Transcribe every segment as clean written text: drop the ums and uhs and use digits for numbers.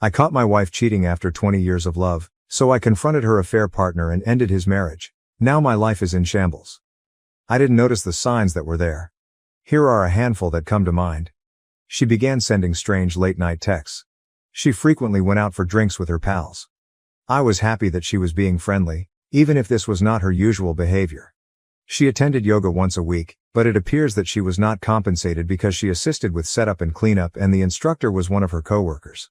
I caught my wife cheating after 20 years of love, so I confronted her affair partner and ended his marriage. Now my life is in shambles. I didn't notice the signs that were there. Here are a handful that come to mind. She began sending strange late-night texts. She frequently went out for drinks with her pals. I was happy that she was being friendly, even if this was not her usual behavior. She attended yoga once a week, but it appears that she was not compensated because she assisted with setup and cleanup and the instructor was one of her coworkers.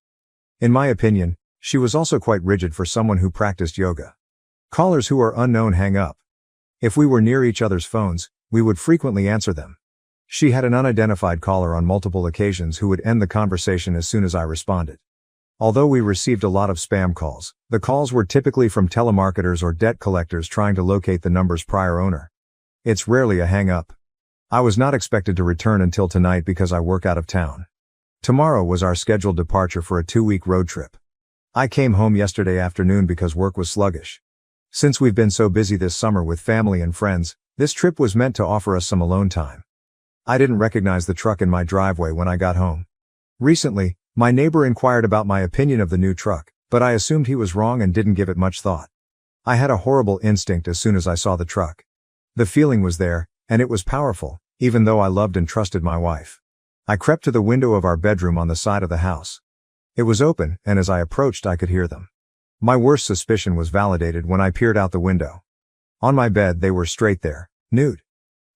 In my opinion, she was also quite rigid for someone who practiced yoga. Callers who are unknown hang up. If we were near each other's phones, we would frequently answer them. She had an unidentified caller on multiple occasions who would end the conversation as soon as I responded. Although we received a lot of spam calls, the calls were typically from telemarketers or debt collectors trying to locate the number's prior owner. It's rarely a hang-up. I was not expected to return until tonight because I work out of town. Tomorrow was our scheduled departure for a 2-week road trip. I came home yesterday afternoon because work was sluggish. Since we've been so busy this summer with family and friends, this trip was meant to offer us some alone time. I didn't recognize the truck in my driveway when I got home. Recently, my neighbor inquired about my opinion of the new truck, but I assumed he was wrong and didn't give it much thought. I had a horrible instinct as soon as I saw the truck. The feeling was there, and it was powerful, even though I loved and trusted my wife. I crept to the window of our bedroom on the side of the house. It was open, and as I approached I could hear them. My worst suspicion was validated when I peered out the window. On my bed they were straight there, nude.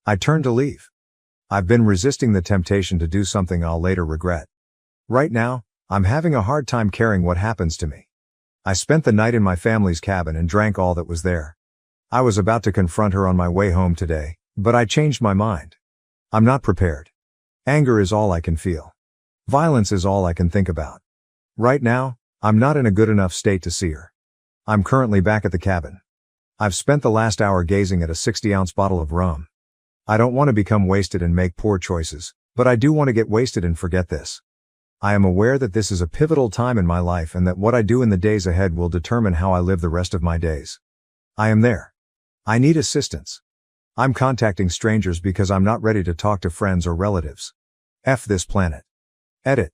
I turned to leave. I've been resisting the temptation to do something I'll later regret. Right now, I'm having a hard time caring what happens to me. I spent the night in my family's cabin and drank all that was there. I was about to confront her on my way home today, but I changed my mind. I'm not prepared. Anger is all I can feel. Violence is all I can think about. Right now, I'm not in a good enough state to see her. I'm currently back at the cabin. I've spent the last hour gazing at a 60-ounce bottle of rum. I don't want to become wasted and make poor choices, but I do want to get wasted and forget this. I am aware that this is a pivotal time in my life and that what I do in the days ahead will determine how I live the rest of my days. I am there. I need assistance. I'm contacting strangers because I'm not ready to talk to friends or relatives. F this planet. Edit.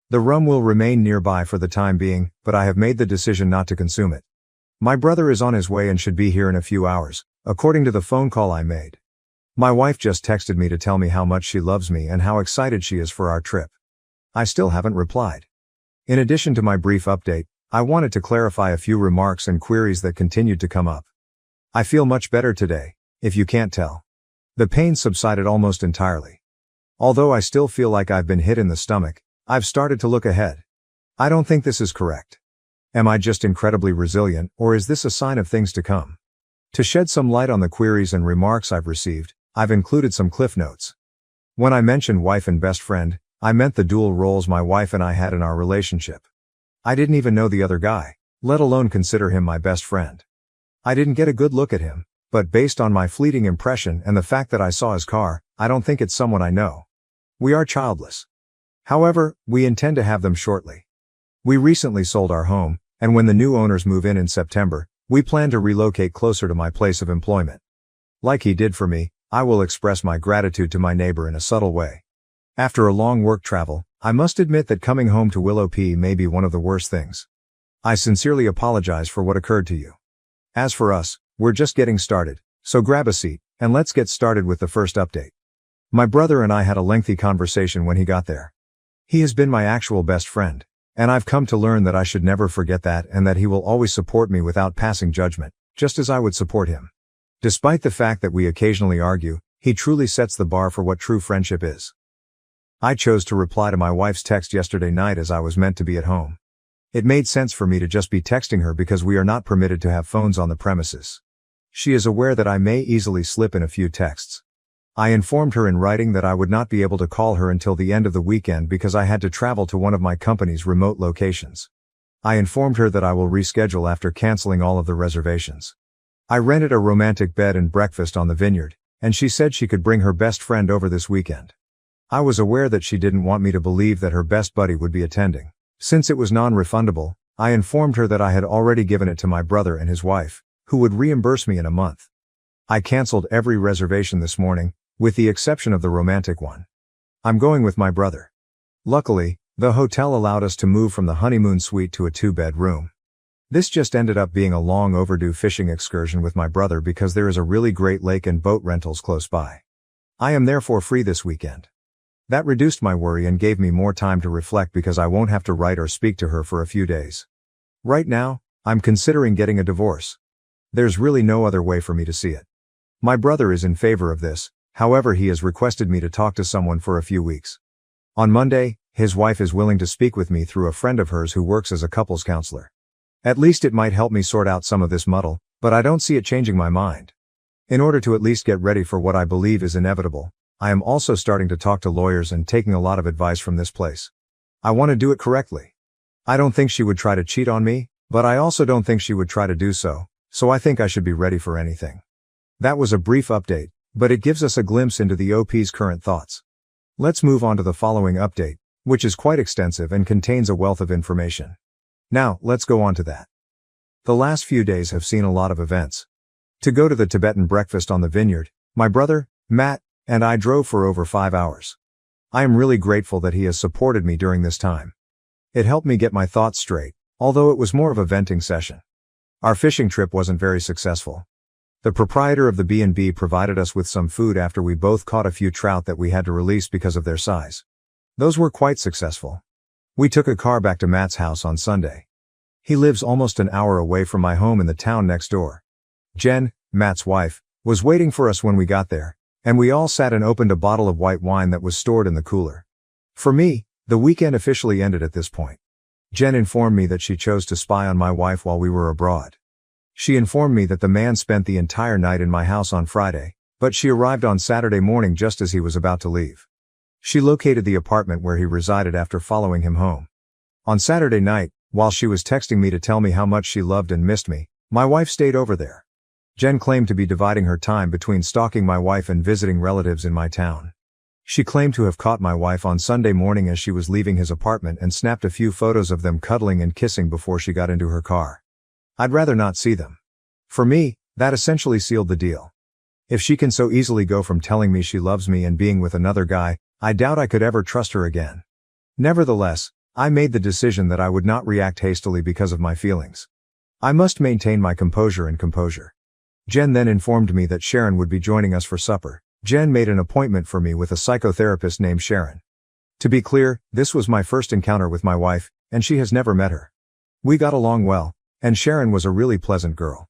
The rum will remain nearby for the time being, but I have made the decision not to consume it. My brother is on his way and should be here in a few hours, according to the phone call I made. My wife just texted me to tell me how much she loves me and how excited she is for our trip. I still haven't replied. In addition to my brief update, I wanted to clarify a few remarks and queries that continued to come up. I feel much better today, if you can't tell. The pain subsided almost entirely. Although I still feel like I've been hit in the stomach, I've started to look ahead. I don't think this is correct. Am I just incredibly resilient, or is this a sign of things to come? To shed some light on the queries and remarks I've received, I've included some cliff notes. When I mentioned wife and best friend, I meant the dual roles my wife and I had in our relationship. I didn't even know the other guy, let alone consider him my best friend. I didn't get a good look at him, but based on my fleeting impression and the fact that I saw his car, I don't think it's someone I know. We are childless. However, we intend to have them shortly. We recently sold our home, and when the new owners move in September, we plan to relocate closer to my place of employment. Like he did for me, I will express my gratitude to my neighbor in a subtle way. After a long work travel, I must admit that coming home to Willow P may be one of the worst things. I sincerely apologize for what occurred to you. As for us, we're just getting started, so grab a seat, and let's get started with the first update. My brother and I had a lengthy conversation when he got there. He has been my actual best friend, and I've come to learn that I should never forget that and that he will always support me without passing judgment, just as I would support him. Despite the fact that we occasionally argue, he truly sets the bar for what true friendship is. I chose to reply to my wife's text yesterday night as I was meant to be at home. It made sense for me to just be texting her because we are not permitted to have phones on the premises. She is aware that I may easily slip in a few texts. I informed her in writing that I would not be able to call her until the end of the weekend because I had to travel to one of my company's remote locations. I informed her that I will reschedule after canceling all of the reservations. I rented a romantic bed and breakfast on the vineyard, and she said she could bring her best friend over this weekend. I was aware that she didn't want me to believe that her best buddy would be attending. Since it was non-refundable, I informed her that I had already given it to my brother and his wife, who would reimburse me in a month. I canceled every reservation this morning, with the exception of the romantic one. I'm going with my brother. Luckily, The hotel allowed us to move from the honeymoon suite to a 2-bed room. This just ended up being a long overdue fishing excursion with my brother because there is a really great lake and boat rentals close by. I am therefore free this weekend. That reduced my worry and gave me more time to reflect because I won't have to write or speak to her for a few days. Right now, I'm considering getting a divorce. There's really no other way for me to see it. My brother is in favor of this, however he has requested me to talk to someone for a few weeks. On Monday, his wife is willing to speak with me through a friend of hers who works as a couples counselor. At least it might help me sort out some of this muddle, but I don't see it changing my mind. In order to at least get ready for what I believe is inevitable, I am also starting to talk to lawyers and taking a lot of advice from this place. I want to do it correctly. I don't think she would try to cheat on me, but I also don't think she would try to do so I think I should be ready for anything. That was a brief update, but it gives us a glimpse into the OP's current thoughts. Let's move on to the following update, which is quite extensive and contains a wealth of information. Now, let's go on to that. The last few days have seen a lot of events. To go to the Tibetan breakfast on the vineyard, my brother, Matt, and I drove for over 5 hours. I am really grateful that he has supported me during this time. It helped me get my thoughts straight, although it was more of a venting session. Our fishing trip wasn't very successful. The proprietor of the B&B provided us with some food after we both caught a few trout that we had to release because of their size. Those were quite successful. We took a car back to Matt's house on Sunday. He lives almost an hour away from my home in the town next door. Jen, Matt's wife, was waiting for us when we got there, and we all sat and opened a bottle of white wine that was stored in the cooler. For me, the weekend officially ended at this point. Jen informed me that she chose to spy on my wife while we were abroad. She informed me that the man spent the entire night in my house on Friday, but she arrived on Saturday morning just as he was about to leave. She located the apartment where he resided after following him home. On Saturday night, while she was texting me to tell me how much she loved and missed me, my wife stayed over there. Jen claimed to be dividing her time between stalking my wife and visiting relatives in my town. She claimed to have caught my wife on Sunday morning as she was leaving his apartment and snapped a few photos of them cuddling and kissing before she got into her car. I'd rather not see them. For me, that essentially sealed the deal. If she can so easily go from telling me she loves me and being with another guy, I doubt I could ever trust her again. Nevertheless, I made the decision that I would not react hastily because of my feelings. I must maintain my composure. Jen then informed me that Sharon would be joining us for supper. Jen made an appointment for me with a psychotherapist named Sharon. To be clear, this was my first encounter with my wife, and she has never met her. We got along well, and Sharon was a really pleasant girl.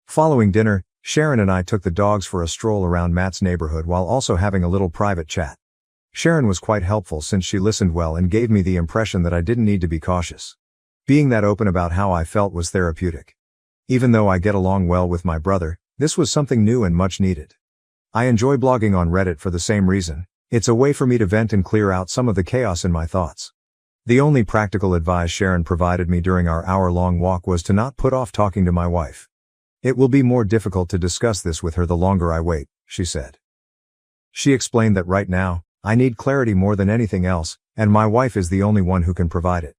Following dinner, Sharon and I took the dogs for a stroll around Matt's neighborhood while also having a little private chat. Sharon was quite helpful since she listened well and gave me the impression that I didn't need to be cautious. Being that open about how I felt was therapeutic. Even though I get along well with my brother, this was something new and much needed. I enjoy blogging on Reddit for the same reason. It's a way for me to vent and clear out some of the chaos in my thoughts. The only practical advice Sharon provided me during our hour-long walk was to not put off talking to my wife. It will be more difficult to discuss this with her the longer I wait, she said. She explained that right now, I need clarity more than anything else, and my wife is the only one who can provide it.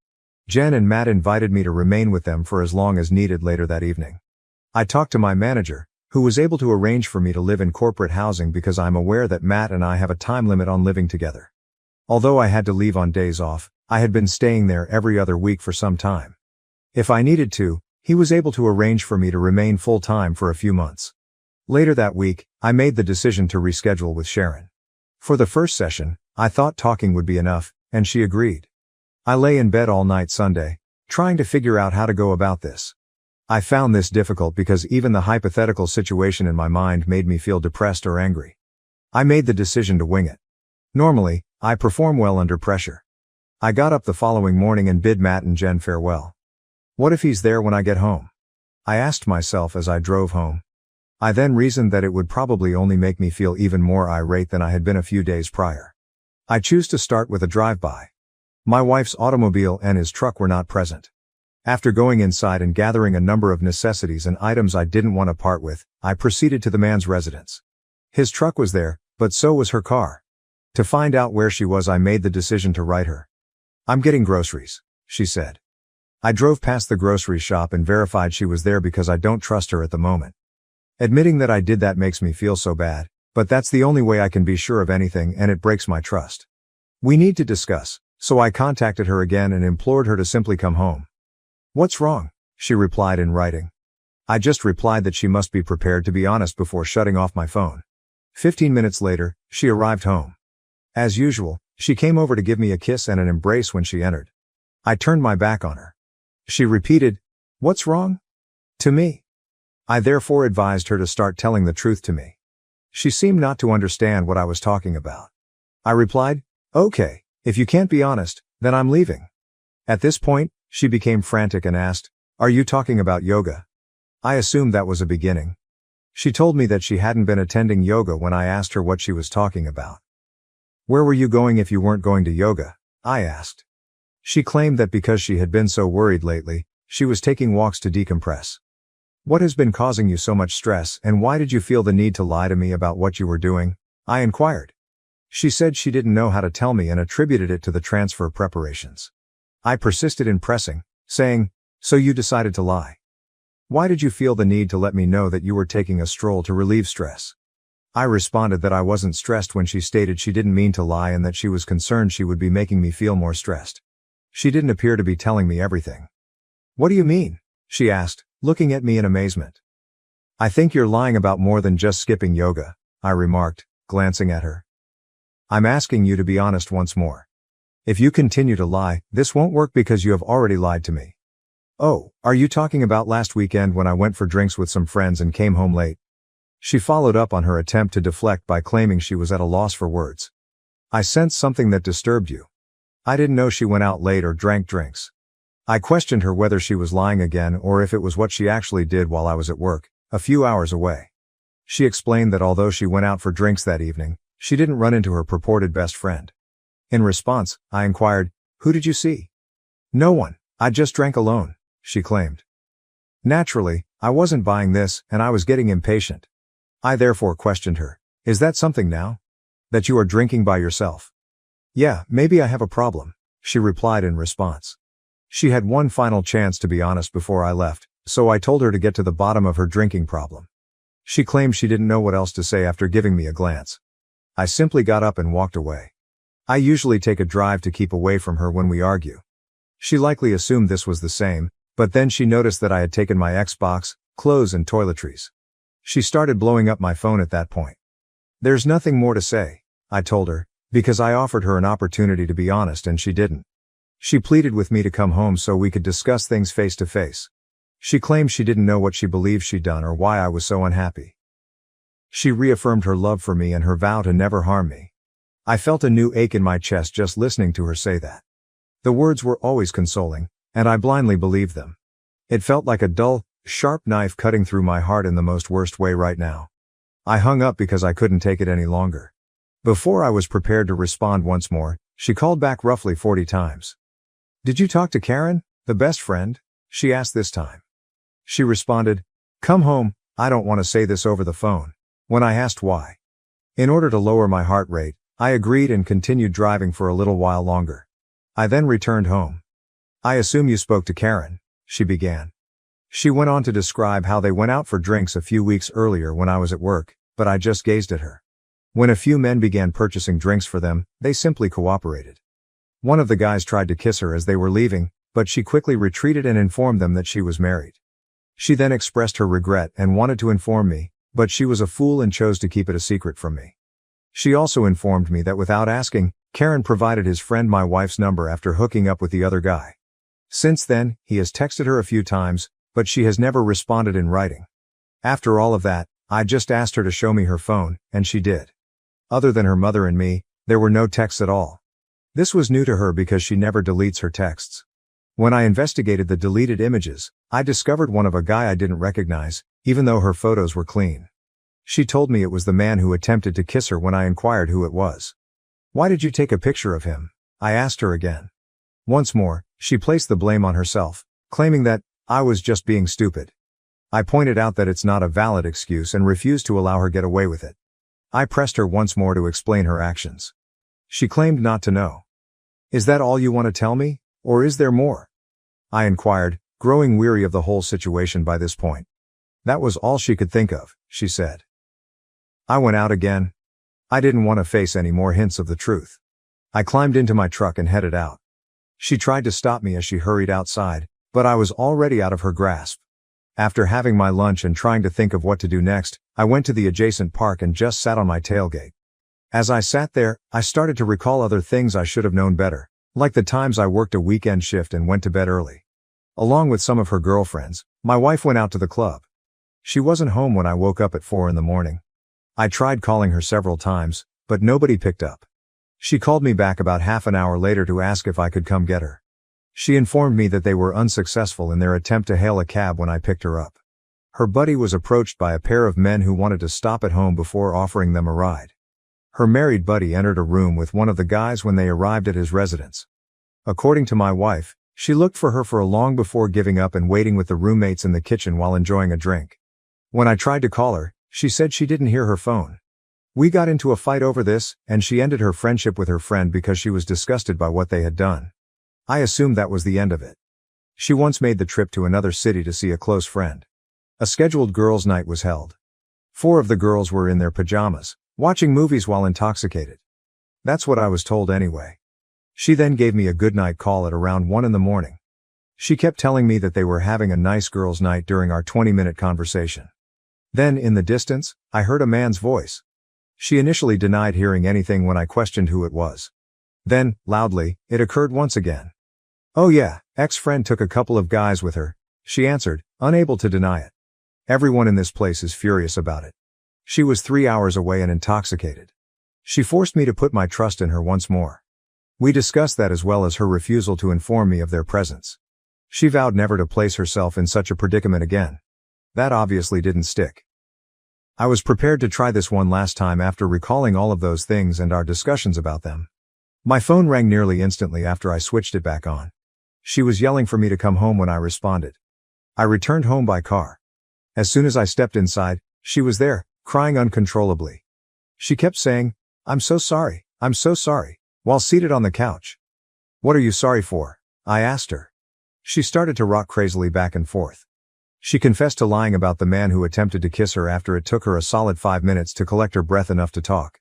Jen and Matt invited me to remain with them for as long as needed later that evening. I talked to my manager, who was able to arrange for me to live in corporate housing because I'm aware that Matt and I have a time limit on living together. Although I had to leave on days off, I had been staying there every other week for some time. If I needed to, he was able to arrange for me to remain full-time for a few months. Later that week, I made the decision to reschedule with Sharon. For the first session, I thought talking would be enough, and she agreed. I lay in bed all night Sunday, trying to figure out how to go about this. I found this difficult because even the hypothetical situation in my mind made me feel depressed or angry. I made the decision to wing it. Normally, I perform well under pressure. I got up the following morning and bid Matt and Jen farewell. What if he's there when I get home? I asked myself as I drove home. I then reasoned that it would probably only make me feel even more irate than I had been a few days prior. I choose to start with a drive-by. My wife's automobile and his truck were not present. After going inside and gathering a number of necessities and items I didn't want to part with, I proceeded to the man's residence. His truck was there, but so was her car. To find out where she was, I made the decision to write her. "I'm getting groceries," she said. I drove past the grocery shop and verified she was there because I don't trust her at the moment. Admitting that I did that makes me feel so bad, but that's the only way I can be sure of anything and it breaks my trust. "We need to discuss," So I contacted her again and implored her to simply come home. "What's wrong?" she replied in writing. I just replied that she must be prepared to be honest before shutting off my phone. 15 minutes later, she arrived home. As usual, she came over to give me a kiss and an embrace when she entered. I turned my back on her. She repeated, "What's wrong?" to me. I therefore advised her to start telling the truth to me. She seemed not to understand what I was talking about. I replied, "Okay, if you can't be honest, then I'm leaving." At this point, she became frantic and asked, "Are you talking about yoga?" I assumed that was a beginning. She told me that she hadn't been attending yoga when I asked her what she was talking about. "Where were you going if you weren't going to yoga?" I asked. She claimed that because she had been so worried lately, she was taking walks to decompress. "What has been causing you so much stress, and why did you feel the need to lie to me about what you were doing?" I inquired. She said she didn't know how to tell me and attributed it to the transfer preparations. I persisted in pressing, saying, "So you decided to lie. Why did you feel the need to let me know that you were taking a stroll to relieve stress?" I responded that I wasn't stressed when she stated she didn't mean to lie and that she was concerned she would be making me feel more stressed. She didn't appear to be telling me everything. "What do you mean?" she asked, looking at me in amazement. "I think you're lying about more than just skipping yoga," I remarked, glancing at her. "I'm asking you to be honest once more. If you continue to lie, this won't work because you have already lied to me." "Oh, are you talking about last weekend when I went for drinks with some friends and came home late?" She followed up on her attempt to deflect by claiming she was at a loss for words. "I sensed something that disturbed you. I didn't know she went out late or drank drinks." I questioned her whether she was lying again or if it was what she actually did while I was at work, a few hours away. She explained that although she went out for drinks that evening, she didn't run into her purported best friend. In response, I inquired, "Who did you see?" "No one, I just drank alone," she claimed. Naturally, I wasn't buying this, and I was getting impatient. I therefore questioned her, "Is that something now? That you are drinking by yourself?" "Yeah, maybe I have a problem," she replied in response. She had one final chance to be honest before I left, so I told her to get to the bottom of her drinking problem. She claimed she didn't know what else to say after giving me a glance. I simply got up and walked away. I usually take a drive to keep away from her when we argue. She likely assumed this was the same, but then she noticed that I had taken my Xbox, clothes and toiletries. She started blowing up my phone at that point. "There's nothing more to say," I told her, because I offered her an opportunity to be honest and she didn't. She pleaded with me to come home so we could discuss things face to face. She claimed she didn't know what she believed she'd done or why I was so unhappy. She reaffirmed her love for me and her vow to never harm me. I felt a new ache in my chest just listening to her say that. The words were always consoling, and I blindly believed them. It felt like a dull, sharp knife cutting through my heart in the most worst way right now. I hung up because I couldn't take it any longer. Before I was prepared to respond once more, she called back roughly 40 times. "Did you talk to Karen, the best friend?" she asked this time. She responded, "Come home, I don't want to say this over the phone," when I asked why. In order to lower my heart rate, I agreed and continued driving for a little while longer. I then returned home. "I assume you spoke to Karen," she began. She went on to describe how they went out for drinks a few weeks earlier when I was at work, but I just gazed at her. When a few men began purchasing drinks for them, they simply cooperated. One of the guys tried to kiss her as they were leaving, but she quickly retreated and informed them that she was married. She then expressed her regret and wanted to inform me, but she was a fool and chose to keep it a secret from me. She also informed me that without asking, Karen provided his friend my wife's number after hooking up with the other guy. Since then, he has texted her a few times, but she has never responded in writing. After all of that, I just asked her to show me her phone, and she did. Other than her mother and me, there were no texts at all. This was new to her because she never deletes her texts. When I investigated the deleted images, I discovered one of a guy I didn't recognize, even though her photos were clean. She told me it was the man who attempted to kiss her when I inquired who it was. "Why did you take a picture of him?" I asked her again. Once more, she placed the blame on herself, claiming that I was just being stupid. I pointed out that it's not a valid excuse and refused to allow her get away with it. I pressed her once more to explain her actions. She claimed not to know. "Is that all you want to tell me, or is there more?" I inquired, growing weary of the whole situation by this point. That was all she could think of, she said. I went out again. I didn't want to face any more hints of the truth. I climbed into my truck and headed out. She tried to stop me as she hurried outside, but I was already out of her grasp. After having my lunch and trying to think of what to do next, I went to the adjacent park and just sat on my tailgate. As I sat there, I started to recall other things I should have known better, like the times I worked a weekend shift and went to bed early. Along with some of her girlfriends, my wife went out to the club. She wasn't home when I woke up at 4 in the morning. I tried calling her several times, but nobody picked up. She called me back about half an hour later to ask if I could come get her. She informed me that they were unsuccessful in their attempt to hail a cab when I picked her up. Her buddy was approached by a pair of men who wanted to stop at home before offering them a ride. Her married buddy entered a room with one of the guys when they arrived at his residence. According to my wife, she looked for her for long before giving up and waiting with the roommates in the kitchen while enjoying a drink. When I tried to call her, she said she didn't hear her phone. We got into a fight over this, and she ended her friendship with her friend because she was disgusted by what they had done. I assumed that was the end of it. She once made the trip to another city to see a close friend. A scheduled girls' night was held. 4 of the girls were in their pajamas, watching movies while intoxicated. That's what I was told anyway. She then gave me a goodnight call at around 1 in the morning. She kept telling me that they were having a nice girls' night during our 20-minute conversation. Then, in the distance, I heard a man's voice. She initially denied hearing anything when I questioned who it was. Then, loudly, it occurred once again. "Oh yeah, ex-friend took a couple of guys with her," she answered, unable to deny it. Everyone in this place is furious about it. She was 3 hours away and intoxicated. She forced me to put my trust in her once more. We discussed that as well as her refusal to inform me of their presence. She vowed never to place herself in such a predicament again. That obviously didn't stick. I was prepared to try this one last time after recalling all of those things and our discussions about them. My phone rang nearly instantly after I switched it back on. She was yelling for me to come home when I responded. I returned home by car. As soon as I stepped inside, she was there, crying uncontrollably. She kept saying, I'm so sorry, while seated on the couch. "What are you sorry for?" I asked her. She started to rock crazily back and forth. She confessed to lying about the man who attempted to kiss her after it took her a solid 5 minutes to collect her breath enough to talk.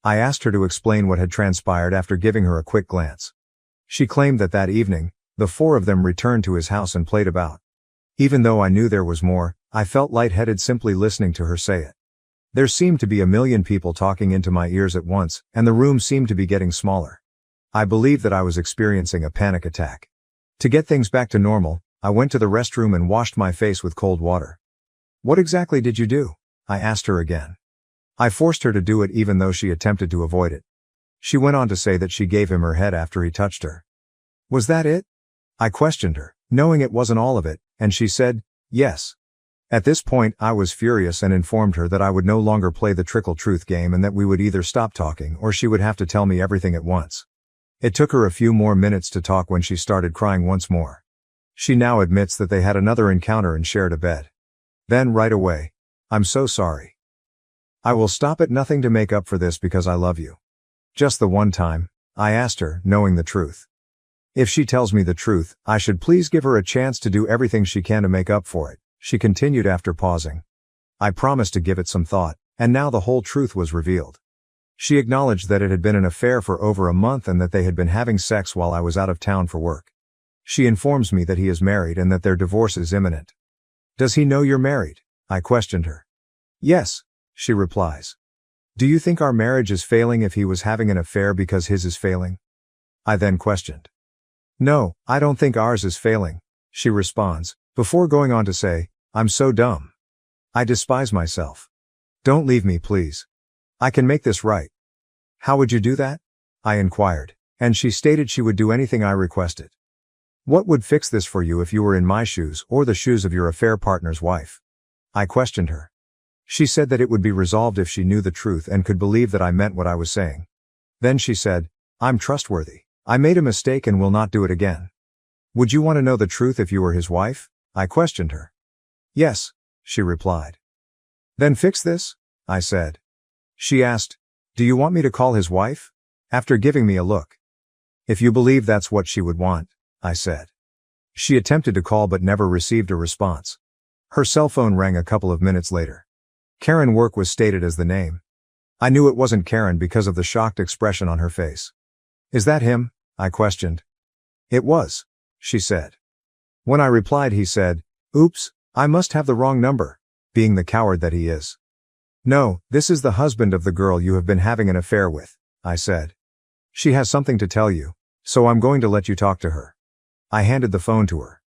I asked her to explain what had transpired after giving her a quick glance. She claimed that evening, the 4 of them returned to his house and played about. Even though I knew there was more, I felt lightheaded simply listening to her say it. There seemed to be a million people talking into my ears at once, and the room seemed to be getting smaller. I believed that I was experiencing a panic attack. To get things back to normal, I went to the restroom and washed my face with cold water. "What exactly did you do?" I asked her again. I forced her to do it even though she attempted to avoid it. She went on to say that she gave him her head after he touched her. "Was that it?" I questioned her, knowing it wasn't all of it, and she said, "Yes." At this point, I was furious and informed her that I would no longer play the trickle truth game and that we would either stop talking or she would have to tell me everything at once. It took her a few more minutes to talk when she started crying once more. She now admits that they had another encounter and shared a bed. Then right away, "I'm so sorry. I will stop at nothing to make up for this because I love you." "Just the one time?" I asked her, knowing the truth. If she tells me the truth, I should please give her a chance to do everything she can to make up for it, she continued after pausing. I promised to give it some thought, and now the whole truth was revealed. She acknowledged that it had been an affair for over a month and that they had been having sex while I was out of town for work. She informs me that he is married and that their divorce is imminent. "Does he know you're married?" I questioned her. "Yes," she replies. "Do you think our marriage is failing if he was having an affair because his is failing?" I then questioned. "No, I don't think ours is failing," she responds, before going on to say, "I'm so dumb. I despise myself. Don't leave me, please. I can make this right." "How would you do that?" I inquired, and she stated she would do anything I requested. "What would fix this for you if you were in my shoes or the shoes of your affair partner's wife?" I questioned her. She said that it would be resolved if she knew the truth and could believe that I meant what I was saying. Then she said, "I'm trustworthy. I made a mistake and will not do it again." "Would you want to know the truth if you were his wife?" I questioned her. "Yes," she replied. "Then fix this?" I said. She asked, "Do you want me to call his wife?" after giving me a look. "If you believe that's what she would want," I said. She attempted to call but never received a response. Her cell phone rang a couple of minutes later. Karen Work was stated as the name. I knew it wasn't Karen because of the shocked expression on her face. Is that him? I questioned. It was, she said. When I replied, he said, Oops, I must have the wrong number, being the coward that he is. No, this is the husband of the girl you have been having an affair with, I said. She has something to tell you, so I'm going to let you talk to her. I handed the phone to her.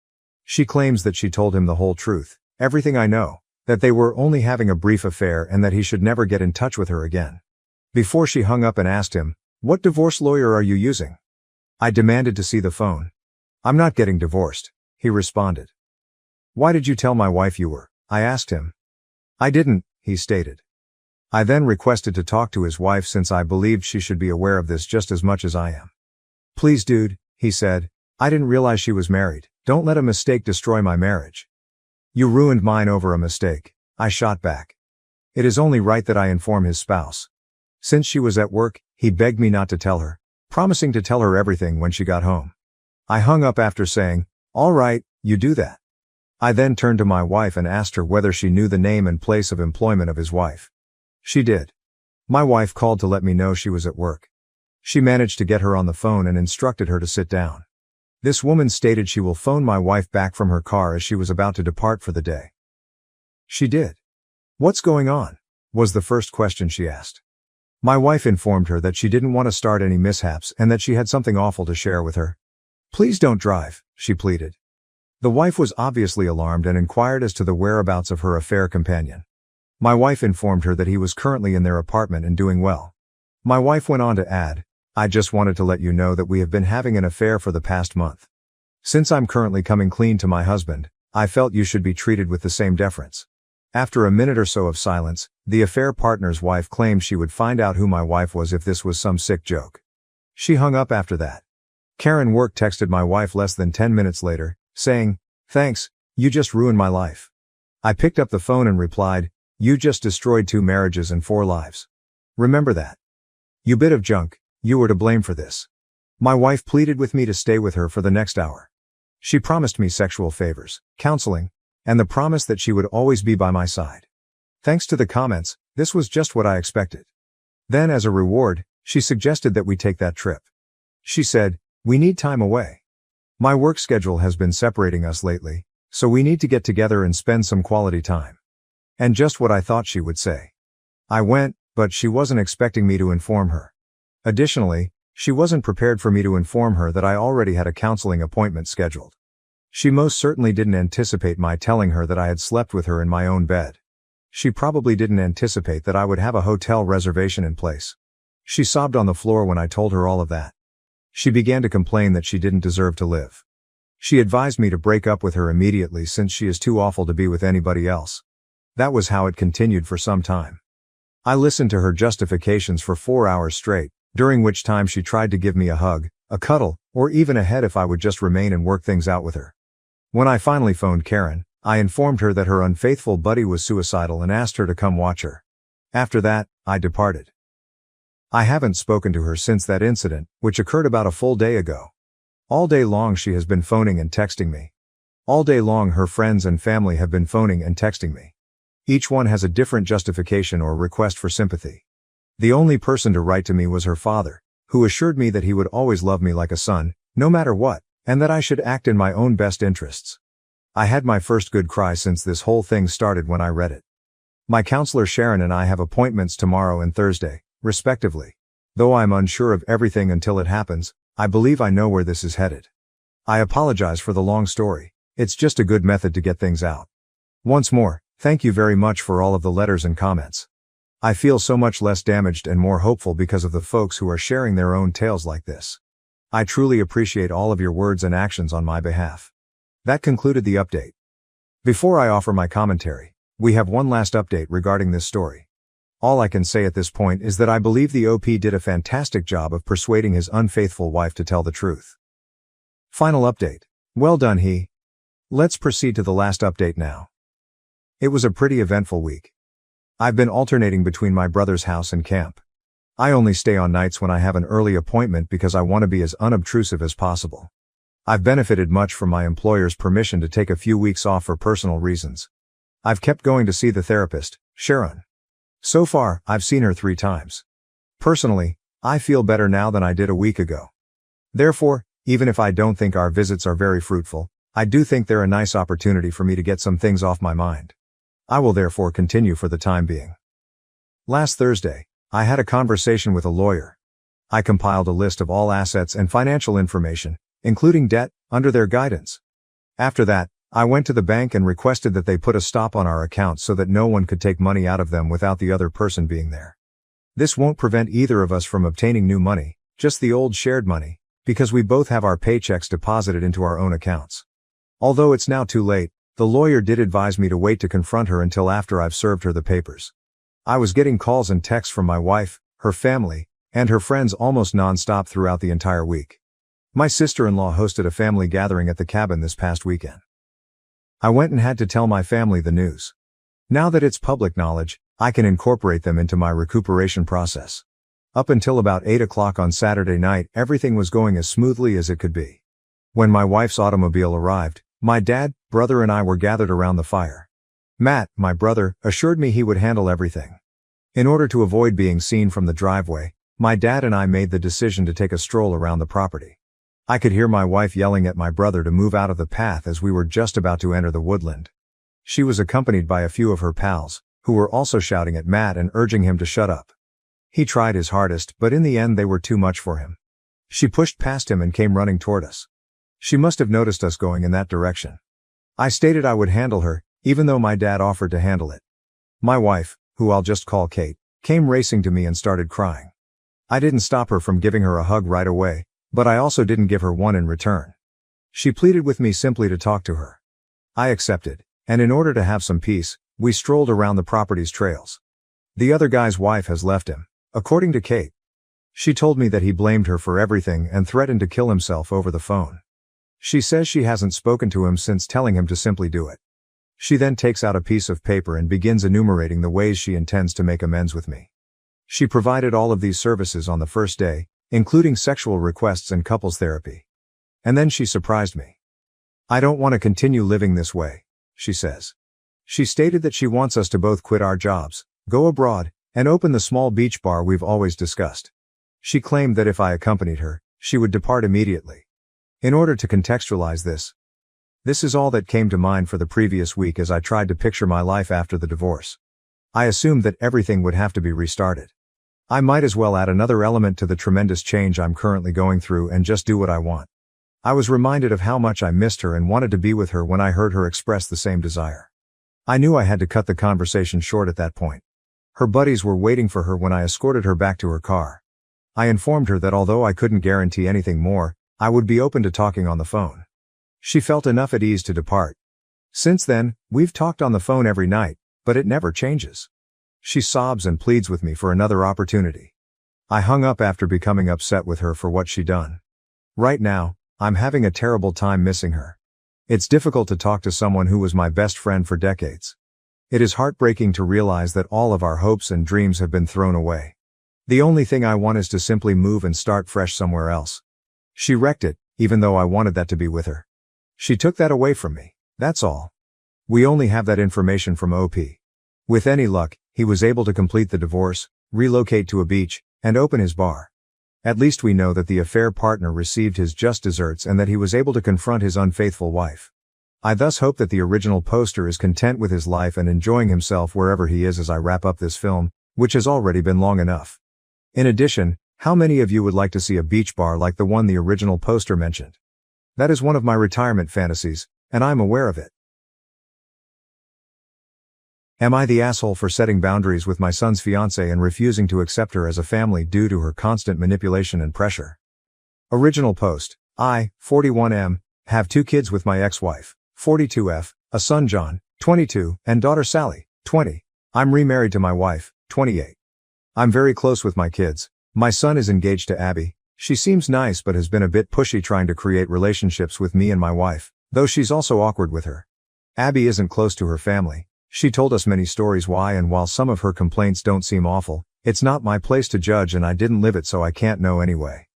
She claims that she told him the whole truth, everything I know, that they were only having a brief affair and that he should never get in touch with her again. Before she hung up and asked him, What divorce lawyer are you using? I demanded to see the phone. I'm not getting divorced, he responded. Why did you tell my wife you were? I asked him. I didn't, he stated. I then requested to talk to his wife since I believed she should be aware of this just as much as I am. Please dude, he said, I didn't realize she was married. Don't let a mistake destroy my marriage. You ruined mine over a mistake, I shot back. It is only right that I inform his spouse. Since she was at work, he begged me not to tell her, promising to tell her everything when she got home. I hung up after saying, All right, you do that. I then turned to my wife and asked her whether she knew the name and place of employment of his wife. She did. My wife called to let me know she was at work. She managed to get her on the phone and instructed her to sit down. This woman stated she will phone my wife back from her car as she was about to depart for the day. She did. What's going on? Was the first question she asked. My wife informed her that she didn't want to start any mishaps and that she had something awful to share with her. Please don't drive, she pleaded. The wife was obviously alarmed and inquired as to the whereabouts of her affair companion. My wife informed her that he was currently in their apartment and doing well. My wife went on to add, I just wanted to let you know that we have been having an affair for the past month. Since I'm currently coming clean to my husband, I felt you should be treated with the same deference. After a minute or so of silence, the affair partner's wife claimed she would find out who my wife was if this was some sick joke. She hung up after that. Karen Work texted my wife less than 10 minutes later, saying, Thanks, you just ruined my life. I picked up the phone and replied, You just destroyed 2 marriages and 4 lives. Remember that. You bit of junk, you were to blame for this. My wife pleaded with me to stay with her for the next hour. She promised me sexual favors, counseling, and the promise that she would always be by my side. Thanks to the comments, this was just what I expected. Then as a reward, she suggested that we take that trip. She said, We need time away. My work schedule has been separating us lately, so we need to get together and spend some quality time. And just what I thought she would say. I went, but she wasn't expecting me to inform her. Additionally, she wasn't prepared for me to inform her that I already had a counseling appointment scheduled. She most certainly didn't anticipate my telling her that I had slept with her in my own bed. She probably didn't anticipate that I would have a hotel reservation in place. She sobbed on the floor when I told her all of that. She began to complain that she didn't deserve to live. She advised me to break up with her immediately since she is too awful to be with anybody else. That was how it continued for some time. I listened to her justifications for 4 hours straight, during which time she tried to give me a hug, a cuddle, or even a head if I would just remain and work things out with her. When I finally phoned Karen, I informed her that her unfaithful buddy was suicidal and asked her to come watch her. After that, I departed. I haven't spoken to her since that incident, which occurred about a full day ago. All day long she has been phoning and texting me. All day long her friends and family have been phoning and texting me. Each one has a different justification or request for sympathy. The only person to write to me was her father, who assured me that he would always love me like a son, no matter what, and that I should act in my own best interests. I had my first good cry since this whole thing started when I read it. My counselor Sharon and I have appointments tomorrow and Thursday, respectively. Though I'm unsure of everything until it happens, I believe I know where this is headed. I apologize for the long story. It's just a good method to get things out. Once more, thank you very much for all of the letters and comments. I feel so much less damaged and more hopeful because of the folks who are sharing their own tales like this. I truly appreciate all of your words and actions on my behalf. That concluded the update. Before I offer my commentary, we have one last update regarding this story. All I can say at this point is that I believe the OP did a fantastic job of persuading his unfaithful wife to tell the truth. Final update. Well done, he. Let's proceed to the last update now. It was a pretty eventful week. I've been alternating between my brother's house and camp. I only stay on nights when I have an early appointment because I want to be as unobtrusive as possible. I've benefited much from my employer's permission to take a few weeks off for personal reasons. I've kept going to see the therapist, Sharon. So far, I've seen her 3 times. Personally, I feel better now than I did a week ago. Therefore, even if I don't think our visits are very fruitful, I do think they're a nice opportunity for me to get some things off my mind. I will therefore continue for the time being. Last Thursday, I had a conversation with a lawyer. I compiled a list of all assets and financial information, including debt, under their guidance. After that, I went to the bank and requested that they put a stop on our accounts so that no one could take money out of them without the other person being there. This won't prevent either of us from obtaining new money, just the old shared money, because we both have our paychecks deposited into our own accounts. Although it's now too late, the lawyer did advise me to wait to confront her until after I've served her the papers. I was getting calls and texts from my wife, her family, and her friends almost non-stop throughout the entire week. My sister-in-law hosted a family gathering at the cabin this past weekend. I went and had to tell my family the news. Now that it's public knowledge, I can incorporate them into my recuperation process. Up until about 8 o'clock on Saturday night, everything was going as smoothly as it could be. When my wife's automobile arrived, my dad, brother and I were gathered around the fire. Matt, my brother, assured me he would handle everything. In order to avoid being seen from the driveway, my dad and I made the decision to take a stroll around the property. I could hear my wife yelling at my brother to move out of the path as we were just about to enter the woodland. She was accompanied by a few of her pals, who were also shouting at Matt and urging him to shut up. He tried his hardest, but in the end they were too much for him. She pushed past him and came running toward us. She must have noticed us going in that direction. I stated I would handle her, even though my dad offered to handle it. My wife, who I'll just call Kate, came racing to me and started crying. I didn't stop her from giving her a hug right away, but I also didn't give her one in return. She pleaded with me simply to talk to her. I accepted, and in order to have some peace, we strolled around the property's trails. The other guy's wife has left him, according to Kate. She told me that he blamed her for everything and threatened to kill himself over the phone. She says she hasn't spoken to him since telling him to simply do it. She then takes out a piece of paper and begins enumerating the ways she intends to make amends with me. She provided all of these services on the first day, including sexual requests and couples therapy. And then she surprised me. I don't want to continue living this way, she says. She stated that she wants us to both quit our jobs, go abroad, and open the small beach bar we've always discussed. She claimed that if I accompanied her, she would depart immediately. In order to contextualize this is all that came to mind for the previous week as I tried to picture my life after the divorce. I assumed that everything would have to be restarted. I might as well add another element to the tremendous change I'm currently going through and just do what I want. I was reminded of how much I missed her and wanted to be with her when I heard her express the same desire. I knew I had to cut the conversation short at that point. Her buddies were waiting for her when I escorted her back to her car. I informed her that although I couldn't guarantee anything more, I would be open to talking on the phone. She felt enough at ease to depart. Since then, we've talked on the phone every night, but it never changes. She sobs and pleads with me for another opportunity. I hung up after becoming upset with her for what she'd done. Right now, I'm having a terrible time missing her. It's difficult to talk to someone who was my best friend for decades. It is heartbreaking to realize that all of our hopes and dreams have been thrown away. The only thing I want is to simply move and start fresh somewhere else. She wrecked it, even though I wanted that to be with her. She took that away from me, that's all. We only have that information from OP. With any luck, he was able to complete the divorce, relocate to a beach, and open his bar. At least we know that the affair partner received his just desserts and that he was able to confront his unfaithful wife. I thus hope that the original poster is content with his life and enjoying himself wherever he is as I wrap up this film, which has already been long enough. In addition, how many of you would like to see a beach bar like the one the original poster mentioned? That is one of my retirement fantasies, and I'm aware of it. Am I the asshole for setting boundaries with my son's fiancée and refusing to accept her as a family due to her constant manipulation and pressure? Original post. I, 41M, have 2 kids with my ex-wife, 42F, a son John, 22, and daughter Sally, 20. I'm remarried to my wife, 28. I'm very close with my kids. My son is engaged to Abby. She seems nice but has been a bit pushy trying to create relationships with me and my wife, though she's also awkward with her. Abby isn't close to her family. She told us many stories why, and while some of her complaints don't seem awful, it's not my place to judge and I didn't live it so I can't know anyway.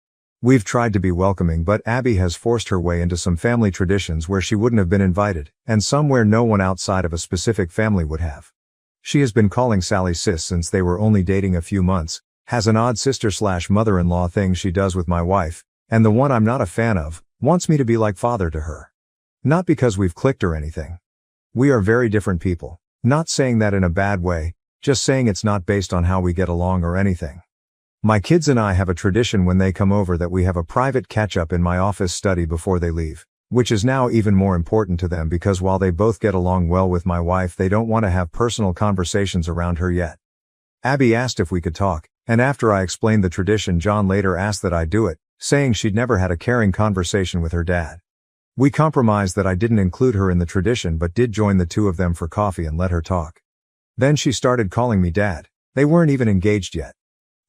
We've tried to be welcoming but Abby has forced her way into some family traditions where she wouldn't have been invited, and some where no one outside of a specific family would have. She has been calling Sally sis since they were only dating a few months, has an odd sister/mother-in-law thing she does with my wife, And the one I'm not a fan of, wants me to be like father to her. Not because we've clicked or anything. We are very different people. Not saying that in a bad way, just saying it's not based on how we get along or anything. My kids and I have a tradition when they come over that we have a private catch-up in my office study before they leave, which is now even more important to them because while they both get along well with my wife, they don't want to have personal conversations around her yet. Abby asked if we could talk, and after I explained the tradition, John later asked that I do it, saying she'd never had a caring conversation with her dad. We compromised that I didn't include her in the tradition but did join the two of them for coffee and let her talk. Then she started calling me dad. They weren't even engaged yet.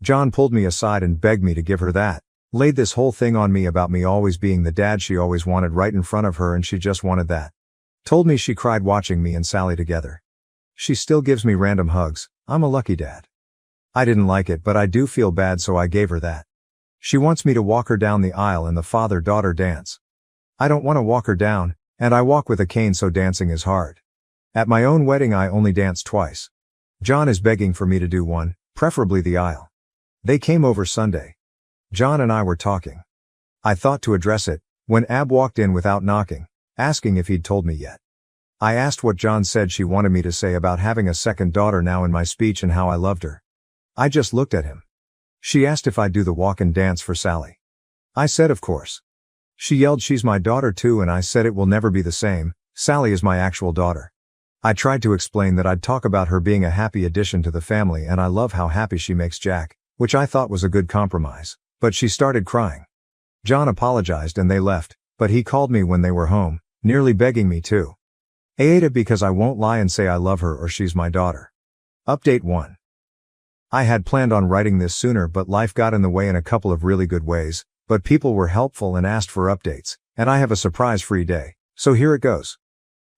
John pulled me aside and begged me to give her that. Laid this whole thing on me about me always being the dad she always wanted right in front of her and she just wanted that. Told me she cried watching me and Sally together. She still gives me random hugs. I'm a lucky dad. I didn't like it but I do feel bad so I gave her that. She wants me to walk her down the aisle in the father-daughter dance. I don't want to walk her down, and I walk with a cane so dancing is hard. At my own wedding I only danced twice. John is begging for me to do one, preferably the aisle. They came over Sunday. John and I were talking. I thought to address it, when Ab walked in without knocking, asking if he'd told me yet. I asked what John said she wanted me to say about having a second daughter now in my speech and how I loved her. I just looked at him. She asked if I'd do the walk and dance for Sally. I said of course. She yelled she's my daughter too and I said it will never be the same, Sally is my actual daughter. I tried to explain that I'd talk about her being a happy addition to the family and I love how happy she makes Jack, which I thought was a good compromise, but she started crying. John apologized and they left, but he called me when they were home, nearly begging me to. AITA because I won't lie and say I love her or she's my daughter. Update 1. I had planned on writing this sooner but life got in the way in a couple of really good ways, but people were helpful and asked for updates, and I have a surprise-free day, so here it goes.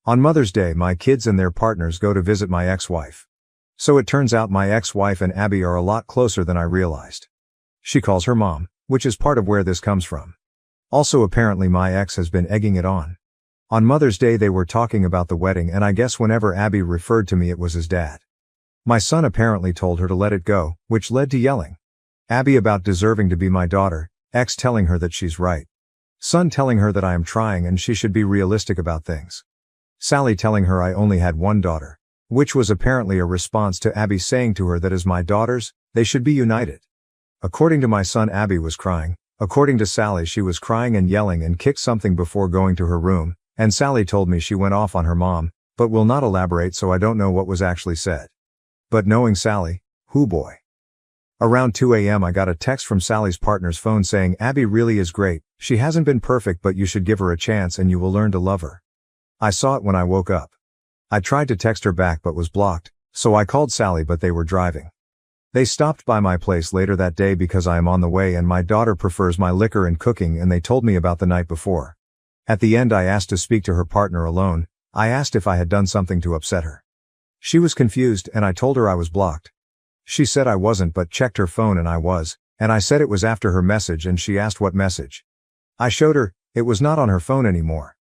On Mother's Day my kids and their partners go to visit my ex-wife. So it turns out my ex-wife and Abby are a lot closer than I realized. She calls her mom, which is part of where this comes from. Also apparently my ex has been egging it on. On Mother's Day they were talking about the wedding and I guess whenever Abby referred to me it was his dad. My son apparently told her to let it go, which led to yelling. Abby about deserving to be my daughter, ex telling her that she's right. Son telling her that I am trying and she should be realistic about things. Sally telling her I only had one daughter, which was apparently a response to Abby saying to her that as my daughters, they should be united. According to my son Abby was crying, according to Sally she was crying and yelling and kicked something before going to her room, and Sally told me she went off on her mom, but will not elaborate so I don't know what was actually said. But knowing Sally, hoo boy. Around 2 a.m. I got a text from Sally's partner's phone saying Abby really is great, she hasn't been perfect but you should give her a chance and you will learn to love her. I saw it when I woke up. I tried to text her back but was blocked, so I called Sally but they were driving. They stopped by my place later that day because I am on the way and my daughter prefers my liquor and cooking and they told me about the night before. At the end I asked to speak to her partner alone. I asked if I had done something to upset her. She was confused and I told her I was blocked. She said I wasn't but checked her phone and I was, and I said it was after her message and she asked what message. I showed her, it was not on her phone anymore.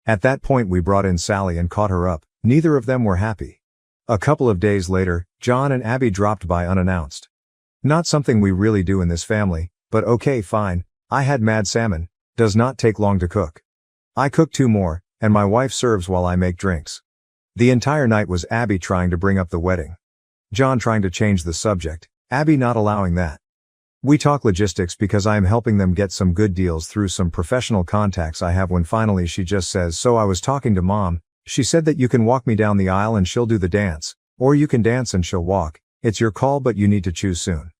At that point we brought in Sally and caught her up, neither of them were happy. A couple of days later, John and Abby dropped by unannounced. Not something we really do in this family, but okay fine, I had mad salmon, does not take long to cook. I cook 2 more, and my wife serves while I make drinks. The entire night was Abby trying to bring up the wedding. John trying to change the subject, Abby not allowing that. We talk logistics because I am helping them get some good deals through some professional contacts I have when finally she just says so I was talking to mom, she said that you can walk me down the aisle and she'll do the dance, or you can dance and she'll walk, it's your call but you need to choose soon.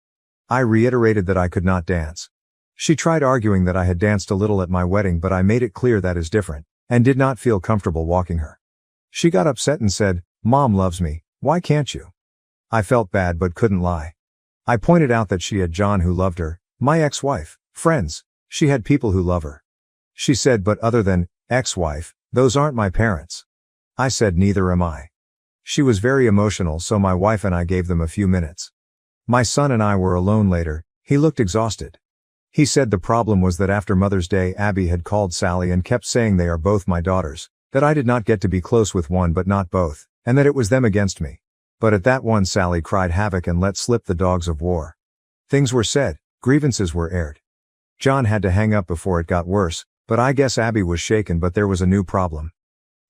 I reiterated that I could not dance. She tried arguing that I had danced a little at my wedding but I made it clear that is different, and did not feel comfortable walking her. She got upset and said, Mom loves me, why can't you? I felt bad but couldn't lie. I pointed out that she had John who loved her, my ex-wife, friends, she had people who love her. She said but other than, ex-wife, those aren't my parents. I said neither am I. She was very emotional so my wife and I gave them a few minutes. My son and I were alone later, he looked exhausted. He said the problem was that after Mother's Day Abby had called Sally and kept saying they are both my daughters, that I did not get to be close with one but not both, and that it was them against me. But at that one Sally cried havoc and let slip the dogs of war. Things were said, grievances were aired. John had to hang up before it got worse, but I guess Abby was shaken, but there was a new problem.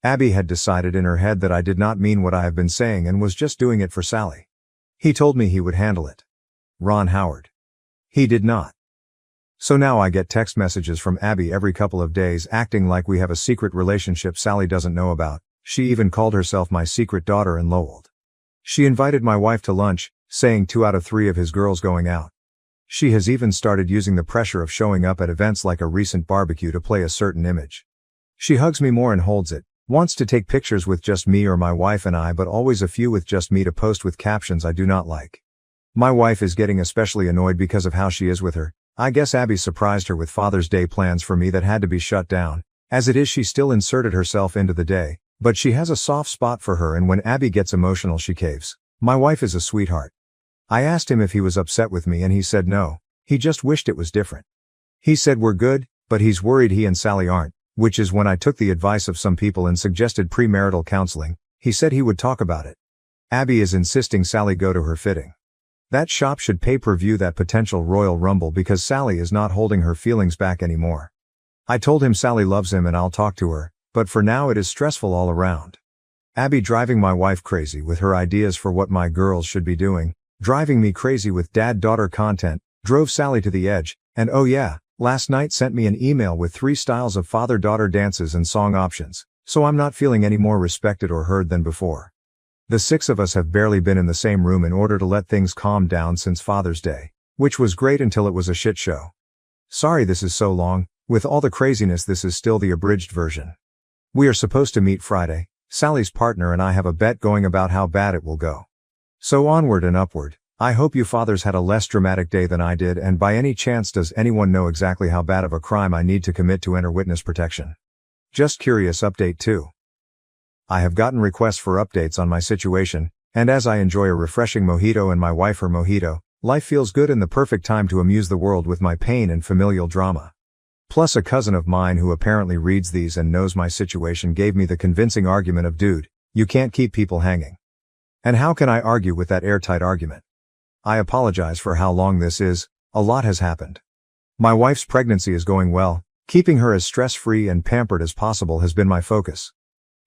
Abby had decided in her head that I did not mean what I have been saying and was just doing it for Sally. He told me he would handle it. Ron Howard. He did not. So now I get text messages from Abby every couple of days acting like we have a secret relationship Sally doesn't know about. She even called herself my secret daughter-in-law. She invited my wife to lunch, saying 2 out of 3 of his girls going out. She has even started using the pressure of showing up at events like a recent barbecue to play a certain image. She hugs me more and holds it, wants to take pictures with just me or my wife and I, but always a few with just me to post with captions I do not like. My wife is getting especially annoyed because of how she is with her. I guess Abby surprised her with Father's Day plans for me that had to be shut down. As it is, she still inserted herself into the day, but she has a soft spot for her, and when Abby gets emotional she caves. My wife is a sweetheart. I asked him if he was upset with me and he said no, he just wished it was different. He said we're good, but he's worried he and Sally aren't, which is when I took the advice of some people and suggested premarital counseling. He said he would talk about it. Abby is insisting Sally go to her fitting. That shop should pay-per-view that potential Royal Rumble because Sally is not holding her feelings back anymore. I told him Sally loves him and I'll talk to her, but for now it is stressful all around. Abby driving my wife crazy with her ideas for what my girls should be doing, driving me crazy with dad-daughter content, drove Sally to the edge, and oh yeah, last night sent me an email with 3 styles of father-daughter dances and song options, so I'm not feeling any more respected or heard than before. The 6 of us have barely been in the same room in order to let things calm down since Father's Day, which was great until it was a shit show. Sorry this is so long, with all the craziness this is still the abridged version. We are supposed to meet Friday. Sally's partner and I have a bet going about how bad it will go. So onward and upward. I hope you fathers had a less dramatic day than I did, and by any chance does anyone know exactly how bad of a crime I need to commit to enter witness protection? Just curious. Update 2. I have gotten requests for updates on my situation, and as I enjoy a refreshing mojito and my wife her mojito, life feels good and the perfect time to amuse the world with my pain and familial drama. Plus a cousin of mine who apparently reads these and knows my situation gave me the convincing argument of dude, you can't keep people hanging. And how can I argue with that airtight argument? I apologize for how long this is, a lot has happened. My wife's pregnancy is going well, keeping her as stress-free and pampered as possible has been my focus.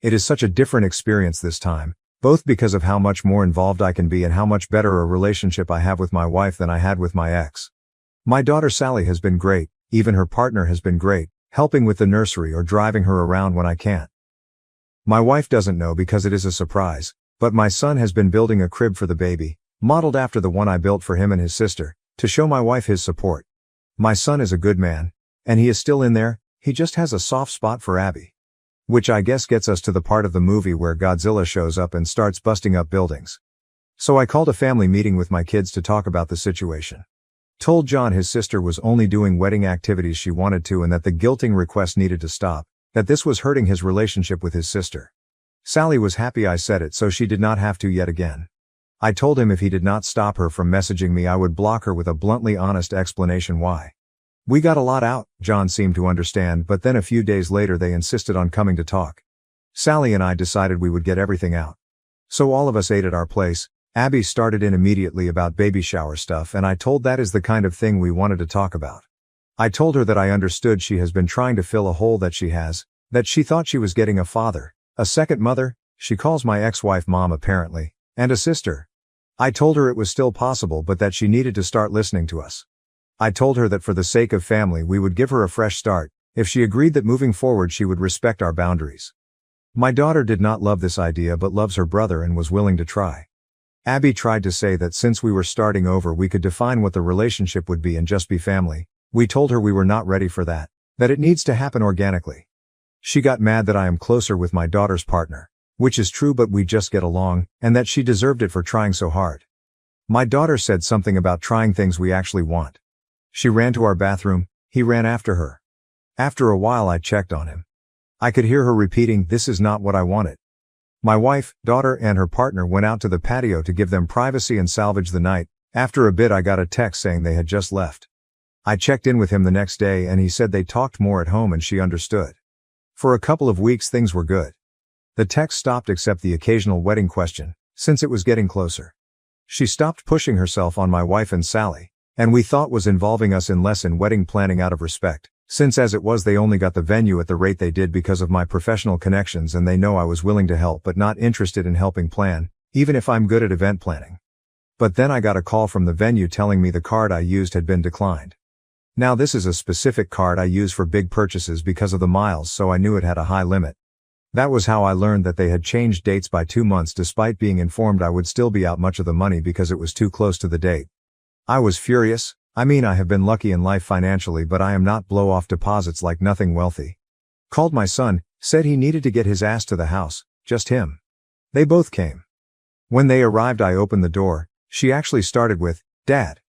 It is such a different experience this time, both because of how much more involved I can be and how much better a relationship I have with my wife than I had with my ex. My daughter Sally has been great, even her partner has been great, helping with the nursery or driving her around when I can't. My wife doesn't know because it is a surprise, but my son has been building a crib for the baby, modeled after the one I built for him and his sister, to show my wife his support. My son is a good man, and he is still in there, he just has a soft spot for Abby. Which I guess gets us to the part of the movie where Godzilla shows up and starts busting up buildings. So I called a family meeting with my kids to talk about the situation. Told John his sister was only doing wedding activities she wanted to and that the guilting request needed to stop, that this was hurting his relationship with his sister. Sally was happy I said it so she did not have to yet again. I told him if he did not stop her from messaging me I would block her with a bluntly honest explanation why. We got a lot out, John seemed to understand, but then a few days later they insisted on coming to talk. Sally and I decided we would get everything out. So all of us ate at our place. Abby started in immediately about baby shower stuff and I told that is the kind of thing we wanted to talk about. I told her that I understood she has been trying to fill a hole that she has, that she thought she was getting a father, a second mother, she calls my ex-wife mom apparently, and a sister. I told her it was still possible but that she needed to start listening to us. I told her that for the sake of family we would give her a fresh start, if she agreed that moving forward she would respect our boundaries. My daughter did not love this idea but loves her brother and was willing to try. Abby tried to say that since we were starting over we could define what the relationship would be and just be family. We told her we were not ready for that it needs to happen organically. She got mad that I am closer with my daughter's partner, which is true but we just get along, and that she deserved it for trying so hard. My daughter said something about trying things we actually want. She ran to our bathroom, he ran after her. After a while I checked on him. I could hear her repeating, "This is not what I wanted." My wife, daughter and her partner went out to the patio to give them privacy and salvage the night. After a bit I got a text saying they had just left. I checked in with him the next day and he said they talked more at home and she understood. For a couple of weeks things were good. The text stopped except the occasional wedding question, since it was getting closer. She stopped pushing herself on my wife and Sally. And we thought was involving us in less in wedding planning out of respect, since as it was they only got the venue at the rate they did because of my professional connections and they know I was willing to help but not interested in helping plan, even if I'm good at event planning. But then I got a call from the venue telling me the card I used had been declined. Now this is a specific card I use for big purchases because of the miles, so I knew it had a high limit. That was how I learned that they had changed dates by 2 months despite being informed I would still be out much of the money because it was too close to the date. I was furious. I mean, I have been lucky in life financially, but I am not blow-off deposits like nothing wealthy. Called my son, said he needed to get his ass to the house, just him. They both came. When they arrived I opened the door. She actually started with, "Dad."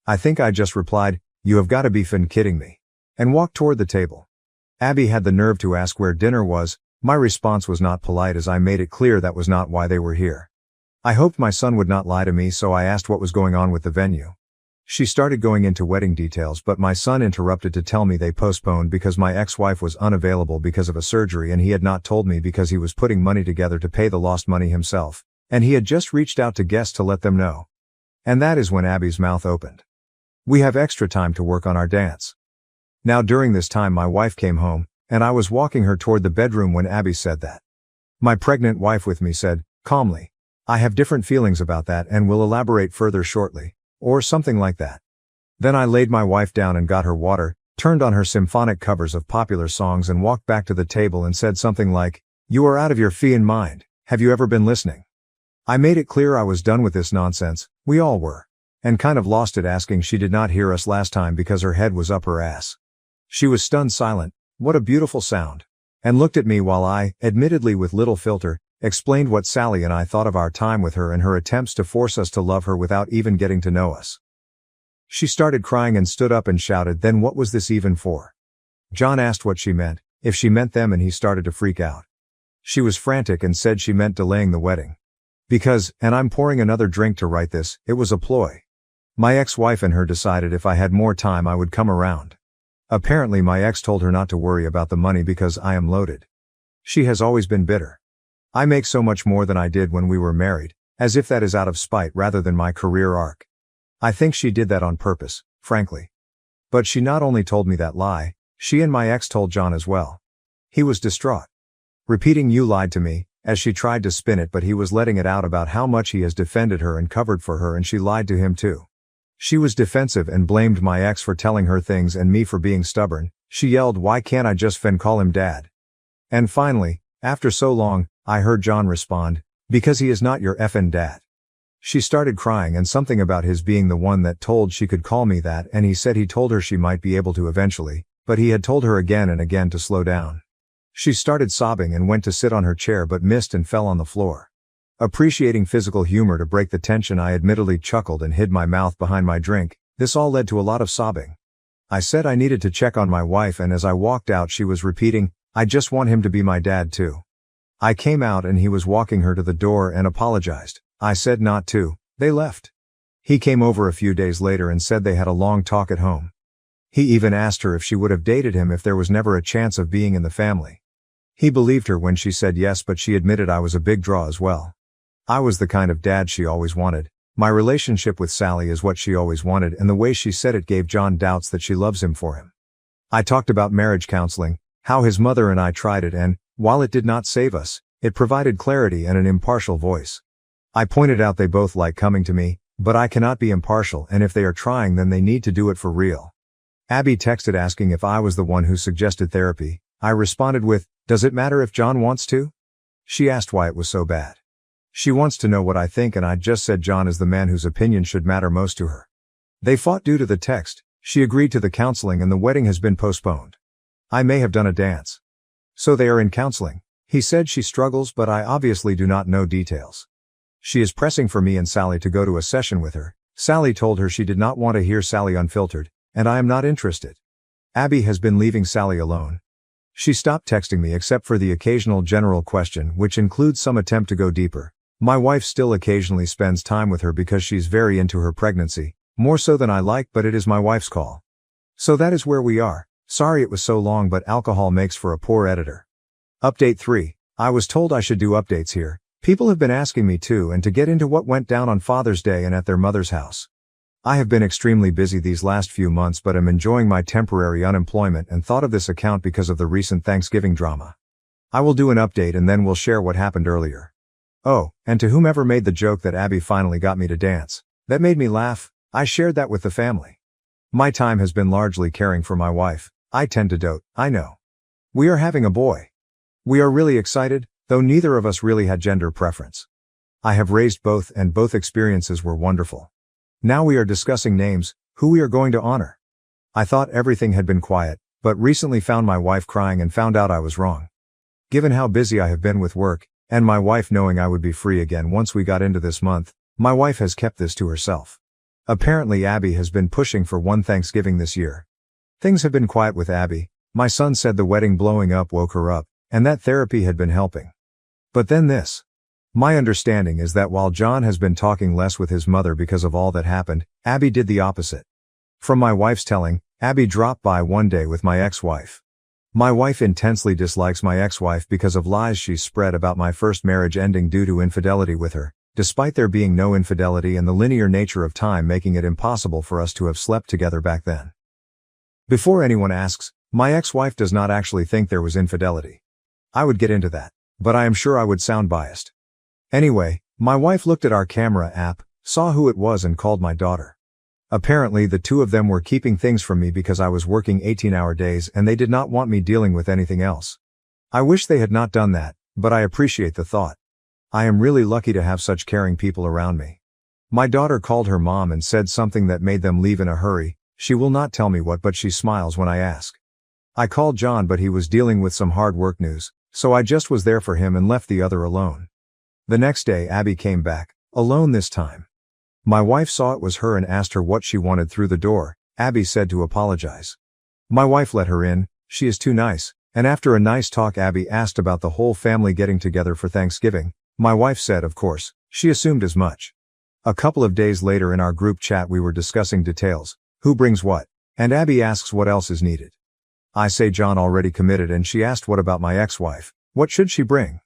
I think I just replied, "You have got to be fin kidding me," and walked toward the table. Abby had the nerve to ask where dinner was. My response was not polite as I made it clear that was not why they were here. I hoped my son would not lie to me, so I asked what was going on with the venue. She started going into wedding details, but my son interrupted to tell me they postponed because my ex-wife was unavailable because of a surgery and he had not told me because he was putting money together to pay the lost money himself, and he had just reached out to guests to let them know. And that is when Abby's mouth opened. We have extra time to work on our dance. Now during this time my wife came home, and I was walking her toward the bedroom when Abby said that. My pregnant wife with me said, calmly, "I have different feelings about that and will elaborate further shortly," or something like that. Then I laid my wife down and got her water, turned on her symphonic covers of popular songs and walked back to the table and said something like, "You are out of your fee-in mind, have you ever been listening?" I made it clear I was done with this nonsense, we all were, and kind of lost it asking she did not hear us last time because her head was up her ass. She was stunned silent, "What a beautiful sound," and looked at me while I, admittedly with little filter, explained what Sally and I thought of our time with her and her attempts to force us to love her without even getting to know us. She started crying and stood up and shouted, "Then what was this even for?" John asked what she meant, if she meant them, and he started to freak out. She was frantic and said she meant delaying the wedding. Because, and I'm pouring another drink to write this, it was a ploy. My ex-wife and her decided if I had more time I would come around. Apparently my ex told her not to worry about the money because I am loaded. She has always been bitter. I make so much more than I did when we were married, as if that is out of spite rather than my career arc. I think she did that on purpose, frankly. But she not only told me that lie, she and my ex told John as well. He was distraught. Repeating "You lied to me," as she tried to spin it, but he was letting it out about how much he has defended her and covered for her, and she lied to him too. She was defensive and blamed my ex for telling her things and me for being stubborn. She yelled, "Why can't I just call him dad?" And finally, after so long, I heard John respond, "Because he is not your effing dad." She started crying and something about his being the one that told she could call me that, and he said he told her she might be able to eventually, but he had told her again and again to slow down. She started sobbing and went to sit on her chair but missed and fell on the floor. Appreciating physical humor to break the tension, I admittedly chuckled and hid my mouth behind my drink. This all led to a lot of sobbing. I said I needed to check on my wife, and as I walked out she was repeating, "I just want him to be my dad too." I came out and he was walking her to the door and apologized. I said not to. They left. He came over a few days later and said they had a long talk at home. He even asked her if she would have dated him if there was never a chance of being in the family. He believed her when she said yes, but she admitted I was a big draw as well. I was the kind of dad she always wanted. My relationship with Sally is what she always wanted, and the way she said it gave John doubts that she loves him for him. I talked about marriage counseling, how his mother and I tried it, and, while it did not save us, it provided clarity and an impartial voice. I pointed out they both like coming to me, but I cannot be impartial, and if they are trying then they need to do it for real. Abby texted asking if I was the one who suggested therapy. I responded with, "Does it matter if John wants to?" She asked why it was so bad. She wants to know what I think, and I just said John is the man whose opinion should matter most to her. They fought due to the text. She agreed to the counseling and the wedding has been postponed. I may have done a dance. So they are in counseling. He said she struggles, but I obviously do not know details. She is pressing for me and Sally to go to a session with her. Sally told her she did not want to hear Sally unfiltered, and I am not interested. Abby has been leaving Sally alone. She stopped texting me except for the occasional general question, which includes some attempt to go deeper. My wife still occasionally spends time with her because she's very into her pregnancy, more so than I like, but it is my wife's call. So that is where we are. Sorry it was so long, but alcohol makes for a poor editor. Update 3. I was told I should do updates here. People have been asking me to and to get into what went down on Father's Day and at their mother's house. I have been extremely busy these last few months but am enjoying my temporary unemployment and thought of this account because of the recent Thanksgiving drama. I will do an update and then we'll share what happened earlier. Oh, and to whomever made the joke that Abby finally got me to dance, that made me laugh, I shared that with the family. My time has been largely caring for my wife. I tend to dote, I know. We are having a boy. We are really excited, though neither of us really had gender preference. I have raised both and both experiences were wonderful. Now we are discussing names, who we are going to honor. I thought everything had been quiet, but recently found my wife crying and found out I was wrong. Given how busy I have been with work, and my wife knowing I would be free again once we got into this month, my wife has kept this to herself. Apparently Abby has been pushing for one Thanksgiving this year. Things have been quiet with Abby. My son said the wedding blowing up woke her up, and that therapy had been helping. But then this. My understanding is that while John has been talking less with his mother because of all that happened, Abby did the opposite. From my wife's telling, Abby dropped by one day with my ex-wife. My wife intensely dislikes my ex-wife because of lies she's spread about my first marriage ending due to infidelity with her, despite there being no infidelity and the linear nature of time making it impossible for us to have slept together back then. Before anyone asks, my ex-wife does not actually think there was infidelity. I would get into that, but I am sure I would sound biased. Anyway, my wife looked at our camera app, saw who it was and called my daughter. Apparently the two of them were keeping things from me because I was working 18-hour days and they did not want me dealing with anything else. I wish they had not done that, but I appreciate the thought. I am really lucky to have such caring people around me. My daughter called her mom and said something that made them leave in a hurry. She will not tell me what, but she smiles when I ask. I called John but he was dealing with some hard work news, so I just was there for him and left the other alone. The next day Abby came back, alone this time. My wife saw it was her and asked her what she wanted through the door. Abby said to apologize. My wife let her in, she is too nice, and after a nice talk Abby asked about the whole family getting together for Thanksgiving. My wife said of course, she assumed as much. A couple of days later in our group chat we were discussing details, who brings what, and Abby asks what else is needed. I say John already committed and she asked what about my ex-wife, what should she bring?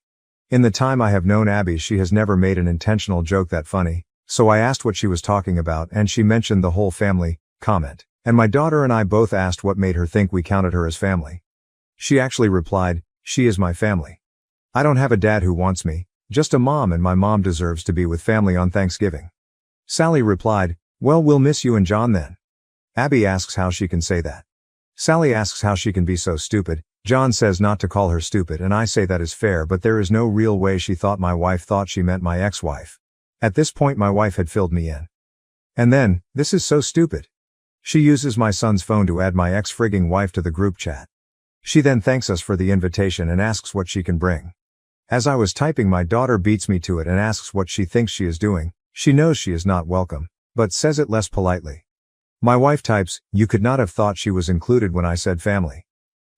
In the time I have known Abby she has never made an intentional joke that funny, so I asked what she was talking about and she mentioned the whole family comment, and my daughter and I both asked what made her think we counted her as family. She actually replied, she is my family. I don't have a dad who wants me, just a mom and my mom deserves to be with family on Thanksgiving. Sally replied, well we'll miss you and John then. Abby asks how she can say that. Sally asks how she can be so stupid. John says not to call her stupid and I say that is fair but there is no real way she thought my wife thought she meant my ex-wife. At this point my wife had filled me in. And then, this is so stupid. She uses my son's phone to add my ex-frigging wife to the group chat. She then thanks us for the invitation and asks what she can bring. As I was typing my daughter beats me to it and asks what she thinks she is doing. She knows she is not welcome, but says it less politely. My wife types, you could not have thought she was included when I said family.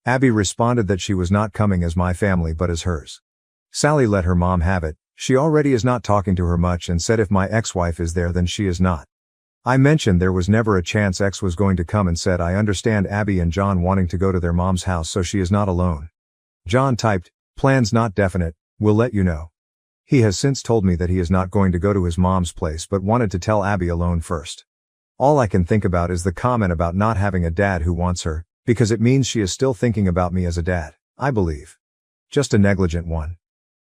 Abby responded that she was not coming as my family but as hers. Sally let her mom have it, she already is not talking to her much and said if my ex-wife is there then she is not. I mentioned there was never a chance X was going to come and said I understand Abby and John wanting to go to their mom's house so she is not alone. John typed, plans not definite, will let you know. He has since told me that he is not going to go to his mom's place but wanted to tell Abby alone first. All I can think about is the comment about not having a dad who wants her, because it means she is still thinking about me as a dad, I believe. Just a negligent one.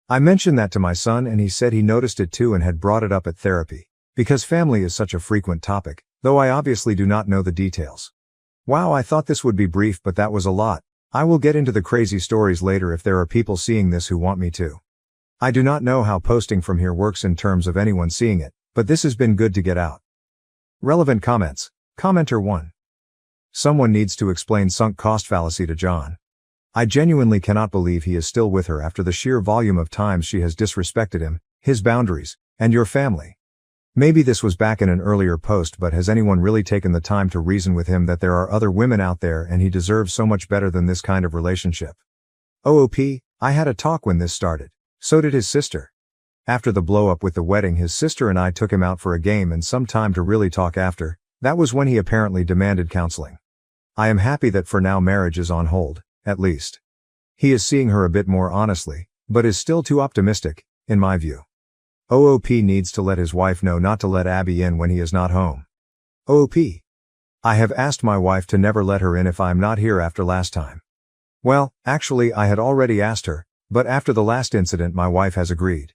I mentioned that to my son and he said he noticed it too and had brought it up at therapy, because family is such a frequent topic, though I obviously do not know the details. Wow, I thought this would be brief but that was a lot. I will get into the crazy stories later if there are people seeing this who want me to. I do not know how posting from here works in terms of anyone seeing it, but this has been good to get out. Relevant comments. Commenter 1. Someone needs to explain sunk cost fallacy to John. I genuinely cannot believe he is still with her after the sheer volume of times she has disrespected him, his boundaries, and your family. Maybe this was back in an earlier post but has anyone really taken the time to reason with him that there are other women out there and he deserves so much better than this kind of relationship? OOP, I had a talk when this started. So did his sister. After the blow-up with the wedding his sister and I took him out for a game and some time to really talk after. That was when he apparently demanded counseling. I am happy that for now marriage is on hold, at least. He is seeing her a bit more honestly, but is still too optimistic, in my view. OOP needs to let his wife know not to let Abby in when he is not home. OOP. I have asked my wife to never let her in if I'm not here after last time. Well, actually I had already asked her, but after the last incident my wife has agreed.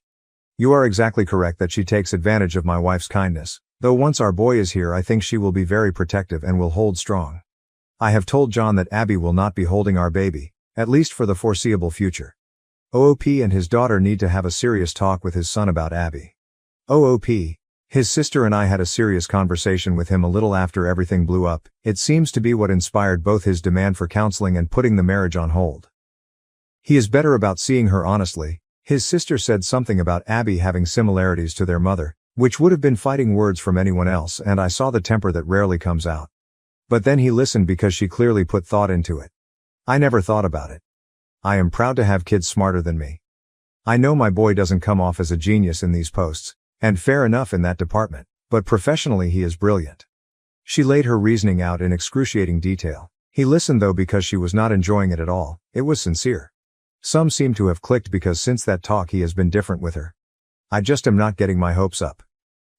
You are exactly correct that she takes advantage of my wife's kindness, though once our boy is here I think she will be very protective and will hold strong. I have told John that Abby will not be holding our baby, at least for the foreseeable future. OOP and his daughter need to have a serious talk with his son about Abby. OOP. His sister and I had a serious conversation with him a little after everything blew up. It seems to be what inspired both his demand for counseling and putting the marriage on hold. He is better about seeing her honestly. His sister said something about Abby having similarities to their mother, which would have been fighting words from anyone else, and I saw the temper that rarely comes out. But then he listened because she clearly put thought into it. I never thought about it. I am proud to have kids smarter than me. I know my boy doesn't come off as a genius in these posts, and fair enough in that department, but professionally he is brilliant. She laid her reasoning out in excruciating detail. He listened though because she was not enjoying it at all. It was sincere. Some seem to have clicked because since that talk he has been different with her. I just am not getting my hopes up.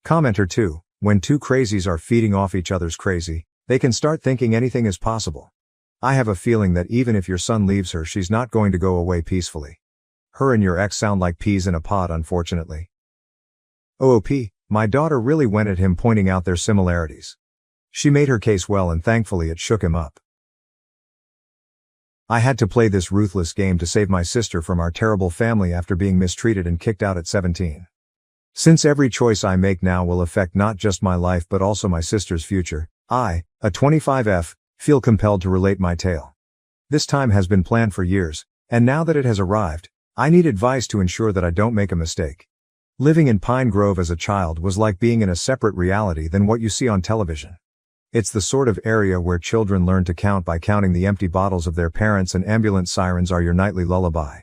Commenter 2. When two crazies are feeding off each other's crazy, they can start thinking anything is possible. I have a feeling that even if your son leaves her she's not going to go away peacefully. Her and your ex sound like peas in a pod unfortunately. OOP, my daughter really went at him pointing out their similarities. She made her case well and thankfully it shook him up. I had to play this ruthless game to save my sister from our terrible family after being mistreated and kicked out at 17. Since every choice I make now will affect not just my life but also my sister's future, I, a 25F, feel compelled to relate my tale. This time has been planned for years, and now that it has arrived, I need advice to ensure that I don't make a mistake. Living in Pine Grove as a child was like being in a separate reality than what you see on television. It's the sort of area where children learn to count by counting the empty bottles of their parents and ambulance sirens are your nightly lullaby.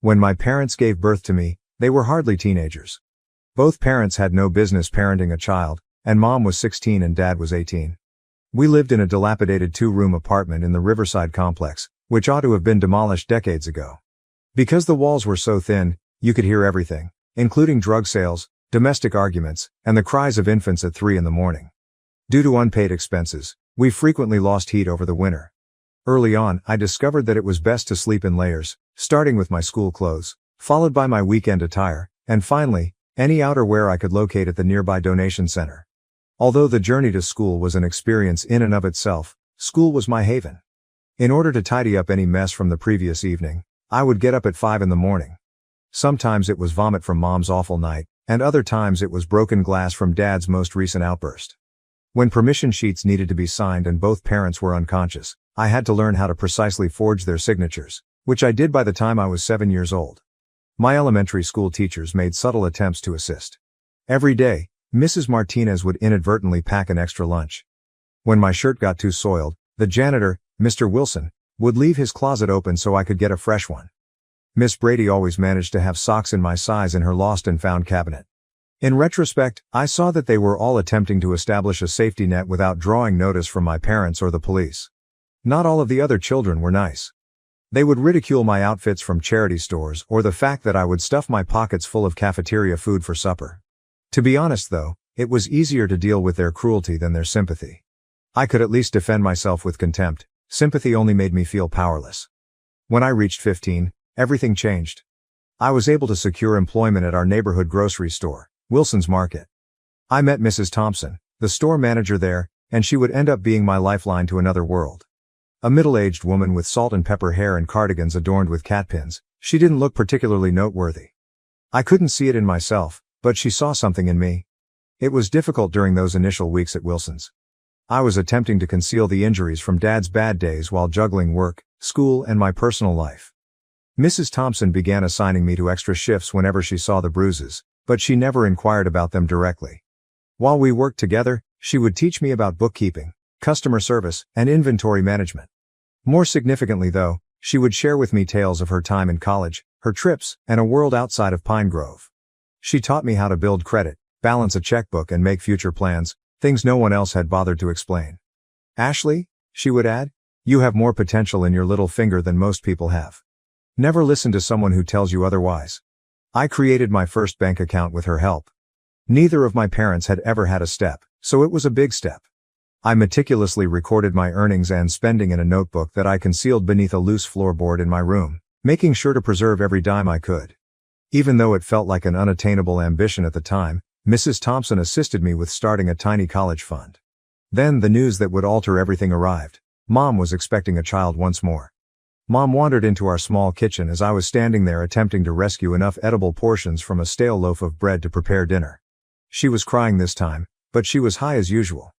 When my parents gave birth to me, they were hardly teenagers. Both parents had no business parenting a child, and mom was 16 and dad was 18. We lived in a dilapidated 2-room apartment in the Riverside complex, which ought to have been demolished decades ago. Because the walls were so thin, you could hear everything, including drug sales, domestic arguments, and the cries of infants at 3 in the morning. Due to unpaid expenses, we frequently lost heat over the winter. Early on, I discovered that it was best to sleep in layers, starting with my school clothes, followed by my weekend attire, and finally, any outerwear I could locate at the nearby donation center. Although the journey to school was an experience in and of itself, school was my haven. In order to tidy up any mess from the previous evening, I would get up at 5 in the morning. Sometimes it was vomit from mom's awful night, and other times it was broken glass from dad's most recent outburst. When permission sheets needed to be signed and both parents were unconscious, I had to learn how to precisely forge their signatures, which I did by the time I was 7 years old. My elementary school teachers made subtle attempts to assist. Every day, Mrs. Martinez would inadvertently pack an extra lunch. When my shirt got too soiled, the janitor, Mr. Wilson, would leave his closet open so I could get a fresh one. Miss Brady always managed to have socks in my size in her lost and found cabinet. In retrospect, I saw that they were all attempting to establish a safety net without drawing notice from my parents or the police. Not all of the other children were nice. They would ridicule my outfits from charity stores or the fact that I would stuff my pockets full of cafeteria food for supper. To be honest though, it was easier to deal with their cruelty than their sympathy. I could at least defend myself with contempt. Sympathy only made me feel powerless. When I reached 15, everything changed. I was able to secure employment at our neighborhood grocery store, Wilson's Market. I met Mrs. Thompson, the store manager there, and she would end up being my lifeline to another world. A middle-aged woman with salt and pepper hair and cardigans adorned with cat pins, she didn't look particularly noteworthy. I couldn't see it in myself, but she saw something in me. It was difficult during those initial weeks at Wilson's. I was attempting to conceal the injuries from Dad's bad days while juggling work, school, and my personal life. Mrs. Thompson began assigning me to extra shifts whenever she saw the bruises, but she never inquired about them directly. While we worked together, she would teach me about bookkeeping, customer service, and inventory management. More significantly though, she would share with me tales of her time in college, her trips, and a world outside of Pine Grove. She taught me how to build credit, balance a checkbook, and make future plans, things no one else had bothered to explain. "Ashley," she would add, "you have more potential in your little finger than most people have. Never listen to someone who tells you otherwise." I created my first bank account with her help. Neither of my parents had ever had a step, so it was a big step. I meticulously recorded my earnings and spending in a notebook that I concealed beneath a loose floorboard in my room, making sure to preserve every dime I could. Even though it felt like an unattainable ambition at the time, Mrs. Thompson assisted me with starting a tiny college fund. Then the news that would alter everything arrived. Mom was expecting a child once more. Mom wandered into our small kitchen as I was standing there attempting to rescue enough edible portions from a stale loaf of bread to prepare dinner. She was crying this time, but she was high as usual.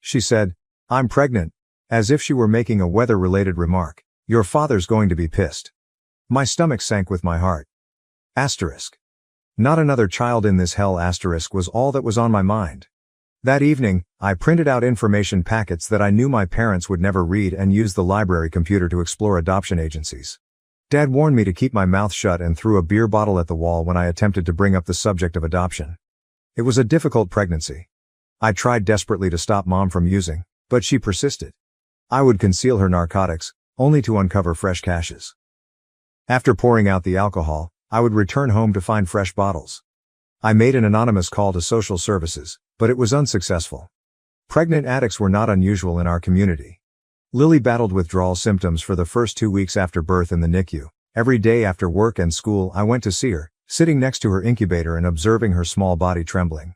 She said, "I'm pregnant," as if she were making a weather-related remark. "Your father's going to be pissed." My stomach sank with my heart. Asterisk. Not another child in this hell asterisk was all that was on my mind. That evening, I printed out information packets that I knew my parents would never read and used the library computer to explore adoption agencies. Dad warned me to keep my mouth shut and threw a beer bottle at the wall when I attempted to bring up the subject of adoption. It was a difficult pregnancy. I tried desperately to stop Mom from using, but she persisted. I would conceal her narcotics, only to uncover fresh caches. After pouring out the alcohol, I would return home to find fresh bottles. I made an anonymous call to social services, but it was unsuccessful. Pregnant addicts were not unusual in our community. Lily battled withdrawal symptoms for the first 2 weeks after birth in the NICU. Every day after work and school I went to see her, sitting next to her incubator and observing her small body trembling.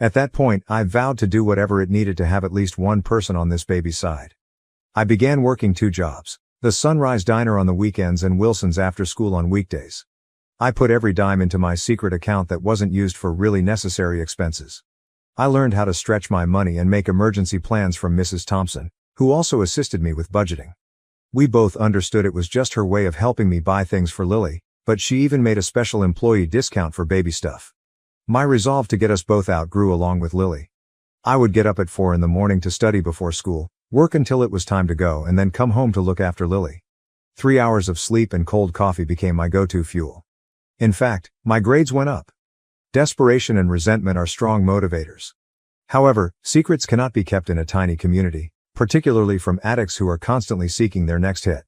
At that point, I vowed to do whatever it needed to have at least one person on this baby's side. I began working 2 jobs, the Sunrise Diner on the weekends and Wilson's after school on weekdays. I put every dime into my secret account that wasn't used for really necessary expenses. I learned how to stretch my money and make emergency plans from Mrs. Thompson, who also assisted me with budgeting. We both understood it was just her way of helping me buy things for Lily, but she even made a special employee discount for baby stuff. My resolve to get us both out grew along with Lily. I would get up at 4 in the morning to study before school, work until it was time to go and then come home to look after Lily. 3 hours of sleep and cold coffee became my go-to fuel. In fact, my grades went up. Desperation and resentment are strong motivators. However, secrets cannot be kept in a tiny community, particularly from addicts who are constantly seeking their next hit.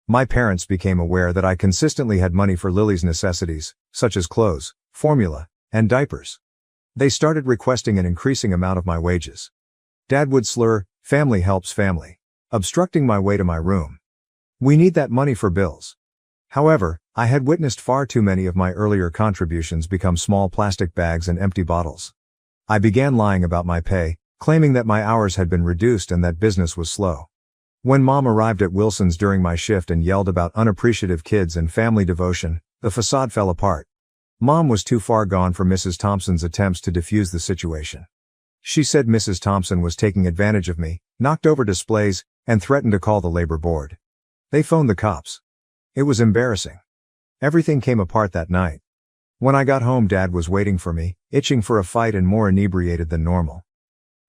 My parents became aware that I consistently had money for Lily's necessities, such as clothes, formula, and diapers. They started requesting an increasing amount of my wages. Dad would slur, "Family helps family," obstructing my way to my room. "We need that money for bills." However, I had witnessed far too many of my earlier contributions become small plastic bags and empty bottles. I began lying about my pay, claiming that my hours had been reduced and that business was slow. When Mom arrived at Wilson's during my shift and yelled about unappreciative kids and family devotion, the facade fell apart. Mom was too far gone for Mrs. Thompson's attempts to defuse the situation. She said Mrs. Thompson was taking advantage of me, knocked over displays, and threatened to call the labor board. They phoned the cops. It was embarrassing. Everything came apart that night. When I got home, Dad was waiting for me, itching for a fight and more inebriated than normal.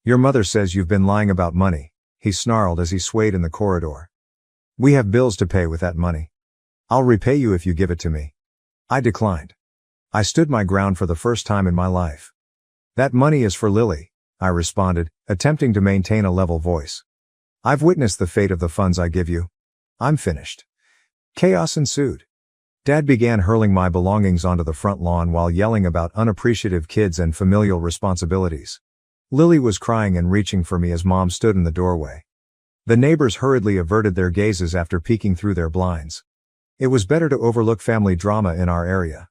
"Your mother says you've been lying about money," he snarled as he swayed in the corridor. "We have bills to pay with that money. I'll repay you if you give it to me." I declined. I stood my ground for the first time in my life. "That money is for Lily," I responded, attempting to maintain a level voice. "I've witnessed the fate of the funds I give you. I'm finished." Chaos ensued. Dad began hurling my belongings onto the front lawn while yelling about unappreciative kids and familial responsibilities. Lily was crying and reaching for me as Mom stood in the doorway. The neighbors hurriedly averted their gazes after peeking through their blinds. It was better to overlook family drama in our area.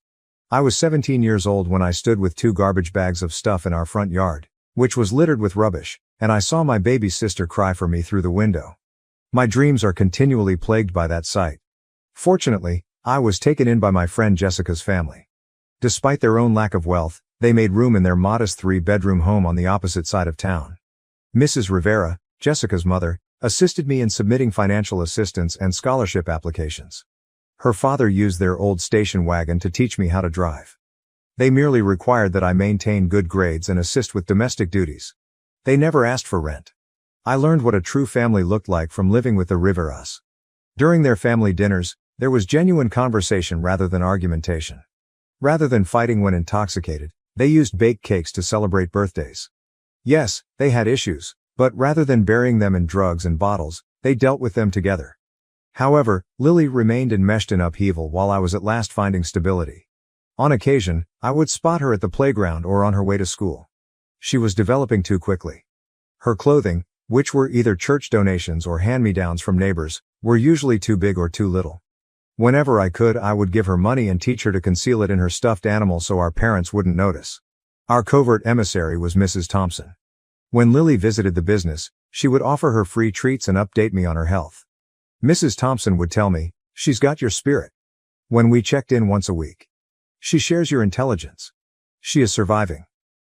I was 17 years old when I stood with 2 garbage bags of stuff in our front yard, which was littered with rubbish, and I saw my baby sister cry for me through the window. My dreams are continually plagued by that sight. Fortunately, I was taken in by my friend Jessica's family. Despite their own lack of wealth, they made room in their modest 3-bedroom home on the opposite side of town. Mrs. Rivera, Jessica's mother, assisted me in submitting financial assistance and scholarship applications. Her father used their old station wagon to teach me how to drive. They merely required that I maintain good grades and assist with domestic duties. They never asked for rent. I learned what a true family looked like from living with the Riveras. During their family dinners, there was genuine conversation rather than argumentation. Rather than fighting when intoxicated, they used baked cakes to celebrate birthdays. Yes, they had issues, but rather than burying them in drugs and bottles, they dealt with them together. However, Lily remained enmeshed in upheaval while I was at last finding stability. On occasion, I would spot her at the playground or on her way to school. She was developing too quickly. Her clothing, which were either church donations or hand-me-downs from neighbors, were usually too big or too little. Whenever I could, I would give her money and teach her to conceal it in her stuffed animal so our parents wouldn't notice. Our covert emissary was Mrs. Thompson. When Lily visited the business, she would offer her free treats and update me on her health. Mrs. Thompson would tell me, "She's got your spirit." When we checked in once a week. "She shares your intelligence. She is surviving."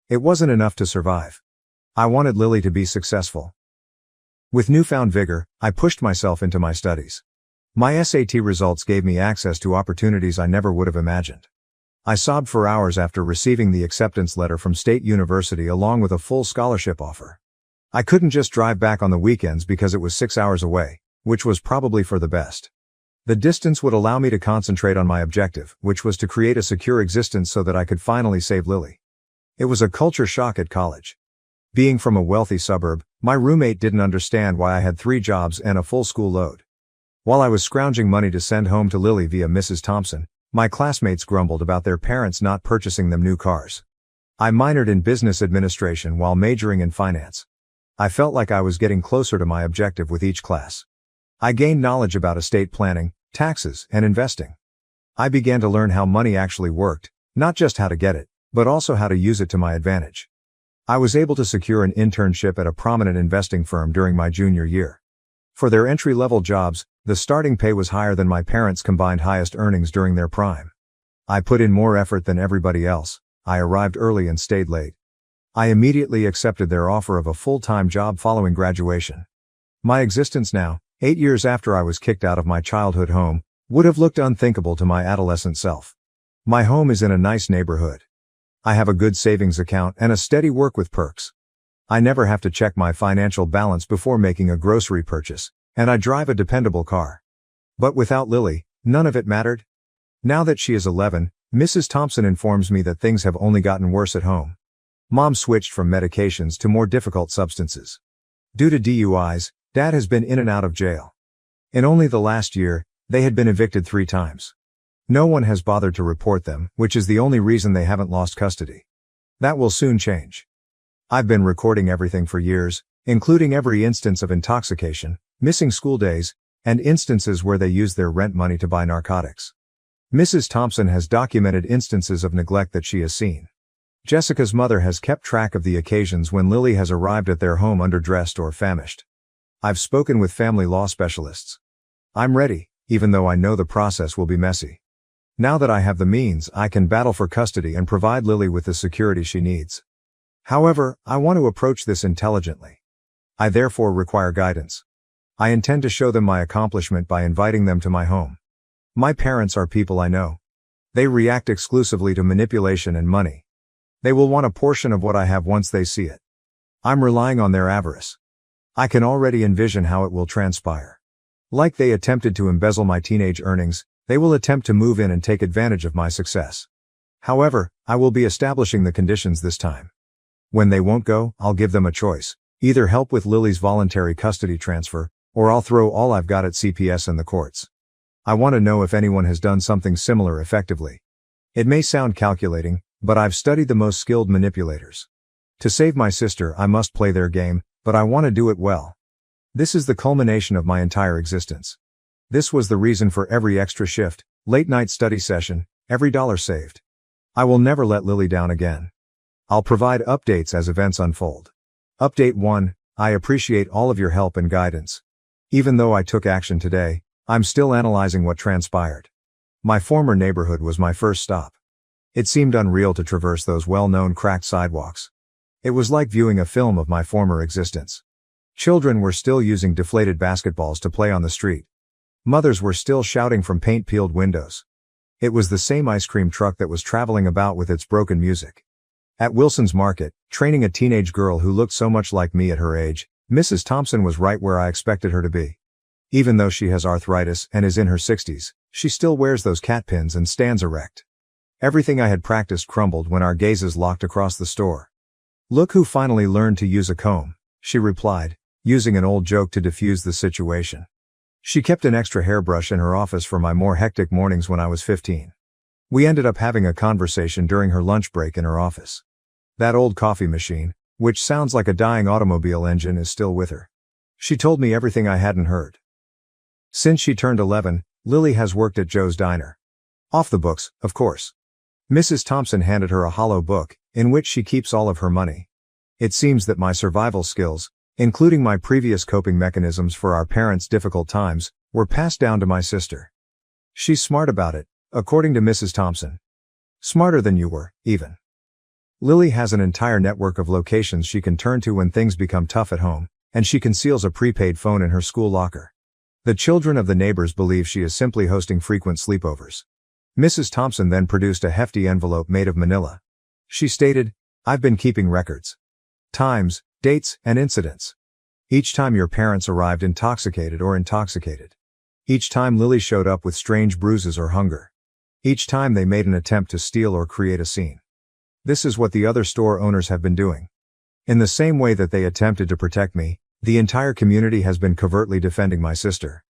It wasn't enough to survive. I wanted Lily to be successful. With newfound vigor, I pushed myself into my studies. My SAT results gave me access to opportunities I never would have imagined. I sobbed for hours after receiving the acceptance letter from State University along with a full scholarship offer. I couldn't just drive back on the weekends because it was 6 hours away, which was probably for the best. The distance would allow me to concentrate on my objective, which was to create a secure existence so that I could finally save Lily. It was a culture shock at college. Being from a wealthy suburb, my roommate didn't understand why I had 3 jobs and a full school load. While I was scrounging money to send home to Lily via Mrs. Thompson, my classmates grumbled about their parents not purchasing them new cars. I minored in business administration while majoring in finance. I felt like I was getting closer to my objective with each class. I gained knowledge about estate planning, taxes, and investing. I began to learn how money actually worked, not just how to get it, but also how to use it to my advantage. I was able to secure an internship at a prominent investing firm during my junior year. For their entry-level jobs, the starting pay was higher than my parents' combined highest earnings during their prime. I put in more effort than everybody else. I arrived early and stayed late. I immediately accepted their offer of a full-time job following graduation. My existence now, 8 years after I was kicked out of my childhood home, would have looked unthinkable to my adolescent self. My home is in a nice neighborhood. I have a good savings account and a steady work with perks. I never have to check my financial balance before making a grocery purchase, and I drive a dependable car. But without Lily, none of it mattered. Now that she is 11, Mrs. Thompson informs me that things have only gotten worse at home. Mom switched from medications to more difficult substances. Due to DUIs, Dad has been in and out of jail. In only the last year, they had been evicted 3 times. No one has bothered to report them, which is the only reason they haven't lost custody. That will soon change. I've been recording everything for years, including every instance of intoxication, missing school days, and instances where they used their rent money to buy narcotics. Mrs. Thompson has documented instances of neglect that she has seen. Jessica's mother has kept track of the occasions when Lily has arrived at their home underdressed or famished. I've spoken with family law specialists. I'm ready, even though I know the process will be messy. Now that I have the means, I can battle for custody and provide Lily with the security she needs. However, I want to approach this intelligently. I therefore require guidance. I intend to show them my accomplishment by inviting them to my home. My parents are people I know. They react exclusively to manipulation and money. They will want a portion of what I have once they see it. I'm relying on their avarice. I can already envision how it will transpire. Like they attempted to embezzle my teenage earnings, they will attempt to move in and take advantage of my success. However, I will be establishing the conditions this time. When they won't go, I'll give them a choice. Either help with Lily's voluntary custody transfer, or I'll throw all I've got at CPS and the courts. I want to know if anyone has done something similar effectively. It may sound calculating, but I've studied the most skilled manipulators. To save my sister, I must play their game, but I want to do it well. This is the culmination of my entire existence. This was the reason for every extra shift, late-night study session, every dollar saved. I will never let Lily down again. I'll provide updates as events unfold. Update 1, I appreciate all of your help and guidance. Even though I took action today, I'm still analyzing what transpired. My former neighborhood was my first stop. It seemed unreal to traverse those well-known cracked sidewalks. It was like viewing a film of my former existence. Children were still using deflated basketballs to play on the street. Mothers were still shouting from paint-peeled windows. It was the same ice cream truck that was traveling about with its broken music. At Wilson's Market, training a teenage girl who looked so much like me at her age, Mrs. Thompson was right where I expected her to be. Even though she has arthritis and is in her 60s, she still wears those cat pins and stands erect. Everything I had practiced crumbled when our gazes locked across the store. "Look who finally learned to use a comb," she replied, using an old joke to diffuse the situation. She kept an extra hairbrush in her office for my more hectic mornings when I was 15. We ended up having a conversation during her lunch break in her office. That old coffee machine, which sounds like a dying automobile engine, is still with her. She told me everything I hadn't heard. Since she turned 11, Lily has worked at Joe's Diner. Off the books, of course. Mrs. Thompson handed her a hollow book, in which she keeps all of her money. It seems that my survival skills, including my previous coping mechanisms for our parents' difficult times, were passed down to my sister. She's smart about it, according to Mrs. Thompson. Smarter than you were, even. Lily has an entire network of locations she can turn to when things become tough at home, and she conceals a prepaid phone in her school locker. The children of the neighbors believe she is simply hosting frequent sleepovers. Mrs. Thompson then produced a hefty envelope made of manila. She stated, "I've been keeping records. Times, dates, and incidents. Each time your parents arrived intoxicated. Each time Lily showed up with strange bruises or hunger. Each time they made an attempt to steal or create a scene. This is what the other store owners have been doing. In the same way that they attempted to protect me, the entire community has been covertly defending my sister.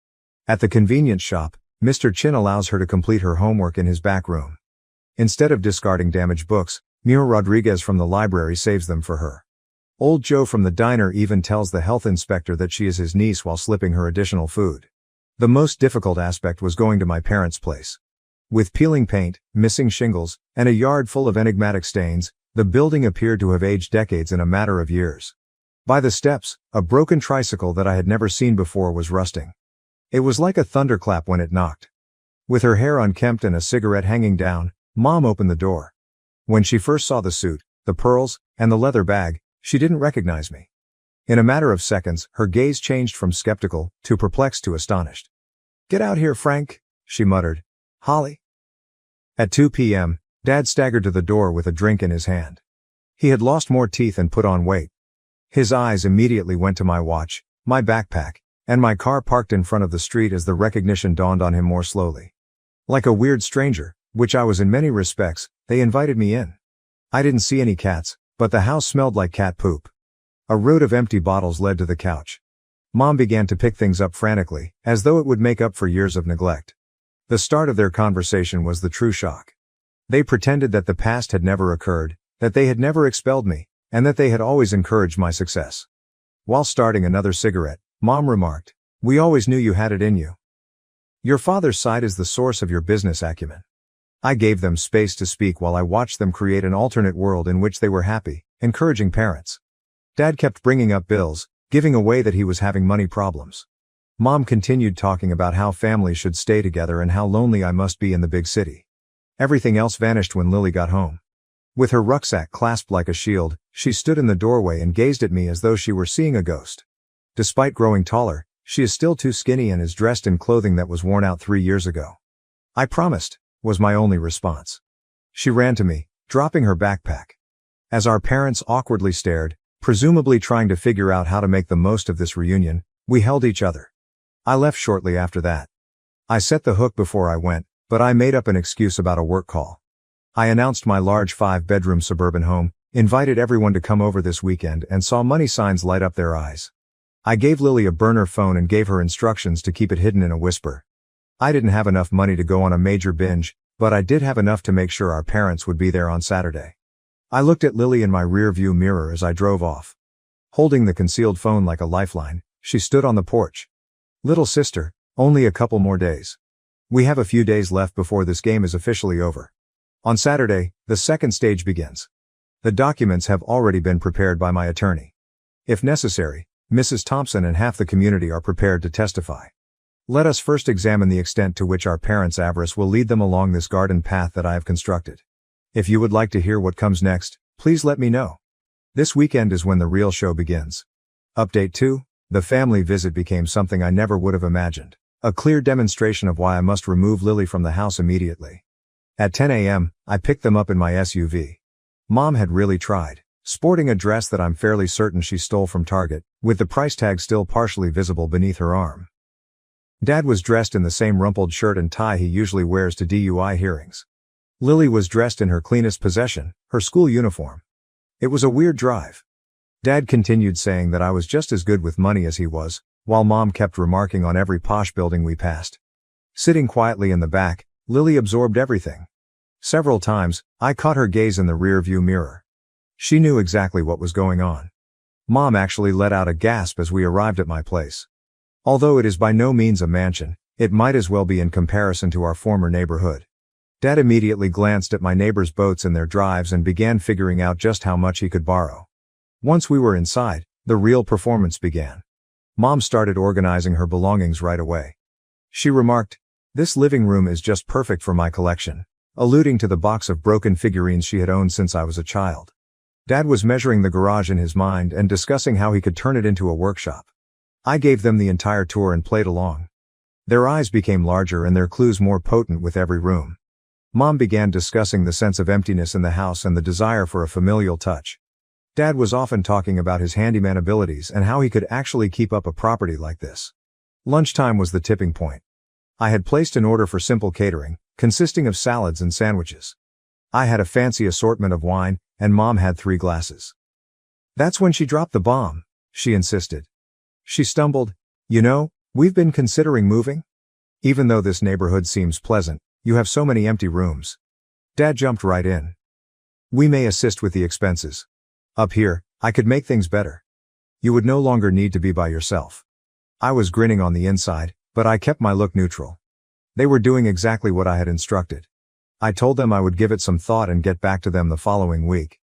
At the convenience shop, Mr. Chin allows her to complete her homework in his back room. Instead of discarding damaged books, Mira Rodriguez from the library saves them for her. Old Joe from the diner even tells the health inspector that she is his niece while slipping her additional food. The most difficult aspect was going to my parents' place. With peeling paint, missing shingles, and a yard full of enigmatic stains, the building appeared to have aged decades in a matter of years. By the steps, a broken tricycle that I had never seen before was rusting. It was like a thunderclap when it knocked. With her hair unkempt and a cigarette hanging down, Mom opened the door. When she first saw the suit, the pearls, and the leather bag, she didn't recognize me. In a matter of seconds, her gaze changed from skeptical to perplexed to astonished. "Get out here, Frank," she muttered. "Holly." At 2 p.m., Dad staggered to the door with a drink in his hand. He had lost more teeth and put on weight. His eyes immediately went to my watch, my backpack, and my car parked in front of the street as the recognition dawned on him more slowly. Like a weird stranger, which I was in many respects, they invited me in. I didn't see any cats, but the house smelled like cat poop. A road of empty bottles led to the couch. Mom began to pick things up frantically, as though it would make up for years of neglect. The start of their conversation was the true shock. They pretended that the past had never occurred, that they had never expelled me, and that they had always encouraged my success. While starting another cigarette, Mom remarked, "We always knew you had it in you. Your father's side is the source of your business acumen." I gave them space to speak while I watched them create an alternate world in which they were happy, encouraging parents. Dad kept bringing up bills, giving away that he was having money problems. Mom continued talking about how families should stay together and how lonely I must be in the big city. Everything else vanished when Lily got home. With her rucksack clasped like a shield, she stood in the doorway and gazed at me as though she were seeing a ghost. Despite growing taller, she is still too skinny and is dressed in clothing that was worn out 3 years ago. "I promised," was my only response. She ran to me, dropping her backpack. As our parents awkwardly stared, presumably trying to figure out how to make the most of this reunion, we held each other. I left shortly after that. I set the hook before I went, but I made up an excuse about a work call. I announced my large 5-bedroom suburban home, invited everyone to come over this weekend, and saw money signs light up their eyes. I gave Lily a burner phone and gave her instructions to keep it hidden in a whisper. I didn't have enough money to go on a major binge, but I did have enough to make sure our parents would be there on Saturday. I looked at Lily in my rearview mirror as I drove off. Holding the concealed phone like a lifeline, she stood on the porch. "Little sister, only a couple more days. We have a few days left before this game is officially over. On Saturday, the second stage begins. The documents have already been prepared by my attorney. If necessary, Mrs. Thompson and half the community are prepared to testify. Let us first examine the extent to which our parents' avarice will lead them along this garden path that I have constructed. If you would like to hear what comes next, please let me know. This weekend is when the real show begins." Update 2. The family visit became something I never would have imagined. A clear demonstration of why I must remove Lily from the house immediately. At 10 a.m., I picked them up in my SUV. Mom had really tried, sporting a dress that I'm fairly certain she stole from Target, with the price tag still partially visible beneath her arm. Dad was dressed in the same rumpled shirt and tie he usually wears to DUI hearings. Lily was dressed in her cleanest possession, her school uniform. It was a weird drive. Dad continued saying that I was just as good with money as he was, while Mom kept remarking on every posh building we passed. Sitting quietly in the back, Lily absorbed everything. Several times, I caught her gaze in the rear-view mirror. She knew exactly what was going on. Mom actually let out a gasp as we arrived at my place. Although it is by no means a mansion, it might as well be in comparison to our former neighborhood. Dad immediately glanced at my neighbor's boats and their drives and began figuring out just how much he could borrow. Once we were inside, the real performance began. Mom started organizing her belongings right away. She remarked, "This living room is just perfect for my collection," alluding to the box of broken figurines she had owned since I was a child. Dad was measuring the garage in his mind and discussing how he could turn it into a workshop. I gave them the entire tour and played along. Their eyes became larger and their clues more potent with every room. Mom began discussing the sense of emptiness in the house and the desire for a familial touch. Dad was often talking about his handyman abilities and how he could actually keep up a property like this. Lunchtime was the tipping point. I had placed an order for simple catering, consisting of salads and sandwiches. I had a fancy assortment of wine, and Mom had 3 glasses. That's when she dropped the bomb, she insisted. She stumbled, "You know, we've been considering moving. Even though this neighborhood seems pleasant, you have so many empty rooms." Dad jumped right in. "We may assist with the expenses. Up here, I could make things better. You would no longer need to be by yourself." I was grinning on the inside, but I kept my look neutral. They were doing exactly what I had instructed. I told them I would give it some thought and get back to them the following week.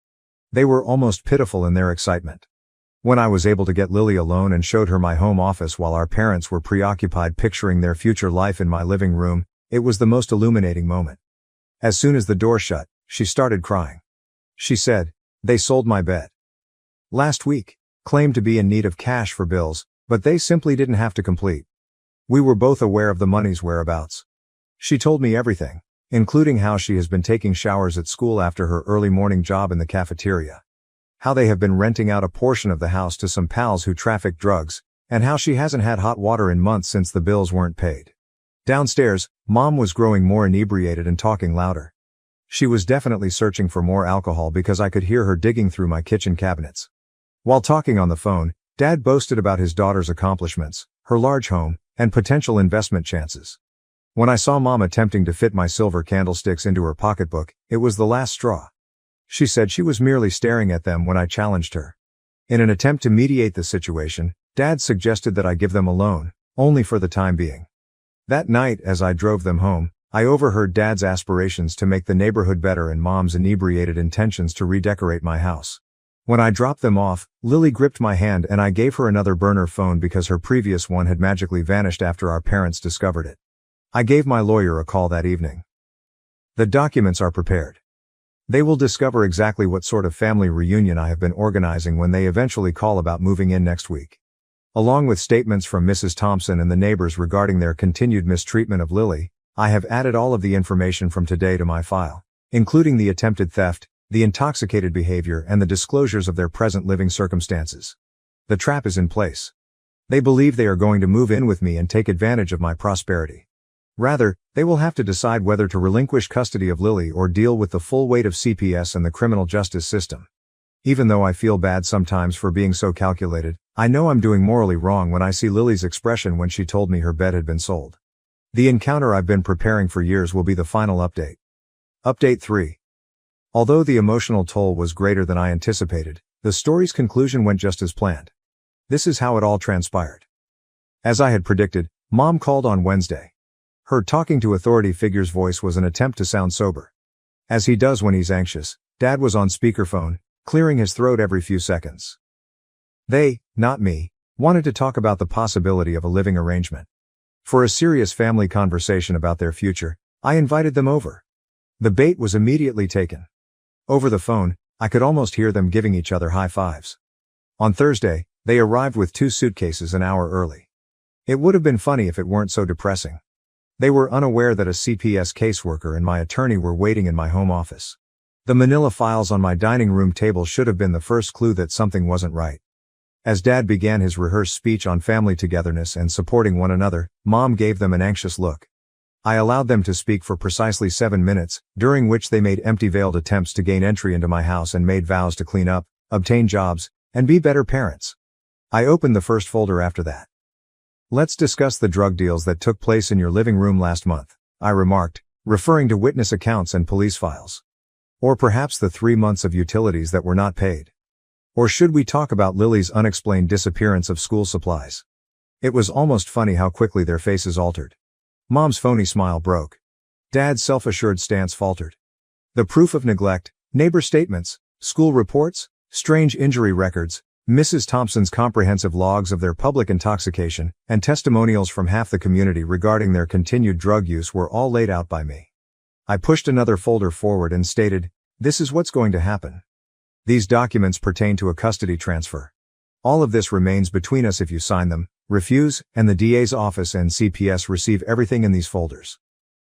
They were almost pitiful in their excitement. When I was able to get Lily alone and showed her my home office while our parents were preoccupied picturing their future life in my living room, it was the most illuminating moment. As soon as the door shut, she started crying. She said, "They sold my bed last week, claimed to be in need of cash for bills, but they simply didn't have to complete. We were both aware of the money's whereabouts." She told me everything, including how she has been taking showers at school after her early morning job in the cafeteria, how they have been renting out a portion of the house to some pals who traffic drugs, and how she hasn't had hot water in months since the bills weren't paid. Downstairs, Mom was growing more inebriated and talking louder. She was definitely searching for more alcohol because I could hear her digging through my kitchen cabinets. While talking on the phone, Dad boasted about his daughter's accomplishments, her large home, and potential investment chances. When I saw Mom attempting to fit my silver candlesticks into her pocketbook, it was the last straw. She said she was merely staring at them when I challenged her. In an attempt to mediate the situation, Dad suggested that I give them a loan, only for the time being. That night, as I drove them home, I overheard Dad's aspirations to make the neighborhood better and Mom's inebriated intentions to redecorate my house. When I dropped them off, Lily gripped my hand and I gave her another burner phone because her previous one had magically vanished after our parents discovered it. I gave my lawyer a call that evening. The documents are prepared. They will discover exactly what sort of family reunion I have been organizing when they eventually call about moving in next week. Along with statements from Mrs. Thompson and the neighbors regarding their continued mistreatment of Lily, I have added all of the information from today to my file, including the attempted theft, the intoxicated behavior and the disclosures of their present living circumstances. The trap is in place. They believe they are going to move in with me and take advantage of my prosperity. Rather, they will have to decide whether to relinquish custody of Lily or deal with the full weight of CPS and the criminal justice system. Even though I feel bad sometimes for being so calculated, I know I'm doing morally wrong when I see Lily's expression when she told me her bed had been sold. The encounter I've been preparing for years will be the final update. Update 3. Although the emotional toll was greater than I anticipated, the story's conclusion went just as planned. This is how it all transpired. As I had predicted, Mom called on Wednesday. Her talking to authority figure's voice was an attempt to sound sober. As he does when he's anxious, Dad was on speakerphone, clearing his throat every few seconds. They, not me, wanted to talk about the possibility of a living arrangement. For a serious family conversation about their future, I invited them over. The bait was immediately taken. Over the phone, I could almost hear them giving each other high fives. On Thursday, they arrived with 2 suitcases an hour early. It would have been funny if it weren't so depressing. They were unaware that a CPS caseworker and my attorney were waiting in my home office. The manila files on my dining room table should have been the first clue that something wasn't right. As Dad began his rehearsed speech on family togetherness and supporting one another, Mom gave them an anxious look. I allowed them to speak for precisely 7 minutes, during which they made empty veiled attempts to gain entry into my house and made vows to clean up, obtain jobs, and be better parents. I opened the first folder after that. "Let's discuss the drug deals that took place in your living room last month," I remarked, referring to witness accounts and police files. Or perhaps the 3 months of utilities that were not paid. Or should we talk about Lily's unexplained disappearance of school supplies? It was almost funny how quickly their faces altered. Mom's phony smile broke. Dad's self-assured stance faltered. The proof of neglect, neighbor statements, school reports, strange injury records, Mrs. Thompson's comprehensive logs of their public intoxication, and testimonials from half the community regarding their continued drug use were all laid out by me. I pushed another folder forward and stated, "This is what's going to happen. These documents pertain to a custody transfer. All of this remains between us if you sign them, refuse, and the DA's office and CPS receive everything in these folders."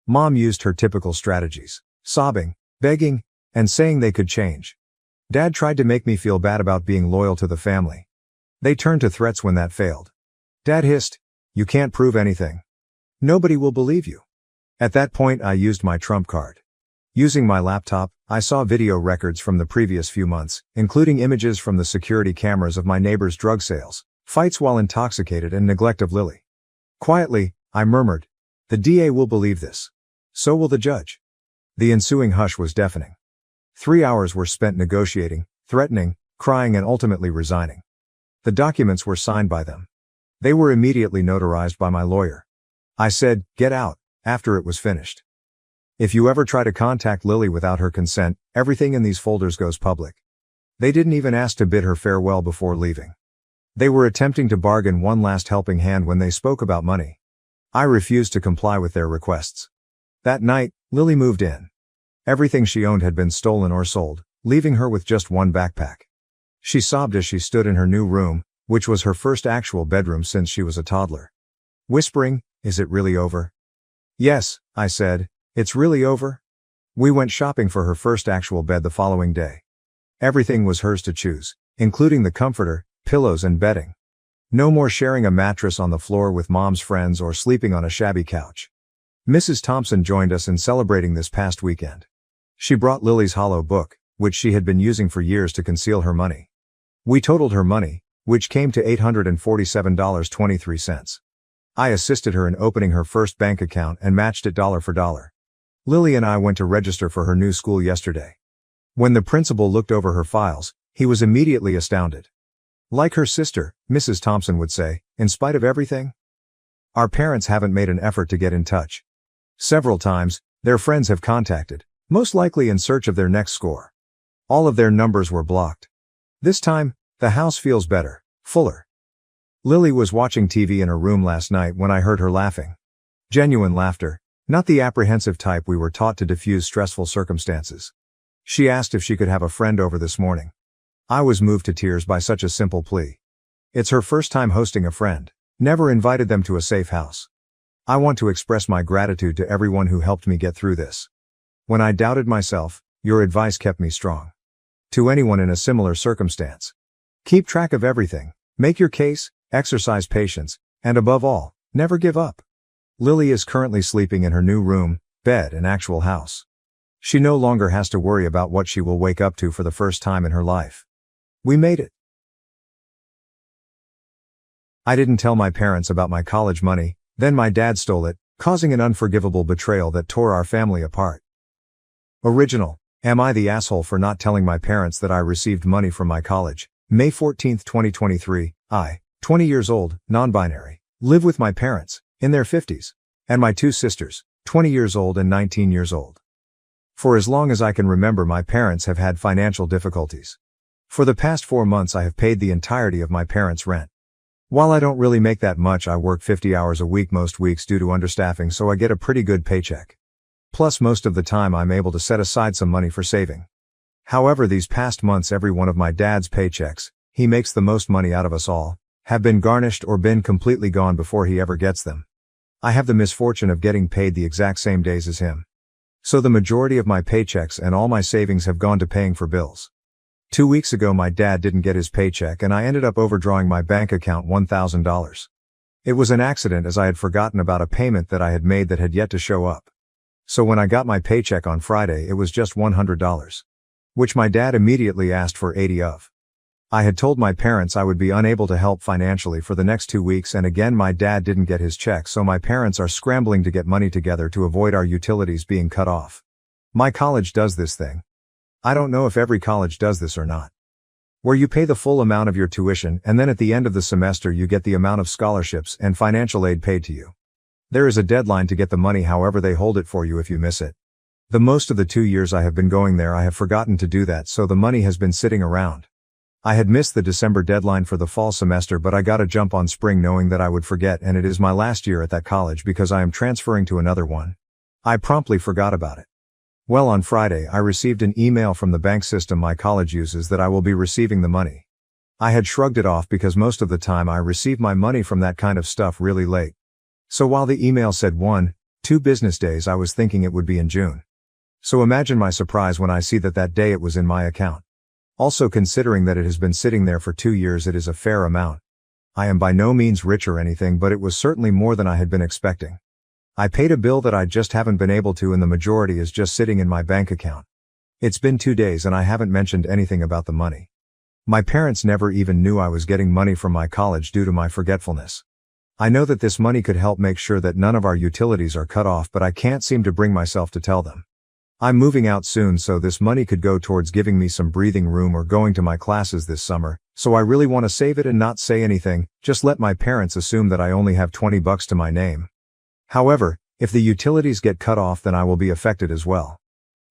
Mom used her typical strategies, sobbing, begging, and saying they could change. Dad tried to make me feel bad about being loyal to the family. They turned to threats when that failed. Dad hissed, "You can't prove anything. Nobody will believe you." At that point I used my trump card. Using my laptop, I saw video records from the previous few months, including images from the security cameras of my neighbor's drug sales, fights while intoxicated, and neglect of Lily. Quietly, I murmured, "The DA will believe this. So will the judge." The ensuing hush was deafening. 3 hours were spent negotiating, threatening, crying, and ultimately resigning. The documents were signed by them. They were immediately notarized by my lawyer. I said, "Get out," after it was finished. If you ever try to contact Lily without her consent, everything in these folders goes public. They didn't even ask to bid her farewell before leaving. They were attempting to bargain one last helping hand when they spoke about money. I refused to comply with their requests. That night, Lily moved in. Everything she owned had been stolen or sold, leaving her with just one backpack. She sobbed as she stood in her new room, which was her first actual bedroom since she was a toddler. Whispering, "Is it really over?" "Yes," I said. "It's really over." We went shopping for her first actual bed the following day. Everything was hers to choose, including the comforter, pillows, and bedding. No more sharing a mattress on the floor with Mom's friends or sleeping on a shabby couch. Mrs. Thompson joined us in celebrating this past weekend. She brought Lily's hollow book, which she had been using for years to conceal her money. We totaled her money, which came to $847.23. I assisted her in opening her first bank account and matched it dollar for dollar. Lily and I went to register for her new school yesterday. When the principal looked over her files, he was immediately astounded. Like her sister, Mrs. Thompson would say, "In spite of everything?" Our parents haven't made an effort to get in touch. Several times, their friends have contacted, most likely in search of their next score. All of their numbers were blocked. This time, the house feels better, fuller. Lily was watching TV in her room last night when I heard her laughing. Genuine laughter. Not the apprehensive type we were taught to diffuse stressful circumstances. She asked if she could have a friend over this morning. I was moved to tears by such a simple plea. It's her first time hosting a friend. Never invited them to a safe house. I want to express my gratitude to everyone who helped me get through this. When I doubted myself, your advice kept me strong. To anyone in a similar circumstance, keep track of everything, make your case, exercise patience, and above all, never give up. Lily is currently sleeping in her new room, bed, and actual house. She no longer has to worry about what she will wake up to for the first time in her life. We made it. I didn't tell my parents about my college money, then my dad stole it, causing an unforgivable betrayal that tore our family apart. Original. Am I the asshole for not telling my parents that I received money from my college? May 14, 2023, I, 20 years old, non-binary, live with my parents, in their 50s, and my 2 sisters, 20 years old and 19 years old. For as long as I can remember, my parents have had financial difficulties. For the past 4 months I have paid the entirety of my parents' rent. While I don't really make that much, I work 50 hours a week most weeks due to understaffing, so I get a pretty good paycheck. Plus most of the time I'm able to set aside some money for saving. However, these past months every one of my dad's paychecks, he makes the most money out of us all, have been garnished or been completely gone before he ever gets them. I have the misfortune of getting paid the exact same days as him. So the majority of my paychecks and all my savings have gone to paying for bills. 2 weeks ago my dad didn't get his paycheck and I ended up overdrawing my bank account $1,000. It was an accident as I had forgotten about a payment that I had made that had yet to show up. So when I got my paycheck on Friday it was just $100. Which my dad immediately asked for 80 of. I had told my parents I would be unable to help financially for the next 2 weeks, and again my dad didn't get his check, so my parents are scrambling to get money together to avoid our utilities being cut off. My college does this thing. I don't know if every college does this or not. Where you pay the full amount of your tuition and then at the end of the semester you get the amount of scholarships and financial aid paid to you. There is a deadline to get the money, however they hold it for you if you miss it. The most of the 2 years I have been going there I have forgotten to do that, so the money has been sitting around. I had missed the December deadline for the fall semester, but I got a jump on spring knowing that I would forget, and it is my last year at that college because I am transferring to another one. I promptly forgot about it. Well, on Friday I received an email from the bank system my college uses that I will be receiving the money. I had shrugged it off because most of the time I receive my money from that kind of stuff really late. So while the email said 1-2 business days, I was thinking it would be in June. So imagine my surprise when I see that day it was in my account. Also, considering that it has been sitting there for 2 years, it is a fair amount. I am by no means rich or anything, but it was certainly more than I had been expecting. I paid a bill that I just haven't been able to, and the majority is just sitting in my bank account. It's been 2 days and I haven't mentioned anything about the money. My parents never even knew I was getting money from my college due to my forgetfulness. I know that this money could help make sure that none of our utilities are cut off, but I can't seem to bring myself to tell them. I'm moving out soon, so this money could go towards giving me some breathing room or going to my classes this summer, so I really want to save it and not say anything, just let my parents assume that I only have $20 to my name. However, if the utilities get cut off, then I will be affected as well.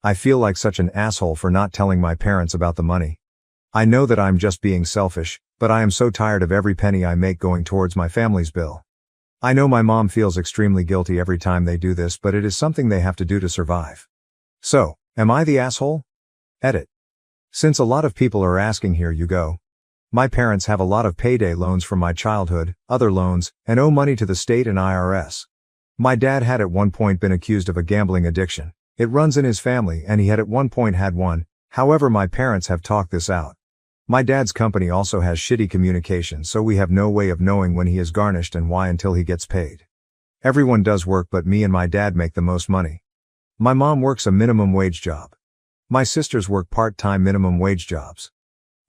I feel like such an asshole for not telling my parents about the money. I know that I'm just being selfish, but I am so tired of every penny I make going towards my family's bill. I know my mom feels extremely guilty every time they do this, but it is something they have to do to survive. So, am I the asshole? Edit. Since a lot of people are asking, here you go. My parents have a lot of payday loans from my childhood, other loans, and owe money to the state and IRS. My dad had at one point been accused of a gambling addiction. It runs in his family and he had at one point had one, however my parents have talked this out. My dad's company also has shitty communication, so we have no way of knowing when he is garnished and why until he gets paid. Everyone does work, but me and my dad make the most money. My mom works a minimum wage job. My sisters work part-time minimum wage jobs.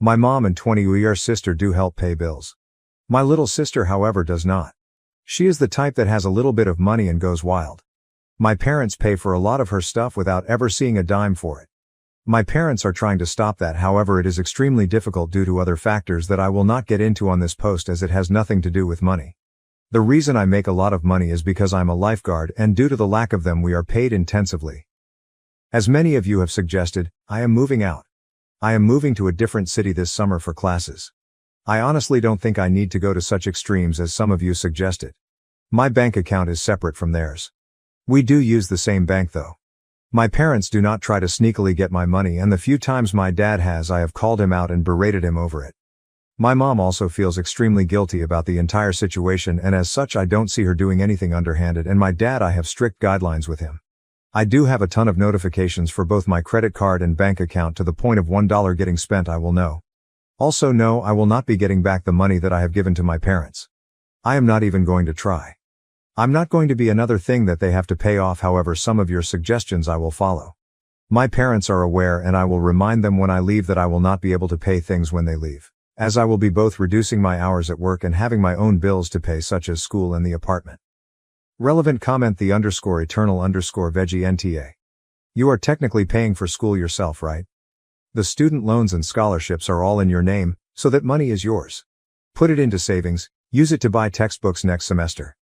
My mom and 20-year sister do help pay bills. My little sister, however, does not. She is the type that has a little bit of money and goes wild. My parents pay for a lot of her stuff without ever seeing a dime for it. My parents are trying to stop that, however it is extremely difficult due to other factors that I will not get into on this post, as it has nothing to do with money. The reason I make a lot of money is because I'm a lifeguard, and due to the lack of them we are paid intensively. As many of you have suggested, I am moving out. I am moving to a different city this summer for classes. I honestly don't think I need to go to such extremes as some of you suggested. My bank account is separate from theirs. We do use the same bank though. My parents do not try to sneakily get my money, and the few times my dad has, I have called him out and berated him over it. My mom also feels extremely guilty about the entire situation, and as such I don't see her doing anything underhanded, and my dad, I have strict guidelines with him. I do have a ton of notifications for both my credit card and bank account to the point of $1 getting spent. I will know. Also no, I will not be getting back the money that I have given to my parents. I am not even going to try. I'm not going to be another thing that they have to pay off. However, some of your suggestions I will follow. My parents are aware, and I will remind them when I leave that I will not be able to pay things when they leave, as I will be both reducing my hours at work and having my own bills to pay, such as school and the apartment. Relevant comment the _eternal_veggie NTA. You are technically paying for school yourself, right? The student loans and scholarships are all in your name, so that money is yours. Put it into savings, use it to buy textbooks next semester.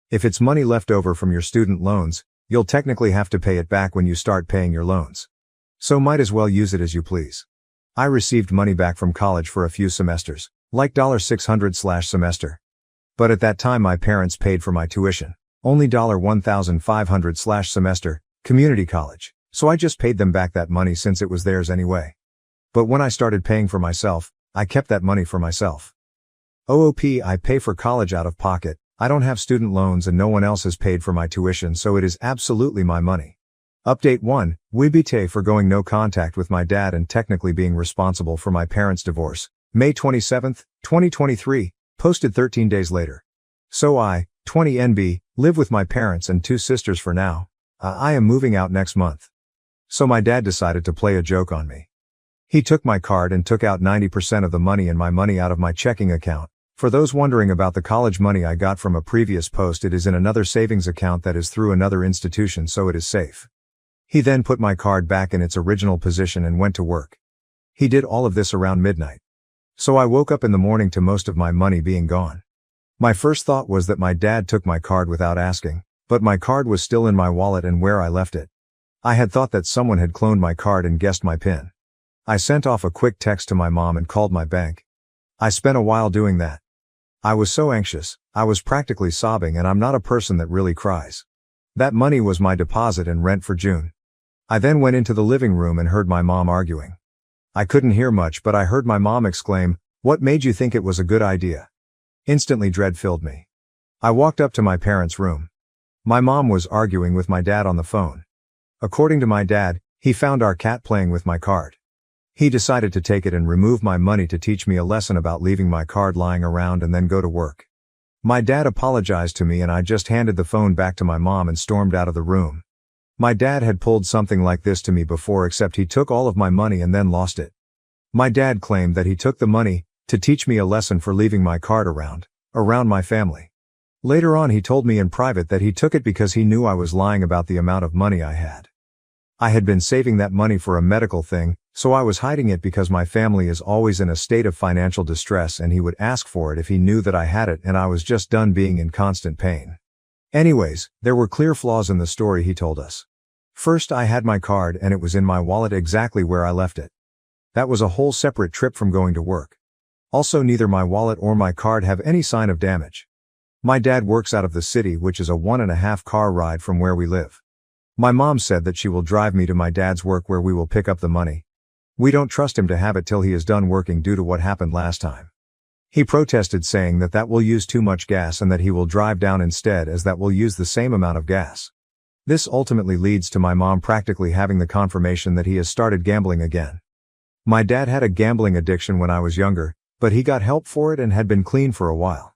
If it's money left over from your student loans, you'll technically have to pay it back when you start paying your loans. So might as well use it as you please. I received money back from college for a few semesters, like $600/semester. But at that time my parents paid for my tuition, only $1,500/semester, community college, so I just paid them back that money since it was theirs anyway. But when I started paying for myself, I kept that money for myself. OOP, I pay for college out of pocket. I don't have student loans and no one else has paid for my tuition, so it is absolutely my money. Update 1, Wibite for going no contact with my dad and technically being responsible for my parents' divorce. May 27, 2023, posted 13 days later. So I, 20 NB, live with my parents and 2 sisters for now. I am moving out next month. So my dad decided to play a joke on me. He took my card and took out 90% of the money and my money out of my checking account. For those wondering about the college money I got from a previous post, it is in another savings account that is through another institution, so it is safe. He then put my card back in its original position and went to work. He did all of this around midnight. So I woke up in the morning to most of my money being gone. My first thought was that my dad took my card without asking, but my card was still in my wallet and where I left it. I had thought that someone had cloned my card and guessed my PIN. I sent off a quick text to my mom and called my bank. I spent a while doing that. I was so anxious, I was practically sobbing, and I'm not a person that really cries. That money was my deposit and rent for June. I then went into the living room and heard my mom arguing. I couldn't hear much, but I heard my mom exclaim, "What made you think it was a good idea?" Instantly dread filled me. I walked up to my parents' room. My mom was arguing with my dad on the phone. According to my dad, he found our cat playing with my card. He decided to take it and remove my money to teach me a lesson about leaving my card lying around and then go to work. My dad apologized to me and I just handed the phone back to my mom and stormed out of the room. My dad had pulled something like this to me before, except he took all of my money and then lost it. My dad claimed that he took the money to teach me a lesson for leaving my card around my family. Later on he told me in private that he took it because he knew I was lying about the amount of money I had. I had been saving that money for a medical thing, so I was hiding it because my family is always in a state of financial distress and he would ask for it if he knew that I had it and I was just done being in constant pain. Anyways, there were clear flaws in the story he told us. First, I had my card and it was in my wallet exactly where I left it. That was a whole separate trip from going to work. Also, neither my wallet or my card have any sign of damage. My dad works out of the city, which is a 1.5 car ride from where we live. My mom said that she will drive me to my dad's work where we will pick up the money. We don't trust him to have it till he is done working due to what happened last time. He protested, saying that will use too much gas and that he will drive down instead, as that will use the same amount of gas. This ultimately leads to my mom practically having the confirmation that he has started gambling again. My dad had a gambling addiction when I was younger, but he got help for it and had been clean for a while.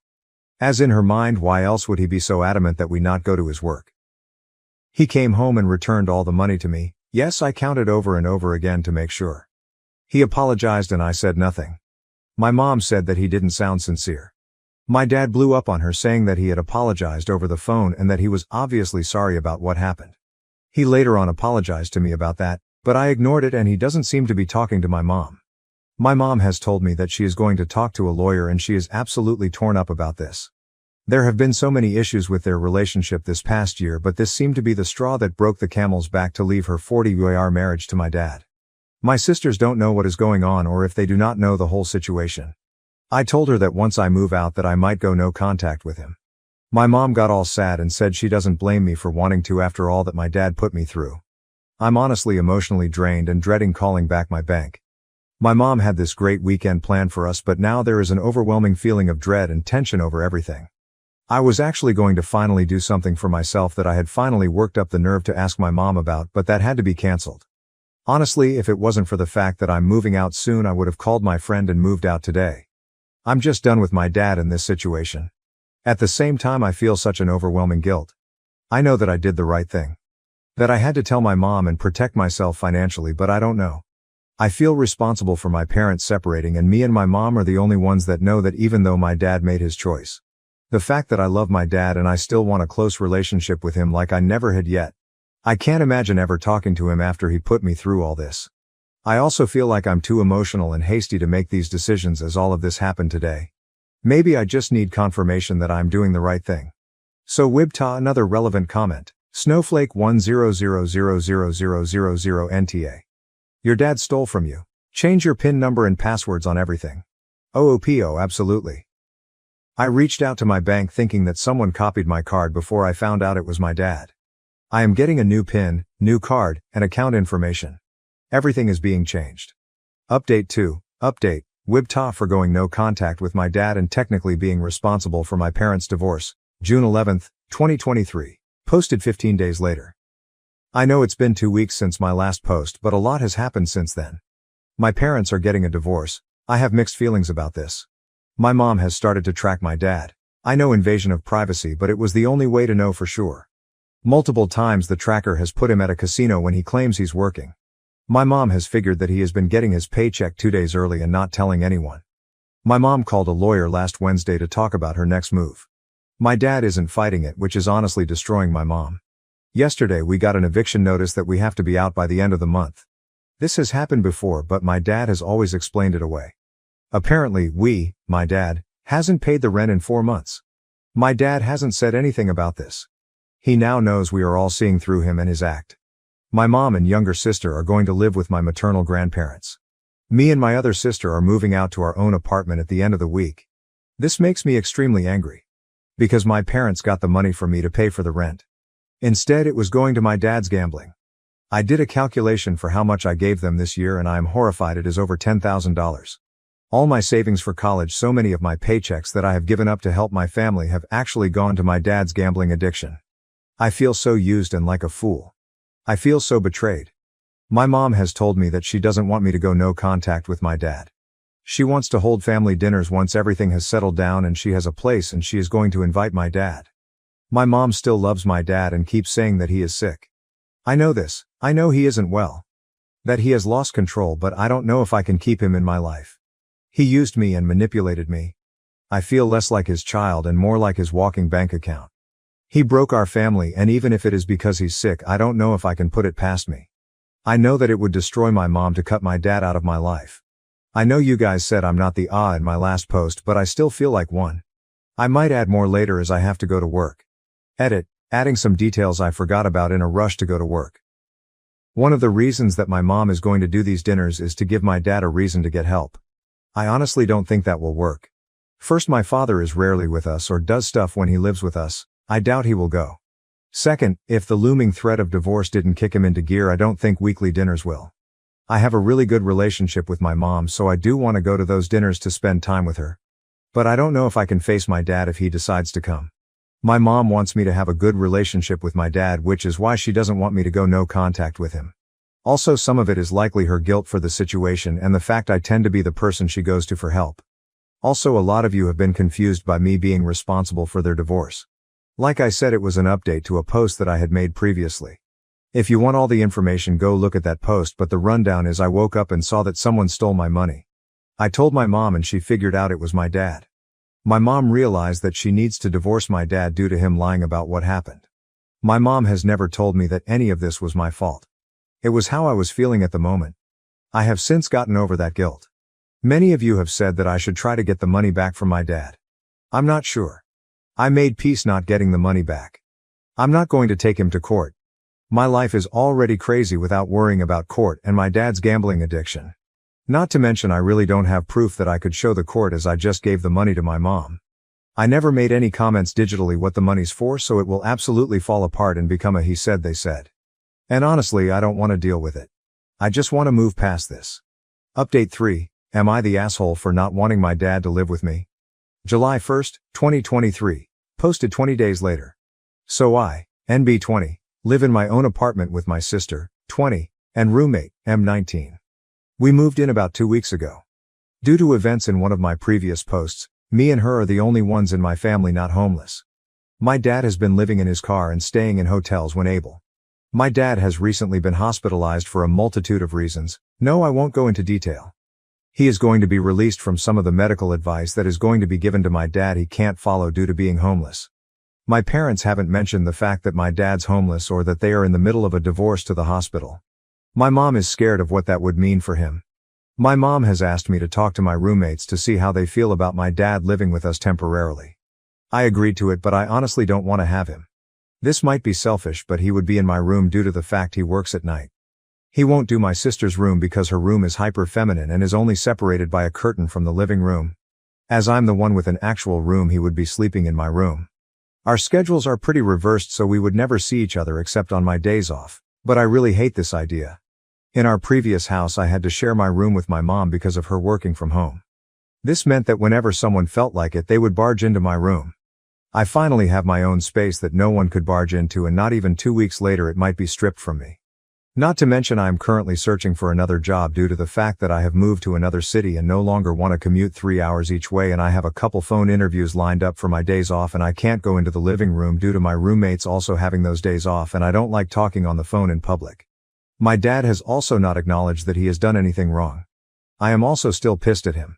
As in her mind, why else would he be so adamant that we not go to his work? He came home and returned all the money to me. Yes, I counted over and over again to make sure. He apologized and I said nothing. My mom said that he didn't sound sincere. My dad blew up on her, saying that he had apologized over the phone and that he was obviously sorry about what happened. He later on apologized to me about that, but I ignored it and he doesn't seem to be talking to my mom. My mom has told me that she is going to talk to a lawyer and she is absolutely torn up about this. There have been so many issues with their relationship this past year, but this seemed to be the straw that broke the camel's back to leave her 40-year marriage to my dad. My sisters don't know what is going on, or if they do not know the whole situation. I told her that once I move out that I might go no contact with him. My mom got all sad and said she doesn't blame me for wanting to after all that my dad put me through. I'm honestly emotionally drained and dreading calling back my bank. My mom had this great weekend planned for us, but now there is an overwhelming feeling of dread and tension over everything. I was actually going to finally do something for myself that I had finally worked up the nerve to ask my mom about, but that had to be cancelled. Honestly, if it wasn't for the fact that I'm moving out soon, I would have called my friend and moved out today. I'm just done with my dad in this situation. At the same time, I feel such an overwhelming guilt. I know that I did the right thing. That I had to tell my mom and protect myself financially, but I don't know. I feel responsible for my parents separating, and me and my mom are the only ones that know that, even though my dad made his choice. The fact that I love my dad and I still want a close relationship with him like I never had yet. I can't imagine ever talking to him after he put me through all this. I also feel like I'm too emotional and hasty to make these decisions, as all of this happened today. Maybe I just need confirmation that I'm doing the right thing. So Wibta, another relevant comment. Snowflake 100000000 NTA. Your dad stole from you. Change your PIN number and passwords on everything. OOPO, absolutely. I reached out to my bank thinking that someone copied my card before I found out it was my dad. I am getting a new PIN, new card, and account information. Everything is being changed. Update 2. Update. Wibta for going no contact with my dad and technically being responsible for my parents' divorce. June 11, 2023. Posted 15 days later. I know it's been 2 weeks since my last post, but a lot has happened since then. My parents are getting a divorce. I have mixed feelings about this. My mom has started to track my dad. I know invasion of privacy, but it was the only way to know for sure. Multiple times the tracker has put him at a casino when he claims he's working. My mom has figured that he has been getting his paycheck 2 days early and not telling anyone. My mom called a lawyer last Wednesday to talk about her next move. My dad isn't fighting it, which is honestly destroying my mom. Yesterday we got an eviction notice that we have to be out by the end of the month. This has happened before, but my dad has always explained it away. Apparently my dad, hasn't paid the rent in 4 months. My dad hasn't said anything about this. He now knows we are all seeing through him and his act. My mom and younger sister are going to live with my maternal grandparents. Me and my other sister are moving out to our own apartment at the end of the week. This makes me extremely angry. Because my parents got the money for me to pay for the rent. Instead, it was going to my dad's gambling. I did a calculation for how much I gave them this year and I am horrified. It is over $10,000. All my savings for college, so many of my paychecks that I have given up to help my family have actually gone to my dad's gambling addiction. I feel so used and like a fool. I feel so betrayed. My mom has told me that she doesn't want me to go no contact with my dad. She wants to hold family dinners once everything has settled down and she has a place and she is going to invite my dad. My mom still loves my dad and keeps saying that he is sick. I know this. I know he isn't well. That he has lost control, but I don't know if I can keep him in my life. He used me and manipulated me. I feel less like his child and more like his walking bank account. He broke our family, and even if it is because he's sick, I don't know if I can put it past me. I know that it would destroy my mom to cut my dad out of my life. I know you guys said I'm not the in my last post, but I still feel like one. I might add more later as I have to go to work. Edit, adding some details I forgot about in a rush to go to work. One of the reasons that my mom is going to do these dinners is to give my dad a reason to get help. I honestly don't think that will work. First, my father is rarely with us or does stuff when he lives with us. I doubt he will go. Second, if the looming threat of divorce didn't kick him into gear, I don't think weekly dinners will. I have a really good relationship with my mom, so I do want to go to those dinners to spend time with her. But I don't know if I can face my dad if he decides to come. My mom wants me to have a good relationship with my dad, which is why she doesn't want me to go no contact with him. Also, some of it is likely her guilt for the situation and the fact I tend to be the person she goes to for help. Also, a lot of you have been confused by me being responsible for their divorce. Like I said, it was an update to a post that I had made previously. If you want all the information, go look at that post, but the rundown is I woke up and saw that someone stole my money. I told my mom and she figured out it was my dad. My mom realized that she needs to divorce my dad due to him lying about what happened. My mom has never told me that any of this was my fault. It was how I was feeling at the moment. I have since gotten over that guilt. Many of you have said that I should try to get the money back from my dad. I'm not sure. I made peace not getting the money back. I'm not going to take him to court. My life is already crazy without worrying about court and my dad's gambling addiction. Not to mention I really don't have proof that I could show the court, as I just gave the money to my mom. I never made any comments digitally what the money's for, so it will absolutely fall apart and become a he said they said. And honestly, I don't want to deal with it. I just want to move past this. Update 3. Am I the asshole for not wanting my dad to live with me? July 1st, 2023. Posted 20 days later. So I, NB20, live in my own apartment with my sister, 20, and roommate, M19. We moved in about 2 weeks ago. Due to events in one of my previous posts, me and her are the only ones in my family not homeless. My dad has been living in his car and staying in hotels when able. My dad has recently been hospitalized for a multitude of reasons. No, I won't go into detail. He is going to be released from some of the medical advice that is going to be given to my dad he can't follow due to being homeless. My parents haven't mentioned the fact that my dad's homeless or that they are in the middle of a divorce to the hospital. My mom is scared of what that would mean for him. My mom has asked me to talk to my roommates to see how they feel about my dad living with us temporarily. I agreed to it, but I honestly don't want to have him. This might be selfish, but he would be in my room due to the fact he works at night. He won't do my sister's room because her room is hyper-feminine and is only separated by a curtain from the living room. As I'm the one with an actual room, he would be sleeping in my room. Our schedules are pretty reversed, so we would never see each other except on my days off, but I really hate this idea. In our previous house, I had to share my room with my mom because of her working from home. This meant that whenever someone felt like it, they would barge into my room. I finally have my own space that no one could barge into, and not even 2 weeks later it might be stripped from me. Not to mention I am currently searching for another job due to the fact that I have moved to another city and no longer want to commute 3 hours each way, and I have a couple phone interviews lined up for my days off, and I can't go into the living room due to my roommates also having those days off, and I don't like talking on the phone in public. My dad has also not acknowledged that he has done anything wrong. I am also still pissed at him.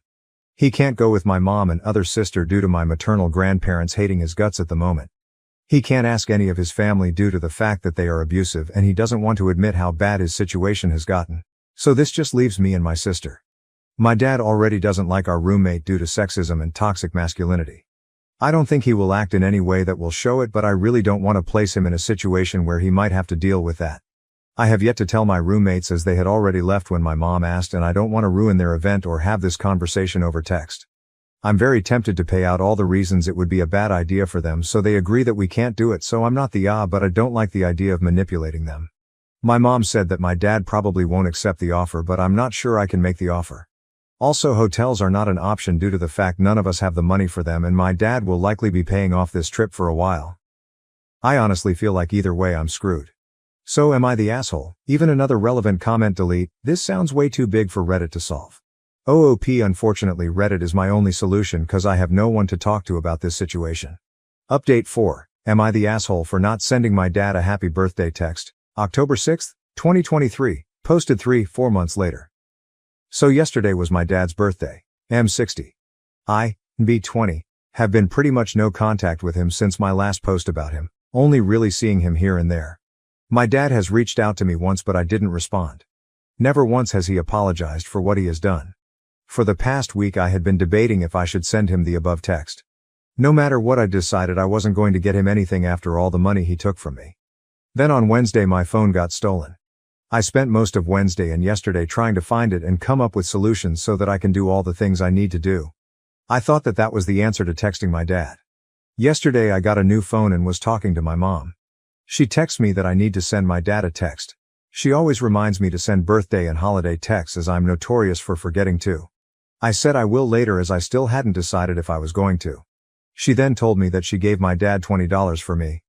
He can't go with my mom and other sister due to my maternal grandparents hating his guts at the moment. He can't ask any of his family due to the fact that they are abusive, and he doesn't want to admit how bad his situation has gotten. So this just leaves me and my sister. My dad already doesn't like our roommate due to sexism and toxic masculinity. I don't think he will act in any way that will show it, but I really don't want to place him in a situation where he might have to deal with that. I have yet to tell my roommates, as they had already left when my mom asked, and I don't want to ruin their event or have this conversation over text. I'm very tempted to pay out all the reasons it would be a bad idea for them, so they agree that we can't do it, so I'm not but I don't like the idea of manipulating them. My mom said that my dad probably won't accept the offer, but I'm not sure I can make the offer. Also, hotels are not an option due to the fact none of us have the money for them, and my dad will likely be paying off this trip for a while. I honestly feel like either way I'm screwed. So am I the asshole? Even another relevant comment: delete. This sounds way too big for Reddit to solve. OOP. Unfortunately, Reddit is my only solution cause I have no one to talk to about this situation. Update 4. Am I the asshole for not sending my dad a happy birthday text? October 6, 2023. Posted 3-4 months later. So yesterday was my dad's birthday. I'm 60. I, be 20, have been pretty much no contact with him since my last post about him, only really seeing him here and there. My dad has reached out to me once, but I didn't respond. Never once has he apologized for what he has done. For the past week I had been debating if I should send him the above text. No matter what I decided, I wasn't going to get him anything after all the money he took from me. Then on Wednesday my phone got stolen. I spent most of Wednesday and yesterday trying to find it and come up with solutions so that I can do all the things I need to do. I thought that that was the answer to texting my dad. Yesterday I got a new phone and was talking to my mom. She texts me that I need to send my dad a text. She always reminds me to send birthday and holiday texts, as I'm notorious for forgetting to. I said I will later, as I still hadn't decided if I was going to. She then told me that she gave my dad $20 for me.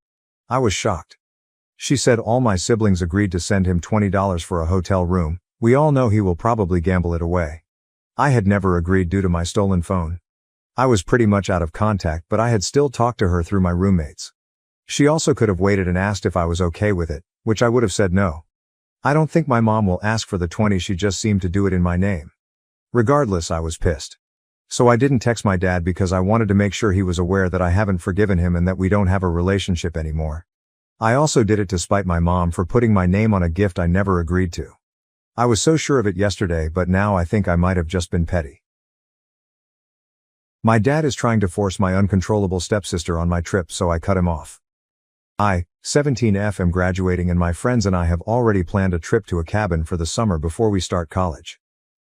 I was shocked. She said all my siblings agreed to send him $20 for a hotel room. We all know he will probably gamble it away. I had never agreed due to my stolen phone. I was pretty much out of contact, but I had still talked to her through my roommates. She also could have waited and asked if I was okay with it, which I would have said no. I don't think my mom will ask for the 20, she just seemed to do it in my name. Regardless, I was pissed. So I didn't text my dad because I wanted to make sure he was aware that I haven't forgiven him and that we don't have a relationship anymore. I also did it to spite my mom for putting my name on a gift I never agreed to. I was so sure of it yesterday, but now I think I might have just been petty. My dad is trying to force my uncontrollable stepsister on my trip, so I cut him off. I, 17F, am graduating, and my friends and I have already planned a trip to a cabin for the summer before we start college.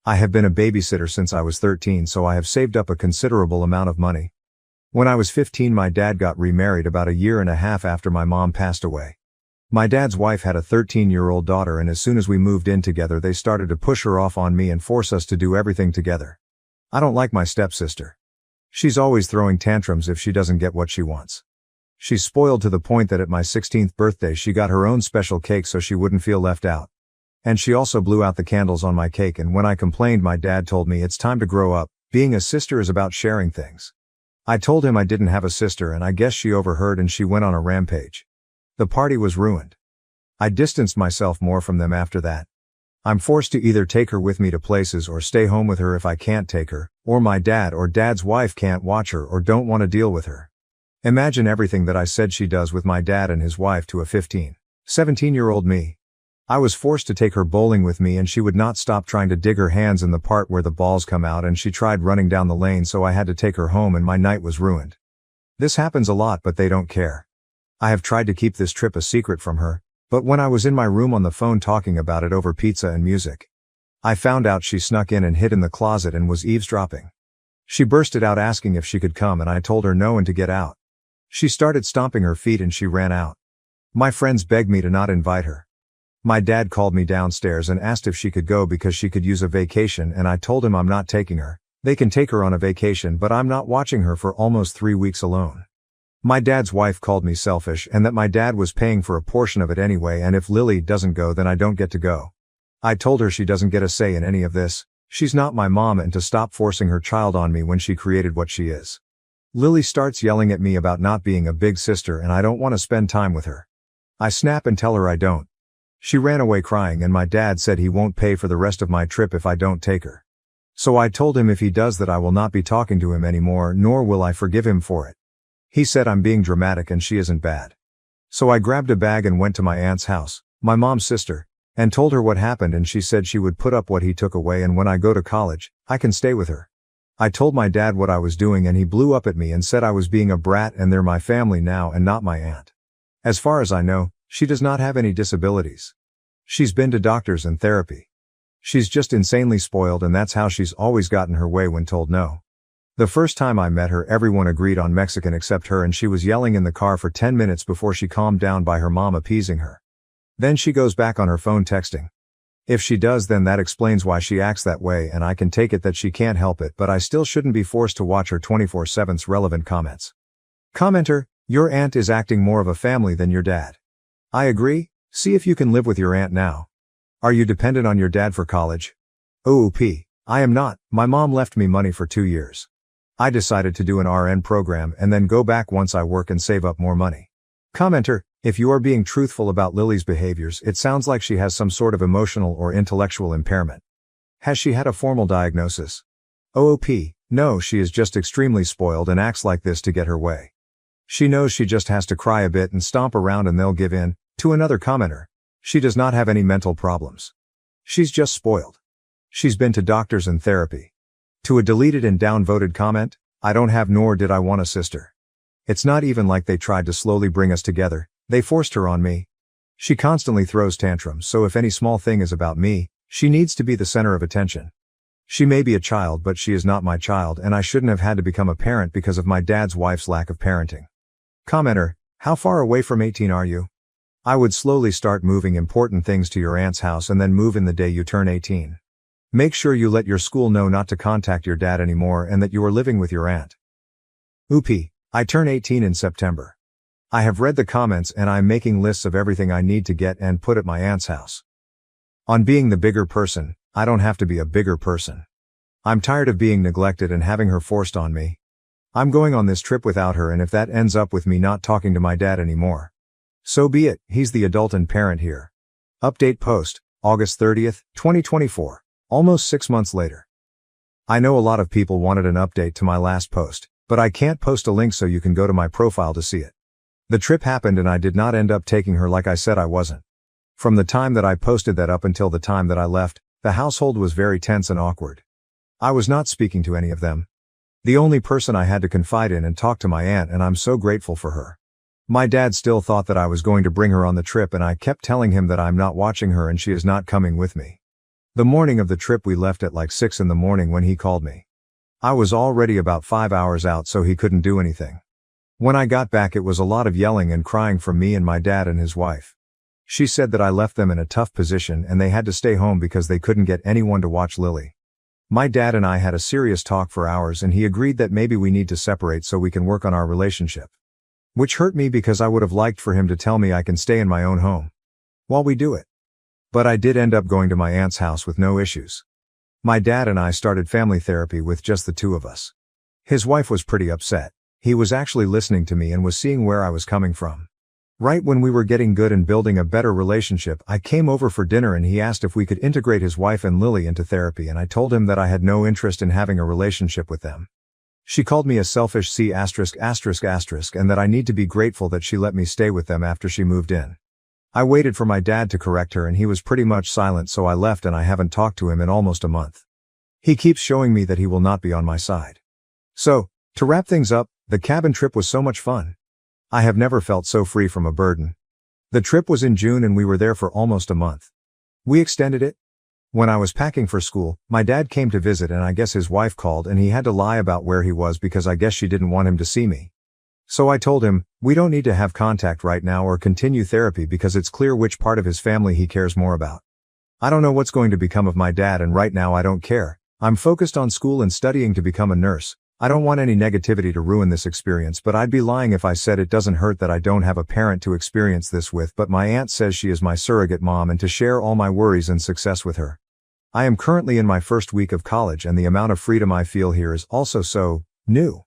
I have been a babysitter since I was 13, so I have saved up a considerable amount of money. When I was 15, my dad got remarried about a year and a half after my mom passed away. My dad's wife had a 13-year-old daughter, and as soon as we moved in together, they started to push her off on me and force us to do everything together. I don't like my stepsister. She's always throwing tantrums if she doesn't get what she wants. She's spoiled to the point that at my 16th birthday she got her own special cake so she wouldn't feel left out. And she also blew out the candles on my cake, and when I complained, my dad told me it's time to grow up. Being a sister is about sharing things. I told him I didn't have a sister, and I guess she overheard and she went on a rampage. The party was ruined. I distanced myself more from them after that. I'm forced to either take her with me to places or stay home with her if I can't take her, or my dad or dad's wife can't watch her or don't want to deal with her. Imagine everything that I said she does with my dad and his wife to a 17-year-old me. I was forced to take her bowling with me, and she would not stop trying to dig her hands in the part where the balls come out, and she tried running down the lane, so I had to take her home and my night was ruined. This happens a lot, but they don't care. I have tried to keep this trip a secret from her, but when I was in my room on the phone talking about it over pizza and music, I found out she snuck in and hid in the closet and was eavesdropping. She bursted out asking if she could come, and I told her no and to get out. She started stomping her feet and she ran out. My friends begged me to not invite her. My dad called me downstairs and asked if she could go because she could use a vacation, and I told him I'm not taking her. They can take her on a vacation, but I'm not watching her for almost 3 weeks alone. My dad's wife called me selfish and that my dad was paying for a portion of it anyway, and if Lily doesn't go then I don't get to go. I told her she doesn't get a say in any of this. She's not my mom, and to stop forcing her child on me when she created what she is. Lily starts yelling at me about not being a big sister, and I don't want to spend time with her. I snap and tell her I don't. She ran away crying, and my dad said he won't pay for the rest of my trip if I don't take her. So I told him if he does that I will not be talking to him anymore, nor will I forgive him for it. He said I'm being dramatic and she isn't bad. So I grabbed a bag and went to my aunt's house, my mom's sister, and told her what happened, and she said she would put up what he took away, and when I go to college, I can stay with her. I told my dad what I was doing and he blew up at me and said I was being a brat and they're my family now and not my aunt. As far as I know, she does not have any disabilities. She's been to doctors and therapy. She's just insanely spoiled, and that's how she's always gotten her way when told no. The first time I met her, everyone agreed on Mexican except her, and she was yelling in the car for 10 minutes before she calmed down by her mom appeasing her. Then she goes back on her phone texting. If she does, then that explains why she acts that way, and I can take it that she can't help it, but I still shouldn't be forced to watch her 24/7's relevant comments. Commenter, your aunt is acting more of a family than your dad. I agree. See if you can live with your aunt now. Are you dependent on your dad for college? OOP. I am not. My mom left me money for 2 years. I decided to do an RN program and then go back once I work and save up more money. Commenter, if you are being truthful about Lily's behaviors, it sounds like she has some sort of emotional or intellectual impairment. Has she had a formal diagnosis? OOP, no, she is just extremely spoiled and acts like this to get her way. She knows she just has to cry a bit and stomp around and they'll give in. To another commenter, she does not have any mental problems. She's just spoiled. She's been to doctors and therapy. To a deleted and downvoted comment, I don't have nor did I want a sister. It's not even like they tried to slowly bring us together, they forced her on me. She constantly throws tantrums, so if any small thing is about me, she needs to be the center of attention. She may be a child, but she is not my child, and I shouldn't have had to become a parent because of my dad's wife's lack of parenting. Commenter, how far away from 18 are you? I would slowly start moving important things to your aunt's house and then move in the day you turn 18. Make sure you let your school know not to contact your dad anymore and that you are living with your aunt. Oopie, I turn 18 in September. I have read the comments and I'm making lists of everything I need to get and put at my aunt's house. On being the bigger person, I don't have to be a bigger person. I'm tired of being neglected and having her forced on me. I'm going on this trip without her, and if that ends up with me not talking to my dad anymore, so be it, he's the adult and parent here. Update post, August 30th, 2024. Almost 6 months later. I know a lot of people wanted an update to my last post, but I can't post a link so you can go to my profile to see it. The trip happened and I did not end up taking her like I said I wasn't. From the time that I posted that up until the time that I left, the household was very tense and awkward. I was not speaking to any of them. The only person I had to confide in and talk to my aunt, and I'm so grateful for her. My dad still thought that I was going to bring her on the trip, and I kept telling him that I'm not watching her and she is not coming with me. The morning of the trip we left at like 6 in the morning when he called me. I was already about 5 hours out, so he couldn't do anything. When I got back, it was a lot of yelling and crying from me and my dad and his wife. She said that I left them in a tough position and they had to stay home because they couldn't get anyone to watch Lily. My dad and I had a serious talk for hours and he agreed that maybe we need to separate so we can work on our relationship. Which hurt me because I would have liked for him to tell me I can stay in my own home while we do it. But I did end up going to my aunt's house with no issues. My dad and I started family therapy with just the two of us. His wife was pretty upset. He was actually listening to me and was seeing where I was coming from. Right when we were getting good and building a better relationship, I came over for dinner and he asked if we could integrate his wife and Lily into therapy, and I told him that I had no interest in having a relationship with them. She called me a selfish C******, and that I need to be grateful that she let me stay with them after she moved in. I waited for my dad to correct her and he was pretty much silent, so I left and I haven't talked to him in almost a month. He keeps showing me that he will not be on my side. So, to wrap things up, the cabin trip was so much fun. I have never felt so free from a burden. The trip was in June and we were there for almost a month. We extended it. When I was packing for school, my dad came to visit and I guess his wife called and he had to lie about where he was because I guess she didn't want him to see me. So I told him, we don't need to have contact right now or continue therapy because it's clear which part of his family he cares more about. I don't know what's going to become of my dad, and right now I don't care. I'm focused on school and studying to become a nurse. I don't want any negativity to ruin this experience, but I'd be lying if I said it doesn't hurt that I don't have a parent to experience this with, but my aunt says she is my surrogate mom and to share all my worries and success with her. I am currently in my first week of college and the amount of freedom I feel here is also so new.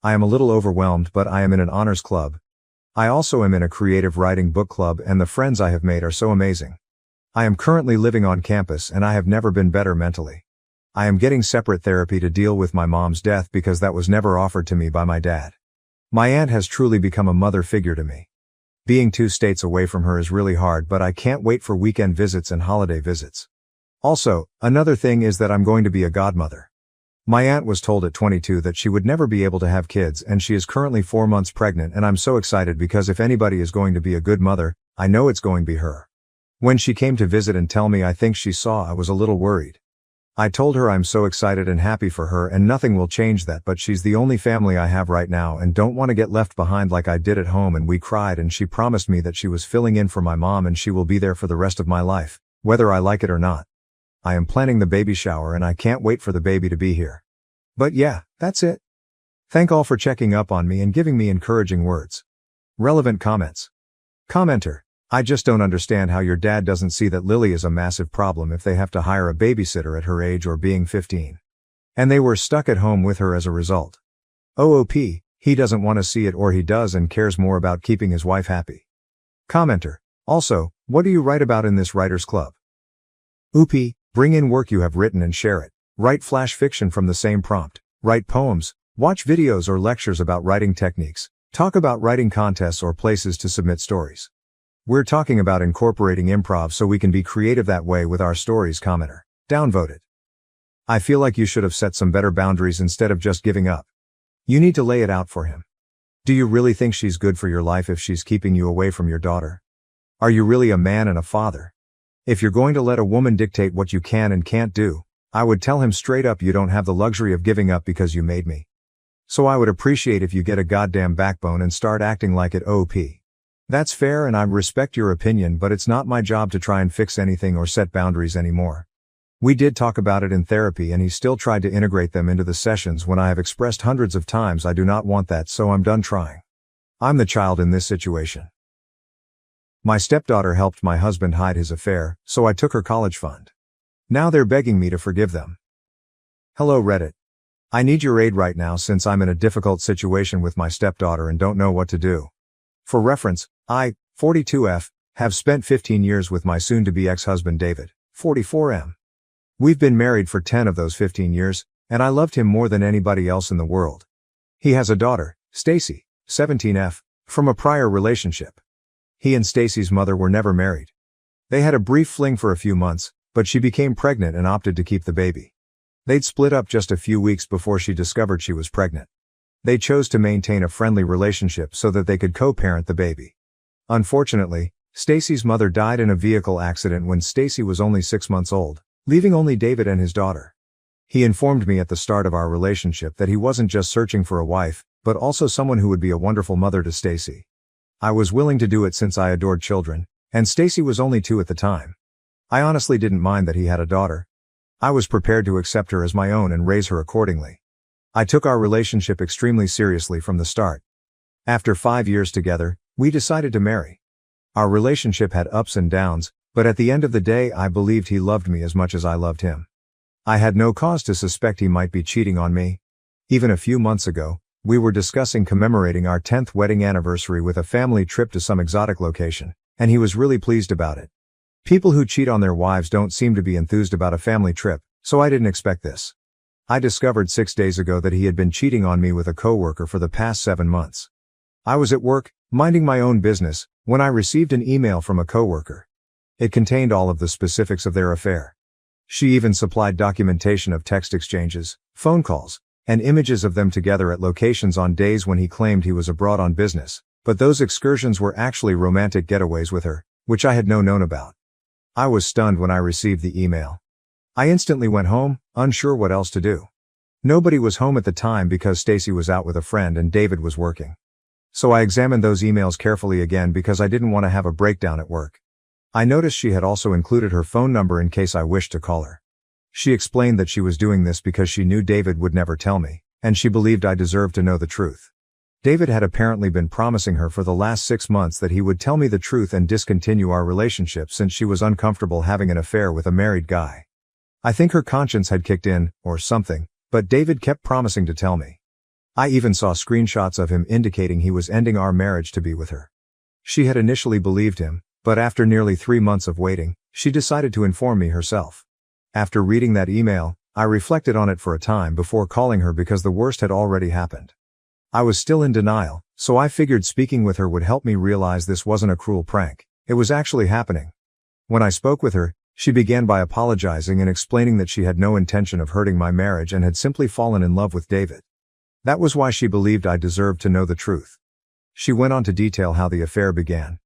I am a little overwhelmed, but I am in an honors club. I also am in a creative writing book club and the friends I have made are so amazing. I am currently living on campus and I have never been better mentally. I am getting separate therapy to deal with my mom's death because that was never offered to me by my dad. My aunt has truly become a mother figure to me. Being 2 states away from her is really hard, but I can't wait for weekend visits and holiday visits. Also, another thing is that I'm going to be a godmother. My aunt was told at 22 that she would never be able to have kids, and she is currently 4 months pregnant, and I'm so excited because if anybody is going to be a good mother, I know it's going to be her. When she came to visit and tell me I think she saw, I was a little worried. I told her I'm so excited and happy for her and nothing will change that, but she's the only family I have right now and don't want to get left behind like I did at home, and we cried and she promised me that she was filling in for my mom and she will be there for the rest of my life, whether I like it or not. I am planning the baby shower and I can't wait for the baby to be here. But yeah, that's it. Thank all for checking up on me and giving me encouraging words. Relevant comments. Commenter: I just don't understand how your dad doesn't see that Lily is a massive problem if they have to hire a babysitter at her age or being 15. And they were stuck at home with her as a result. OOP, he doesn't want to see it, or he does and cares more about keeping his wife happy. Commenter: also, what do you write about in this writer's club? OOP, bring in work you have written and share it. Write flash fiction from the same prompt. Write poems, watch videos or lectures about writing techniques, talk about writing contests or places to submit stories. We're talking about incorporating improv so we can be creative that way with our stories. Commenter: downvoted. I feel like you should have set some better boundaries instead of just giving up. You need to lay it out for him. Do you really think she's good for your life if she's keeping you away from your daughter? Are you really a man and a father? If you're going to let a woman dictate what you can and can't do, I would tell him straight up, you don't have the luxury of giving up because you made me. So I would appreciate if you get a goddamn backbone and start acting like it. OP. That's fair and I respect your opinion, but it's not my job to try and fix anything or set boundaries anymore. We did talk about it in therapy and he still tried to integrate them into the sessions when I have expressed hundreds of times I do not want that, so I'm done trying. I'm the child in this situation. My stepdaughter helped my husband hide his affair, so I took her college fund. Now they're begging me to forgive them. Hello Reddit. I need your aid right now since I'm in a difficult situation with my stepdaughter and don't know what to do. For reference, I, 42F, have spent 15 years with my soon-to-be ex-husband David, 44M. We've been married for 10 of those 15 years, and I loved him more than anybody else in the world. He has a daughter, Stacy, 17F, from a prior relationship. He and Stacy's mother were never married. They had a brief fling for a few months, but she became pregnant and opted to keep the baby. They'd split up just a few weeks before she discovered she was pregnant. They chose to maintain a friendly relationship so that they could co-parent the baby. Unfortunately, Stacy's mother died in a vehicle accident when Stacy was only 6 months old, leaving only David and his daughter. He informed me at the start of our relationship that he wasn't just searching for a wife, but also someone who would be a wonderful mother to Stacy. I was willing to do it since I adored children, and Stacy was only 2 at the time. I honestly didn't mind that he had a daughter. I was prepared to accept her as my own and raise her accordingly. I took our relationship extremely seriously from the start. After 5 years together, we decided to marry. Our relationship had ups and downs, but at the end of the day I believed he loved me as much as I loved him. I had no cause to suspect he might be cheating on me. Even a few months ago, we were discussing commemorating our 10th wedding anniversary with a family trip to some exotic location, and he was really pleased about it. People who cheat on their wives don't seem to be enthused about a family trip, so I didn't expect this. I discovered 6 days ago that he had been cheating on me with a coworker for the past 7 months. I was at work, minding my own business, when I received an email from a coworker. It contained all of the specifics of their affair. She even supplied documentation of text exchanges, phone calls, and images of them together at locations on days when he claimed he was abroad on business, but those excursions were actually romantic getaways with her, which I had known about. I was stunned when I received the email. I instantly went home, unsure what else to do. Nobody was home at the time because Stacy was out with a friend and David was working. So I examined those emails carefully again because I didn't want to have a breakdown at work. I noticed she had also included her phone number in case I wished to call her. She explained that she was doing this because she knew David would never tell me, and she believed I deserved to know the truth. David had apparently been promising her for the last 6 months that he would tell me the truth and discontinue our relationship since she was uncomfortable having an affair with a married guy. I think her conscience had kicked in, or something, but David kept promising to tell me. I even saw screenshots of him indicating he was ending our marriage to be with her. She had initially believed him, but after nearly 3 months of waiting, she decided to inform me herself. After reading that email, I reflected on it for a time before calling her because the worst had already happened. I was still in denial, so I figured speaking with her would help me realize this wasn't a cruel prank. It was actually happening. When I spoke with her, she began by apologizing and explaining that she had no intention of hurting my marriage and had simply fallen in love with David. That was why she believed I deserved to know the truth. She went on to detail how the affair began,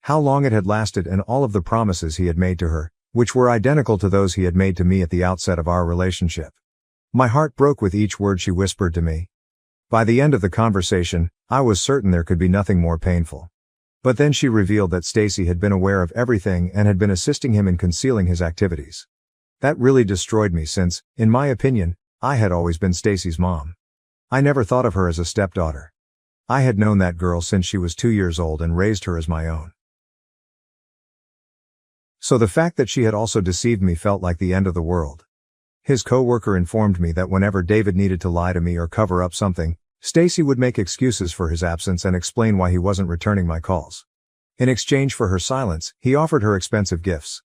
how long it had lasted, and all of the promises he had made to her, which were identical to those he had made to me at the outset of our relationship. My heart broke with each word she whispered to me. By the end of the conversation, I was certain there could be nothing more painful. But then she revealed that Stacy had been aware of everything and had been assisting him in concealing his activities. That really destroyed me since, in my opinion, I had always been Stacy's mom. I never thought of her as a stepdaughter. I had known that girl since she was 2 years old and raised her as my own. So the fact that she had also deceived me felt like the end of the world. His co-worker informed me that whenever David needed to lie to me or cover up something, Stacy would make excuses for his absence and explain why he wasn't returning my calls. In exchange for her silence, he offered her expensive gifts.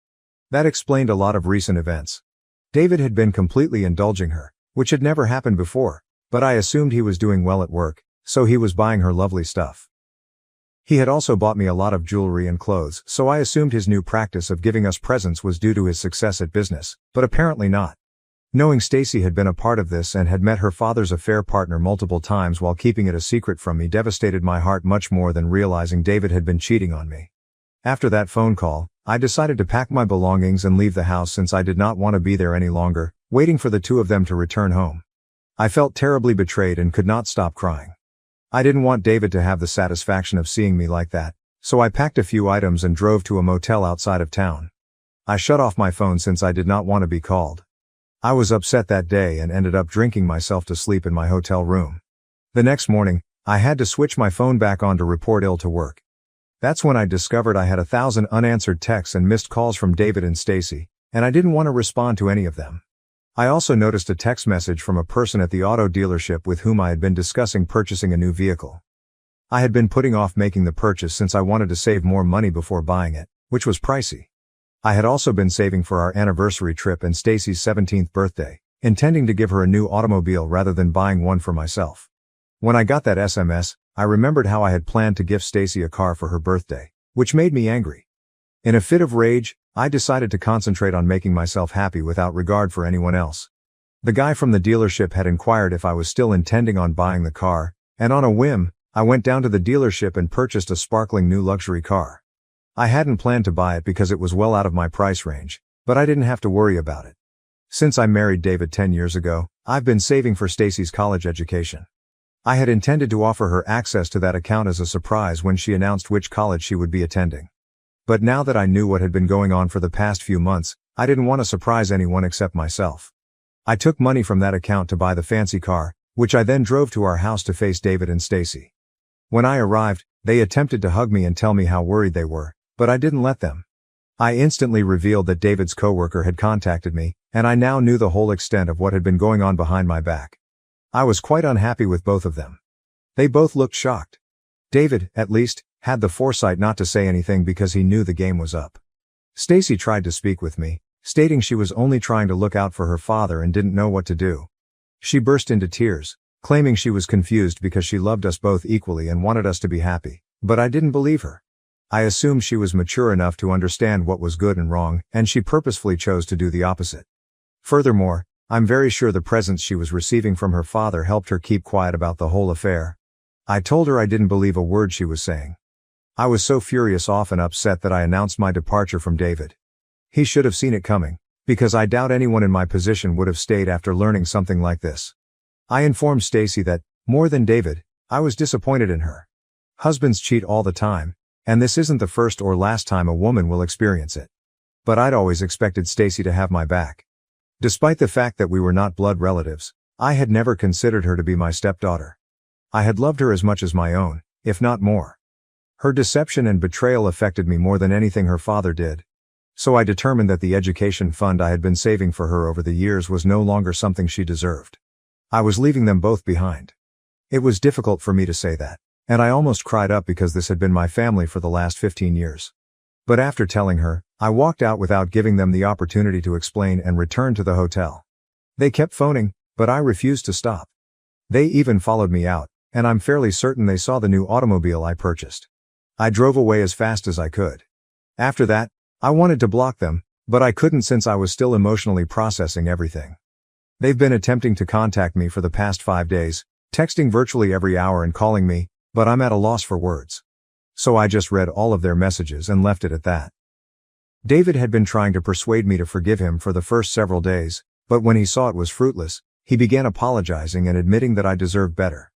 That explained a lot of recent events. David had been completely indulging her, which had never happened before, but I assumed he was doing well at work, so he was buying her lovely stuff. He had also bought me a lot of jewelry and clothes, so I assumed his new practice of giving us presents was due to his success at business, but apparently not. Knowing Stacy had been a part of this and had met her father's affair partner multiple times while keeping it a secret from me devastated my heart much more than realizing David had been cheating on me. After that phone call, I decided to pack my belongings and leave the house since I did not want to be there any longer, waiting for the two of them to return home. I felt terribly betrayed and could not stop crying. I didn't want David to have the satisfaction of seeing me like that, so I packed a few items and drove to a motel outside of town. I shut off my phone since I did not want to be called. I was upset that day and ended up drinking myself to sleep in my hotel room. The next morning, I had to switch my phone back on to report ill to work. That's when I discovered I had 1,000 unanswered texts and missed calls from David and Stacy, and I didn't want to respond to any of them. I also noticed a text message from a person at the auto dealership with whom I had been discussing purchasing a new vehicle. I had been putting off making the purchase since I wanted to save more money before buying it, which was pricey. I had also been saving for our anniversary trip and Stacy's 17th birthday, intending to give her a new automobile rather than buying one for myself. When I got that SMS, I remembered how I had planned to gift Stacy a car for her birthday, which made me angry. In a fit of rage, I decided to concentrate on making myself happy without regard for anyone else. The guy from the dealership had inquired if I was still intending on buying the car, and on a whim, I went down to the dealership and purchased a sparkling new luxury car. I hadn't planned to buy it because it was well out of my price range, but I didn't have to worry about it. Since I married David 10 years ago, I've been saving for Stacy's college education. I had intended to offer her access to that account as a surprise when she announced which college she would be attending. But now that I knew what had been going on for the past few months, I didn't want to surprise anyone except myself. I took money from that account to buy the fancy car, which I then drove to our house to face David and Stacy. When I arrived, they attempted to hug me and tell me how worried they were, but I didn't let them. I instantly revealed that David's coworker had contacted me, and I now knew the whole extent of what had been going on behind my back. I was quite unhappy with both of them. They both looked shocked. David, at least, had the foresight not to say anything because he knew the game was up. Stacy tried to speak with me, stating she was only trying to look out for her father and didn't know what to do. She burst into tears, claiming she was confused because she loved us both equally and wanted us to be happy, but I didn't believe her. I assumed she was mature enough to understand what was good and wrong, and she purposefully chose to do the opposite. Furthermore, I'm very sure the presents she was receiving from her father helped her keep quiet about the whole affair. I told her I didn't believe a word she was saying. I was so furious off and upset that I announced my departure from David. He should have seen it coming, because I doubt anyone in my position would have stayed after learning something like this. I informed Stacy that, more than David, I was disappointed in her. Husbands cheat all the time, and this isn't the first or last time a woman will experience it. But I'd always expected Stacy to have my back. Despite the fact that we were not blood relatives, I had never considered her to be my stepdaughter. I had loved her as much as my own, if not more. Her deception and betrayal affected me more than anything her father did. So I determined that the education fund I had been saving for her over the years was no longer something she deserved. I was leaving them both behind. It was difficult for me to say that, and I almost cried up because this had been my family for the last 15 years. But after telling her, I walked out without giving them the opportunity to explain and returned to the hotel. They kept phoning, but I refused to stop. They even followed me out, and I'm fairly certain they saw the new automobile I purchased. I drove away as fast as I could. After that, I wanted to block them, but I couldn't since I was still emotionally processing everything. They've been attempting to contact me for the past 5 days, texting virtually every hour and calling me, but I'm at a loss for words. So I just read all of their messages and left it at that. David had been trying to persuade me to forgive him for the first several days, but when he saw it was fruitless, he began apologizing and admitting that I deserved better.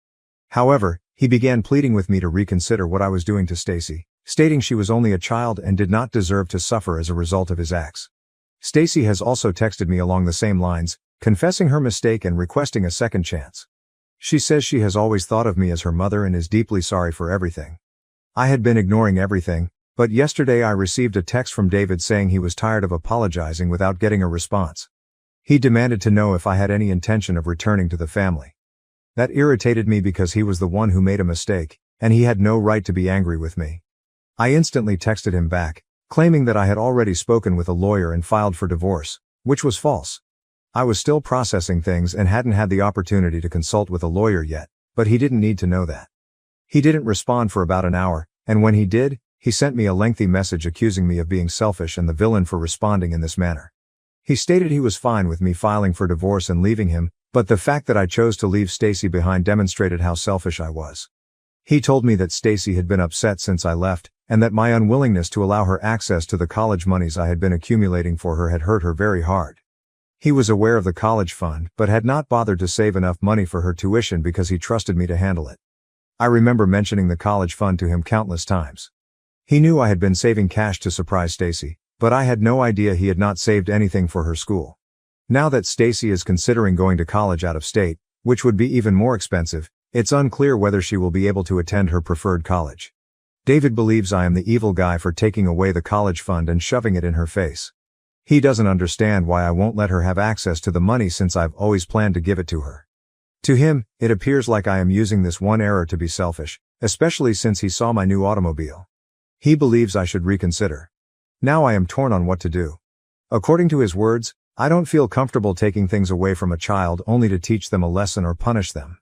However, he began pleading with me to reconsider what I was doing to Stacy, stating she was only a child and did not deserve to suffer as a result of his acts. Stacy has also texted me along the same lines, confessing her mistake and requesting a second chance. She says she has always thought of me as her mother and is deeply sorry for everything. I had been ignoring everything, but yesterday I received a text from David saying he was tired of apologizing without getting a response. He demanded to know if I had any intention of returning to the family. That irritated me because he was the one who made a mistake, and he had no right to be angry with me. I instantly texted him back, claiming that I had already spoken with a lawyer and filed for divorce, which was false. I was still processing things and hadn't had the opportunity to consult with a lawyer yet, but he didn't need to know that. He didn't respond for about an hour, and when he did, he sent me a lengthy message accusing me of being selfish and the villain for responding in this manner. He stated he was fine with me filing for divorce and leaving him, but the fact that I chose to leave Stacy behind demonstrated how selfish I was. He told me that Stacy had been upset since I left, and that my unwillingness to allow her access to the college monies I had been accumulating for her had hurt her very hard. He was aware of the college fund, but had not bothered to save enough money for her tuition because he trusted me to handle it. I remember mentioning the college fund to him countless times. He knew I had been saving cash to surprise Stacy, but I had no idea he had not saved anything for her school. Now that Stacy is considering going to college out of state, which would be even more expensive, it's unclear whether she will be able to attend her preferred college. David believes I am the evil guy for taking away the college fund and shoving it in her face. He doesn't understand why I won't let her have access to the money since I've always planned to give it to her. To him, it appears like I am using this one error to be selfish, especially since he saw my new automobile. He believes I should reconsider. Now I am torn on what to do. According to his words, I don't feel comfortable taking things away from a child only to teach them a lesson or punish them.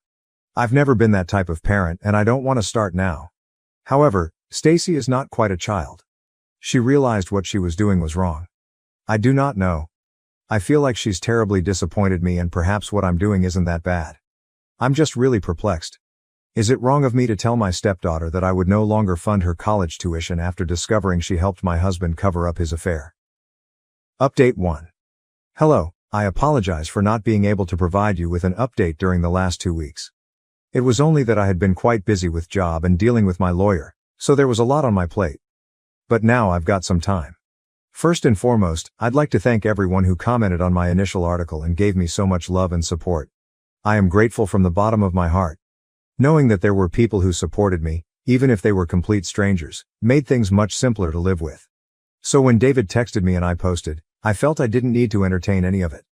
I've never been that type of parent and I don't want to start now. However, Stacy is not quite a child. She realized what she was doing was wrong. I do not know. I feel like she's terribly disappointed me and perhaps what I'm doing isn't that bad. I'm just really perplexed. Is it wrong of me to tell my stepdaughter that I would no longer fund her college tuition after discovering she helped my husband cover up his affair? Update 1. Hello, I apologize for not being able to provide you with an update during the last 2 weeks. It was only that I had been quite busy with job and dealing with my lawyer, so there was a lot on my plate. But now I've got some time. First and foremost, I'd like to thank everyone who commented on my initial article and gave me so much love and support. I am grateful from the bottom of my heart. Knowing that there were people who supported me, even if they were complete strangers, made things much simpler to live with. So when David texted me and I posted, I felt I didn't need to entertain any of it.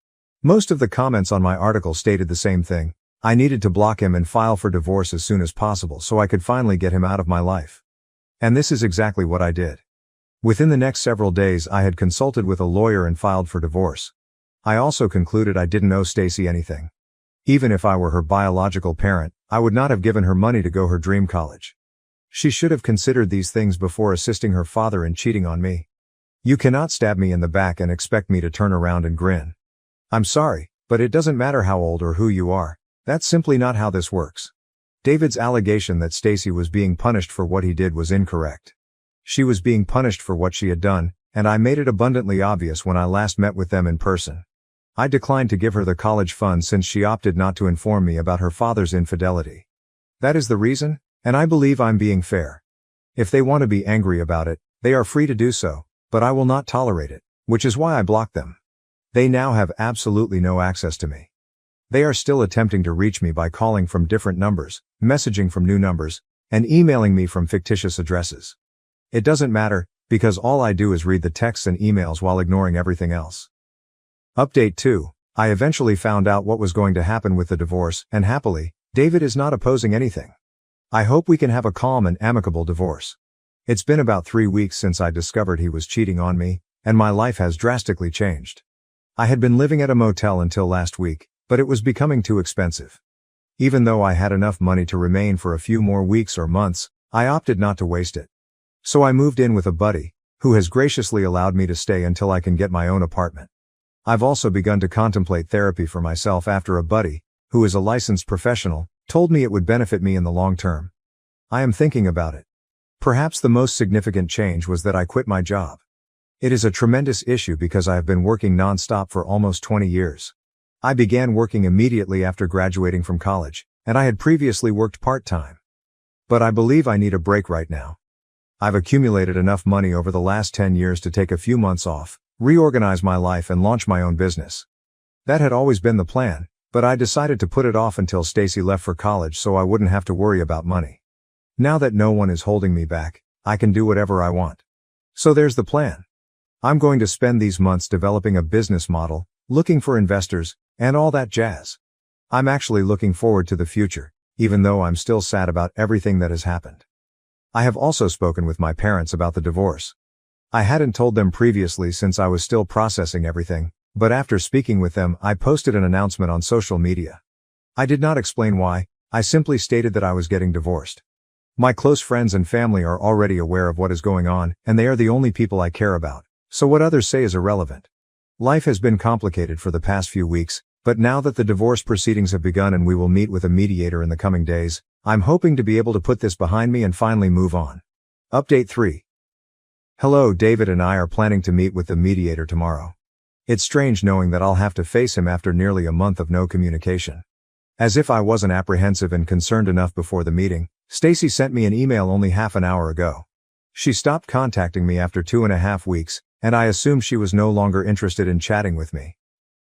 Most of the comments on my article stated the same thing. I needed to block him and file for divorce as soon as possible so I could finally get him out of my life. And this is exactly what I did. Within the next several days I had consulted with a lawyer and filed for divorce. I also concluded I didn't owe Stacy anything. Even if I were her biological parent, I would not have given her money to go her dream college. She should have considered these things before assisting her father in cheating on me. You cannot stab me in the back and expect me to turn around and grin. I'm sorry, but it doesn't matter how old or who you are. That's simply not how this works. David's allegation that Stacy was being punished for what he did was incorrect. She was being punished for what she had done, and I made it abundantly obvious when I last met with them in person. I declined to give her the college fund since she opted not to inform me about her father's infidelity. That is the reason, and I believe I'm being fair. If they want to be angry about it, they are free to do so, but I will not tolerate it, which is why I blocked them. They now have absolutely no access to me. They are still attempting to reach me by calling from different numbers, messaging from new numbers, and emailing me from fictitious addresses. It doesn't matter, because all I do is read the texts and emails while ignoring everything else. Update 2. I eventually found out what was going to happen with the divorce, and happily, David is not opposing anything. I hope we can have a calm and amicable divorce. It's been about 3 weeks since I discovered he was cheating on me, and my life has drastically changed. I had been living at a motel until last week, but it was becoming too expensive. Even though I had enough money to remain for a few more weeks or months, I opted not to waste it. So I moved in with a buddy, who has graciously allowed me to stay until I can get my own apartment. I've also begun to contemplate therapy for myself after a buddy, who is a licensed professional, told me it would benefit me in the long term. I am thinking about it. Perhaps the most significant change was that I quit my job. It is a tremendous issue because I have been working non-stop for almost 20 years. I began working immediately after graduating from college, and I had previously worked part-time. But I believe I need a break right now. I've accumulated enough money over the last 10 years to take a few months off, reorganize my life and launch my own business. That had always been the plan, but I decided to put it off until Stacy left for college so I wouldn't have to worry about money. Now that no one is holding me back, I can do whatever I want. So there's the plan. I'm going to spend these months developing a business model, looking for investors, and all that jazz. I'm actually looking forward to the future, even though I'm still sad about everything that has happened. I have also spoken with my parents about the divorce. I hadn't told them previously since I was still processing everything, but after speaking with them, I posted an announcement on social media. I did not explain why, I simply stated that I was getting divorced. My close friends and family are already aware of what is going on, and they are the only people I care about, so what others say is irrelevant. Life has been complicated for the past few weeks, but now that the divorce proceedings have begun and we will meet with a mediator in the coming days, I'm hoping to be able to put this behind me and finally move on. Update 3. Hello, David and I are planning to meet with the mediator tomorrow. It's strange knowing that I'll have to face him after nearly a month of no communication. As if I wasn't apprehensive and concerned enough before the meeting, Stacy sent me an email only half an hour ago. She stopped contacting me after 2.5 weeks, and I assumed she was no longer interested in chatting with me.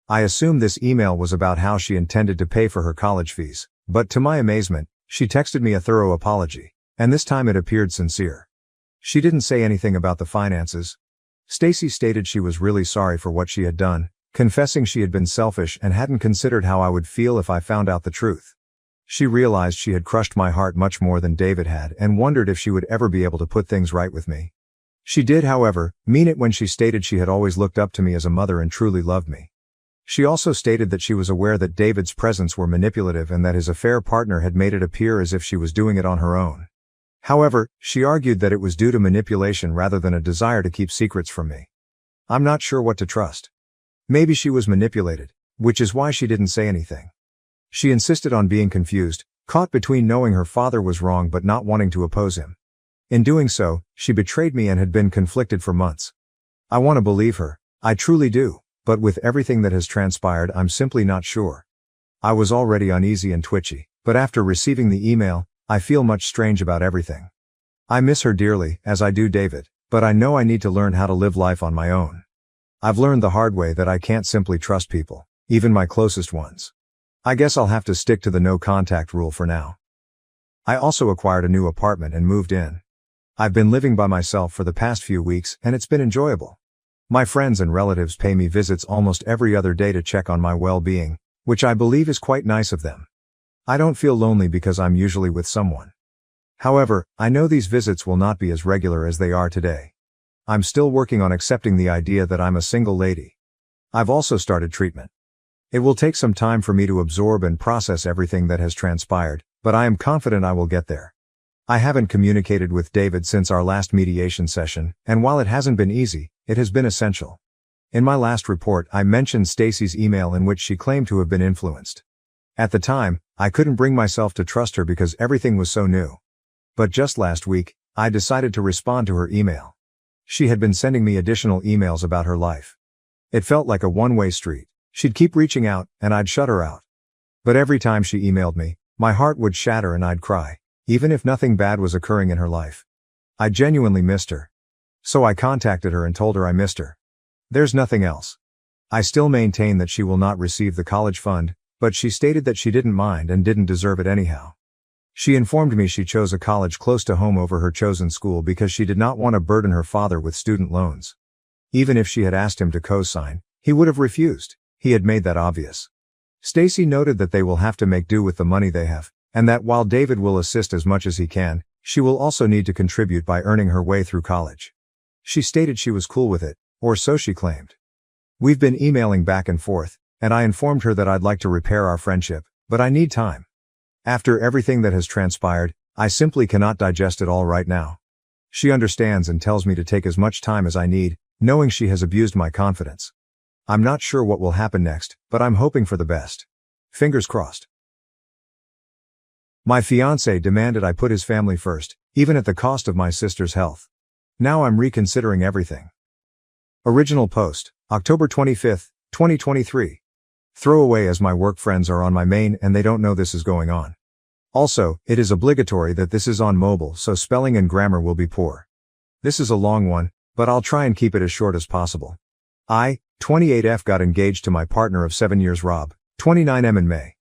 I assumed this email was about how she intended to pay for her college fees, but to my amazement, she texted me a thorough apology, and this time it appeared sincere. She didn't say anything about the finances. Stacy stated she was really sorry for what she had done, confessing she had been selfish and hadn't considered how I would feel if I found out the truth. She realized she had crushed my heart much more than David had and wondered if she would ever be able to put things right with me. She did, however, mean it when she stated she had always looked up to me as a mother and truly loved me. She also stated that she was aware that David's presents were manipulative and that his affair partner had made it appear as if she was doing it on her own. However, she argued that it was due to manipulation rather than a desire to keep secrets from me. I'm not sure what to trust. Maybe she was manipulated, which is why she didn't say anything. She insisted on being confused, caught between knowing her father was wrong but not wanting to oppose him. In doing so, she betrayed me and had been conflicted for months. I want to believe her, I truly do, but with everything that has transpired I'm simply not sure. I was already uneasy and twitchy, but after receiving the email, I feel much strange about everything. I miss her dearly, as I do David, but I know I need to learn how to live life on my own. I've learned the hard way that I can't simply trust people, even my closest ones. I guess I'll have to stick to the no contact rule for now. I also acquired a new apartment and moved in. I've been living by myself for the past few weeks and it's been enjoyable. My friends and relatives pay me visits almost every other day to check on my well-being, which I believe is quite nice of them. I don't feel lonely because I'm usually with someone. However, I know these visits will not be as regular as they are today. I'm still working on accepting the idea that I'm a single lady. I've also started treatment. It will take some time for me to absorb and process everything that has transpired, but I am confident I will get there. I haven't communicated with David since our last mediation session, and while it hasn't been easy, it has been essential. In my last report, I mentioned Stacy's email in which she claimed to have been influenced. At the time, I couldn't bring myself to trust her because everything was so new. But just last week, I decided to respond to her email. She had been sending me additional emails about her life. It felt like a one-way street. She'd keep reaching out, and I'd shut her out. But every time she emailed me, my heart would shatter and I'd cry, even if nothing bad was occurring in her life. I genuinely missed her. So I contacted her and told her I missed her. There's nothing else. I still maintain that she will not receive the college fund, but she stated that she didn't mind and didn't deserve it anyhow. She informed me she chose a college close to home over her chosen school because she did not want to burden her father with student loans. Even if she had asked him to co-sign, he would have refused. He had made that obvious. Stacy noted that they will have to make do with the money they have, and that while David will assist as much as he can, she will also need to contribute by earning her way through college. She stated she was cool with it, or so she claimed. We've been emailing back and forth, and I informed her that I'd like to repair our friendship, but I need time. After everything that has transpired, I simply cannot digest it all right now. She understands and tells me to take as much time as I need, knowing she has abused my confidence. I'm not sure what will happen next, but I'm hoping for the best. Fingers crossed. My fiancé demanded I put his family first, even at the cost of my sister's health. Now I'm reconsidering everything. Original post, October 25, 2023. Throwaway as my work friends are on my main and they don't know this is going on. Also, it is obligatory that this is on mobile, so spelling and grammar will be poor. This is a long one, but I'll try and keep it as short as possible. I, 28F, got engaged to my partner of 7 years, Rob, 29M, in May.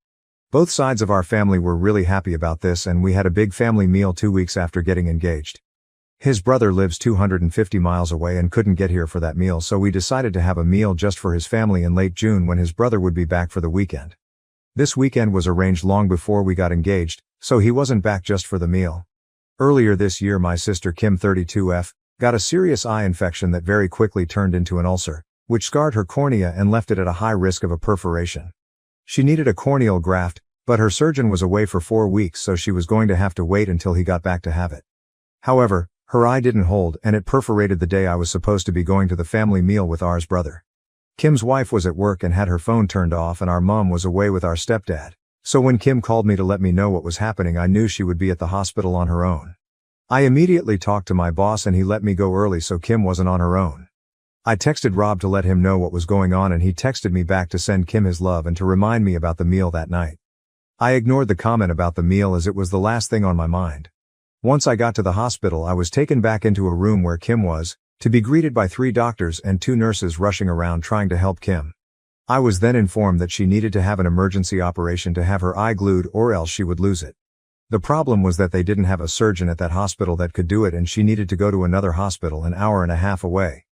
Both sides of our family were really happy about this, and we had a big family meal 2 weeks after getting engaged. His brother lives 250 miles away and couldn't get here for that meal, so we decided to have a meal just for his family in late June when his brother would be back for the weekend. This weekend was arranged long before we got engaged, so he wasn't back just for the meal. Earlier this year, my sister Kim, 32F, got a serious eye infection that very quickly turned into an ulcer, which scarred her cornea and left it at a high risk of a perforation. She needed a corneal graft, but her surgeon was away for 4 weeks, so she was going to have to wait until he got back to have it. However, her eye didn't hold and it perforated the day I was supposed to be going to the family meal with ours brother. Kim's wife was at work and had her phone turned off, and our mom was away with our stepdad. So when Kim called me to let me know what was happening, I knew she would be at the hospital on her own. I immediately talked to my boss and he let me go early so Kim wasn't on her own. I texted Rob to let him know what was going on, and he texted me back to send Kim his love and to remind me about the meal that night. I ignored the comment about the meal as it was the last thing on my mind. Once I got to the hospital, I was taken back into a room where Kim was, to be greeted by 3 doctors and 2 nurses rushing around trying to help Kim. I was then informed that she needed to have an emergency operation to have her eye glued or else she would lose it. The problem was that they didn't have a surgeon at that hospital that could do it, and she needed to go to another hospital an hour and a half away.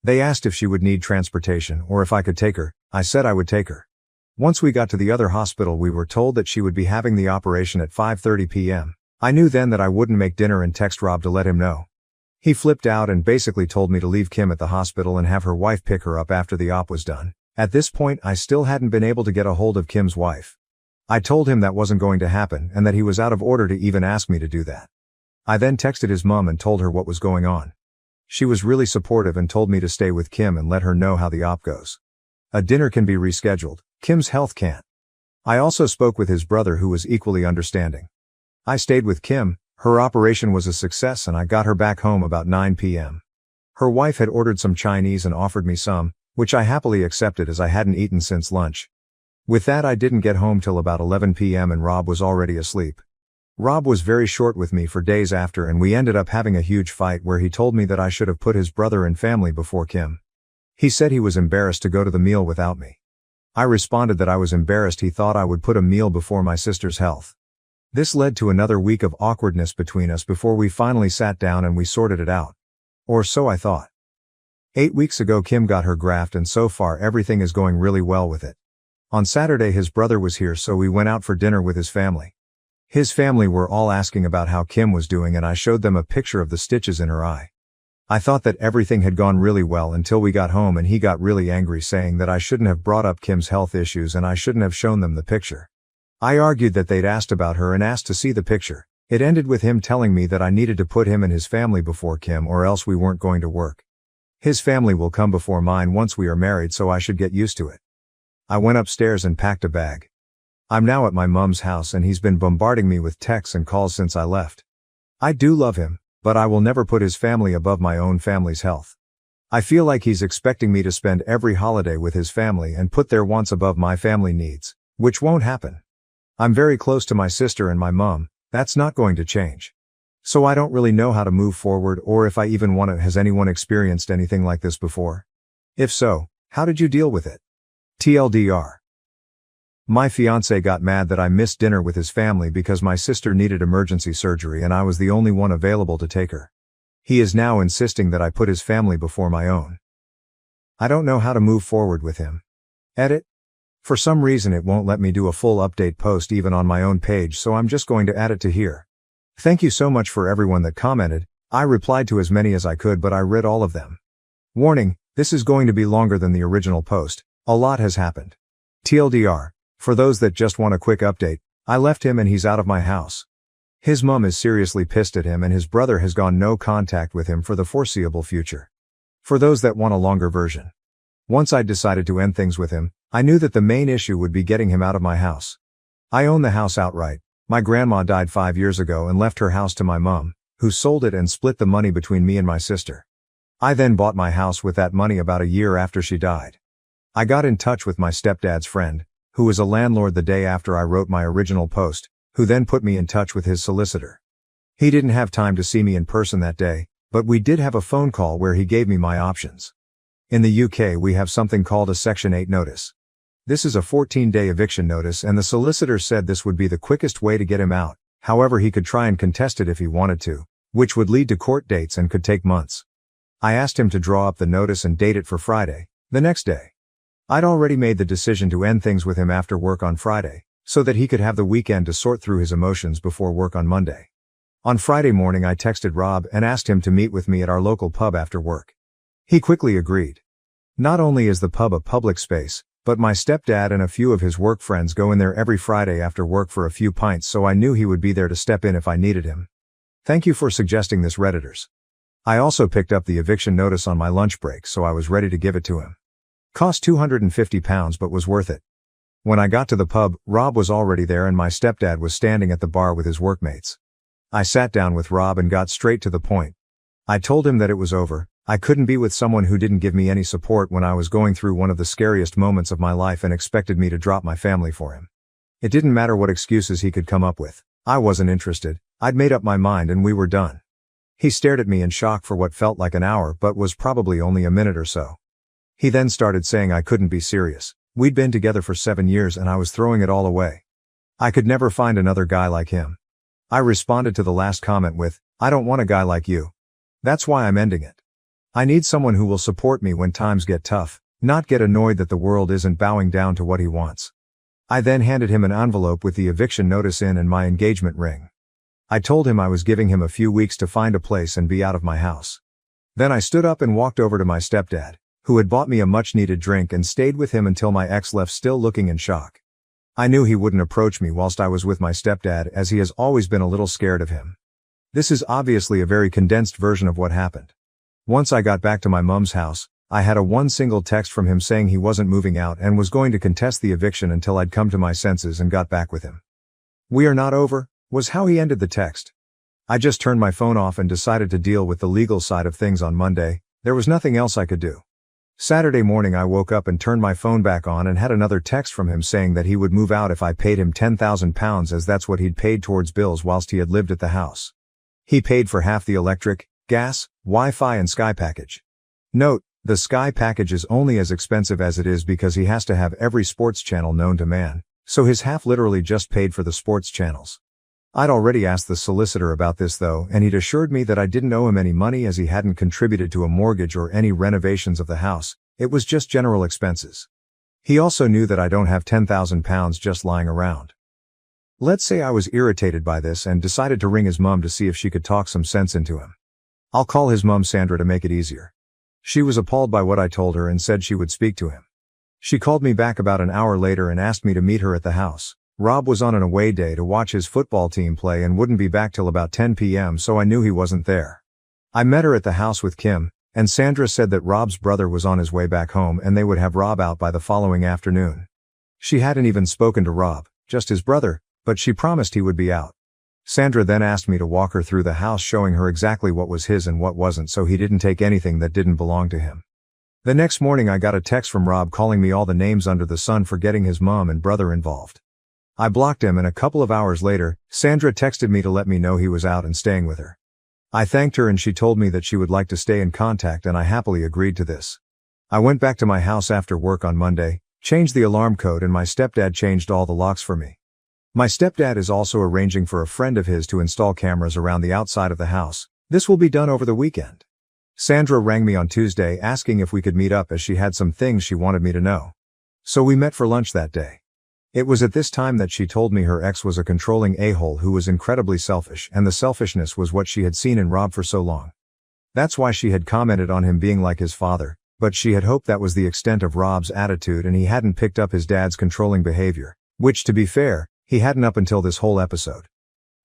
They asked if she would need transportation or if I could take her. I said I would take her. Once we got to the other hospital, we were told that she would be having the operation at 5:30 p.m. I knew then that I wouldn't make dinner and text Rob to let him know. He flipped out and basically told me to leave Kim at the hospital and have her wife pick her up after the op was done. At this point, I still hadn't been able to get a hold of Kim's wife. I told him that wasn't going to happen and that he was out of order to even ask me to do that. I then texted his mom and told her what was going on. She was really supportive and told me to stay with Kim and let her know how the op goes. A dinner can be rescheduled, Kim's health can't. I also spoke with his brother, who was equally understanding. I stayed with Kim, her operation was a success, and I got her back home about 9 p.m. Her wife had ordered some Chinese and offered me some, which I happily accepted as I hadn't eaten since lunch. With that, I didn't get home till about 11 p.m. and Rob was already asleep. Rob was very short with me for days after, and we ended up having a huge fight where he told me that I should have put his brother and family before Kim. He said he was embarrassed to go to the meal without me. I responded that I was embarrassed he thought I would put a meal before my sister's health. This led to another week of awkwardness between us before we finally sat down and we sorted it out. Or so I thought. 8 weeks ago, Kim got her graft, and so far everything is going really well with it. On Saturday, his brother was here, so we went out for dinner with his family. His family were all asking about how Kim was doing, and I showed them a picture of the stitches in her eye. I thought that everything had gone really well until we got home, and he got really angry, saying that I shouldn't have brought up Kim's health issues and I shouldn't have shown them the picture. I argued that they'd asked about her and asked to see the picture. It ended with him telling me that I needed to put him and his family before Kim or else we weren't going to work. His family will come before mine once we are married, so I should get used to it. I went upstairs and packed a bag. I'm now at my mom's house and he's been bombarding me with texts and calls since I left. I do love him, but I will never put his family above my own family's health. I feel like he's expecting me to spend every holiday with his family and put their wants above my family needs, which won't happen. I'm very close to my sister and my mom, that's not going to change. So I don't really know how to move forward or if I even want to. Has anyone experienced anything like this before? If so, how did you deal with it? TLDR. My fiancé got mad that I missed dinner with his family because my sister needed emergency surgery and I was the only one available to take her. He is now insisting that I put his family before my own. I don't know how to move forward with him. Edit. For some reason it won't let me do a full update post even on my own page, so I'm just going to add it to here. Thank you so much for everyone that commented. I replied to as many as I could, but I read all of them. Warning, this is going to be longer than the original post. A lot has happened. TLDR. For those that just want a quick update, I left him and he's out of my house. His mom is seriously pissed at him and his brother has gone no contact with him for the foreseeable future. For those that want a longer version. Once I'd decided to end things with him, I knew that the main issue would be getting him out of my house. I own the house outright. My grandma died 5 years ago and left her house to my mom, who sold it and split the money between me and my sister. I then bought my house with that money about a year after she died. I got in touch with my stepdad's friend, who was a landlord the day after I wrote my original post, who then put me in touch with his solicitor. He didn't have time to see me in person that day, but we did have a phone call where he gave me my options. In the UK we have something called a Section 8 notice. This is a 14-day eviction notice and the solicitor said this would be the quickest way to get him out, however he could try and contest it if he wanted to, which would lead to court dates and could take months. I asked him to draw up the notice and date it for Friday, the next day. I'd already made the decision to end things with him after work on Friday, so that he could have the weekend to sort through his emotions before work on Monday. On Friday morning I texted Rob and asked him to meet with me at our local pub after work. He quickly agreed. Not only is the pub a public space, but my stepdad and a few of his work friends go in there every Friday after work for a few pints, so I knew he would be there to step in if I needed him. Thank you for suggesting this, Redditors. I also picked up the eviction notice on my lunch break, so I was ready to give it to him. Cost £250 but was worth it. When I got to the pub, Rob was already there and my stepdad was standing at the bar with his workmates. I sat down with Rob and got straight to the point. I told him that it was over. I couldn't be with someone who didn't give me any support when I was going through one of the scariest moments of my life and expected me to drop my family for him. It didn't matter what excuses he could come up with. I wasn't interested. I'd made up my mind and we were done. He stared at me in shock for what felt like an hour but was probably only a minute or so. He then started saying I couldn't be serious. We'd been together for 7 years and I was throwing it all away. I could never find another guy like him. I responded to the last comment with, I don't want a guy like you. That's why I'm ending it. I need someone who will support me when times get tough, not get annoyed that the world isn't bowing down to what he wants. I then handed him an envelope with the eviction notice in and my engagement ring. I told him I was giving him a few weeks to find a place and be out of my house. Then I stood up and walked over to my stepdad, who had bought me a much-needed drink and stayed with him until my ex left still looking in shock. I knew he wouldn't approach me whilst I was with my stepdad as he has always been a little scared of him. This is obviously a very condensed version of what happened. Once I got back to my mum's house, I had one single text from him saying he wasn't moving out and was going to contest the eviction until I'd come to my senses and got back with him. We are not over, was how he ended the text. I just turned my phone off and decided to deal with the legal side of things on Monday. There was nothing else I could do. Saturday morning I woke up and turned my phone back on and had another text from him saying that he would move out if I paid him £10,000 as that's what he'd paid towards bills whilst he had lived at the house. He paid for half the electric, gas, Wi-Fi and Sky package. Note, the Sky package is only as expensive as it is because he has to have every sports channel known to man, so his half literally just paid for the sports channels. I'd already asked the solicitor about this though, and he'd assured me that I didn't owe him any money as he hadn't contributed to a mortgage or any renovations of the house, it was just general expenses. He also knew that I don't have £10,000 just lying around. Let's say I was irritated by this and decided to ring his mum to see if she could talk some sense into him. I'll call his mum Sandra to make it easier. She was appalled by what I told her and said she would speak to him. She called me back about an hour later and asked me to meet her at the house. Rob was on an away day to watch his football team play and wouldn't be back till about 10 p.m. so I knew he wasn't there. I met her at the house with Kim, and Sandra said that Rob's brother was on his way back home and they would have Rob out by the following afternoon. She hadn't even spoken to Rob, just his brother, but she promised he would be out. Sandra then asked me to walk her through the house showing her exactly what was his and what wasn't so he didn't take anything that didn't belong to him. The next morning I got a text from Rob calling me all the names under the sun for getting his mom and brother involved. I blocked him and a couple of hours later, Sandra texted me to let me know he was out and staying with her. I thanked her and she told me that she would like to stay in contact and I happily agreed to this. I went back to my house after work on Monday, changed the alarm code and my stepdad changed all the locks for me. My stepdad is also arranging for a friend of his to install cameras around the outside of the house. This will be done over the weekend. Sandra rang me on Tuesday asking if we could meet up as she had some things she wanted me to know. So we met for lunch that day. It was at this time that she told me her ex was a controlling a-hole who was incredibly selfish and the selfishness was what she had seen in Rob for so long. That's why she had commented on him being like his father, but she had hoped that was the extent of Rob's attitude and he hadn't picked up his dad's controlling behavior, which to be fair, He hadn't up until this whole episode.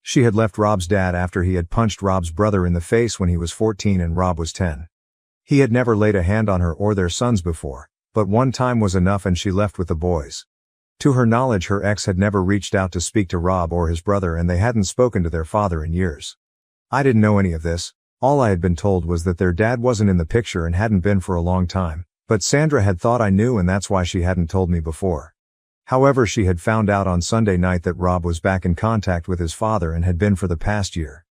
She had left Rob's dad after he had punched Rob's brother in the face when he was 14 and Rob was 10. He had never laid a hand on her or their sons before, but one time was enough and she left with the boys. To her knowledge, her ex had never reached out to speak to Rob or his brother, and they hadn't spoken to their father in years. I didn't know any of this. All I had been told was that their dad wasn't in the picture and hadn't been for a long time, but Sandra had thought I knew, and that's why she hadn't told me before. However, she had found out on Sunday night that Rob was back in contact with his father and had been for the past year.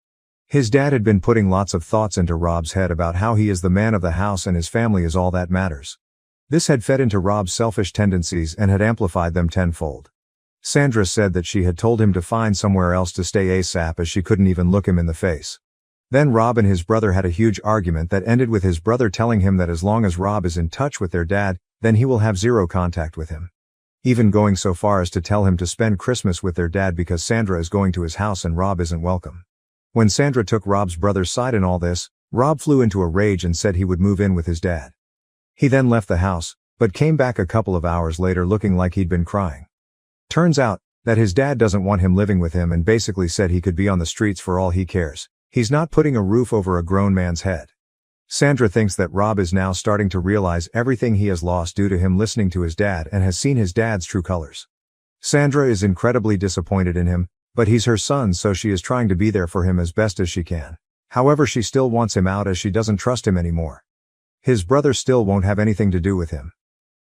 His dad had been putting lots of thoughts into Rob's head about how he is the man of the house and his family is all that matters. This had fed into Rob's selfish tendencies and had amplified them tenfold. Sandra said that she had told him to find somewhere else to stay ASAP, as she couldn't even look him in the face. Then Rob and his brother had a huge argument that ended with his brother telling him that as long as Rob is in touch with their dad, then he will have zero contact with him. Even going so far as to tell him to spend Christmas with their dad because Sandra is going to his house and Rob isn't welcome. When Sandra took Rob's brother's side in all this, Rob flew into a rage and said he would move in with his dad. He then left the house, but came back a couple of hours later looking like he'd been crying. Turns out that his dad doesn't want him living with him and basically said he could be on the streets for all he cares. He's not putting a roof over a grown man's head. Sandra thinks that Rob is now starting to realize everything he has lost due to him listening to his dad and has seen his dad's true colors. Sandra is incredibly disappointed in him, but he's her son, so she is trying to be there for him as best as she can. However, she still wants him out as she doesn't trust him anymore. His brother still won't have anything to do with him.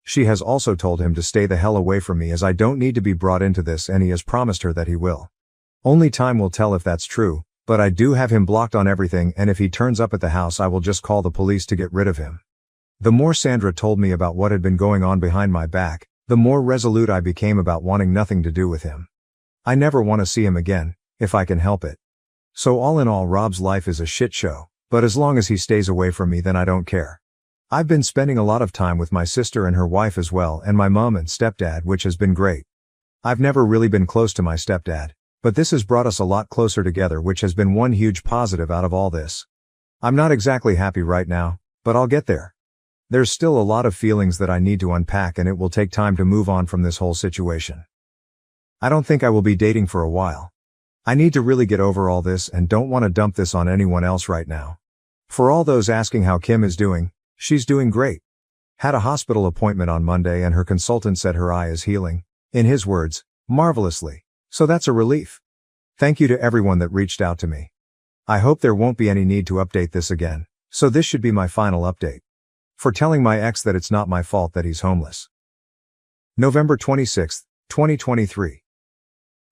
She has also told him to stay the hell away from me as I don't need to be brought into this, and he has promised her that he will. Only time will tell if that's true, but I do have him blocked on everything, and if he turns up at the house I will just call the police to get rid of him. The more Sandra told me about what had been going on behind my back, the more resolute I became about wanting nothing to do with him. I never want to see him again, if I can help it. So all in all, Rob's life is a shit show, but as long as he stays away from me then I don't care. I've been spending a lot of time with my sister and her wife as well, and my mom and stepdad, which has been great. I've never really been close to my stepdad, but this has brought us a lot closer together, which has been one huge positive out of all this. I'm not exactly happy right now, but I'll get there. There's still a lot of feelings that I need to unpack, and it will take time to move on from this whole situation. I don't think I will be dating for a while. I need to really get over all this and don't want to dump this on anyone else right now. For all those asking how Kim is doing, she's doing great. Had a hospital appointment on Monday and her consultant said her eye is healing, in his words, marvelously. So that's a relief. Thank you to everyone that reached out to me. I hope there won't be any need to update this again, so this should be my final update. For telling my ex that it's not my fault that he's homeless. November 26, 2023.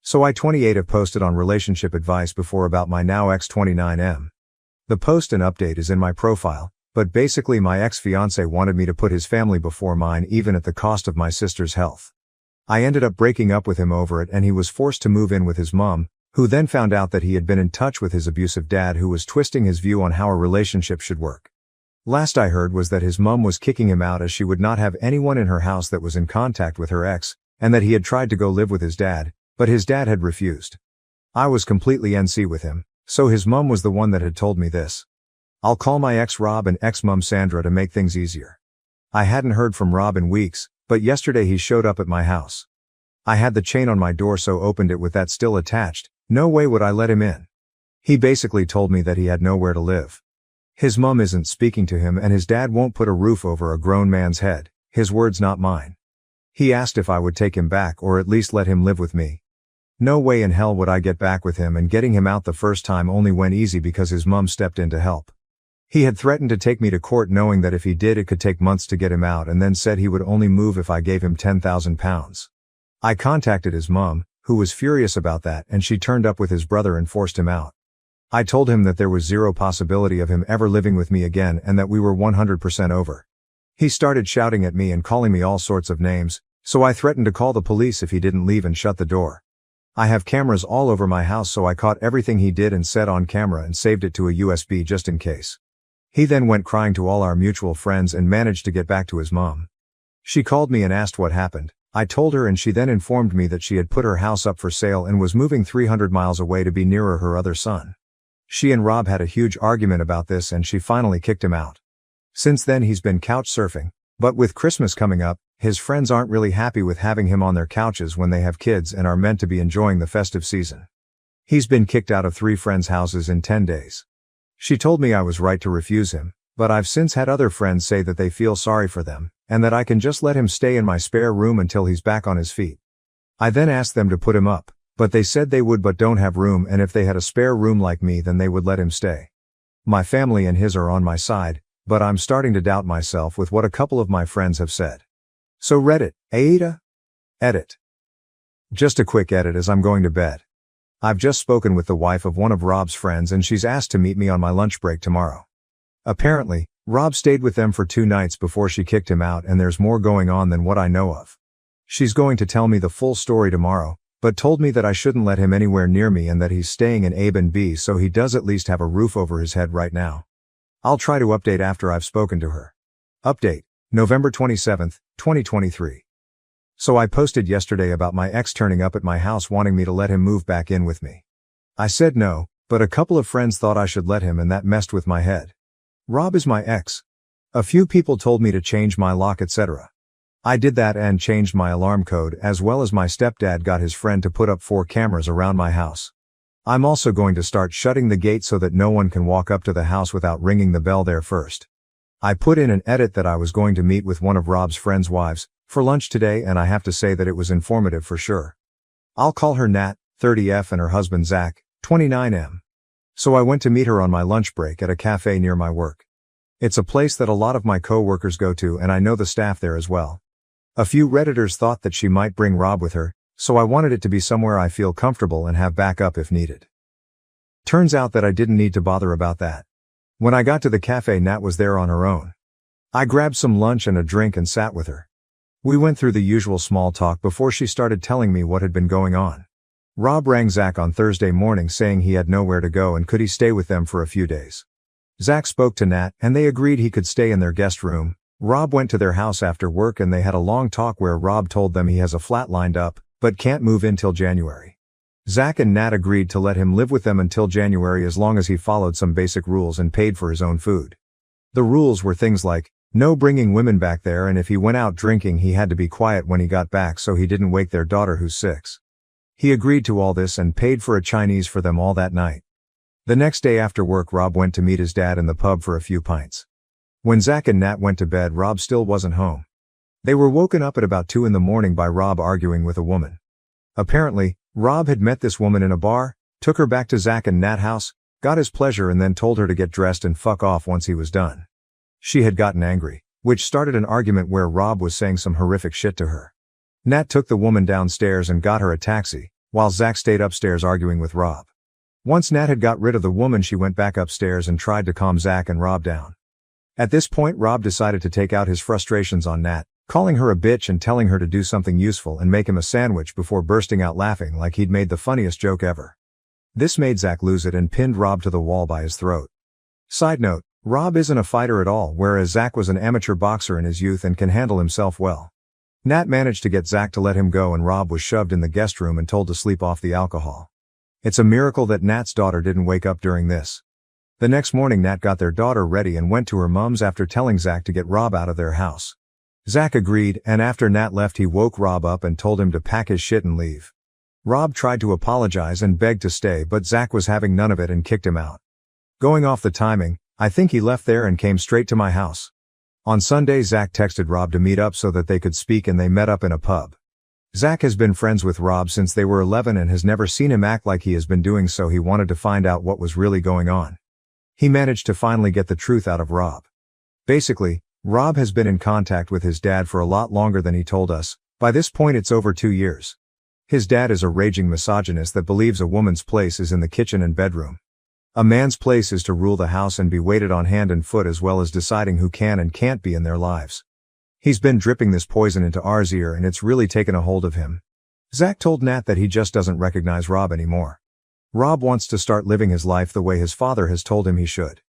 So I 28 have posted on relationship advice before about my now ex 29M. The post and update is in my profile, but basically my ex-fiancé wanted me to put his family before mine even at the cost of my sister's health. I ended up breaking up with him over it, and he was forced to move in with his mom, who then found out that he had been in touch with his abusive dad, who was twisting his view on how a relationship should work. Last I heard was that his mom was kicking him out as she would not have anyone in her house that was in contact with her ex, and that he had tried to go live with his dad, but his dad had refused. I was completely NC with him, so his mom was the one that had told me this. I'll call my ex Rob and ex-mom Sandra to make things easier. I hadn't heard from Rob in weeks, but yesterday he showed up at my house. I had the chain on my door, so opened it with that still attached. No way would I let him in. He basically told me that he had nowhere to live. His mom isn't speaking to him and his dad won't put a roof over a grown man's head, his words not mine. He asked if I would take him back or at least let him live with me. No way in hell would I get back with him, and getting him out the first time only went easy because his mom stepped in to help. He had threatened to take me to court, knowing that if he did it could take months to get him out, and then said he would only move if I gave him £10,000. I contacted his mom, who was furious about that, and she turned up with his brother and forced him out. I told him that there was zero possibility of him ever living with me again and that we were 100% over. He started shouting at me and calling me all sorts of names, so I threatened to call the police if he didn't leave and shut the door. I have cameras all over my house, so I caught everything he did and said on camera and saved it to a USB just in case. He then went crying to all our mutual friends and managed to get back to his mom. She called me and asked what happened. I told her, and she then informed me that she had put her house up for sale and was moving 300 miles away to be nearer her other son. She and Rob had a huge argument about this and she finally kicked him out. Since then he's been couch surfing, but with Christmas coming up, his friends aren't really happy with having him on their couches when they have kids and are meant to be enjoying the festive season. He's been kicked out of 3 friends' houses in 10 days. She told me I was right to refuse him, but I've since had other friends say that they feel sorry for them, and that I can just let him stay in my spare room until he's back on his feet. I then asked them to put him up, but they said they would but don't have room, and if they had a spare room like me then they would let him stay. My family and his are on my side, but I'm starting to doubt myself with what a couple of my friends have said. So Reddit, AITA? Edit. Just a quick edit as I'm going to bed. I've just spoken with the wife of one of Rob's friends and she's asked to meet me on my lunch break tomorrow. Apparently, Rob stayed with them for 2 nights before she kicked him out, and there's more going on than what I know of. She's going to tell me the full story tomorrow, but told me that I shouldn't let him anywhere near me and that he's staying in A&B so he does at least have a roof over his head right now. I'll try to update after I've spoken to her. Update, November 27, 2023. So I posted yesterday about my ex turning up at my house wanting me to let him move back in with me. I said no, but a couple of friends thought I should let him and that messed with my head. Rob is my ex. A few people told me to change my lock, etc. I did that and changed my alarm code, as well as my stepdad got his friend to put up 4 cameras around my house. I'm also going to start shutting the gate so that no one can walk up to the house without ringing the bell there first. I put in an edit that I was going to meet with one of Rob's friends' wives for lunch today, and I have to say that it was informative for sure. I'll call her Nat, 30F, and her husband Zach, 29M. So I went to meet her on my lunch break at a cafe near my work. It's a place that a lot of my co-workers go to, and I know the staff there as well. A few Redditors thought that she might bring Rob with her, so I wanted it to be somewhere I feel comfortable and have backup if needed. Turns out that I didn't need to bother about that. When I got to the cafe, Nat was there on her own. I grabbed some lunch and a drink and sat with her. We went through the usual small talk before she started telling me what had been going on. Rob rang Zach on Thursday morning saying he had nowhere to go and could he stay with them for a few days. Zach spoke to Nat and they agreed he could stay in their guest room. Rob went to their house after work and they had a long talk where Rob told them he has a flat lined up, but can't move in till January. Zach and Nat agreed to let him live with them until January as long as he followed some basic rules and paid for his own food. The rules were things like, no bringing women back there, and if he went out drinking he had to be quiet when he got back so he didn't wake their daughter who's 6. He agreed to all this and paid for a Chinese for them all that night. The next day after work Rob went to meet his dad in the pub for a few pints. When Zach and Nat went to bed Rob still wasn't home. They were woken up at about 2 in the morning by Rob arguing with a woman. Apparently, Rob had met this woman in a bar, took her back to Zach and Nat's house, got his pleasure and then told her to get dressed and fuck off once he was done. She had gotten angry, which started an argument where Rob was saying some horrific shit to her. Nat took the woman downstairs and got her a taxi, while Zach stayed upstairs arguing with Rob. Once Nat had got rid of the woman she went back upstairs and tried to calm Zach and Rob down. At this point Rob decided to take out his frustrations on Nat, calling her a bitch and telling her to do something useful and make him a sandwich before bursting out laughing like he'd made the funniest joke ever. This made Zach lose it and pinned Rob to the wall by his throat. Side note, Rob isn't a fighter at all, whereas Zach was an amateur boxer in his youth and can handle himself well. Nat managed to get Zach to let him go and Rob was shoved in the guest room and told to sleep off the alcohol. It's a miracle that Nat's daughter didn't wake up during this. The next morning Nat got their daughter ready and went to her mom's after telling Zach to get Rob out of their house. Zach agreed, and after Nat left he woke Rob up and told him to pack his shit and leave. Rob tried to apologize and begged to stay, but Zach was having none of it and kicked him out. Going off the timing, I think he left there and came straight to my house. On Sunday Zach texted Rob to meet up so that they could speak and they met up in a pub. Zach has been friends with Rob since they were 11 and has never seen him act like he has been doing, so he wanted to find out what was really going on. He managed to finally get the truth out of Rob. Basically, Rob has been in contact with his dad for a lot longer than he told us. By this point it's over 2 years. His dad is a raging misogynist that believes a woman's place is in the kitchen and bedroom. A man's place is to rule the house and be waited on hand and foot as well as deciding who can and can't be in their lives. He's been dripping this poison into R's ear and it's really taken a hold of him. Zach told Nat that he just doesn't recognize Rob anymore. Rob wants to start living his life the way his father has told him he should.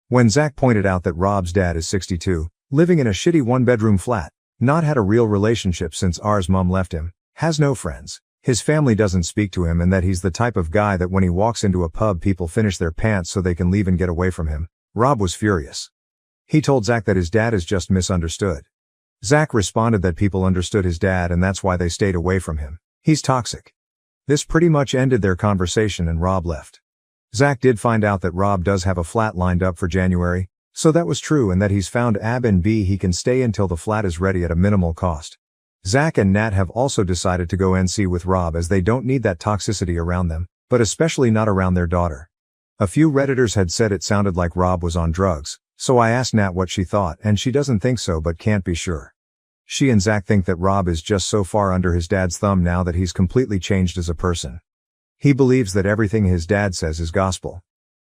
When Zach pointed out that Rob's dad is 62, living in a shitty one-bedroom flat, not had a real relationship since R's mom left him, has no friends, his family doesn't speak to him and that he's the type of guy that when he walks into a pub people finish their pants so they can leave and get away from him, Rob was furious. He told Zach that his dad is just misunderstood. Zach responded that people understood his dad and that's why they stayed away from him. He's toxic. This pretty much ended their conversation and Rob left. Zach did find out that Rob does have a flat lined up for January, so that was true and that he's found Airbnb he can stay until the flat is ready at a minimal cost. Zach and Nat have also decided to go NC with Rob as they don't need that toxicity around them, but especially not around their daughter. A few Redditors had said it sounded like Rob was on drugs, so I asked Nat what she thought and she doesn't think so but can't be sure. She and Zach think that Rob is just so far under his dad's thumb now that he's completely changed as a person. He believes that everything his dad says is gospel.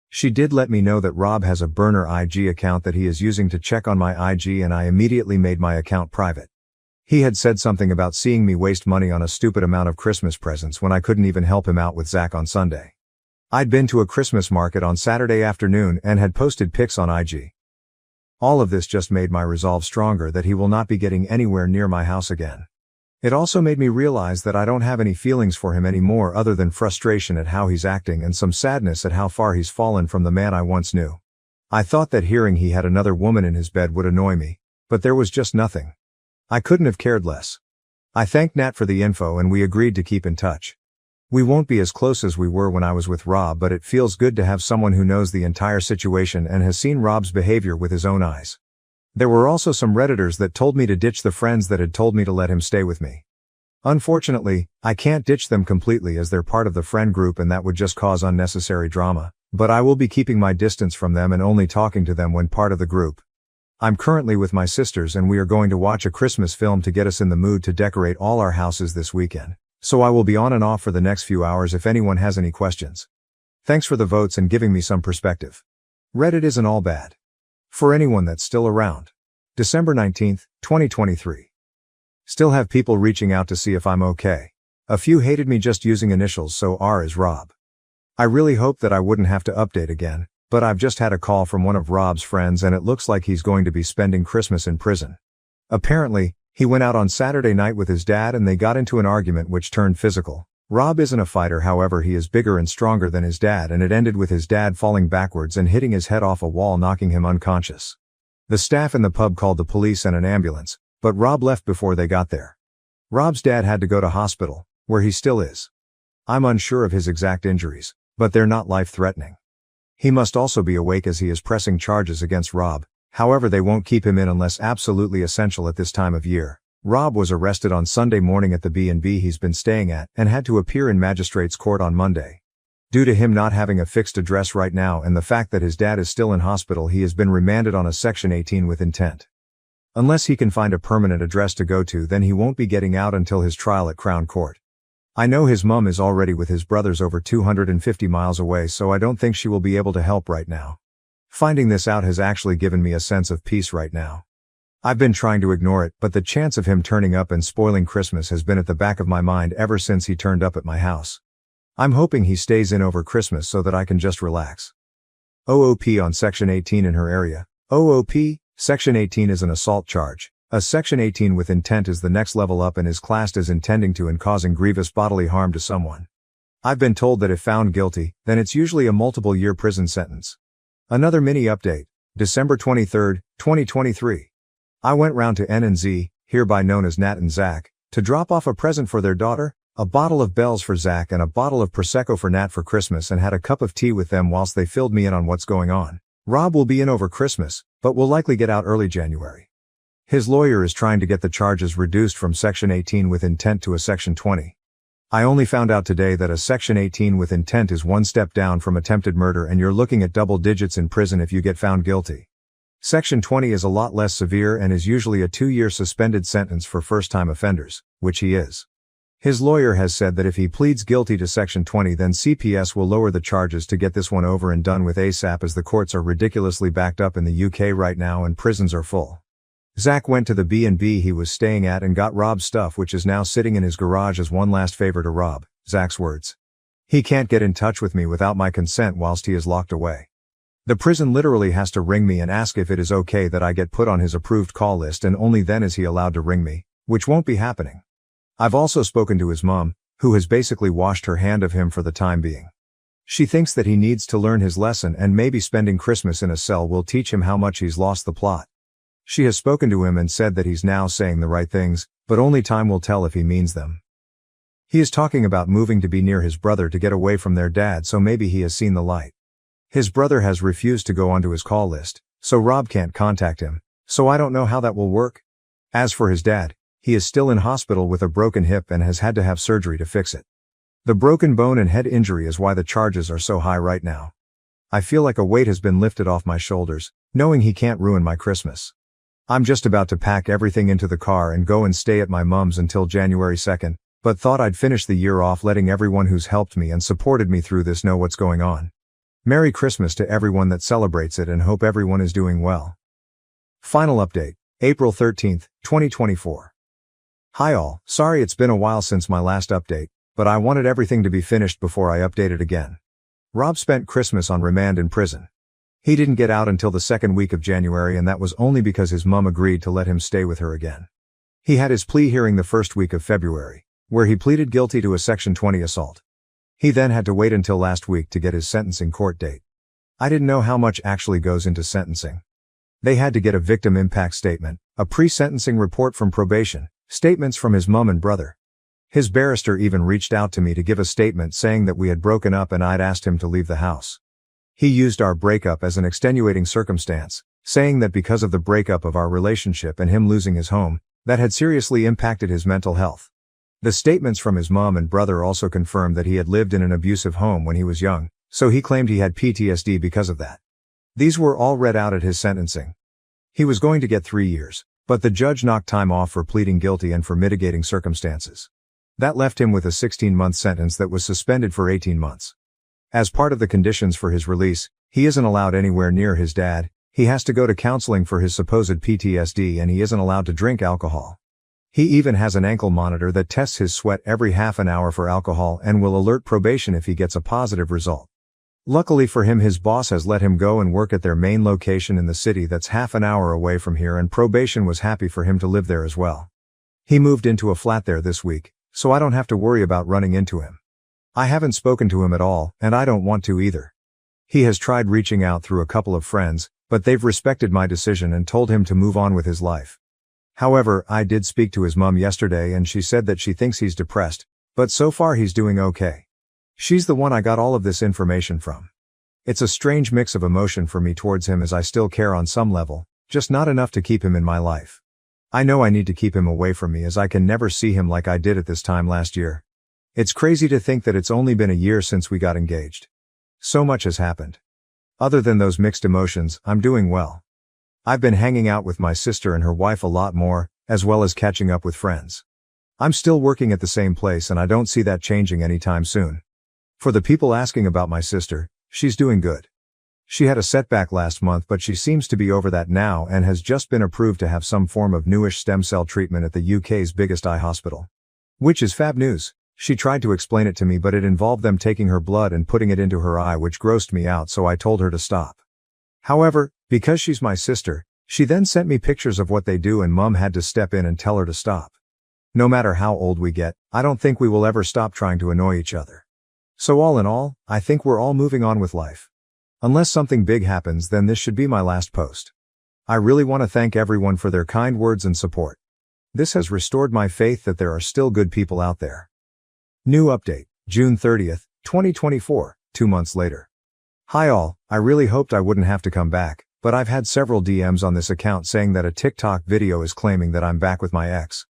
She did let me know that Rob has a burner IG account that he is using to check on my IG and I immediately made my account private. He had said something about seeing me waste money on a stupid amount of Christmas presents when I couldn't even help him out with Zach on Sunday. I'd been to a Christmas market on Saturday afternoon and had posted pics on IG. All of this just made my resolve stronger that he will not be getting anywhere near my house again. It also made me realize that I don't have any feelings for him anymore other than frustration at how he's acting and some sadness at how far he's fallen from the man I once knew. I thought that hearing he had another woman in his bed would annoy me, but there was just nothing. I couldn't have cared less. I thanked Nat for the info and we agreed to keep in touch. We won't be as close as we were when I was with Rob, but it feels good to have someone who knows the entire situation and has seen Rob's behavior with his own eyes. There were also some Redditors that told me to ditch the friends that had told me to let him stay with me. Unfortunately, I can't ditch them completely as they're part of the friend group and that would just cause unnecessary drama, but I will be keeping my distance from them and only talking to them when part of the group. I'm currently with my sisters and we are going to watch a Christmas film to get us in the mood to decorate all our houses this weekend, so I will be on and off for the next few hours if anyone has any questions. Thanks for the votes and giving me some perspective. Reddit isn't all bad. For anyone that's still around. December 19th, 2023. Still have people reaching out to see if I'm okay. A few hated me just using initials, so R is Rob. I really hoped that I wouldn't have to update again, but I've just had a call from one of Rob's friends and it looks like he's going to be spending Christmas in prison. Apparently, he went out on Saturday night with his dad and they got into an argument which turned physical. Rob isn't a fighter, however he is bigger and stronger than his dad, and it ended with his dad falling backwards and hitting his head off a wall, knocking him unconscious. The staff in the pub called the police and an ambulance, but Rob left before they got there. Rob's dad had to go to hospital, where he still is. I'm unsure of his exact injuries, but they're not life-threatening. He must also be awake as he is pressing charges against Rob, however they won't keep him in unless absolutely essential at this time of year. Rob was arrested on Sunday morning at the B&B he's been staying at and had to appear in magistrate's court on Monday. Due to him not having a fixed address right now and the fact that his dad is still in hospital, he has been remanded on a Section 18 with intent. Unless he can find a permanent address to go to, then he won't be getting out until his trial at Crown Court. I know his mom is already with his brothers over 250 miles away, so I don't think she will be able to help right now. Finding this out has actually given me a sense of peace right now. I've been trying to ignore it, but the chance of him turning up and spoiling Christmas has been at the back of my mind ever since he turned up at my house. I'm hoping he stays in over Christmas so that I can just relax. OOP on Section 18 in her area. OOP, Section 18 is an assault charge. A Section 18 with intent is the next level up and is classed as intending to and causing grievous bodily harm to someone. I've been told that if found guilty, then it's usually a multiple-year prison sentence. Another mini update. December 23, 2023. I went round to N&Z, hereby known as Nat and Zach, to drop off a present for their daughter, a bottle of Bell's for Zach and a bottle of Prosecco for Nat for Christmas, and had a cup of tea with them whilst they filled me in on what's going on. Rob will be in over Christmas, but will likely get out early January. His lawyer is trying to get the charges reduced from Section 18 with intent to a Section 20. I only found out today that a Section 18 with intent is one step down from attempted murder and you're looking at double digits in prison if you get found guilty. Section 20 is a lot less severe and is usually a 2-year suspended sentence for first-time offenders, which he is. His lawyer has said that if he pleads guilty to Section 20, then CPS will lower the charges to get this one over and done with ASAP, as the courts are ridiculously backed up in the UK right now and prisons are full. Zach went to the B&B he was staying at and got Rob's stuff, which is now sitting in his garage, as one last favor to Rob, Zach's words. He can't get in touch with me without my consent whilst he is locked away. The prison literally has to ring me and ask if it is okay that I get put on his approved call list, and only then is he allowed to ring me, which won't be happening. I've also spoken to his mom, who has basically washed her hand of him for the time being. She thinks that he needs to learn his lesson and maybe spending Christmas in a cell will teach him how much he's lost the plot. She has spoken to him and said that he's now saying the right things, but only time will tell if he means them. He is talking about moving to be near his brother to get away from their dad, so maybe he has seen the light. His brother has refused to go onto his call list, so Rob can't contact him, so I don't know how that will work. As for his dad, he is still in hospital with a broken hip and has had to have surgery to fix it. The broken bone and head injury is why the charges are so high right now. I feel like a weight has been lifted off my shoulders, knowing he can't ruin my Christmas. I'm just about to pack everything into the car and go and stay at my mom's until January 2nd, but thought I'd finish the year off letting everyone who's helped me and supported me through this know what's going on. Merry Christmas to everyone that celebrates it and hope everyone is doing well. Final update, April 13th, 2024. Hi all, sorry it's been a while since my last update, but I wanted everything to be finished before I updated again. Rob spent Christmas on remand in prison. He didn't get out until the second week of January, and that was only because his mom agreed to let him stay with her again. He had his plea hearing the first week of February, where he pleaded guilty to a Section 20 assault. He then had to wait until last week to get his sentencing court date. I didn't know how much actually goes into sentencing. They had to get a victim impact statement, a pre-sentencing report from probation, statements from his mom and brother. His barrister even reached out to me to give a statement saying that we had broken up and I'd asked him to leave the house. He used our breakup as an extenuating circumstance, saying that because of the breakup of our relationship and him losing his home, that had seriously impacted his mental health. The statements from his mom and brother also confirmed that he had lived in an abusive home when he was young, so he claimed he had PTSD because of that. These were all read out at his sentencing. He was going to get 3 years, but the judge knocked time off for pleading guilty and for mitigating circumstances. That left him with a 16-month sentence that was suspended for 18 months. As part of the conditions for his release, he isn't allowed anywhere near his dad, he has to go to counseling for his supposed PTSD, and he isn't allowed to drink alcohol. He even has an ankle monitor that tests his sweat every half an hour for alcohol and will alert probation if he gets a positive result. Luckily for him, his boss has let him go and work at their main location in the city that's half an hour away from here, and probation was happy for him to live there as well. He moved into a flat there this week, so I don't have to worry about running into him. I haven't spoken to him at all, and I don't want to either. He has tried reaching out through a couple of friends, but they've respected my decision and told him to move on with his life. However, I did speak to his mom yesterday and she said that she thinks he's depressed, but so far he's doing okay. She's the one I got all of this information from. It's a strange mix of emotion for me towards him, as I still care on some level, just not enough to keep him in my life. I know I need to keep him away from me, as I can never see him like I did at this time last year. It's crazy to think that it's only been a year since we got engaged. So much has happened. Other than those mixed emotions, I'm doing well. I've been hanging out with my sister and her wife a lot more, as well as catching up with friends. I'm still working at the same place and I don't see that changing anytime soon. For the people asking about my sister, she's doing good. She had a setback last month, but she seems to be over that now and has just been approved to have some form of newish stem cell treatment at the UK's biggest eye hospital. Which is fab news. She tried to explain it to me, but it involved them taking her blood and putting it into her eye, which grossed me out, so I told her to stop. However, because she's my sister, she then sent me pictures of what they do, and Mum had to step in and tell her to stop. No matter how old we get, I don't think we will ever stop trying to annoy each other. So all in all, I think we're all moving on with life. Unless something big happens, then this should be my last post. I really want to thank everyone for their kind words and support. This has restored my faith that there are still good people out there. New update, June 30th, 2024, 2 months later. Hi all, I really hoped I wouldn't have to come back, but I've had several DMs on this account saying that a TikTok video is claiming that I'm back with my ex.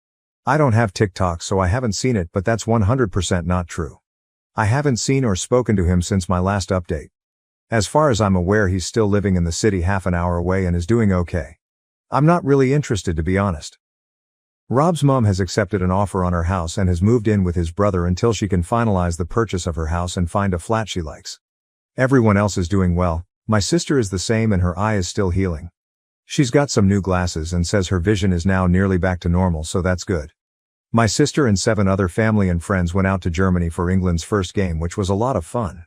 I don't have TikTok, so I haven't seen it, but that's 100% not true. I haven't seen or spoken to him since my last update. As far as I'm aware, he's still living in the city half an hour away and is doing okay. I'm not really interested, to be honest. Rob's mom has accepted an offer on her house and has moved in with his brother until she can finalize the purchase of her house and find a flat she likes. Everyone else is doing well. My sister is the same and her eye is still healing. She's got some new glasses and says her vision is now nearly back to normal, so that's good. My sister and 7 other family and friends went out to Germany for England's first game, which was a lot of fun.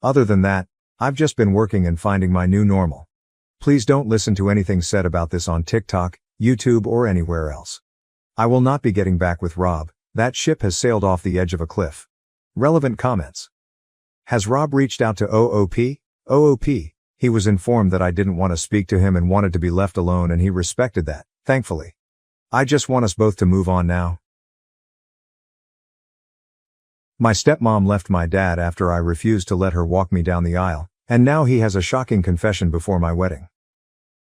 Other than that, I've just been working and finding my new normal. Please don't listen to anything said about this on TikTok, YouTube, or anywhere else. I will not be getting back with Rob. That ship has sailed off the edge of a cliff. Relevant comments. Has Rob reached out to OOP? OOP, He was informed that I didn't want to speak to him and wanted to be left alone, and he respected that, thankfully. I just want us both to move on now. My stepmom left my dad after I refused to let her walk me down the aisle, and now he has a shocking confession before my wedding.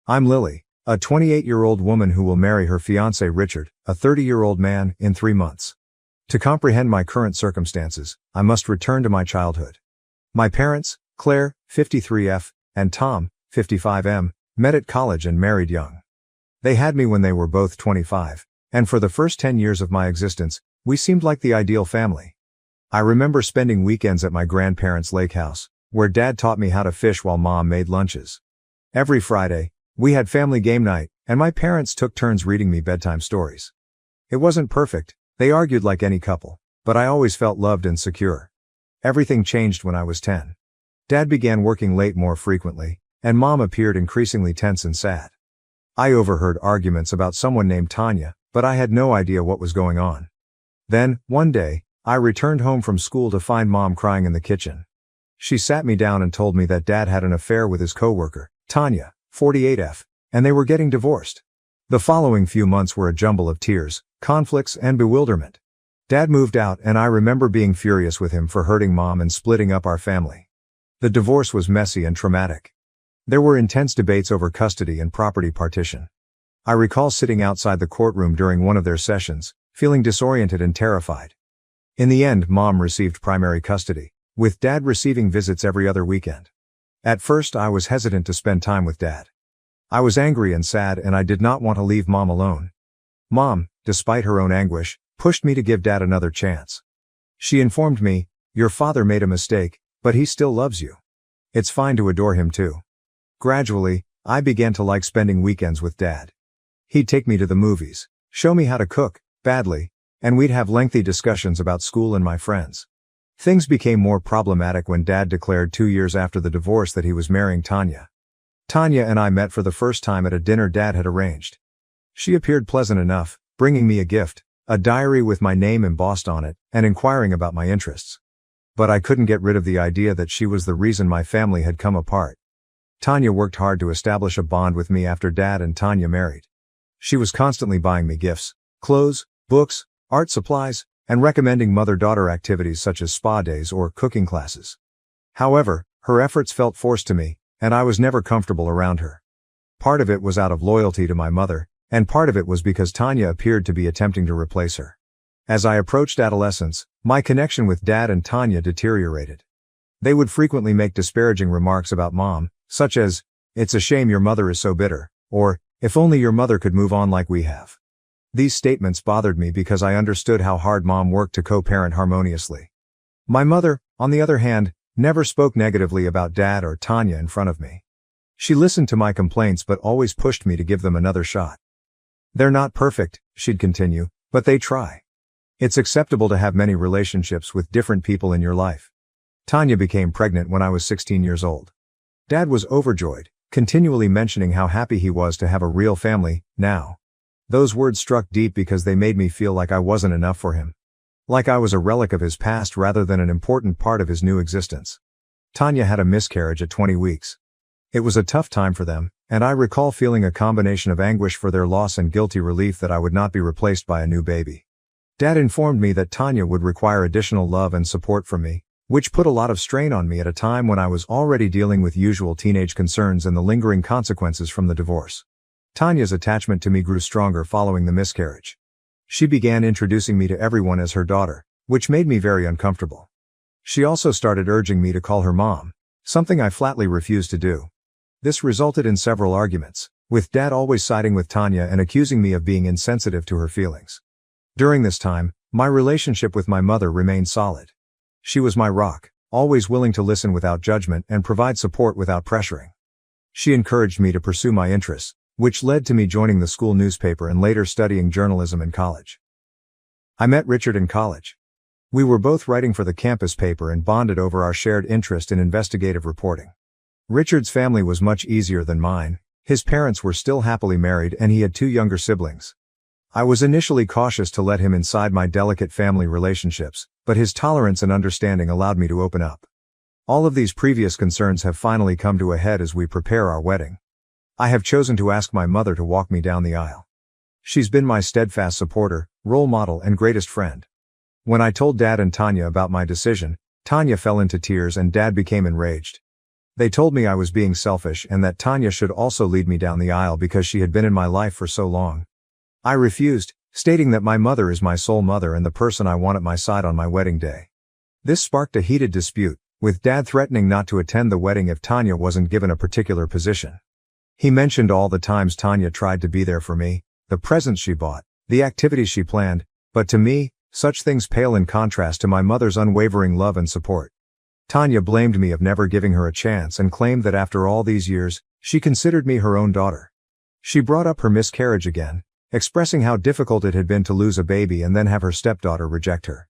I'm Lily, a 28-year-old woman who will marry her fiancé Richard, a 30-year-old man, in 3 months. To comprehend my current circumstances, I must return to my childhood. My parents, Claire, 53F, and Tom, 55M, met at college and married young. They had me when they were both 25, and for the first 10 years of my existence, we seemed like the ideal family. I remember spending weekends at my grandparents' lake house, where Dad taught me how to fish while Mom made lunches. Every Friday, we had family game night, and my parents took turns reading me bedtime stories. It wasn't perfect, they argued like any couple, but I always felt loved and secure. Everything changed when I was 10. Dad began working late more frequently, and Mom appeared increasingly tense and sad. I overheard arguments about someone named Tanya, but I had no idea what was going on. Then, one day, I returned home from school to find Mom crying in the kitchen. She sat me down and told me that Dad had an affair with his coworker, Tanya, 48F, and they were getting divorced. The following few months were a jumble of tears, conflicts, and bewilderment. Dad moved out, and I remember being furious with him for hurting Mom and splitting up our family. The divorce was messy and traumatic. There were intense debates over custody and property partition. I recall sitting outside the courtroom during one of their sessions, feeling disoriented and terrified. In the end, Mom received primary custody, with Dad receiving visits every other weekend. At first, I was hesitant to spend time with Dad. I was angry and sad, and I did not want to leave Mom alone. Mom, despite her own anguish, pushed me to give Dad another chance. She informed me, "Your father made a mistake, but he still loves you. It's fine to adore him too." Gradually, I began to like spending weekends with Dad. He'd take me to the movies, show me how to cook, badly, and we'd have lengthy discussions about school and my friends. Things became more problematic when Dad declared 2 years after the divorce that he was marrying Tanya. Tanya and I met for the first time at a dinner Dad had arranged. She appeared pleasant enough, bringing me a gift, a diary with my name embossed on it, and inquiring about my interests. But I couldn't get rid of the idea that she was the reason my family had come apart. Tanya worked hard to establish a bond with me after Dad and Tanya married. She was constantly buying me gifts, clothes, books, art supplies, and recommending mother-daughter activities such as spa days or cooking classes. However, her efforts felt forced to me, and I was never comfortable around her. Part of it was out of loyalty to my mother, and part of it was because Tanya appeared to be attempting to replace her. As I approached adolescence, my connection with Dad and Tanya deteriorated. They would frequently make disparaging remarks about Mom, such as, "It's a shame your mother is so bitter," or, "If only your mother could move on like we have." These statements bothered me because I understood how hard Mom worked to co-parent harmoniously. My mother, on the other hand, never spoke negatively about Dad or Tanya in front of me. She listened to my complaints but always pushed me to give them another shot. "They're not perfect," she'd continue, "but they try. It's acceptable to have many relationships with different people in your life." Tanya became pregnant when I was 16 years old. Dad was overjoyed, continually mentioning how happy he was to have a real family, now. Those words struck deep because they made me feel like I wasn't enough for him. Like I was a relic of his past rather than an important part of his new existence. Tanya had a miscarriage at 20 weeks. It was a tough time for them, and I recall feeling a combination of anguish for their loss and guilty relief that I would not be replaced by a new baby. Dad informed me that Tanya would require additional love and support from me, which put a lot of strain on me at a time when I was already dealing with usual teenage concerns and the lingering consequences from the divorce. Tanya's attachment to me grew stronger following the miscarriage. She began introducing me to everyone as her daughter, which made me very uncomfortable. She also started urging me to call her Mom, something I flatly refused to do. This resulted in several arguments, with Dad always siding with Tanya and accusing me of being insensitive to her feelings. During this time, my relationship with my mother remained solid. She was my rock, always willing to listen without judgment and provide support without pressuring. She encouraged me to pursue my interests, which led to me joining the school newspaper and later studying journalism in college. I met Richard in college. We were both writing for the campus paper and bonded over our shared interest in investigative reporting. Richard's family was much easier than mine. His parents were still happily married and he had 2 younger siblings. I was initially cautious to let him inside my delicate family relationships, but his tolerance and understanding allowed me to open up. All of these previous concerns have finally come to a head as we prepare our wedding. I have chosen to ask my mother to walk me down the aisle. She's been my steadfast supporter, role model, and greatest friend. When I told Dad and Tanya about my decision, Tanya fell into tears and Dad became enraged. They told me I was being selfish and that Tanya should also lead me down the aisle because she had been in my life for so long. I refused, stating that my mother is my soul mother and the person I want at my side on my wedding day. This sparked a heated dispute, with Dad threatening not to attend the wedding if Tanya wasn't given a particular position. He mentioned all the times Tanya tried to be there for me, the presents she bought, the activities she planned, but to me, such things pale in contrast to my mother's unwavering love and support. Tanya blamed me of never giving her a chance and claimed that after all these years, she considered me her own daughter. She brought up her miscarriage again, expressing how difficult it had been to lose a baby and then have her stepdaughter reject her.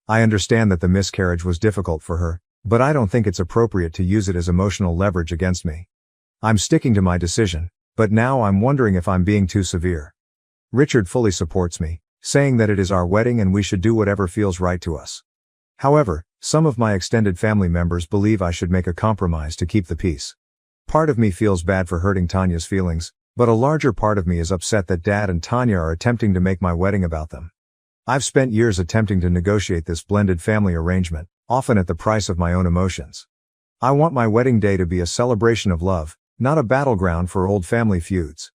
I understand that the miscarriage was difficult for her, but I don't think it's appropriate to use it as emotional leverage against me. I'm sticking to my decision, but now I'm wondering if I'm being too severe. Richard fully supports me, saying that it is our wedding and we should do whatever feels right to us. However, some of my extended family members believe I should make a compromise to keep the peace. Part of me feels bad for hurting Tanya's feelings, but a larger part of me is upset that Dad and Tanya are attempting to make my wedding about them. I've spent years attempting to negotiate this blended family arrangement, often at the price of my own emotions. I want my wedding day to be a celebration of love, not a battleground for old family feuds.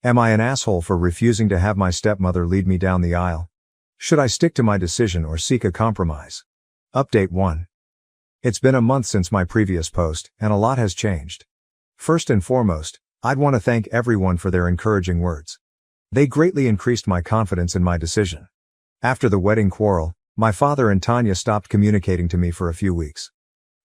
Am I an asshole for refusing to have my stepmother lead me down the aisle? Should I stick to my decision or seek a compromise? Update 1. It's been a month since my previous post, and a lot has changed. First and foremost, I'd want to thank everyone for their encouraging words. They greatly increased my confidence in my decision. After the wedding quarrel, my father and Tanya stopped communicating to me for a few weeks.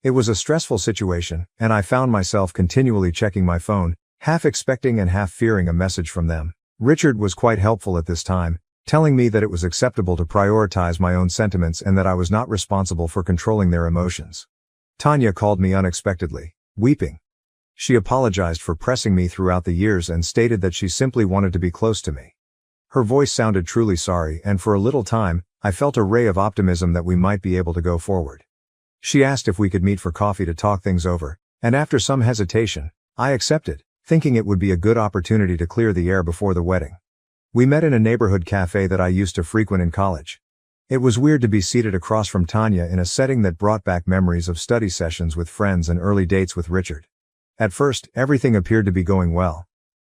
It was a stressful situation, and I found myself continually checking my phone, half expecting and half fearing a message from them. Richard was quite helpful at this time, telling me that it was acceptable to prioritize my own sentiments and that I was not responsible for controlling their emotions. Tanya called me unexpectedly, weeping. She apologized for pressing me throughout the years and stated that she simply wanted to be close to me. Her voice sounded truly sorry, and for a little time, I felt a ray of optimism that we might be able to go forward. She asked if we could meet for coffee to talk things over, and after some hesitation, I accepted, thinking it would be a good opportunity to clear the air before the wedding. We met in a neighborhood cafe that I used to frequent in college. It was weird to be seated across from Tanya in a setting that brought back memories of study sessions with friends and early dates with Richard. At first, everything appeared to be going well.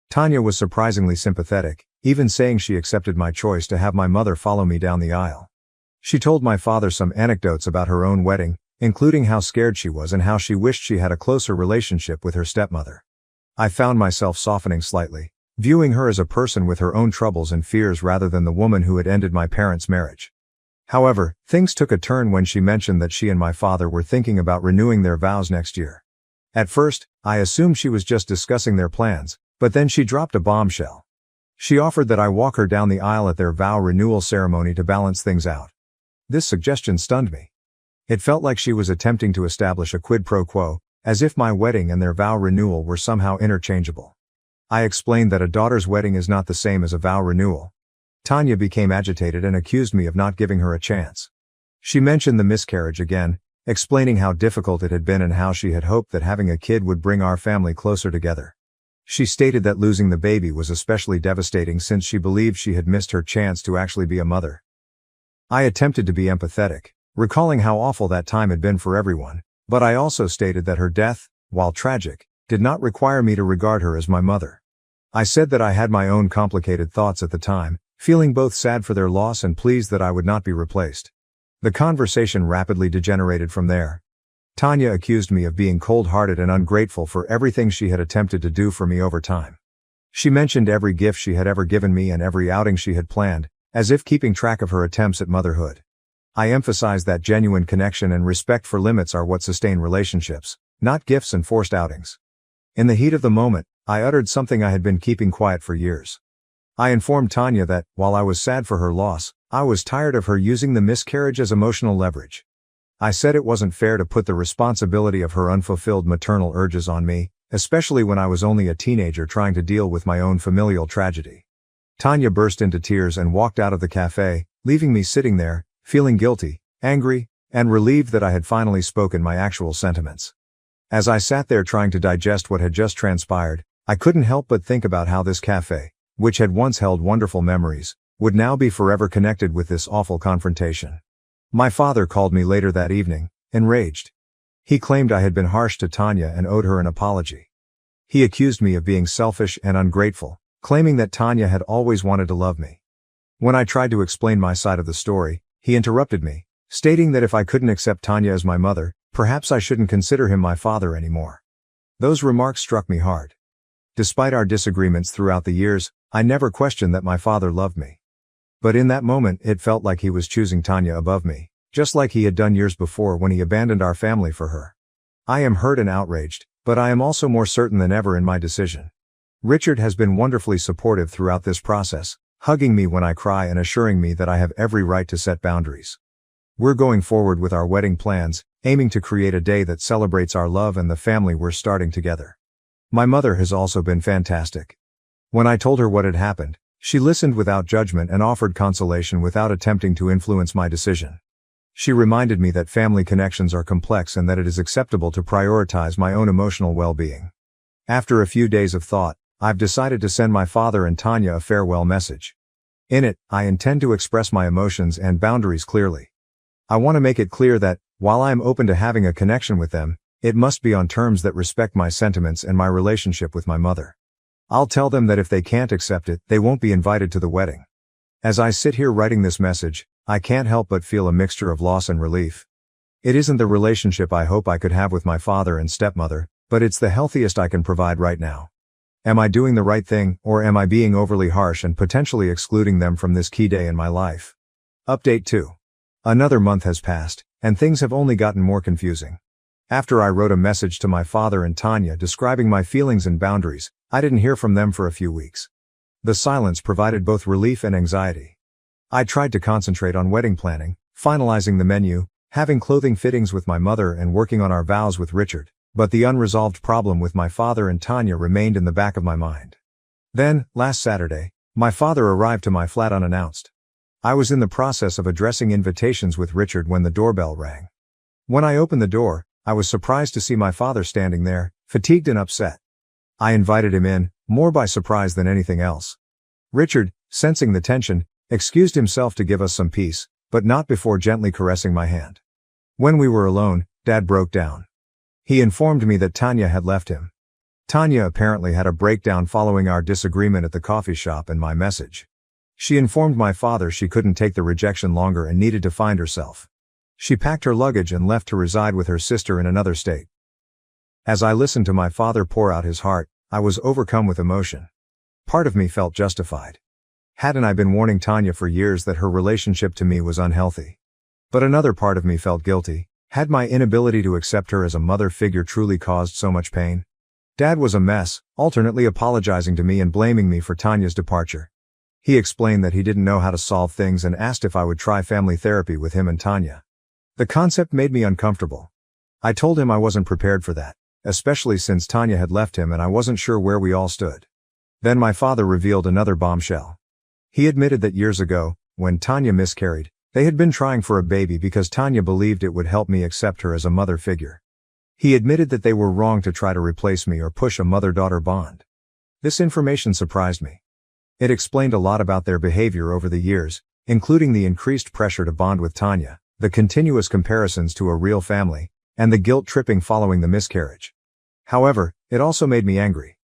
Tanya was surprisingly sympathetic, even saying she accepted my choice to have my mother follow me down the aisle. She told my father some anecdotes about her own wedding, including how scared she was and how she wished she had a closer relationship with her stepmother. I found myself softening slightly, viewing her as a person with her own troubles and fears rather than the woman who had ended my parents' marriage. However, things took a turn when she mentioned that she and my father were thinking about renewing their vows next year. At first, I assumed she was just discussing their plans, but then she dropped a bombshell. She offered that I walk her down the aisle at their vow renewal ceremony to balance things out. This suggestion stunned me. It felt like she was attempting to establish a quid pro quo, as if my wedding and their vow renewal were somehow interchangeable. I explained that a daughter's wedding is not the same as a vow renewal. Tanya became agitated and accused me of not giving her a chance. She mentioned the miscarriage again, explaining how difficult it had been and how she had hoped that having a kid would bring our family closer together. She stated that losing the baby was especially devastating since she believed she had missed her chance to actually be a mother. I attempted to be empathetic, recalling how awful that time had been for everyone, but I also stated that her death, while tragic, did not require me to regard her as my mother. I said that I had my own complicated thoughts at the time, feeling both sad for their loss and pleased that I would not be replaced. The conversation rapidly degenerated from there. Tanya accused me of being cold-hearted and ungrateful for everything she had attempted to do for me over time. She mentioned every gift she had ever given me and every outing she had planned, as if keeping track of her attempts at motherhood. I emphasized that genuine connection and respect for limits are what sustain relationships, not gifts and forced outings. In the heat of the moment, I uttered something I had been keeping quiet for years. I informed Tanya that, while I was sad for her loss, I was tired of her using the miscarriage as emotional leverage. I said it wasn't fair to put the responsibility of her unfulfilled maternal urges on me, especially when I was only a teenager trying to deal with my own familial tragedy. Tanya burst into tears and walked out of the cafe, leaving me sitting there, feeling guilty, angry, and relieved that I had finally spoken my actual sentiments. As I sat there trying to digest what had just transpired, I couldn't help but think about how this cafe, which had once held wonderful memories, would now be forever connected with this awful confrontation. My father called me later that evening, enraged. He claimed I had been harsh to Tanya and owed her an apology. He accused me of being selfish and ungrateful, claiming that Tanya had always wanted to love me. When I tried to explain my side of the story, he interrupted me, stating that if I couldn't accept Tanya as my mother, perhaps I shouldn't consider him my father anymore. Those remarks struck me hard. Despite our disagreements throughout the years, I never questioned that my father loved me. But in that moment it felt like he was choosing Tanya above me, just like he had done years before when he abandoned our family for her. I am hurt and outraged, but I am also more certain than ever in my decision. Richard has been wonderfully supportive throughout this process, hugging me when I cry and assuring me that I have every right to set boundaries. We're going forward with our wedding plans, aiming to create a day that celebrates our love and the family we're starting together. My mother has also been fantastic. When I told her what had happened, she listened without judgment and offered consolation without attempting to influence my decision. She reminded me that family connections are complex and that it is acceptable to prioritize my own emotional well-being. After a few days of thought, I've decided to send my father and Tanya a farewell message. In it, I intend to express my emotions and boundaries clearly. I want to make it clear that, while I am open to having a connection with them, it must be on terms that respect my sentiments and my relationship with my mother. I'll tell them that if they can't accept it, they won't be invited to the wedding. As I sit here writing this message, I can't help but feel a mixture of loss and relief. It isn't the relationship I hope I could have with my father and stepmother, but it's the healthiest I can provide right now. Am I doing the right thing, or am I being overly harsh and potentially excluding them from this key day in my life? Update 2. Another month has passed, and things have only gotten more confusing. After I wrote a message to my father and Tanya describing my feelings and boundaries, I didn't hear from them for a few weeks. The silence provided both relief and anxiety. I tried to concentrate on wedding planning, finalizing the menu, having clothing fittings with my mother and working on our vows with Richard, but the unresolved problem with my father and Tanya remained in the back of my mind. Then, last Saturday, my father arrived to my flat unannounced. I was in the process of addressing invitations with Richard when the doorbell rang. When I opened the door, I was surprised to see my father standing there, fatigued and upset. I invited him in, more by surprise than anything else. Richard, sensing the tension, excused himself to give us some peace, but not before gently caressing my hand. When we were alone, Dad broke down. He informed me that Tanya had left him. Tanya apparently had a breakdown following our disagreement at the coffee shop and my message. She informed my father she couldn't take the rejection longer and needed to find herself. She packed her luggage and left to reside with her sister in another state. As I listened to my father pour out his heart, I was overcome with emotion. Part of me felt justified. Hadn't I been warning Tanya for years that her relationship to me was unhealthy? But another part of me felt guilty. Had my inability to accept her as a mother figure truly caused so much pain? Dad was a mess, alternately apologizing to me and blaming me for Tanya's departure. He explained that he didn't know how to solve things and asked if I would try family therapy with him and Tanya. The concept made me uncomfortable. I told him I wasn't prepared for that, especially since Tanya had left him and I wasn't sure where we all stood. Then my father revealed another bombshell. He admitted that years ago, when Tanya miscarried, they had been trying for a baby because Tanya believed it would help me accept her as a mother figure. He admitted that they were wrong to try to replace me or push a mother-daughter bond. This information surprised me. It explained a lot about their behavior over the years, including the increased pressure to bond with Tanya, the continuous comparisons to a real family, and the guilt-tripping following the miscarriage. However, it also made me angry.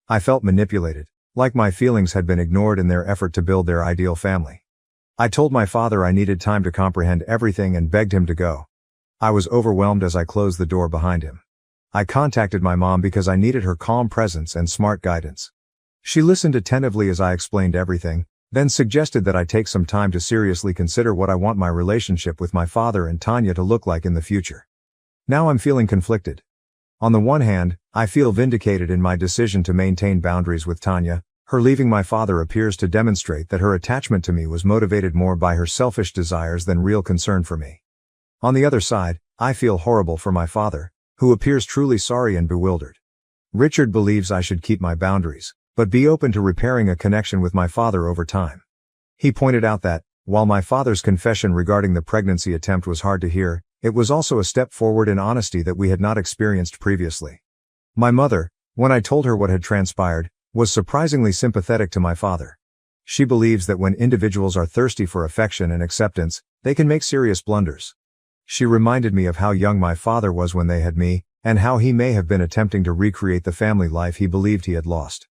I felt manipulated, like my feelings had been ignored in their effort to build their ideal family. I told my father I needed time to comprehend everything and begged him to go. I was overwhelmed as I closed the door behind him. I contacted my mom because I needed her calm presence and smart guidance. She listened attentively as I explained everything, then suggested that I take some time to seriously consider what I want my relationship with my father and Tanya to look like in the future. Now I'm feeling conflicted. On the one hand, I feel vindicated in my decision to maintain boundaries with Tanya. Her leaving my father appears to demonstrate that her attachment to me was motivated more by her selfish desires than real concern for me. On the other side, I feel horrible for my father, who appears truly sorry and bewildered. Richard believes I should keep my boundaries, but be open to repairing a connection with my father over time. He pointed out that, while my father's confession regarding the pregnancy attempt was hard to hear, It was also a step forward in honesty that we had not experienced previously. My mother, when I told her what had transpired, was surprisingly sympathetic to my father. She believes that when individuals are thirsty for affection and acceptance, they can make serious blunders. She reminded me of how young my father was when they had me, and how he may have been attempting to recreate the family life he believed he had lost.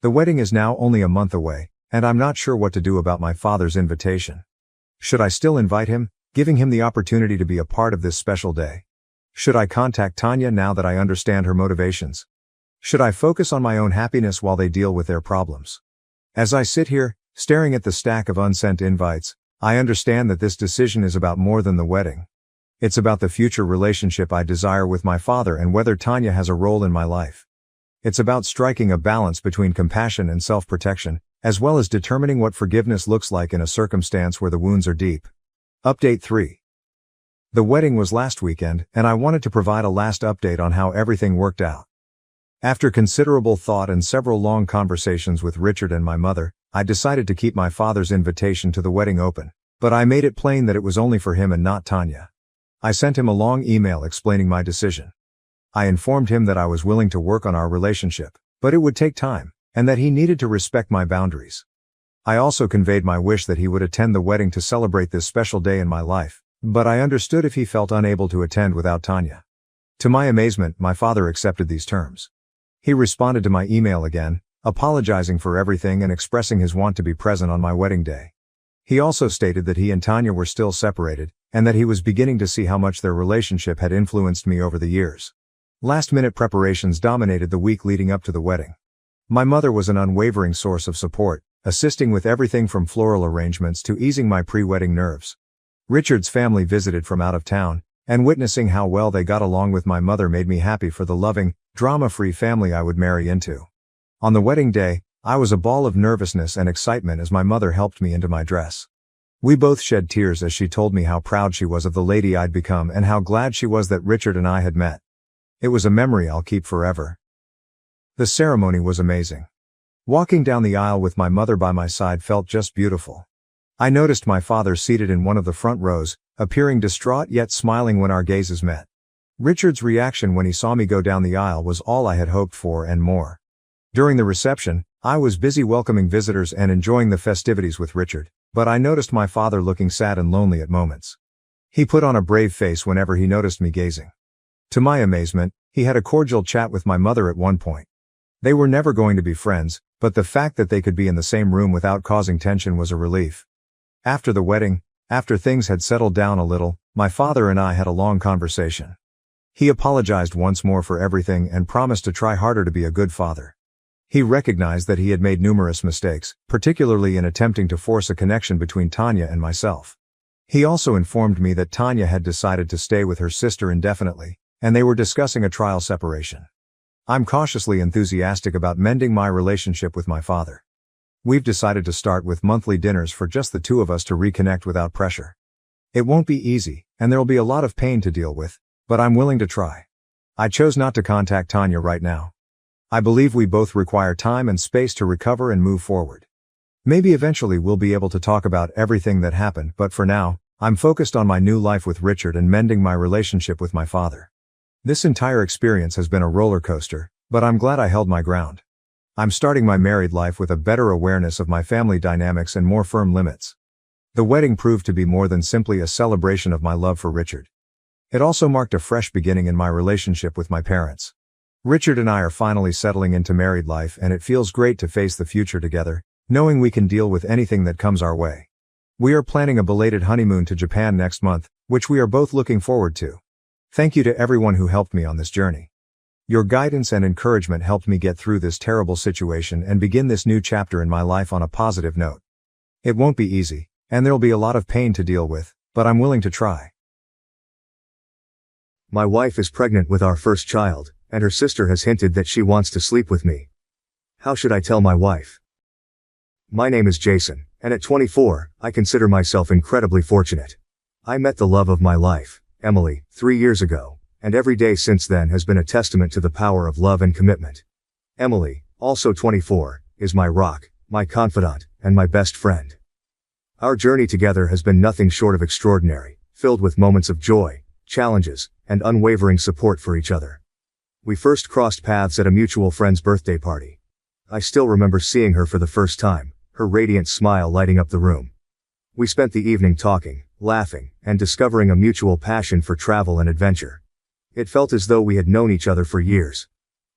The wedding is now only a month away, and I'm not sure what to do about my father's invitation. Should I still invite him, giving him the opportunity to be a part of this special day? Should I contact Tanya now that I understand her motivations? Should I focus on my own happiness while they deal with their problems? As I sit here, staring at the stack of unsent invites, I understand that this decision is about more than the wedding. It's about the future relationship I desire with my father and whether Tanya has a role in my life. It's about striking a balance between compassion and self-protection, as well as determining what forgiveness looks like in a circumstance where the wounds are deep. Update 3. The wedding was last weekend, and I wanted to provide a last update on how everything worked out. After considerable thought and several long conversations with Richard and my mother, I decided to keep my father's invitation to the wedding open, but I made it plain that it was only for him and not Tanya. I sent him a long email explaining my decision. I informed him that I was willing to work on our relationship, but it would take time, and that he needed to respect my boundaries. I also conveyed my wish that he would attend the wedding to celebrate this special day in my life, but I understood if he felt unable to attend without Tanya. To my amazement, my father accepted these terms. He responded to my email again, apologizing for everything and expressing his want to be present on my wedding day. He also stated that he and Tanya were still separated, and that he was beginning to see how much their relationship had influenced me over the years. Last-minute preparations dominated the week leading up to the wedding. My mother was an unwavering source of support, assisting with everything from floral arrangements to easing my pre-wedding nerves. Richard's family visited from out of town, and witnessing how well they got along with my mother made me happy for the loving, drama-free family I would marry into. On the wedding day, I was a ball of nervousness and excitement as my mother helped me into my dress. We both shed tears as she told me how proud she was of the lady I'd become and how glad she was that Richard and I had met. It was a memory I'll keep forever. The ceremony was amazing. Walking down the aisle with my mother by my side felt just beautiful. I noticed my father seated in one of the front rows, appearing distraught yet smiling when our gazes met. Richard's reaction when he saw me go down the aisle was all I had hoped for and more. During the reception, I was busy welcoming visitors and enjoying the festivities with Richard, but I noticed my father looking sad and lonely at moments. He put on a brave face whenever he noticed me gazing. To my amazement, he had a cordial chat with my mother at one point. They were never going to be friends, but the fact that they could be in the same room without causing tension was a relief. After the wedding, after things had settled down a little, my father and I had a long conversation. He apologized once more for everything and promised to try harder to be a good father. He recognized that he had made numerous mistakes, particularly in attempting to force a connection between Tanya and myself. He also informed me that Tanya had decided to stay with her sister indefinitely, and they were discussing a trial separation. I'm cautiously enthusiastic about mending my relationship with my father. We've decided to start with monthly dinners for just the two of us to reconnect without pressure. It won't be easy, and there'll be a lot of pain to deal with, but I'm willing to try. I chose not to contact Tanya right now. I believe we both require time and space to recover and move forward. Maybe eventually we'll be able to talk about everything that happened, but for now, I'm focused on my new life with Richard and mending my relationship with my father. This entire experience has been a roller coaster, but I'm glad I held my ground. I'm starting my married life with a better awareness of my family dynamics and more firm limits. The wedding proved to be more than simply a celebration of my love for Richard. It also marked a fresh beginning in my relationship with my parents. Richard and I are finally settling into married life, and it feels great to face the future together, knowing we can deal with anything that comes our way. We are planning a belated honeymoon to Japan next month, which we are both looking forward to. Thank you to everyone who helped me on this journey. Your guidance and encouragement helped me get through this terrible situation and begin this new chapter in my life on a positive note. It won't be easy, and there'll be a lot of pain to deal with, but I'm willing to try. My wife is pregnant with our first child, and her sister has hinted that she wants to sleep with me. How should I tell my wife? My name is Jason, and at 24, I consider myself incredibly fortunate. I met the love of my life, Emily, 3 years ago, and every day since then has been a testament to the power of love and commitment. Emily, also 24, is my rock, my confidant, and my best friend. Our journey together has been nothing short of extraordinary, filled with moments of joy, challenges, and unwavering support for each other. We first crossed paths at a mutual friend's birthday party. I still remember seeing her for the first time, her radiant smile lighting up the room. We spent the evening talking, laughing, and discovering a mutual passion for travel and adventure. It felt as though we had known each other for years.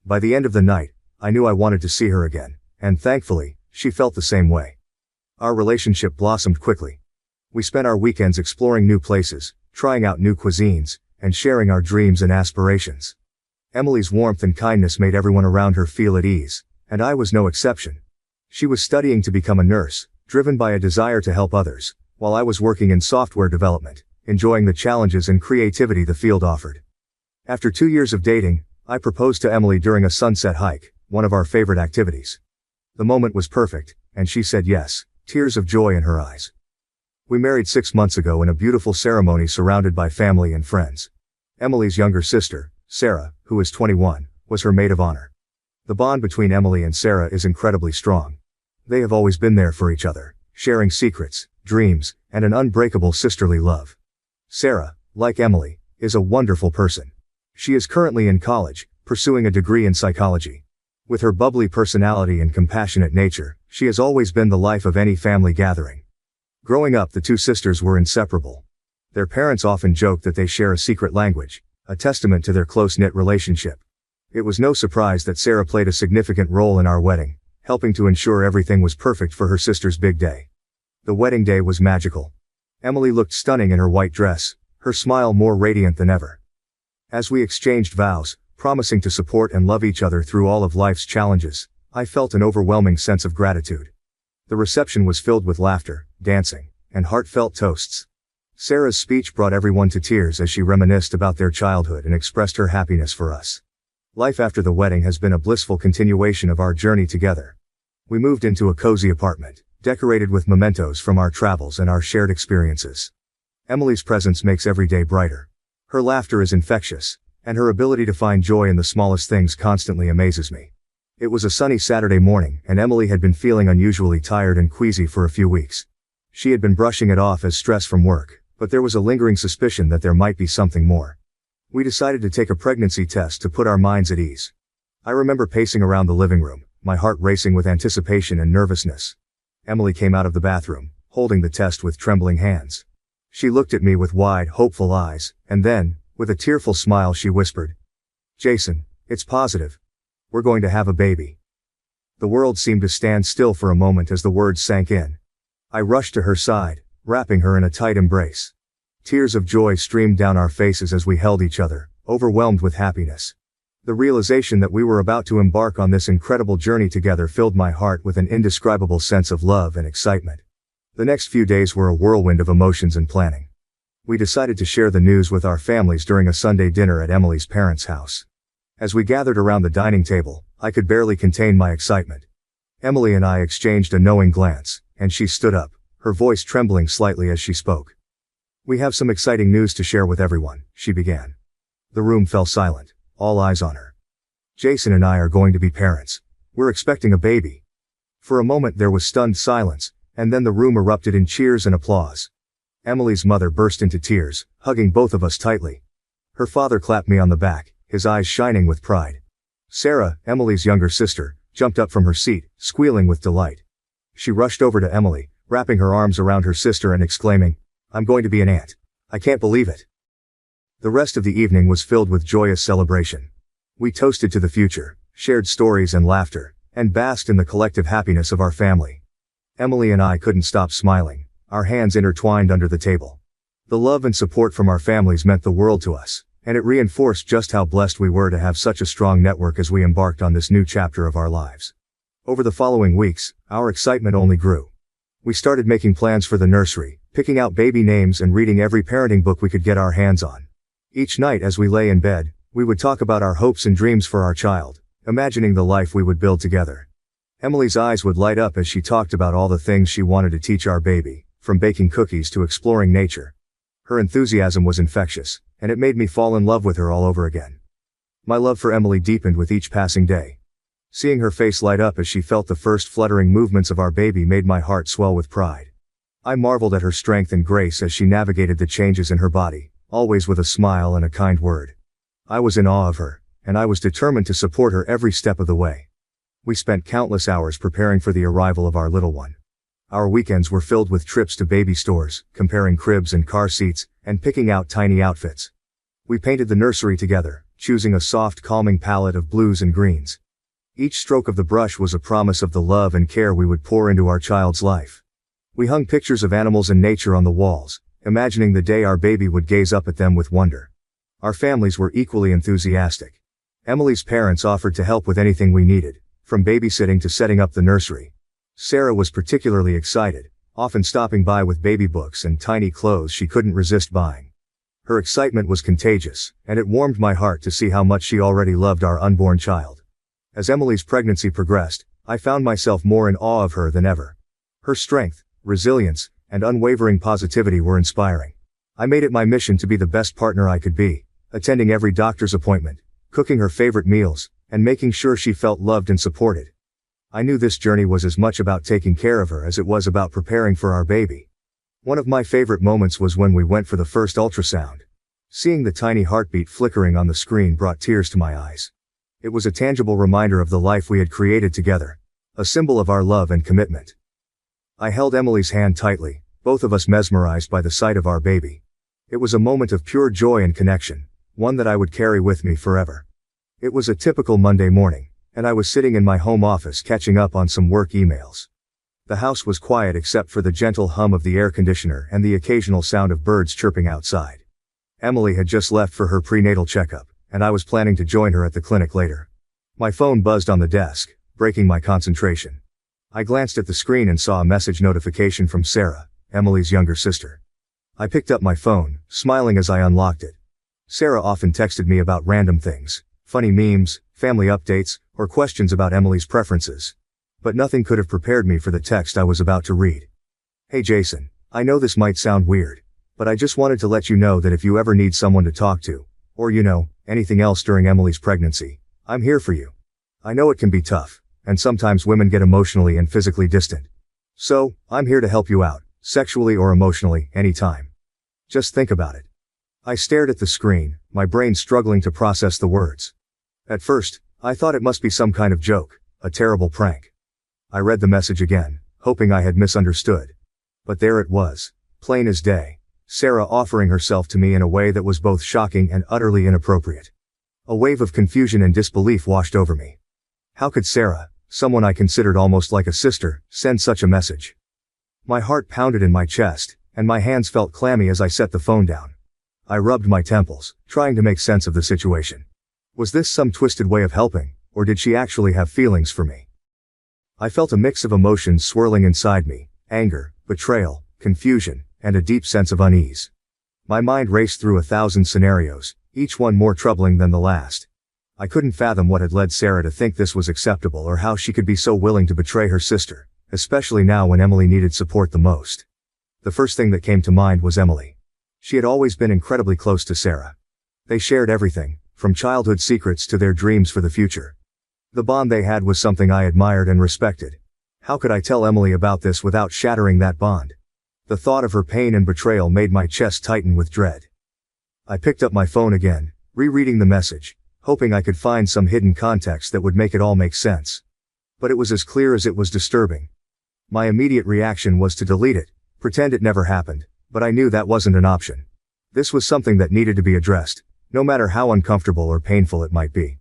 By the end of the night, I knew I wanted to see her again, and thankfully, she felt the same way. Our relationship blossomed quickly. We spent our weekends exploring new places, trying out new cuisines, and sharing our dreams and aspirations. Emily's warmth and kindness made everyone around her feel at ease, and I was no exception. She was studying to become a nurse, driven by a desire to help others, while I was working in software development, enjoying the challenges and creativity the field offered. After 2 years of dating, I proposed to Emily during a sunset hike, one of our favorite activities. The moment was perfect, and she said yes, tears of joy in her eyes. We married 6 months ago in a beautiful ceremony surrounded by family and friends. Emily's younger sister, Sarah, who is 21, was her maid of honor. The bond between Emily and Sarah is incredibly strong. They have always been there for each other, sharing secrets, dreams, and an unbreakable sisterly love. Sarah, like Emily, is a wonderful person. She is currently in college, pursuing a degree in psychology. With her bubbly personality and compassionate nature, she has always been the life of any family gathering. Growing up, the two sisters were inseparable. Their parents often joked that they share a secret language, a testament to their close-knit relationship. It was no surprise that Sarah played a significant role in our wedding, helping to ensure everything was perfect for her sister's big day. The wedding day was magical. Emily looked stunning in her white dress, her smile more radiant than ever. As we exchanged vows, promising to support and love each other through all of life's challenges, I felt an overwhelming sense of gratitude. The reception was filled with laughter, dancing, and heartfelt toasts. Sarah's speech brought everyone to tears as she reminisced about their childhood and expressed her happiness for us. Life after the wedding has been a blissful continuation of our journey together. We moved into a cozy apartment, decorated with mementos from our travels and our shared experiences. Emily's presence makes every day brighter. Her laughter is infectious, and her ability to find joy in the smallest things constantly amazes me. It was a sunny Saturday morning, and Emily had been feeling unusually tired and queasy for a few weeks. She had been brushing it off as stress from work, but there was a lingering suspicion that there might be something more. We decided to take a pregnancy test to put our minds at ease. I remember pacing around the living room, my heart racing with anticipation and nervousness. Emily came out of the bathroom, holding the test with trembling hands. She looked at me with wide, hopeful eyes, and then, with a tearful smile, she whispered, "Jason, it's positive. We're going to have a baby." The world seemed to stand still for a moment as the words sank in. I rushed to her side, wrapping her in a tight embrace. Tears of joy streamed down our faces as we held each other, overwhelmed with happiness. The realization that we were about to embark on this incredible journey together filled my heart with an indescribable sense of love and excitement. The next few days were a whirlwind of emotions and planning. We decided to share the news with our families during a Sunday dinner at Emily's parents' house. As we gathered around the dining table, I could barely contain my excitement. Emily and I exchanged a knowing glance, and she stood up, her voice trembling slightly as she spoke. "We have some exciting news to share with everyone," she began. The room fell silent, all eyes on her. "Jason and I are going to be parents. We're expecting a baby." For a moment there was stunned silence, and then the room erupted in cheers and applause. Emily's mother burst into tears, hugging both of us tightly. Her father clapped me on the back, his eyes shining with pride. Sarah, Emily's younger sister, jumped up from her seat, squealing with delight. She rushed over to Emily, wrapping her arms around her sister and exclaiming, "I'm going to be an aunt. I can't believe it." The rest of the evening was filled with joyous celebration. We toasted to the future, shared stories and laughter, and basked in the collective happiness of our family. Emily and I couldn't stop smiling, our hands intertwined under the table. The love and support from our families meant the world to us, and it reinforced just how blessed we were to have such a strong network as we embarked on this new chapter of our lives. Over the following weeks, our excitement only grew. We started making plans for the nursery, picking out baby names and reading every parenting book we could get our hands on. Each night as we lay in bed, we would talk about our hopes and dreams for our child, imagining the life we would build together. Emily's eyes would light up as she talked about all the things she wanted to teach our baby, from baking cookies to exploring nature. Her enthusiasm was infectious, and it made me fall in love with her all over again. My love for Emily deepened with each passing day. Seeing her face light up as she felt the first fluttering movements of our baby made my heart swell with pride. I marveled at her strength and grace as she navigated the changes in her body, always with a smile and a kind word. I was in awe of her, and I was determined to support her every step of the way. We spent countless hours preparing for the arrival of our little one. Our weekends were filled with trips to baby stores, comparing cribs and car seats, and picking out tiny outfits. We painted the nursery together, choosing a soft, calming palette of blues and greens. Each stroke of the brush was a promise of the love and care we would pour into our child's life. We hung pictures of animals and nature on the walls, imagining the day our baby would gaze up at them with wonder. Our families were equally enthusiastic. Emily's parents offered to help with anything we needed, from babysitting to setting up the nursery. Sarah was particularly excited, often stopping by with baby books and tiny clothes she couldn't resist buying. Her excitement was contagious, and it warmed my heart to see how much she already loved our unborn child. As Emily's pregnancy progressed, I found myself more in awe of her than ever. Her strength, resilience, and unwavering positivity were inspiring. I made it my mission to be the best partner I could be, attending every doctor's appointment, cooking her favorite meals, and making sure she felt loved and supported. I knew this journey was as much about taking care of her as it was about preparing for our baby. One of my favorite moments was when we went for the first ultrasound. Seeing the tiny heartbeat flickering on the screen brought tears to my eyes. It was a tangible reminder of the life we had created together, a symbol of our love and commitment. I held Emily's hand tightly, both of us mesmerized by the sight of our baby. It was a moment of pure joy and connection, one that I would carry with me forever. It was a typical Monday morning, and I was sitting in my home office catching up on some work emails. The house was quiet except for the gentle hum of the air conditioner and the occasional sound of birds chirping outside. Emily had just left for her prenatal checkup, and I was planning to join her at the clinic later. My phone buzzed on the desk, breaking my concentration. I glanced at the screen and saw a message notification from Sarah, Emily's younger sister. I picked up my phone, smiling as I unlocked it. Sarah often texted me about random things, funny memes, family updates, or questions about Emily's preferences. But nothing could have prepared me for the text I was about to read. Hey Jason, I know this might sound weird, but I just wanted to let you know that if you ever need someone to talk to, or anything else during Emily's pregnancy, I'm here for you. I know it can be tough, and sometimes women get emotionally and physically distant. So, I'm here to help you out, sexually or emotionally, anytime. Just think about it. I stared at the screen, my brain struggling to process the words. At first, I thought it must be some kind of joke, a terrible prank. I read the message again, hoping I had misunderstood. But there it was, plain as day, Sarah offering herself to me in a way that was both shocking and utterly inappropriate. A wave of confusion and disbelief washed over me. How could Sarah, someone I considered almost like a sister, send such a message? My heart pounded in my chest, and my hands felt clammy as I set the phone down. I rubbed my temples, trying to make sense of the situation. Was this some twisted way of helping, or did she actually have feelings for me? I felt a mix of emotions swirling inside me, anger, betrayal, confusion, and a deep sense of unease. My mind raced through 1,000 scenarios, each one more troubling than the last. I couldn't fathom what had led Sarah to think this was acceptable or how she could be so willing to betray her sister, especially now when Emily needed support the most. The first thing that came to mind was Emily. She had always been incredibly close to Sarah. They shared everything, from childhood secrets to their dreams for the future. The bond they had was something I admired and respected. How could I tell Emily about this without shattering that bond? The thought of her pain and betrayal made my chest tighten with dread. I picked up my phone again, rereading the message, hoping I could find some hidden context that would make it all make sense. But it was as clear as it was disturbing. My immediate reaction was to delete it, pretend it never happened, but I knew that wasn't an option. This was something that needed to be addressed, no matter how uncomfortable or painful it might be.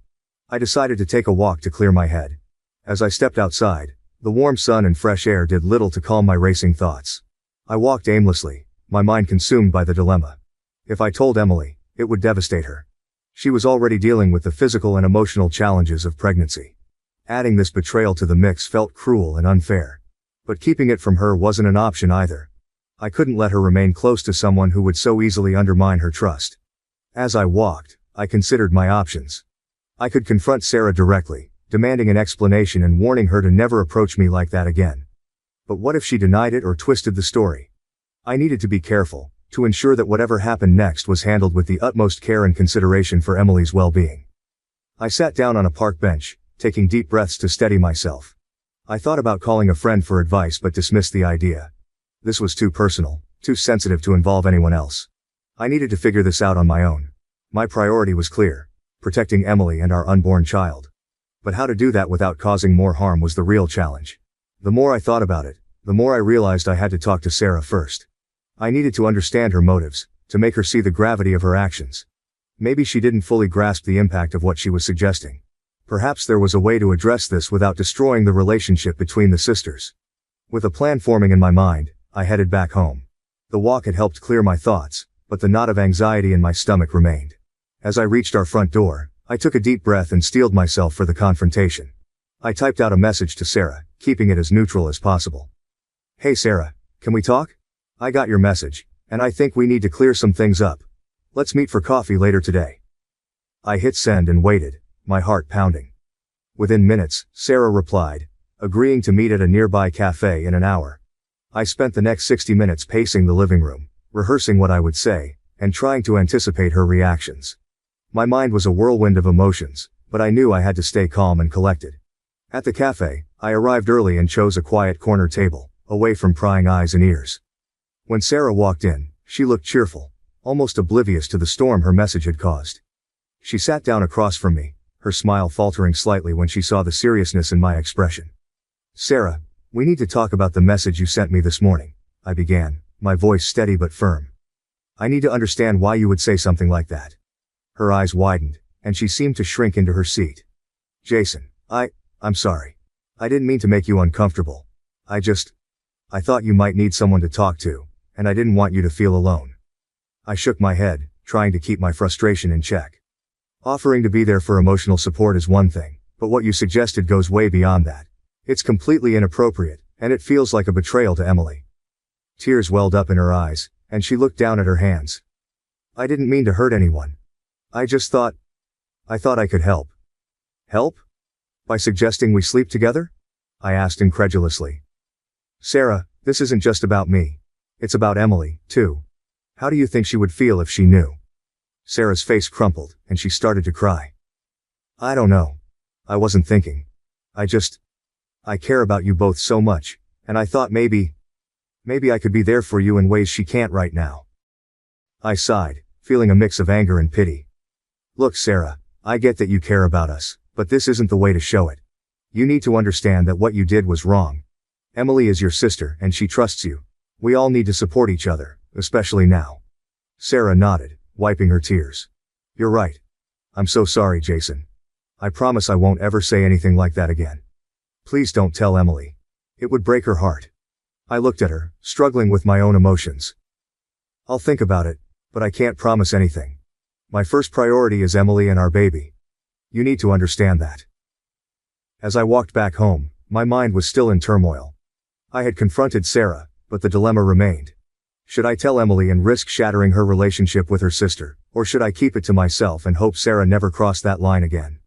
I decided to take a walk to clear my head. As I stepped outside, the warm sun and fresh air did little to calm my racing thoughts. I walked aimlessly, my mind consumed by the dilemma. If I told Emily, it would devastate her. She was already dealing with the physical and emotional challenges of pregnancy. Adding this betrayal to the mix felt cruel and unfair. But keeping it from her wasn't an option either. I couldn't let her remain close to someone who would so easily undermine her trust. As I walked, I considered my options. I could confront Sarah directly, demanding an explanation and warning her to never approach me like that again. But what if she denied it or twisted the story? I needed to be careful, to ensure that whatever happened next was handled with the utmost care and consideration for Emily's well-being. I sat down on a park bench, taking deep breaths to steady myself. I thought about calling a friend for advice but dismissed the idea. This was too personal, too sensitive to involve anyone else. I needed to figure this out on my own. My priority was clear: protecting Emily and our unborn child. But how to do that without causing more harm was the real challenge. The more I thought about it, the more I realized I had to talk to Sarah first. I needed to understand her motives, to make her see the gravity of her actions. Maybe she didn't fully grasp the impact of what she was suggesting. Perhaps there was a way to address this without destroying the relationship between the sisters. With a plan forming in my mind, I headed back home. The walk had helped clear my thoughts, but the knot of anxiety in my stomach remained. As I reached our front door, I took a deep breath and steeled myself for the confrontation. I typed out a message to Sarah, keeping it as neutral as possible. "Hey Sarah, can we talk? I got your message, and I think we need to clear some things up. Let's meet for coffee later today." I hit send and waited, my heart pounding. Within minutes, Sarah replied, agreeing to meet at a nearby cafe in an hour. I spent the next 60 minutes pacing the living room, rehearsing what I would say, and trying to anticipate her reactions. My mind was a whirlwind of emotions, but I knew I had to stay calm and collected. At the cafe, I arrived early and chose a quiet corner table, away from prying eyes and ears. When Sarah walked in, she looked cheerful, almost oblivious to the storm her message had caused. She sat down across from me, her smile faltering slightly when she saw the seriousness in my expression. "Sarah, we need to talk about the message you sent me this morning," I began, my voice steady but firm. "I need to understand why you would say something like that." Her eyes widened, and she seemed to shrink into her seat. "Jason, I'm sorry. I didn't mean to make you uncomfortable. I thought you might need someone to talk to, and I didn't want you to feel alone." I shook my head, trying to keep my frustration in check. Offering to be there for emotional support is one thing, but what you suggested goes way beyond that. It's completely inappropriate, and it feels like a betrayal to Emily. Tears welled up in her eyes, and she looked down at her hands. "I didn't mean to hurt anyone. I thought I could help." "Help? By suggesting we sleep together?" I asked incredulously. "Sarah, this isn't just about me. It's about Emily, too. How do you think she would feel if she knew?" Sarah's face crumpled, and she started to cry. "I don't know. I wasn't thinking. I care about you both so much, and I thought maybe I could be there for you in ways she can't right now." I sighed, feeling a mix of anger and pity. "Look Sarah, I get that you care about us, but this isn't the way to show it. You need to understand that what you did was wrong. Emily is your sister and she trusts you. We all need to support each other, especially now." Sarah nodded, wiping her tears. "You're right. I'm so sorry, Jason. I promise I won't ever say anything like that again. Please don't tell Emily. It would break her heart." I looked at her, struggling with my own emotions. "I'll think about it, but I can't promise anything. My first priority is Emily and our baby. You need to understand that." As I walked back home, my mind was still in turmoil. I had confronted Sarah, but the dilemma remained. Should I tell Emily and risk shattering her relationship with her sister, or should I keep it to myself and hope Sarah never crossed that line again?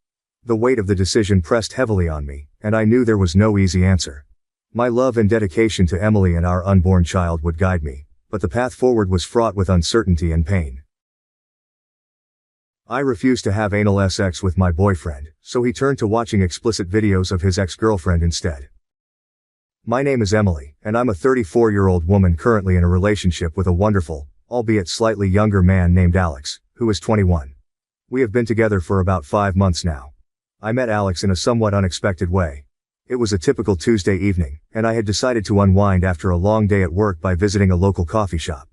The weight of the decision pressed heavily on me, and I knew there was no easy answer. My love and dedication to Emily and our unborn child would guide me, but the path forward was fraught with uncertainty and pain. I refused to have anal sex with my boyfriend, so he turned to watching explicit videos of his ex-girlfriend instead. My name is Emily, and I'm a 34-year-old woman currently in a relationship with a wonderful, albeit slightly younger man named Alex, who is 21. We have been together for about 5 months now. I met Alex in a somewhat unexpected way. It was a typical Tuesday evening, and I had decided to unwind after a long day at work by visiting a local coffee shop.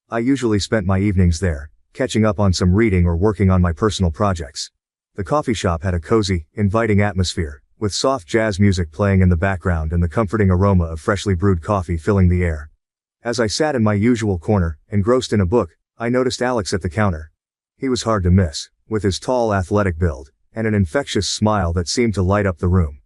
I usually spent my evenings there, catching up on some reading or working on my personal projects. The coffee shop had a cozy, inviting atmosphere, with soft jazz music playing in the background and the comforting aroma of freshly brewed coffee filling the air. As I sat in my usual corner, engrossed in a book, I noticed Alex at the counter. He was hard to miss, with his tall athletic build, and an infectious smile that seemed to light up the room.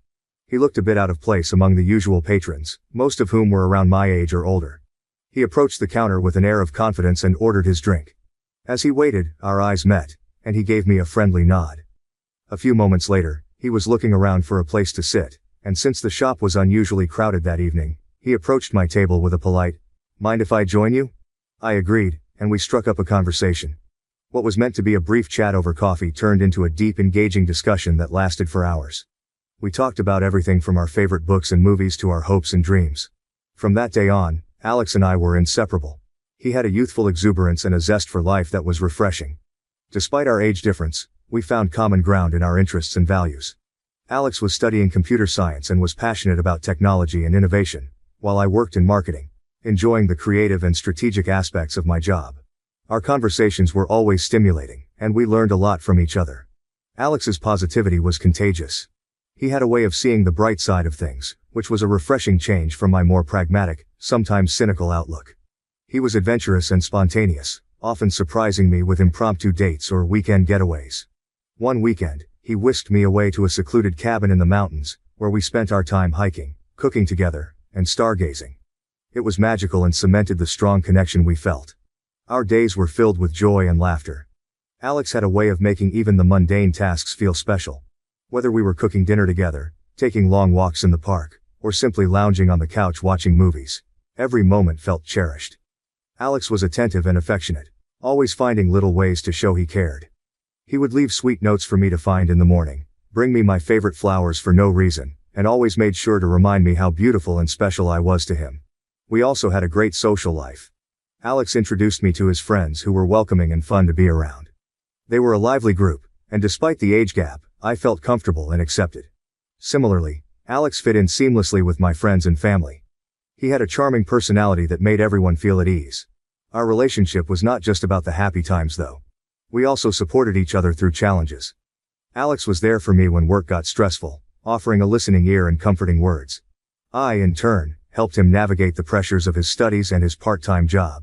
He looked a bit out of place among the usual patrons, most of whom were around my age or older. He approached the counter with an air of confidence and ordered his drink. As he waited, our eyes met, and he gave me a friendly nod. A few moments later, he was looking around for a place to sit, and since the shop was unusually crowded that evening, he approached my table with a polite, "Mind if I join you?" I agreed, and we struck up a conversation. What was meant to be a brief chat over coffee turned into a deep, engaging discussion that lasted for hours. We talked about everything from our favorite books and movies to our hopes and dreams. From that day on, Alex and I were inseparable. He had a youthful exuberance and a zest for life that was refreshing. Despite our age difference, we found common ground in our interests and values. Alex was studying computer science and was passionate about technology and innovation, while I worked in marketing, enjoying the creative and strategic aspects of my job. Our conversations were always stimulating, and we learned a lot from each other. Alex's positivity was contagious. He had a way of seeing the bright side of things, which was a refreshing change from my more pragmatic, sometimes cynical outlook. He was adventurous and spontaneous, often surprising me with impromptu dates or weekend getaways. One weekend, he whisked me away to a secluded cabin in the mountains, where we spent our time hiking, cooking together, and stargazing. It was magical and cemented the strong connection we felt. Our days were filled with joy and laughter. Alex had a way of making even the mundane tasks feel special. Whether we were cooking dinner together, taking long walks in the park, or simply lounging on the couch watching movies, every moment felt cherished. Alex was attentive and affectionate, always finding little ways to show he cared. He would leave sweet notes for me to find in the morning, bring me my favorite flowers for no reason, and always made sure to remind me how beautiful and special I was to him. We also had a great social life. Alex introduced me to his friends who were welcoming and fun to be around. They were a lively group, and despite the age gap, I felt comfortable and accepted. Similarly, Alex fit in seamlessly with my friends and family. He had a charming personality that made everyone feel at ease. Our relationship was not just about the happy times though. We also supported each other through challenges. Alex was there for me when work got stressful, offering a listening ear and comforting words. I, in turn, helped him navigate the pressures of his studies and his part-time job.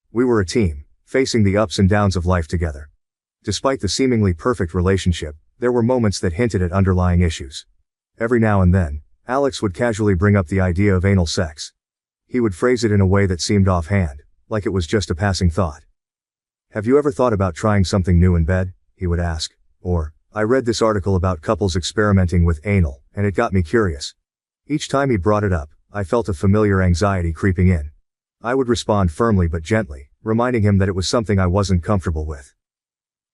We were a team, facing the ups and downs of life together. Despite the seemingly perfect relationship, there were moments that hinted at underlying issues. Every now and then, Alex would casually bring up the idea of anal sex. He would phrase it in a way that seemed offhand, like it was just a passing thought. "Have you ever thought about trying something new in bed?" he would ask. Or, "I read this article about couples experimenting with anal, and it got me curious." Each time he brought it up, I felt a familiar anxiety creeping in. I would respond firmly but gently, reminding him that it was something I wasn't comfortable with.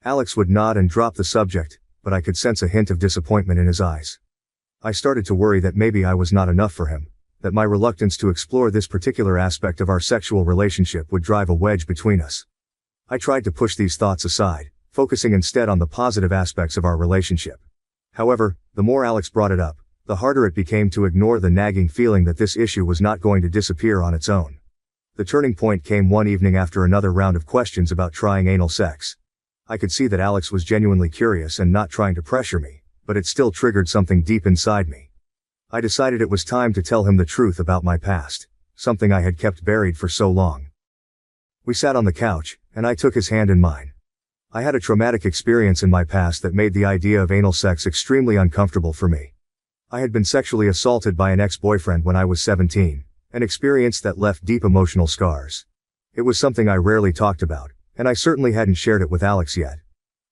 Alex would nod and drop the subject, but I could sense a hint of disappointment in his eyes. I started to worry that maybe I was not enough for him, that my reluctance to explore this particular aspect of our sexual relationship would drive a wedge between us. I tried to push these thoughts aside, focusing instead on the positive aspects of our relationship. However, the more Alex brought it up, the harder it became to ignore the nagging feeling that this issue was not going to disappear on its own. The turning point came one evening after another round of questions about trying anal sex. I could see that Alex was genuinely curious and not trying to pressure me, but it still triggered something deep inside me. I decided it was time to tell him the truth about my past, something I had kept buried for so long. We sat on the couch, and I took his hand in mine. I had a traumatic experience in my past that made the idea of anal sex extremely uncomfortable for me. I had been sexually assaulted by an ex-boyfriend when I was 17, an experience that left deep emotional scars. It was something I rarely talked about, and I certainly hadn't shared it with Alex yet.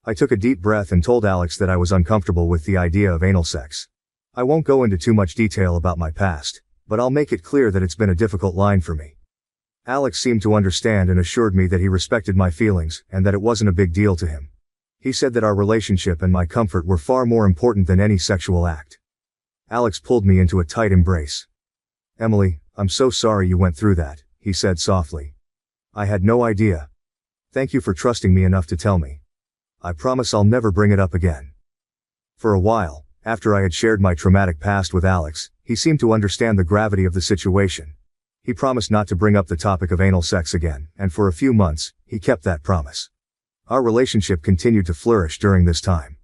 I took a deep breath and told Alex that I was uncomfortable with the idea of anal sex. I won't go into too much detail about my past, but I'll make it clear that it's been a difficult line for me. Alex seemed to understand and assured me that he respected my feelings and that it wasn't a big deal to him. He said that our relationship and my comfort were far more important than any sexual act. Alex pulled me into a tight embrace. "Emily, I'm so sorry you went through that," he said softly. "I had no idea. Thank you for trusting me enough to tell me. I promise I'll never bring it up again." For a while, after I had shared my traumatic past with Alex, he seemed to understand the gravity of the situation. He promised not to bring up the topic of anal sex again, and for a few months, he kept that promise. Our relationship continued to flourish during this time.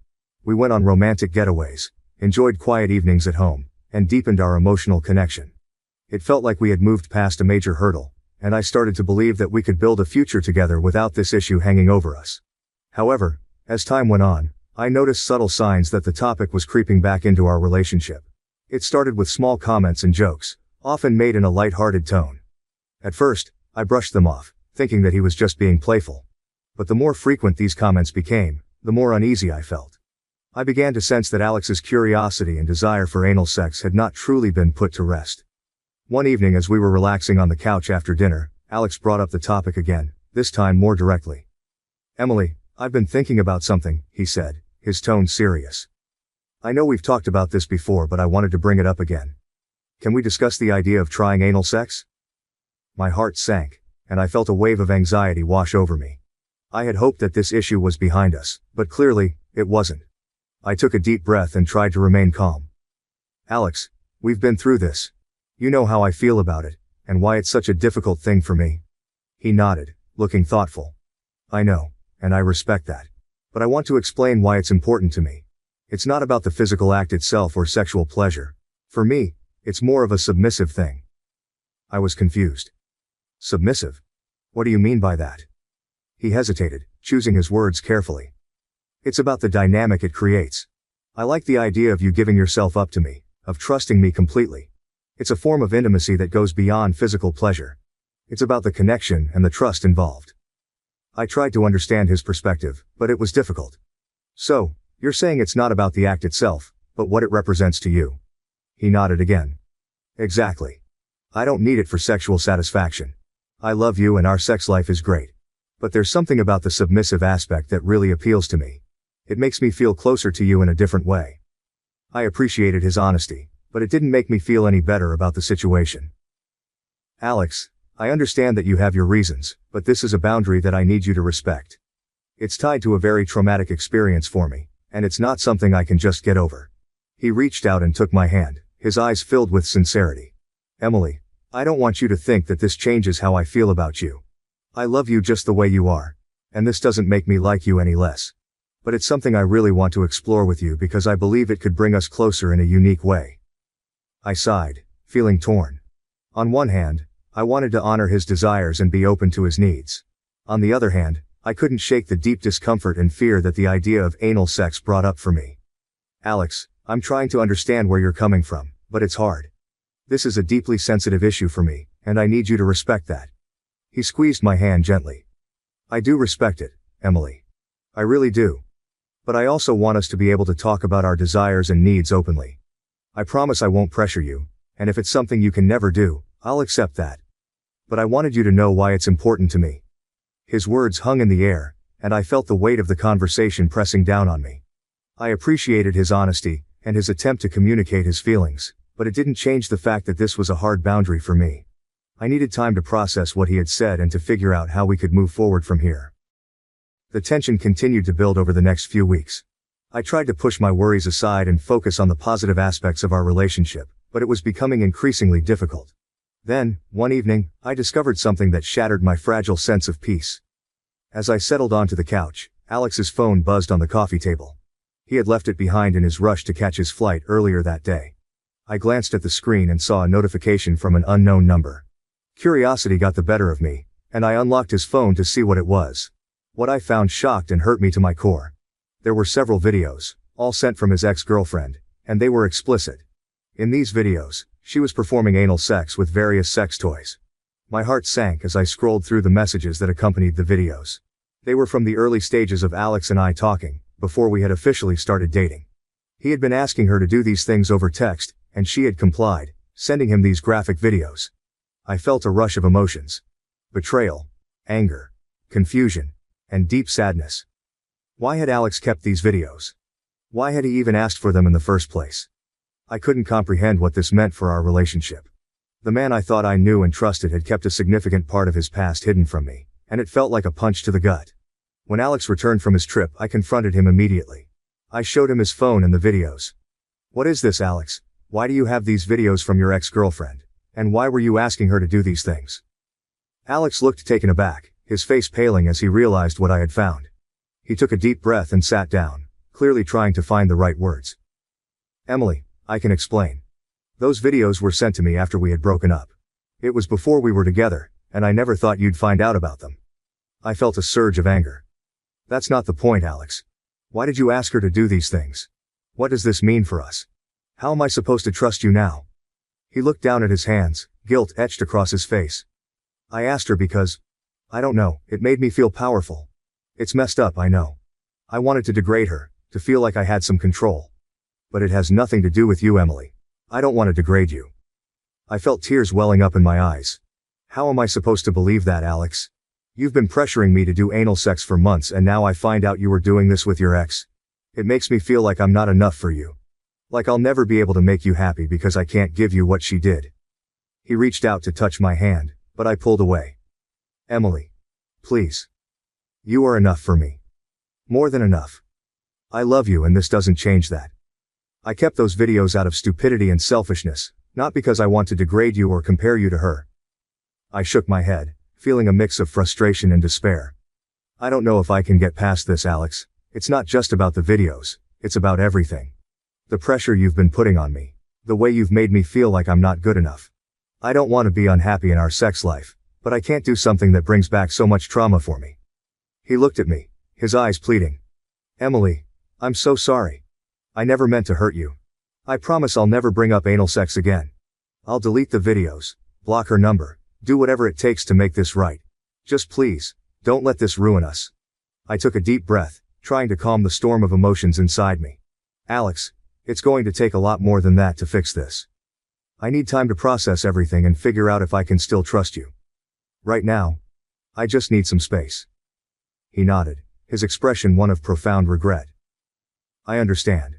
We went on romantic getaways, enjoyed quiet evenings at home, and deepened our emotional connection. It felt like we had moved past a major hurdle, and I started to believe that we could build a future together without this issue hanging over us. However, as time went on, I noticed subtle signs that the topic was creeping back into our relationship. It started with small comments and jokes, often made in a light-hearted tone. At first, I brushed them off, thinking that he was just being playful. But the more frequent these comments became, the more uneasy I felt. I began to sense that Alex's curiosity and desire for anal sex had not truly been put to rest. One evening as we were relaxing on the couch after dinner, Alex brought up the topic again, this time more directly. "Emily, I've been thinking about something," he said, his tone serious. "I know we've talked about this before, but I wanted to bring it up again. Can we discuss the idea of trying anal sex?" My heart sank. and I felt a wave of anxiety wash over me. I had hoped that this issue was behind us, but clearly, it wasn't. I took a deep breath and tried to remain calm. Alex, we've been through this. You know how I feel about it, and why it's such a difficult thing for me. He nodded, looking thoughtful. I know, and I respect that. But I want to explain why it's important to me. It's not about the physical act itself or sexual pleasure. For me, it's more of a submissive thing. I was confused. Submissive? What do you mean by that? He hesitated, choosing his words carefully. It's about the dynamic it creates. I like the idea of you giving yourself up to me, of trusting me completely. It's a form of intimacy that goes beyond physical pleasure. It's about the connection and the trust involved. I tried to understand his perspective, but it was difficult. So, you're saying it's not about the act itself, but what it represents to you? He nodded again. Exactly. I don't need it for sexual satisfaction. I love you and our sex life is great. But there's something about the submissive aspect that really appeals to me. It makes me feel closer to you in a different way. I appreciated his honesty, but it didn't make me feel any better about the situation. Alex, I understand that you have your reasons, but this is a boundary that I need you to respect. It's tied to a very traumatic experience for me, and it's not something I can just get over. He reached out and took my hand, his eyes filled with sincerity. Emily, I don't want you to think that this changes how I feel about you. I love you just the way you are, and this doesn't make me like you any less. But it's something I really want to explore with you because I believe it could bring us closer in a unique way. I sighed, feeling torn. On one hand, I wanted to honor his desires and be open to his needs. On the other hand, I couldn't shake the deep discomfort and fear that the idea of anal sex brought up for me. Alex, I'm trying to understand where you're coming from, but it's hard. This is a deeply sensitive issue for me, and I need you to respect that. He squeezed my hand gently. I do respect it, Emily. I really do. But I also want us to be able to talk about our desires and needs openly. I promise I won't pressure you, and if it's something you can never do, I'll accept that. But I wanted you to know why it's important to me. His words hung in the air, and I felt the weight of the conversation pressing down on me. I appreciated his honesty, and his attempt to communicate his feelings, but it didn't change the fact that this was a hard boundary for me. I needed time to process what he had said and to figure out how we could move forward from here. The tension continued to build over the next few weeks. I tried to push my worries aside and focus on the positive aspects of our relationship, but it was becoming increasingly difficult. Then, one evening, I discovered something that shattered my fragile sense of peace. As I settled onto the couch, Alex's phone buzzed on the coffee table. He had left it behind in his rush to catch his flight earlier that day. I glanced at the screen and saw a notification from an unknown number. Curiosity got the better of me, and I unlocked his phone to see what it was. What I found shocked and hurt me to my core. There were several videos, all sent from his ex-girlfriend, and they were explicit. In these videos, she was performing anal sex with various sex toys. My heart sank as I scrolled through the messages that accompanied the videos. They were from the early stages of Alex and I talking, before we had officially started dating. He had been asking her to do these things over text, and she had complied, sending him these graphic videos. I felt a rush of emotions. Betrayal, anger, confusion, and deep sadness. Why had Alex kept these videos? Why had he even asked for them in the first place? I couldn't comprehend what this meant for our relationship. The man I thought I knew and trusted had kept a significant part of his past hidden from me, and it felt like a punch to the gut. When Alex returned from his trip, I confronted him immediately. I showed him his phone and the videos. What is this, Alex? Why do you have these videos from your ex-girlfriend? And why were you asking her to do these things? Alex looked taken aback, his face paling as he realized what I had found. He took a deep breath and sat down, clearly trying to find the right words. Emily, I can explain. Those videos were sent to me after we had broken up. It was before we were together, and I never thought you'd find out about them. I felt a surge of anger. That's not the point, Alex. Why did you ask her to do these things? What does this mean for us? How am I supposed to trust you now? He looked down at his hands, guilt etched across his face. I asked her because, I don't know, it made me feel powerful. It's messed up, I know. I wanted to degrade her, to feel like I had some control. But it has nothing to do with you, Emily. I don't want to degrade you. I felt tears welling up in my eyes. How am I supposed to believe that, Alex? You've been pressuring me to do anal sex for months and now I find out you were doing this with your ex. It makes me feel like I'm not enough for you. Like I'll never be able to make you happy because I can't give you what she did. He reached out to touch my hand, but I pulled away. Emily. Please. You are enough for me. More than enough. I love you and this doesn't change that. I kept those videos out of stupidity and selfishness, not because I want to degrade you or compare you to her. I shook my head, feeling a mix of frustration and despair. I don't know if I can get past this, Alex. It's not just about the videos, it's about everything. The pressure you've been putting on me. The way you've made me feel like I'm not good enough. I don't want to be unhappy in our sex life, but I can't do something that brings back so much trauma for me. He looked at me, his eyes pleading. Emily, I'm so sorry. I never meant to hurt you. I promise I'll never bring up anal sex again. I'll delete the videos, block her number, do whatever it takes to make this right. Just please, don't let this ruin us. I took a deep breath, trying to calm the storm of emotions inside me. Alex, it's going to take a lot more than that to fix this. I need time to process everything and figure out if I can still trust you. Right now, I just need some space. He nodded, his expression one of profound regret. I understand.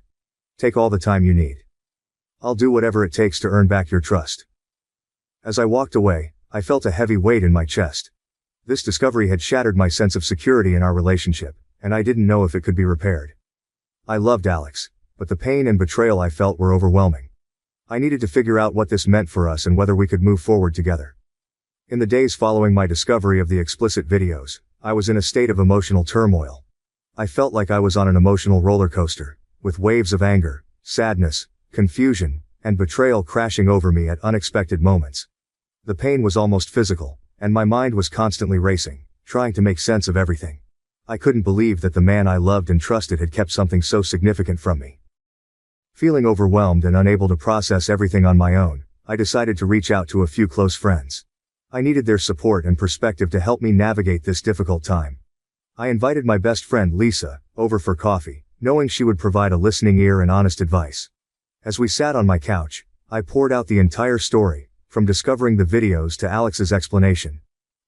Take all the time you need. I'll do whatever it takes to earn back your trust. As I walked away, I felt a heavy weight in my chest. This discovery had shattered my sense of security in our relationship, and I didn't know if it could be repaired. I loved Alex, but the pain and betrayal I felt were overwhelming. I needed to figure out what this meant for us and whether we could move forward together. In the days following my discovery of the explicit videos, I was in a state of emotional turmoil. I felt like I was on an emotional roller coaster, with waves of anger, sadness, confusion, and betrayal crashing over me at unexpected moments. The pain was almost physical, and my mind was constantly racing, trying to make sense of everything. I couldn't believe that the man I loved and trusted had kept something so significant from me. Feeling overwhelmed and unable to process everything on my own, I decided to reach out to a few close friends. I needed their support and perspective to help me navigate this difficult time. I invited my best friend Lisa over for coffee, knowing she would provide a listening ear and honest advice. As we sat on my couch, I poured out the entire story, from discovering the videos to Alex's explanation.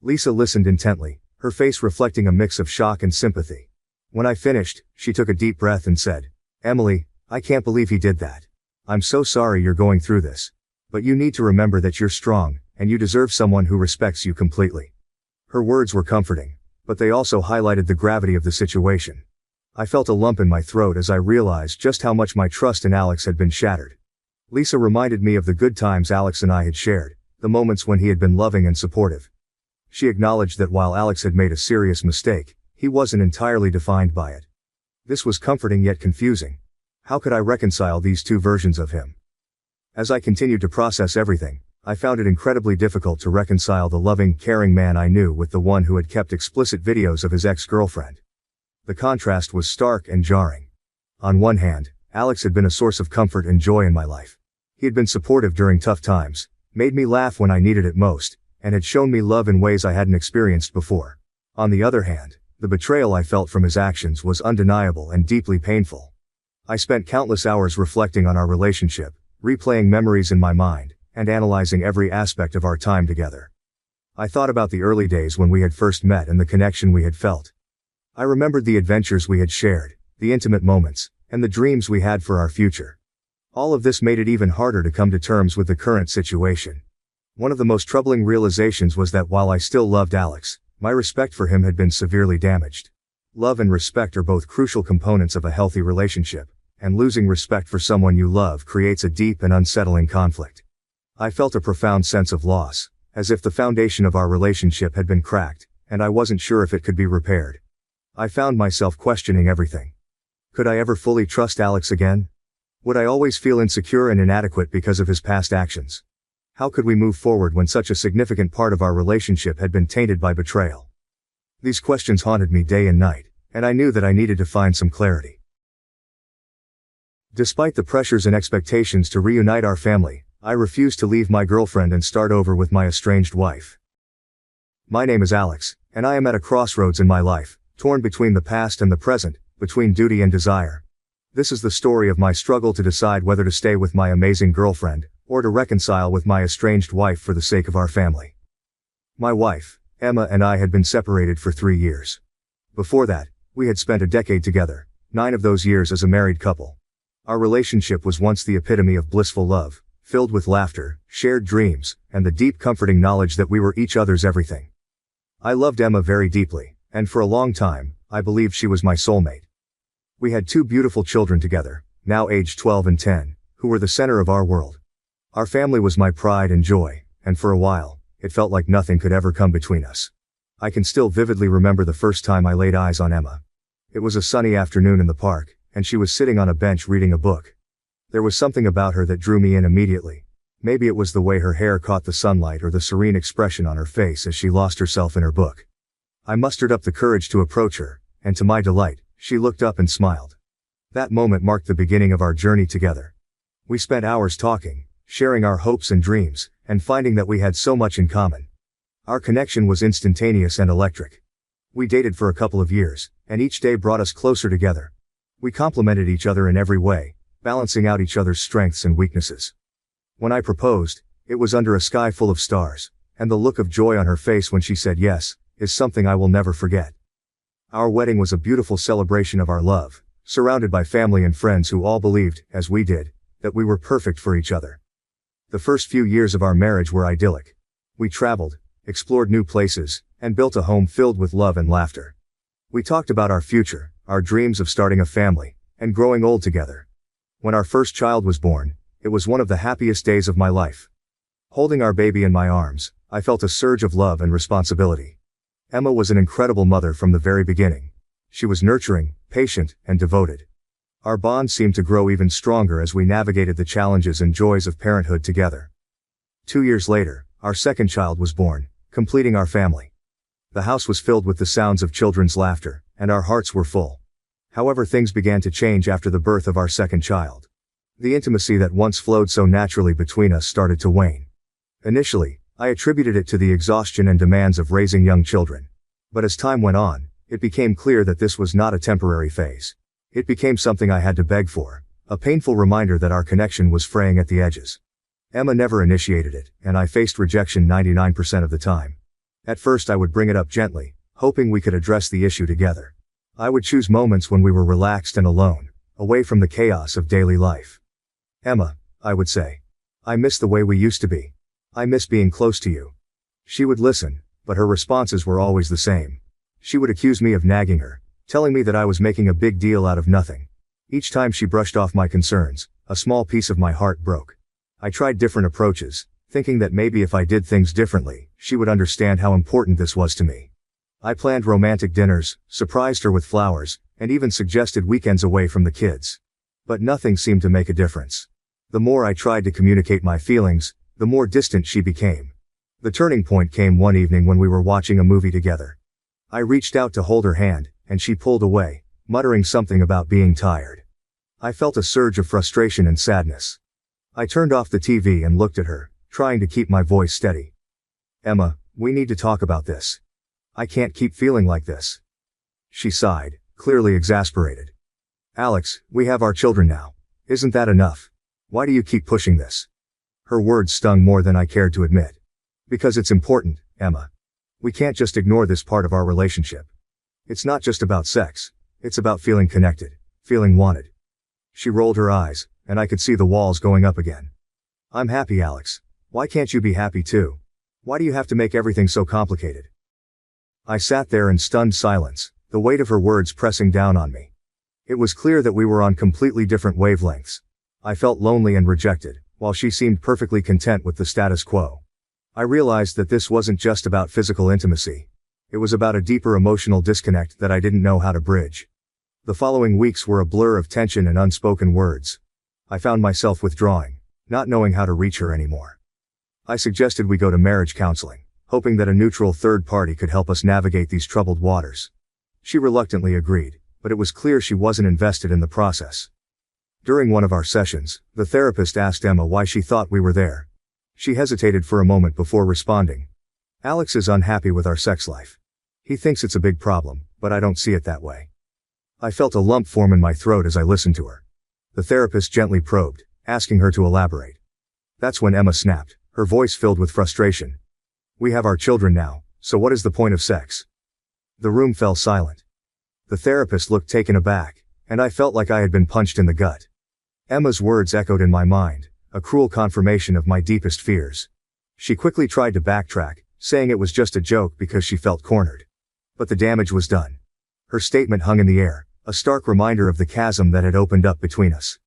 Lisa listened intently, her face reflecting a mix of shock and sympathy. When I finished, she took a deep breath and said, Emily, I can't believe he did that. I'm so sorry you're going through this. But you need to remember that you're strong, and you deserve someone who respects you completely. Her words were comforting, but they also highlighted the gravity of the situation. I felt a lump in my throat as I realized just how much my trust in Alex had been shattered. Lisa reminded me of the good times Alex and I had shared, the moments when he had been loving and supportive. She acknowledged that while Alex had made a serious mistake, he wasn't entirely defined by it. This was comforting yet confusing. How could I reconcile these two versions of him? As I continued to process everything, I found it incredibly difficult to reconcile the loving, caring man I knew with the one who had kept explicit videos of his ex-girlfriend. The contrast was stark and jarring. On one hand, Alex had been a source of comfort and joy in my life. He had been supportive during tough times, made me laugh when I needed it most, and had shown me love in ways I hadn't experienced before. On the other hand, the betrayal I felt from his actions was undeniable and deeply painful. I spent countless hours reflecting on our relationship, replaying memories in my mind, and analyzing every aspect of our time together. I thought about the early days when we had first met and the connection we had felt. I remembered the adventures we had shared, the intimate moments, and the dreams we had for our future. All of this made it even harder to come to terms with the current situation. One of the most troubling realizations was that while I still loved Alex, my respect for him had been severely damaged. Love and respect are both crucial components of a healthy relationship, and losing respect for someone you love creates a deep and unsettling conflict. I felt a profound sense of loss, as if the foundation of our relationship had been cracked, and I wasn't sure if it could be repaired. I found myself questioning everything. Could I ever fully trust Alex again? Would I always feel insecure and inadequate because of his past actions? How could we move forward when such a significant part of our relationship had been tainted by betrayal? These questions haunted me day and night, and I knew that I needed to find some clarity. Despite the pressures and expectations to reunite our family, I refused to leave my girlfriend and start over with my estranged wife. My name is Alex, and I am at a crossroads in my life, torn between the past and the present, between duty and desire. This is the story of my struggle to decide whether to stay with my amazing girlfriend, or to reconcile with my estranged wife for the sake of our family. My wife, Emma, and I had been separated for 3 years. Before that, we had spent a decade together, 9 of those years as a married couple. Our relationship was once the epitome of blissful love, filled with laughter, shared dreams, and the deep comforting knowledge that we were each other's everything. I loved Emma very deeply, and for a long time, I believed she was my soulmate. We had 2 beautiful children together, now aged 12 and 10, who were the center of our world. Our family was my pride and joy, and for a while, it felt like nothing could ever come between us. I can still vividly remember the first time I laid eyes on Emma. It was a sunny afternoon in the park, and she was sitting on a bench reading a book. There was something about her that drew me in immediately. Maybe it was the way her hair caught the sunlight or the serene expression on her face as she lost herself in her book. I mustered up the courage to approach her, and to my delight, she looked up and smiled. That moment marked the beginning of our journey together. We spent hours talking, sharing our hopes and dreams, and finding that we had so much in common. Our connection was instantaneous and electric. We dated for a couple of years, and each day brought us closer together. We complemented each other in every way, balancing out each other's strengths and weaknesses. When I proposed, it was under a sky full of stars, and the look of joy on her face when she said yes, is something I will never forget. Our wedding was a beautiful celebration of our love, surrounded by family and friends who all believed, as we did, that we were perfect for each other. The first few years of our marriage were idyllic. We traveled, explored new places, and built a home filled with love and laughter. We talked about our future, our dreams of starting a family, and growing old together. When our first child was born, it was one of the happiest days of my life. Holding our baby in my arms, I felt a surge of love and responsibility. Emma was an incredible mother from the very beginning. She was nurturing, patient, and devoted. Our bond seemed to grow even stronger as we navigated the challenges and joys of parenthood together. 2 years later, our second child was born, completing our family. The house was filled with the sounds of children's laughter, and our hearts were full. However, things began to change after the birth of our second child. The intimacy that once flowed so naturally between us started to wane. Initially, I attributed it to the exhaustion and demands of raising young children. But as time went on, it became clear that this was not a temporary phase. It became something I had to beg for, a painful reminder that our connection was fraying at the edges. Emma never initiated it, and I faced rejection 99% of the time. At first I would bring it up gently, hoping we could address the issue together. I would choose moments when we were relaxed and alone, away from the chaos of daily life. Emma, I would say. I miss the way we used to be. I miss being close to you. She would listen, but her responses were always the same. She would accuse me of nagging her, telling me that I was making a big deal out of nothing. Each time she brushed off my concerns, a small piece of my heart broke. I tried different approaches, thinking that maybe if I did things differently, she would understand how important this was to me. I planned romantic dinners, surprised her with flowers, and even suggested weekends away from the kids. But nothing seemed to make a difference. The more I tried to communicate my feelings, the more distant she became. The turning point came one evening when we were watching a movie together. I reached out to hold her hand, and she pulled away, muttering something about being tired. I felt a surge of frustration and sadness. I turned off the TV and looked at her, trying to keep my voice steady. Emma, we need to talk about this. I can't keep feeling like this. She sighed, clearly exasperated. Alex, we have our children now. Isn't that enough? Why do you keep pushing this? Her words stung more than I cared to admit. Because it's important, Emma. We can't just ignore this part of our relationship. It's not just about sex. It's about feeling connected, feeling wanted. She rolled her eyes, and I could see the walls going up again. I'm happy, Alex. Why can't you be happy too? Why do you have to make everything so complicated? I sat there in stunned silence, the weight of her words pressing down on me. It was clear that we were on completely different wavelengths. I felt lonely and rejected, while she seemed perfectly content with the status quo. I realized that this wasn't just about physical intimacy. It was about a deeper emotional disconnect that I didn't know how to bridge. The following weeks were a blur of tension and unspoken words. I found myself withdrawing, not knowing how to reach her anymore. I suggested we go to marriage counseling, hoping that a neutral third party could help us navigate these troubled waters. She reluctantly agreed, but it was clear she wasn't invested in the process. During one of our sessions, the therapist asked Emma why she thought we were there. She hesitated for a moment before responding. Alex is unhappy with our sex life. He thinks it's a big problem, but I don't see it that way. I felt a lump form in my throat as I listened to her. The therapist gently probed, asking her to elaborate. That's when Emma snapped, her voice filled with frustration. We have our children now, so what is the point of sex? The room fell silent. The therapist looked taken aback, and I felt like I had been punched in the gut. Emma's words echoed in my mind, a cruel confirmation of my deepest fears. She quickly tried to backtrack, saying it was just a joke because she felt cornered. But the damage was done. Her statement hung in the air, a stark reminder of the chasm that had opened up between us.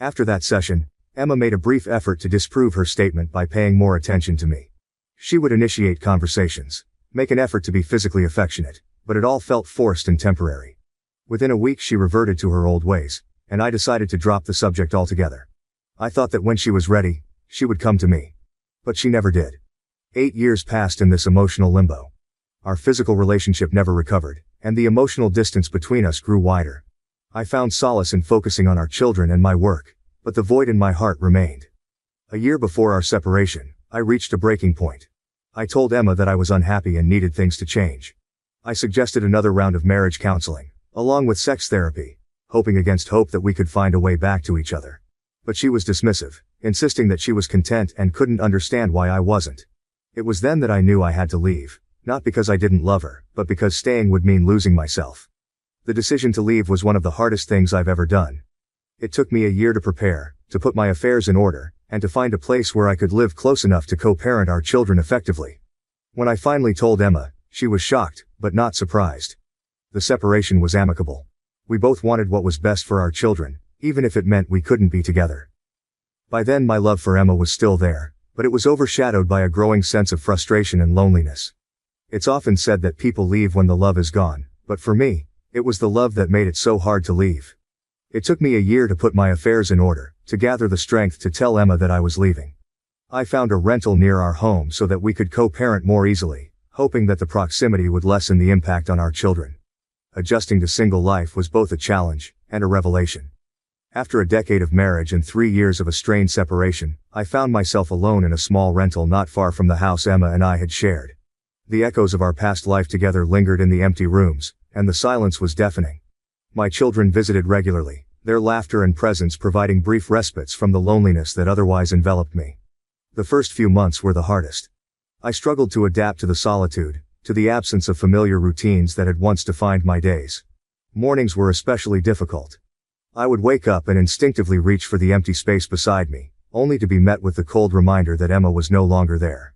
After that session, Emma made a brief effort to disprove her statement by paying more attention to me. She would initiate conversations, make an effort to be physically affectionate, but it all felt forced and temporary. Within a week she reverted to her old ways, and I decided to drop the subject altogether. I thought that when she was ready, she would come to me. But she never did. 8 years passed in this emotional limbo. Our physical relationship never recovered, and the emotional distance between us grew wider. I found solace in focusing on our children and my work, but the void in my heart remained. A year before our separation, I reached a breaking point. I told Emma that I was unhappy and needed things to change. I suggested another round of marriage counseling, along with sex therapy, hoping against hope that we could find a way back to each other. But she was dismissive, insisting that she was content and couldn't understand why I wasn't. It was then that I knew I had to leave, not because I didn't love her, but because staying would mean losing myself. The decision to leave was one of the hardest things I've ever done. It took me a year to prepare, to put my affairs in order, and to find a place where I could live close enough to co-parent our children effectively. When I finally told Emma, she was shocked, but not surprised. The separation was amicable. We both wanted what was best for our children, even if it meant we couldn't be together. By then my love for Emma was still there, but it was overshadowed by a growing sense of frustration and loneliness. It's often said that people leave when the love is gone, but for me, it was the love that made it so hard to leave. It took me a year to put my affairs in order, to gather the strength to tell Emma that I was leaving. I found a rental near our home so that we could co-parent more easily, hoping that the proximity would lessen the impact on our children. Adjusting to single life was both a challenge and a revelation. After a decade of marriage and 3 years of a strained separation, I found myself alone in a small rental not far from the house Emma and I had shared. The echoes of our past life together lingered in the empty rooms, and the silence was deafening. My children visited regularly, their laughter and presence providing brief respites from the loneliness that otherwise enveloped me. The first few months were the hardest. I struggled to adapt to the solitude, to the absence of familiar routines that had once defined my days. Mornings were especially difficult. I would wake up and instinctively reach for the empty space beside me, only to be met with the cold reminder that Emma was no longer there.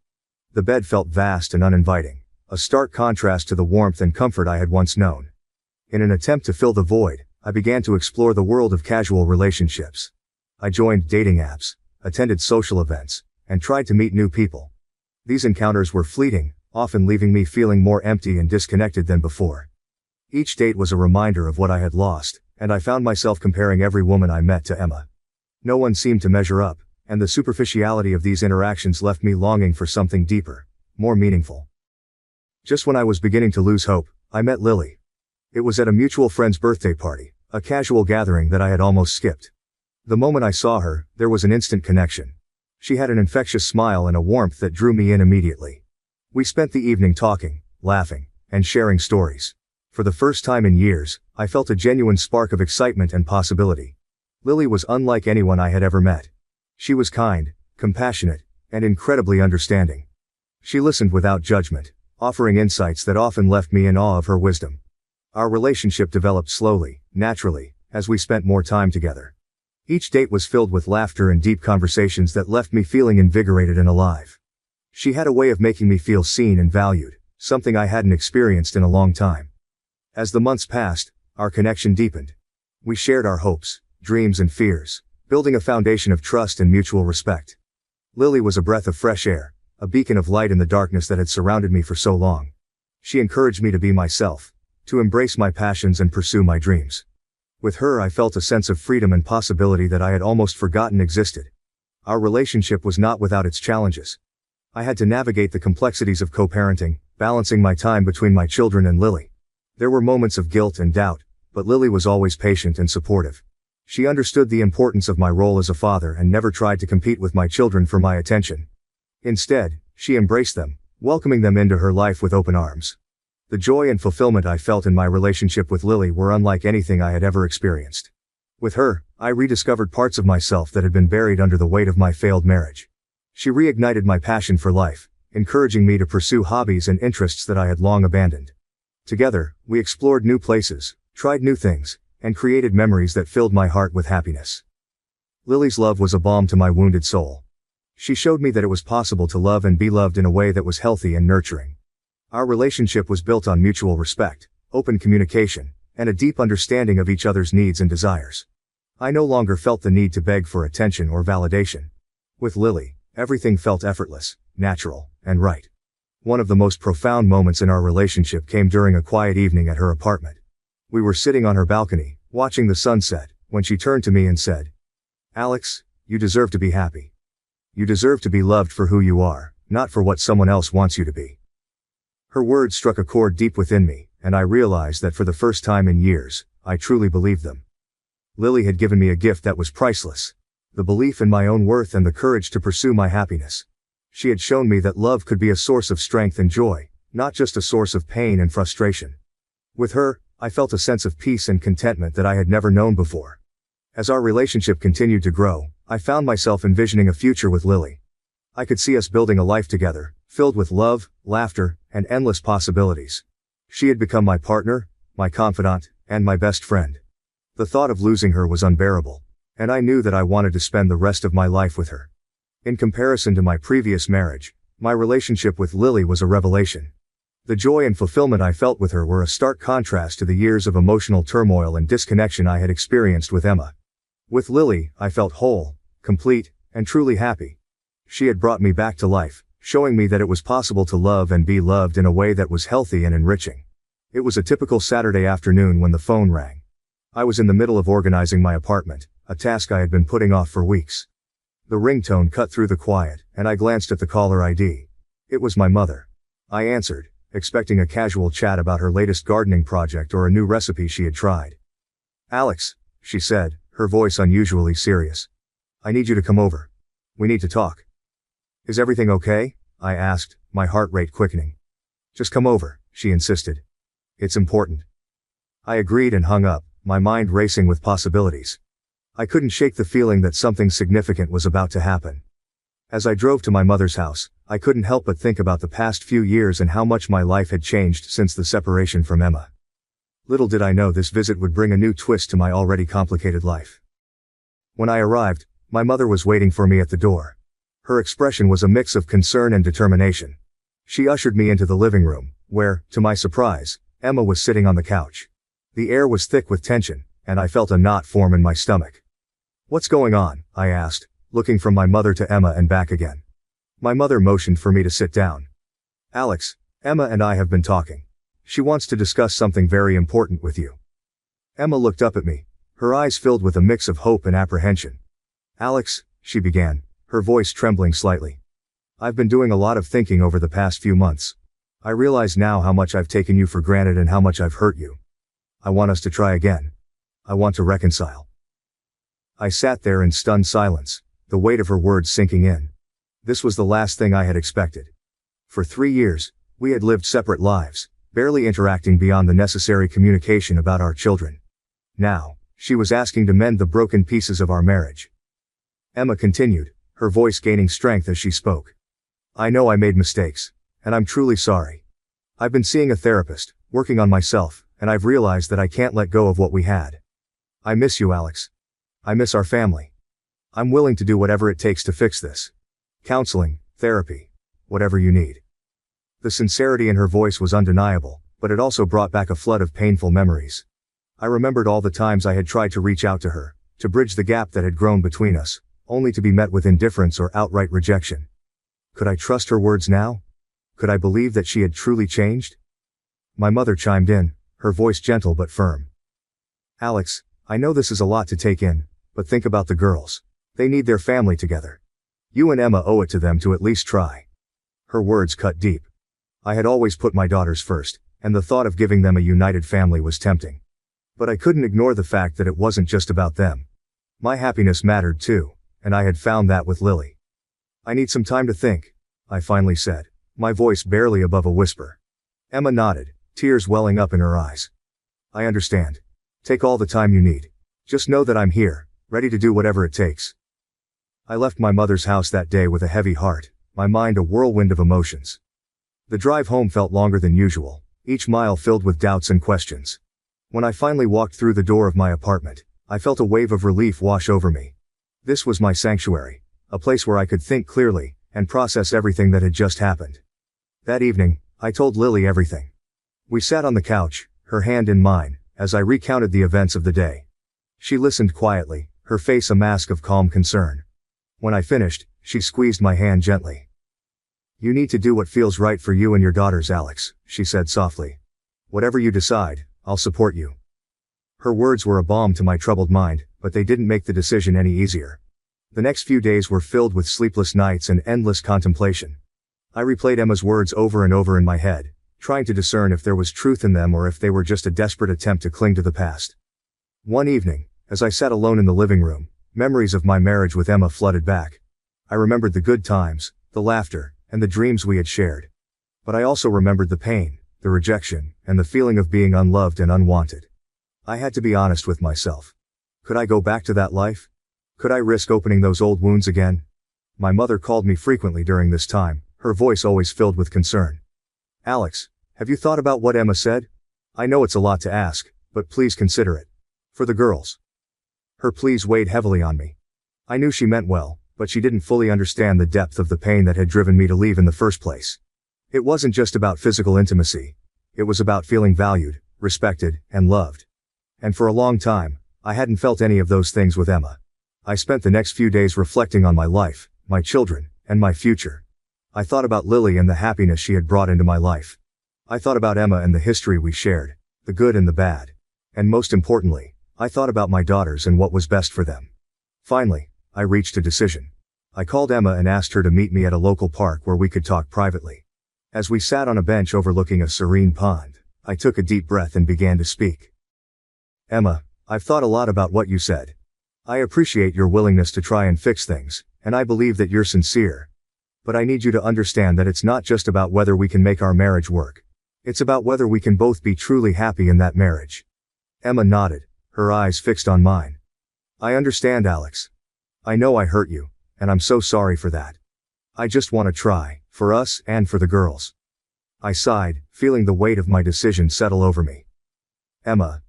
The bed felt vast and uninviting, a stark contrast to the warmth and comfort I had once known. In an attempt to fill the void, I began to explore the world of casual relationships. I joined dating apps, attended social events, and tried to meet new people. These encounters were fleeting, often leaving me feeling more empty and disconnected than before. Each date was a reminder of what I had lost, and I found myself comparing every woman I met to Emma. No one seemed to measure up, and the superficiality of these interactions left me longing for something deeper, more meaningful. Just when I was beginning to lose hope, I met Lily. It was at a mutual friend's birthday party, a casual gathering that I had almost skipped. The moment I saw her, there was an instant connection. She had an infectious smile and a warmth that drew me in immediately. We spent the evening talking, laughing, and sharing stories. For the first time in years, I felt a genuine spark of excitement and possibility. Lily was unlike anyone I had ever met. She was kind, compassionate, and incredibly understanding. She listened without judgment, offering insights that often left me in awe of her wisdom. Our relationship developed slowly, naturally, as we spent more time together. Each date was filled with laughter and deep conversations that left me feeling invigorated and alive. She had a way of making me feel seen and valued, something I hadn't experienced in a long time. As the months passed, our connection deepened. We shared our hopes, dreams and fears, building a foundation of trust and mutual respect. Lily was a breath of fresh air, a beacon of light in the darkness that had surrounded me for so long. She encouraged me to be myself, to embrace my passions and pursue my dreams. With her I felt a sense of freedom and possibility that I had almost forgotten existed. Our relationship was not without its challenges. I had to navigate the complexities of co-parenting, balancing my time between my children and Lily. There were moments of guilt and doubt, but Lily was always patient and supportive. She understood the importance of my role as a father and never tried to compete with my children for my attention. Instead, she embraced them, welcoming them into her life with open arms. The joy and fulfillment I felt in my relationship with Lily were unlike anything I had ever experienced. With her, I rediscovered parts of myself that had been buried under the weight of my failed marriage. She reignited my passion for life, encouraging me to pursue hobbies and interests that I had long abandoned. Together, we explored new places, tried new things, and created memories that filled my heart with happiness. Lily's love was a balm to my wounded soul. She showed me that it was possible to love and be loved in a way that was healthy and nurturing. Our relationship was built on mutual respect, open communication, and a deep understanding of each other's needs and desires. I no longer felt the need to beg for attention or validation. With Lily, everything felt effortless, natural, and right. One of the most profound moments in our relationship came during a quiet evening at her apartment. We were sitting on her balcony, watching the sunset, when she turned to me and said, "Alex, you deserve to be happy. You deserve to be loved for who you are, not for what someone else wants you to be." Her words struck a chord deep within me, and I realized that for the first time in years, I truly believed them. Lily had given me a gift that was priceless. The belief in my own worth and the courage to pursue my happiness. She had shown me that love could be a source of strength and joy, not just a source of pain and frustration. With her, I felt a sense of peace and contentment that I had never known before. As our relationship continued to grow, I found myself envisioning a future with Lily. I could see us building a life together, filled with love, laughter, and endless possibilities. She had become my partner, my confidant, and my best friend. The thought of losing her was unbearable, and I knew that I wanted to spend the rest of my life with her. In comparison to my previous marriage, my relationship with Lily was a revelation. The joy and fulfillment I felt with her were a stark contrast to the years of emotional turmoil and disconnection I had experienced with Emma. With Lily, I felt whole, complete, and truly happy. She had brought me back to life, showing me that it was possible to love and be loved in a way that was healthy and enriching. It was a typical Saturday afternoon when the phone rang. I was in the middle of organizing my apartment, a task I had been putting off for weeks. The ringtone cut through the quiet, and I glanced at the caller ID. It was my mother. I answered, expecting a casual chat about her latest gardening project or a new recipe she had tried. "Alex," she said, her voice unusually serious. "I need you to come over. We need to talk." "Is everything okay?" I asked, my heart rate quickening. "Just come over," she insisted. "It's important." I agreed and hung up, my mind racing with possibilities. I couldn't shake the feeling that something significant was about to happen. As I drove to my mother's house, I couldn't help but think about the past few years and how much my life had changed since the separation from Emma. Little did I know this visit would bring a new twist to my already complicated life. When I arrived, my mother was waiting for me at the door. Her expression was a mix of concern and determination. She ushered me into the living room, where, to my surprise, Emma was sitting on the couch. The air was thick with tension, and I felt a knot form in my stomach. "What's going on?" I asked, looking from my mother to Emma and back again. My mother motioned for me to sit down. "Alex, Emma and I have been talking. She wants to discuss something very important with you." Emma looked up at me, her eyes filled with a mix of hope and apprehension. "Alex," she began, her voice trembling slightly. "I've been doing a lot of thinking over the past few months. I realize now how much I've taken you for granted and how much I've hurt you. I want us to try again. I want to reconcile." I sat there in stunned silence, the weight of her words sinking in. This was the last thing I had expected. For 3 years, we had lived separate lives, barely interacting beyond the necessary communication about our children. Now, she was asking to mend the broken pieces of our marriage. Emma continued, her voice gaining strength as she spoke. "I know I made mistakes, and I'm truly sorry. I've been seeing a therapist, working on myself, and I've realized that I can't let go of what we had. I miss you, Alex. I miss our family. I'm willing to do whatever it takes to fix this. Counseling, therapy, whatever you need." The sincerity in her voice was undeniable, but it also brought back a flood of painful memories. I remembered all the times I had tried to reach out to her, to bridge the gap that had grown between us, only to be met with indifference or outright rejection. Could I trust her words now? Could I believe that she had truly changed? My mother chimed in, her voice gentle but firm. "Alex, I know this is a lot to take in, but think about the girls. They need their family together. You and Emma owe it to them to at least try." Her words cut deep. I had always put my daughters first, and the thought of giving them a united family was tempting. But I couldn't ignore the fact that it wasn't just about them. My happiness mattered too, and I had found that with Lily. "I need some time to think," I finally said, my voice barely above a whisper. Emma nodded, tears welling up in her eyes. "I understand. Take all the time you need. Just know that I'm here, ready to do whatever it takes." I left my mother's house that day with a heavy heart, my mind a whirlwind of emotions. The drive home felt longer than usual, each mile filled with doubts and questions. When I finally walked through the door of my apartment, I felt a wave of relief wash over me. This was my sanctuary, a place where I could think clearly and process everything that had just happened. That evening, I told Lily everything. We sat on the couch, her hand in mine, as I recounted the events of the day. She listened quietly, her face a mask of calm concern. When I finished, she squeezed my hand gently. "You need to do what feels right for you and your daughters, Alex," she said softly. "Whatever you decide, I'll support you." Her words were a balm to my troubled mind, but they didn't make the decision any easier. The next few days were filled with sleepless nights and endless contemplation. I replayed Emma's words over and over in my head, trying to discern if there was truth in them or if they were just a desperate attempt to cling to the past. One evening, as I sat alone in the living room, memories of my marriage with Emma flooded back. I remembered the good times, the laughter, and the dreams we had shared. But I also remembered the pain, the rejection, and the feeling of being unloved and unwanted. I had to be honest with myself. Could I go back to that life? Could I risk opening those old wounds again? My mother called me frequently during this time, her voice always filled with concern. "Alex, have you thought about what Emma said? I know it's a lot to ask, but please consider it. For the girls." Her pleas weighed heavily on me. I knew she meant well, but she didn't fully understand the depth of the pain that had driven me to leave in the first place. It wasn't just about physical intimacy. It was about feeling valued, respected, and loved. And for a long time, I hadn't felt any of those things with Emma. I spent the next few days reflecting on my life, my children, and my future. I thought about Lily and the happiness she had brought into my life. I thought about Emma and the history we shared, the good and the bad. And most importantly, I thought about my daughters and what was best for them. Finally, I reached a decision. I called Emma and asked her to meet me at a local park where we could talk privately. As we sat on a bench overlooking a serene pond, I took a deep breath and began to speak. "Emma, I've thought a lot about what you said. I appreciate your willingness to try and fix things, and I believe that you're sincere. But I need you to understand that it's not just about whether we can make our marriage work. It's about whether we can both be truly happy in that marriage." Emma nodded, her eyes fixed on mine. "I understand, Alex. I know I hurt you, and I'm so sorry for that. I just want to try, for us and for the girls." I sighed, feeling the weight of my decision settle over me. "Emma,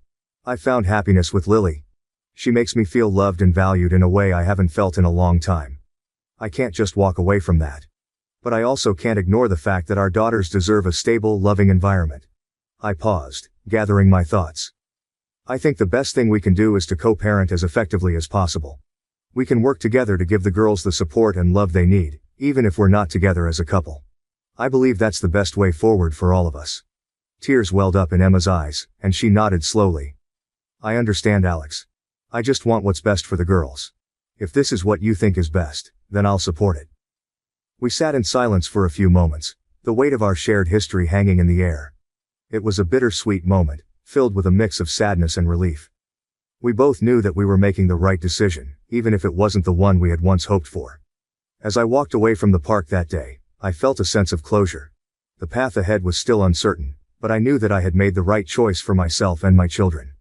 I found happiness with Lily. She makes me feel loved and valued in a way I haven't felt in a long time. I can't just walk away from that. But I also can't ignore the fact that our daughters deserve a stable, loving environment." I paused, gathering my thoughts. "I think the best thing we can do is to co-parent as effectively as possible. We can work together to give the girls the support and love they need, even if we're not together as a couple. I believe that's the best way forward for all of us." Tears welled up in Emma's eyes, and she nodded slowly. "I understand, Alex. I just want what's best for the girls. If this is what you think is best, then I'll support it." We sat in silence for a few moments, the weight of our shared history hanging in the air. It was a bittersweet moment, filled with a mix of sadness and relief. We both knew that we were making the right decision, even if it wasn't the one we had once hoped for. As I walked away from the park that day, I felt a sense of closure. The path ahead was still uncertain, but I knew that I had made the right choice for myself and my children.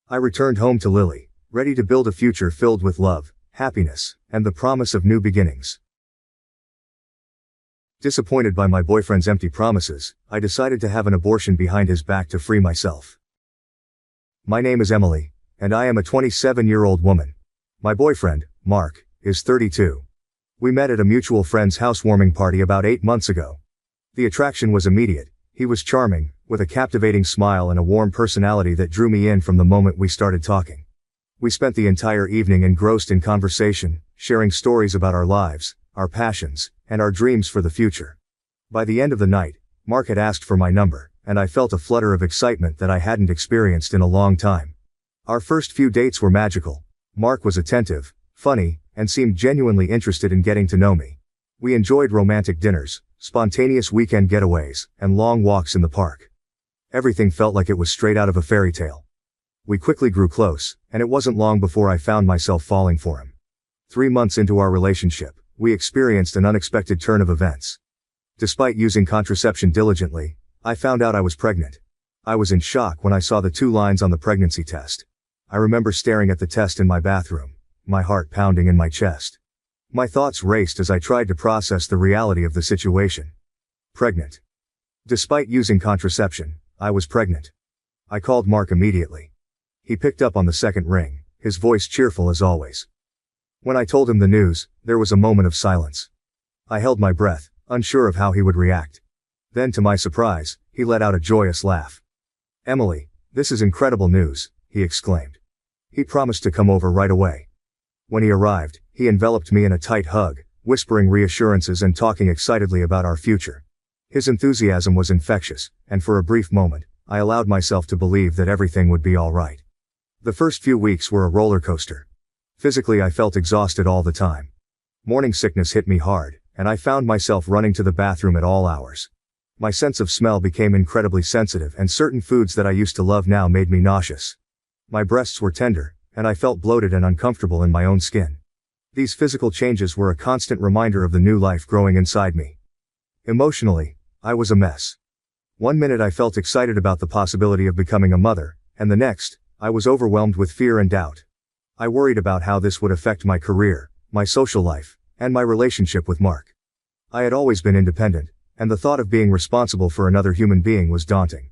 I returned home to Lily, ready to build a future filled with love, happiness, and the promise of new beginnings. Disappointed by my boyfriend's empty promises, I decided to have an abortion behind his back to free myself. My name is Emily, and I am a 27-year-old woman. My boyfriend, Mark, is 32. We met at a mutual friend's housewarming party about 8 months ago. The attraction was immediate. He was charming, with a captivating smile and a warm personality that drew me in from the moment we started talking. We spent the entire evening engrossed in conversation, sharing stories about our lives, our passions, and our dreams for the future. By the end of the night, Mark had asked for my number, and I felt a flutter of excitement that I hadn't experienced in a long time. Our first few dates were magical. Mark was attentive, funny, and seemed genuinely interested in getting to know me. We enjoyed romantic dinners, spontaneous weekend getaways, and long walks in the park. Everything felt like it was straight out of a fairy tale. We quickly grew close, and it wasn't long before I found myself falling for him. 3 months into our relationship, we experienced an unexpected turn of events. Despite using contraception diligently, I found out I was pregnant. I was in shock when I saw the 2 lines on the pregnancy test. I remember staring at the test in my bathroom, my heart pounding in my chest. My thoughts raced as I tried to process the reality of the situation. Pregnant. Despite using contraception, I was pregnant. I called Mark immediately. He picked up on the second ring, his voice cheerful as always. When I told him the news, there was a moment of silence. I held my breath, unsure of how he would react. Then, to my surprise, he let out a joyous laugh. "Emily, this is incredible news," he exclaimed. He promised to come over right away. When he arrived, he enveloped me in a tight hug, whispering reassurances and talking excitedly about our future. His enthusiasm was infectious, and for a brief moment, I allowed myself to believe that everything would be all right. The first few weeks were a roller coaster. Physically, I felt exhausted all the time. Morning sickness hit me hard, and I found myself running to the bathroom at all hours. My sense of smell became incredibly sensitive, and certain foods that I used to love now made me nauseous. My breasts were tender, and I felt bloated and uncomfortable in my own skin. These physical changes were a constant reminder of the new life growing inside me. Emotionally, I was a mess. One minute I felt excited about the possibility of becoming a mother, and the next, I was overwhelmed with fear and doubt. I worried about how this would affect my career, my social life, and my relationship with Mark. I had always been independent, and the thought of being responsible for another human being was daunting.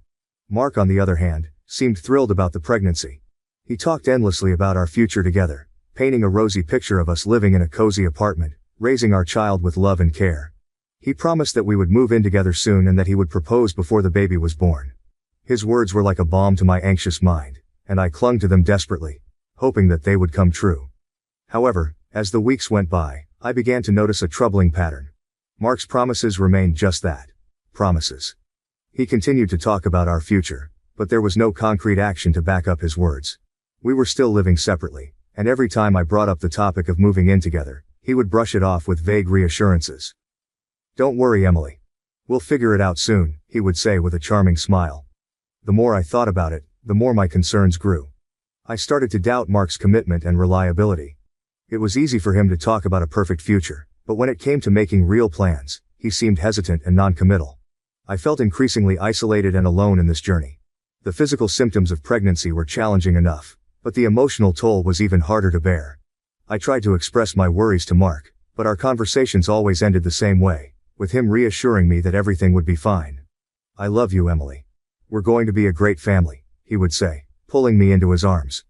Mark, on the other hand, seemed thrilled about the pregnancy. He talked endlessly about our future together, painting a rosy picture of us living in a cozy apartment, raising our child with love and care. He promised that we would move in together soon and that he would propose before the baby was born. His words were like a balm to my anxious mind, and I clung to them desperately, hoping that they would come true. However, as the weeks went by, I began to notice a troubling pattern. Mark's promises remained just that, promises. He continued to talk about our future, but there was no concrete action to back up his words. We were still living separately, and every time I brought up the topic of moving in together, he would brush it off with vague reassurances. "Don't worry, Emily. We'll figure it out soon," he would say with a charming smile. The more I thought about it, the more my concerns grew. I started to doubt Mark's commitment and reliability. It was easy for him to talk about a perfect future, but when it came to making real plans, he seemed hesitant and non-committal. I felt increasingly isolated and alone in this journey. The physical symptoms of pregnancy were challenging enough, but the emotional toll was even harder to bear. I tried to express my worries to Mark, but our conversations always ended the same way, with him reassuring me that everything would be fine. "I love you, Emily. We're going to be a great family," he would say, pulling me into his arms.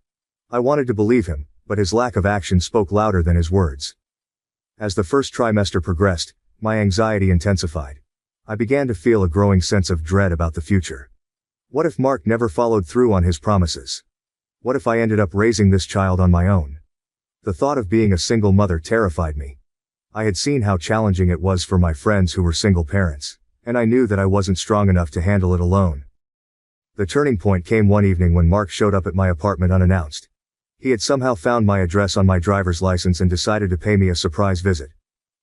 I wanted to believe him, but his lack of action spoke louder than his words. As the first trimester progressed, my anxiety intensified. I began to feel a growing sense of dread about the future. What if Mark never followed through on his promises? What if I ended up raising this child on my own? The thought of being a single mother terrified me. I had seen how challenging it was for my friends who were single parents, and I knew that I wasn't strong enough to handle it alone. The turning point came one evening when Mark showed up at my apartment unannounced. He had somehow found my address on my driver's license and decided to pay me a surprise visit.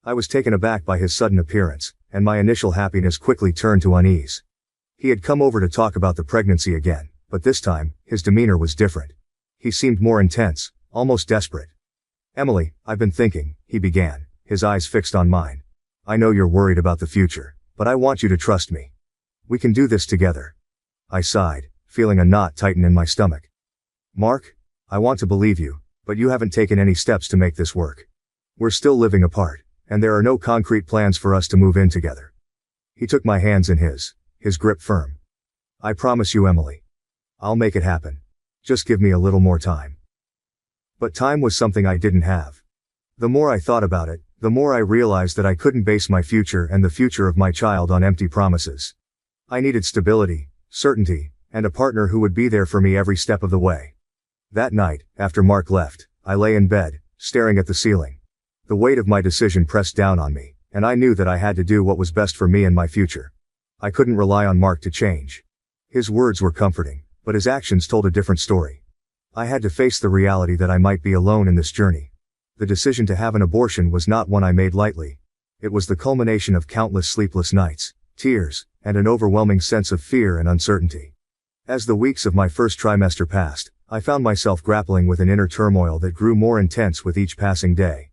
I was taken aback by his sudden appearance, and my initial happiness quickly turned to unease. He had come over to talk about the pregnancy again, but this time, his demeanor was different. He seemed more intense, almost desperate. "Emily, I've been thinking," he began, his eyes fixed on mine. "I know you're worried about the future, but I want you to trust me. We can do this together." I sighed, feeling a knot tighten in my stomach. "Mark, I want to believe you, but you haven't taken any steps to make this work. We're still living apart, and there are no concrete plans for us to move in together." He took my hands in his grip firm. "I promise you, Emily. I'll make it happen. Just give me a little more time." But time was something I didn't have. The more I thought about it, the more I realized that I couldn't base my future and the future of my child on empty promises. I needed stability, certainty, and a partner who would be there for me every step of the way. That night, after Mark left, I lay in bed, staring at the ceiling. The weight of my decision pressed down on me, and I knew that I had to do what was best for me and my future. I couldn't rely on Mark to change. His words were comforting, but his actions told a different story. I had to face the reality that I might be alone in this journey. The decision to have an abortion was not one I made lightly. It was the culmination of countless sleepless nights, tears, and an overwhelming sense of fear and uncertainty. As the weeks of my first trimester passed, I found myself grappling with an inner turmoil that grew more intense with each passing day.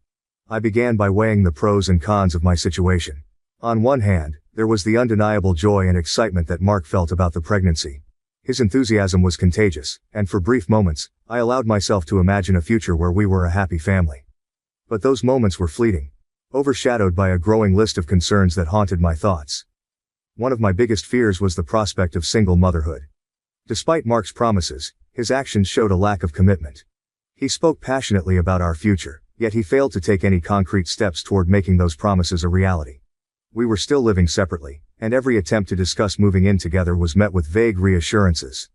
I began by weighing the pros and cons of my situation. On one hand, there was the undeniable joy and excitement that Mark felt about the pregnancy. His enthusiasm was contagious, and for brief moments, I allowed myself to imagine a future where we were a happy family. But those moments were fleeting, overshadowed by a growing list of concerns that haunted my thoughts. One of my biggest fears was the prospect of single motherhood. Despite Mark's promises, his actions showed a lack of commitment. He spoke passionately about our future, Yet he failed to take any concrete steps toward making those promises a reality. We were still living separately, and every attempt to discuss moving in together was met with vague reassurances.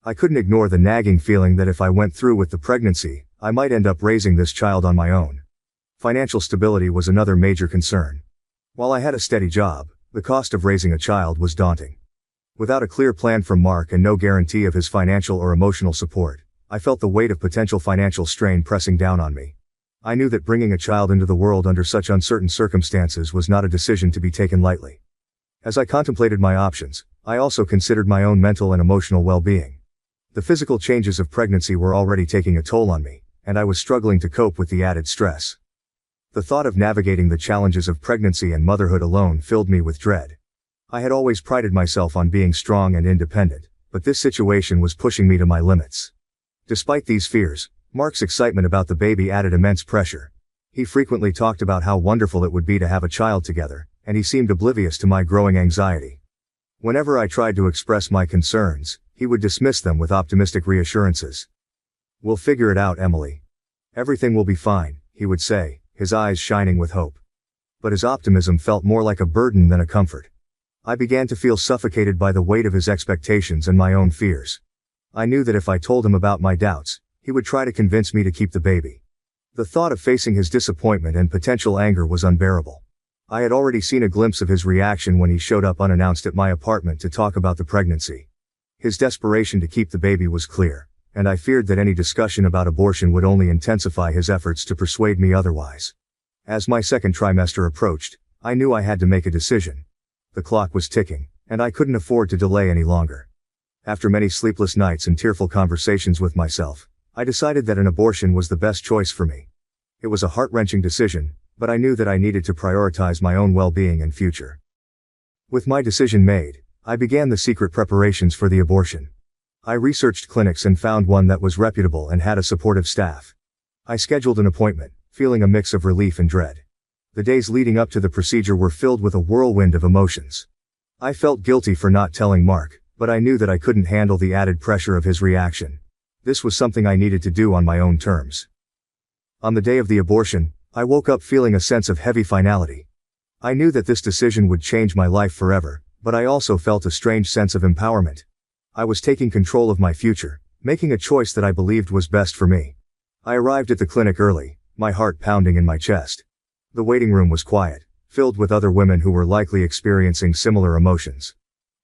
I couldn't ignore the nagging feeling that if I went through with the pregnancy, I might end up raising this child on my own. Financial stability was another major concern. While I had a steady job, the cost of raising a child was daunting. Without a clear plan from Mark and no guarantee of his financial or emotional support, I felt the weight of potential financial strain pressing down on me. I knew that bringing a child into the world under such uncertain circumstances was not a decision to be taken lightly. As I contemplated my options, I also considered my own mental and emotional well-being. The physical changes of pregnancy were already taking a toll on me, and I was struggling to cope with the added stress. The thought of navigating the challenges of pregnancy and motherhood alone filled me with dread. I had always prided myself on being strong and independent, but this situation was pushing me to my limits. Despite these fears, Mark's excitement about the baby added immense pressure. He frequently talked about how wonderful it would be to have a child together, and he seemed oblivious to my growing anxiety. Whenever I tried to express my concerns, he would dismiss them with optimistic reassurances. "We'll figure it out, Emily. Everything will be fine," he would say, his eyes shining with hope. But his optimism felt more like a burden than a comfort. I began to feel suffocated by the weight of his expectations and my own fears. I knew that if I told him about my doubts, he would try to convince me to keep the baby. The thought of facing his disappointment and potential anger was unbearable. I had already seen a glimpse of his reaction when he showed up unannounced at my apartment to talk about the pregnancy. His desperation to keep the baby was clear, and I feared that any discussion about abortion would only intensify his efforts to persuade me otherwise. As my second trimester approached, I knew I had to make a decision. The clock was ticking, and I couldn't afford to delay any longer. After many sleepless nights and tearful conversations with myself, I decided that an abortion was the best choice for me. It was a heart-wrenching decision, but I knew that I needed to prioritize my own well-being and future. With my decision made, I began the secret preparations for the abortion. I researched clinics and found one that was reputable and had a supportive staff. I scheduled an appointment, feeling a mix of relief and dread. The days leading up to the procedure were filled with a whirlwind of emotions. I felt guilty for not telling Mark, but I knew that I couldn't handle the added pressure of his reaction. This was something I needed to do on my own terms. On the day of the abortion, I woke up feeling a sense of heavy finality. I knew that this decision would change my life forever, but I also felt a strange sense of empowerment. I was taking control of my future, making a choice that I believed was best for me. I arrived at the clinic early, my heart pounding in my chest. The waiting room was quiet, filled with other women who were likely experiencing similar emotions.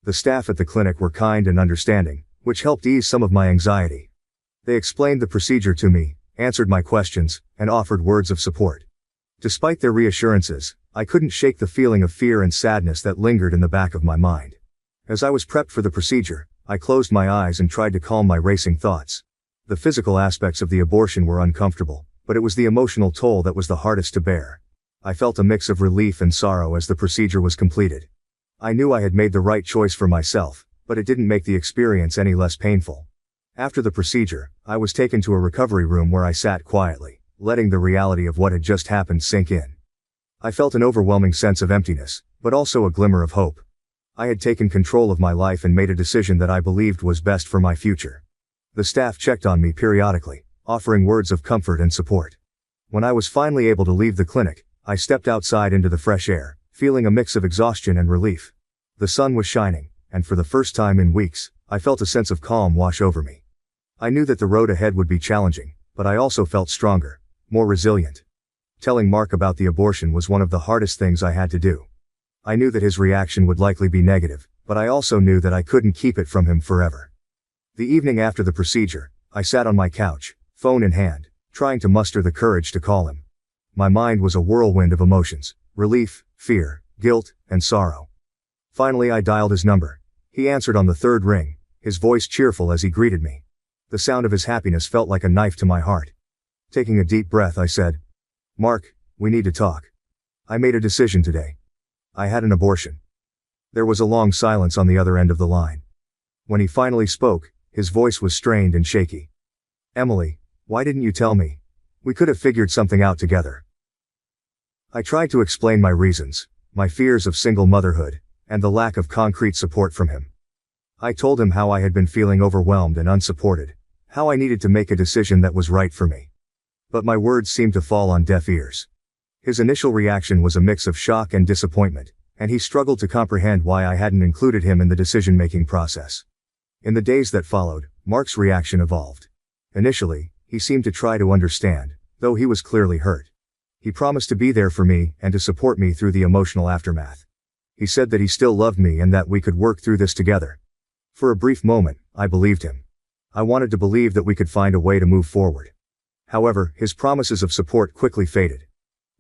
The staff at the clinic were kind and understanding, which helped ease some of my anxiety. They explained the procedure to me, answered my questions, and offered words of support. Despite their reassurances, I couldn't shake the feeling of fear and sadness that lingered in the back of my mind. As I was prepped for the procedure, I closed my eyes and tried to calm my racing thoughts. The physical aspects of the abortion were uncomfortable, but it was the emotional toll that was the hardest to bear. I felt a mix of relief and sorrow as the procedure was completed. I knew I had made the right choice for myself, but it didn't make the experience any less painful. After the procedure, I was taken to a recovery room where I sat quietly, letting the reality of what had just happened sink in. I felt an overwhelming sense of emptiness, but also a glimmer of hope. I had taken control of my life and made a decision that I believed was best for my future. The staff checked on me periodically, offering words of comfort and support. When I was finally able to leave the clinic, I stepped outside into the fresh air, feeling a mix of exhaustion and relief. The sun was shining, and for the first time in weeks, I felt a sense of calm wash over me. I knew that the road ahead would be challenging, but I also felt stronger, more resilient. Telling Mark about the abortion was one of the hardest things I had to do. I knew that his reaction would likely be negative, but I also knew that I couldn't keep it from him forever. The evening after the procedure, I sat on my couch, phone in hand, trying to muster the courage to call him. My mind was a whirlwind of emotions, relief, fear, guilt, and sorrow. Finally I dialed his number. He answered on the third ring, his voice cheerful as he greeted me. The sound of his happiness felt like a knife to my heart. Taking a deep breath, I said, "Mark, we need to talk. I made a decision today. I had an abortion." There was a long silence on the other end of the line. When he finally spoke, his voice was strained and shaky. "Emily, why didn't you tell me? We could have figured something out together." I tried to explain my reasons, my fears of single motherhood, and the lack of concrete support from him. I told him how I had been feeling overwhelmed and unsupported, how I needed to make a decision that was right for me. But my words seemed to fall on deaf ears. His initial reaction was a mix of shock and disappointment, and he struggled to comprehend why I hadn't included him in the decision-making process. In the days that followed, Mark's reaction evolved. Initially, he seemed to try to understand, though he was clearly hurt. He promised to be there for me and to support me through the emotional aftermath. He said that he still loved me and that we could work through this together. For a brief moment, I believed him. I wanted to believe that we could find a way to move forward. However, his promises of support quickly faded.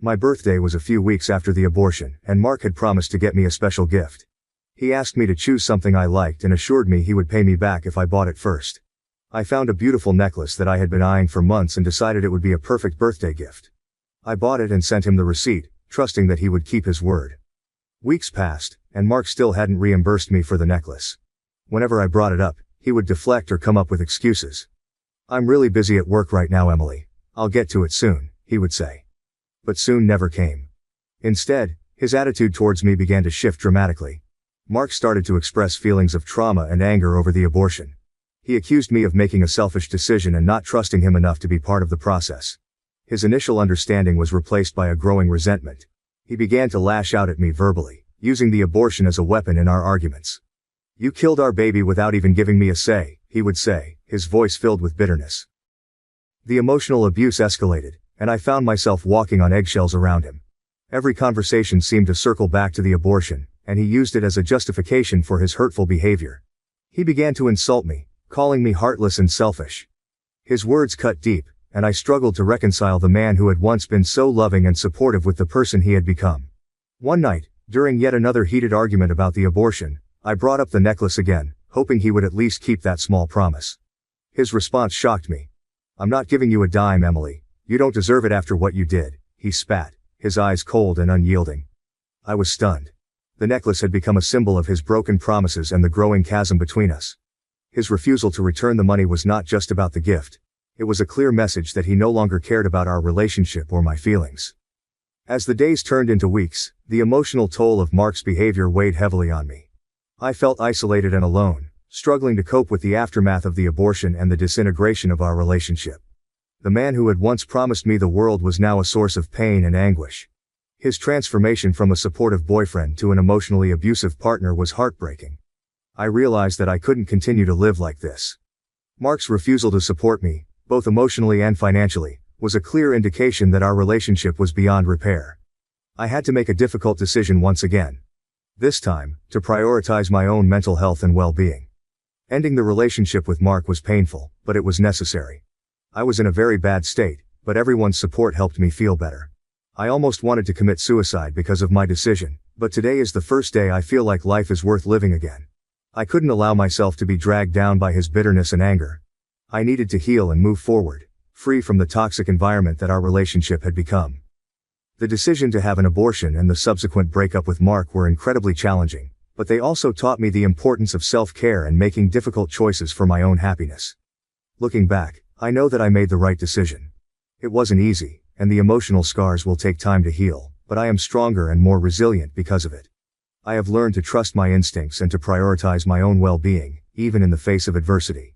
My birthday was a few weeks after the abortion, and Mark had promised to get me a special gift. He asked me to choose something I liked and assured me he would pay me back if I bought it first. I found a beautiful necklace that I had been eyeing for months and decided it would be a perfect birthday gift. I bought it and sent him the receipt, trusting that he would keep his word. Weeks passed, and Mark still hadn't reimbursed me for the necklace. Whenever I brought it up, he would deflect or come up with excuses. "I'm really busy at work right now, Emily. I'll get to it soon," he would say. But soon never came. Instead, his attitude towards me began to shift dramatically. Mark started to express feelings of trauma and anger over the abortion. He accused me of making a selfish decision and not trusting him enough to be part of the process. His initial understanding was replaced by a growing resentment. He began to lash out at me verbally, using the abortion as a weapon in our arguments. "You killed our baby without even giving me a say," he would say, his voice filled with bitterness. The emotional abuse escalated, and I found myself walking on eggshells around him. Every conversation seemed to circle back to the abortion, and he used it as a justification for his hurtful behavior. He began to insult me, calling me heartless and selfish. His words cut deep, and I struggled to reconcile the man who had once been so loving and supportive with the person he had become. One night, during yet another heated argument about the abortion, I brought up the necklace again, hoping he would at least keep that small promise. His response shocked me. "I'm not giving you a dime, Emily. You don't deserve it after what you did," he spat, his eyes cold and unyielding. I was stunned. The necklace had become a symbol of his broken promises and the growing chasm between us. His refusal to return the money was not just about the gift. It was a clear message that he no longer cared about our relationship or my feelings. As the days turned into weeks, the emotional toll of Mark's behavior weighed heavily on me. I felt isolated and alone, struggling to cope with the aftermath of the abortion and the disintegration of our relationship. The man who had once promised me the world was now a source of pain and anguish. His transformation from a supportive boyfriend to an emotionally abusive partner was heartbreaking. I realized that I couldn't continue to live like this. Mark's refusal to support me, both emotionally and financially, was a clear indication that our relationship was beyond repair. I had to make a difficult decision once again. This time, to prioritize my own mental health and well-being. Ending the relationship with Mark was painful, but it was necessary. I was in a very bad state, but everyone's support helped me feel better. I almost wanted to commit suicide because of my decision, but today is the first day I feel like life is worth living again. I couldn't allow myself to be dragged down by his bitterness and anger. I needed to heal and move forward, free from the toxic environment that our relationship had become. The decision to have an abortion and the subsequent breakup with Mark were incredibly challenging, but they also taught me the importance of self-care and making difficult choices for my own happiness. Looking back, I know that I made the right decision. It wasn't easy, and the emotional scars will take time to heal, but I am stronger and more resilient because of it. I have learned to trust my instincts and to prioritize my own well-being, even in the face of adversity.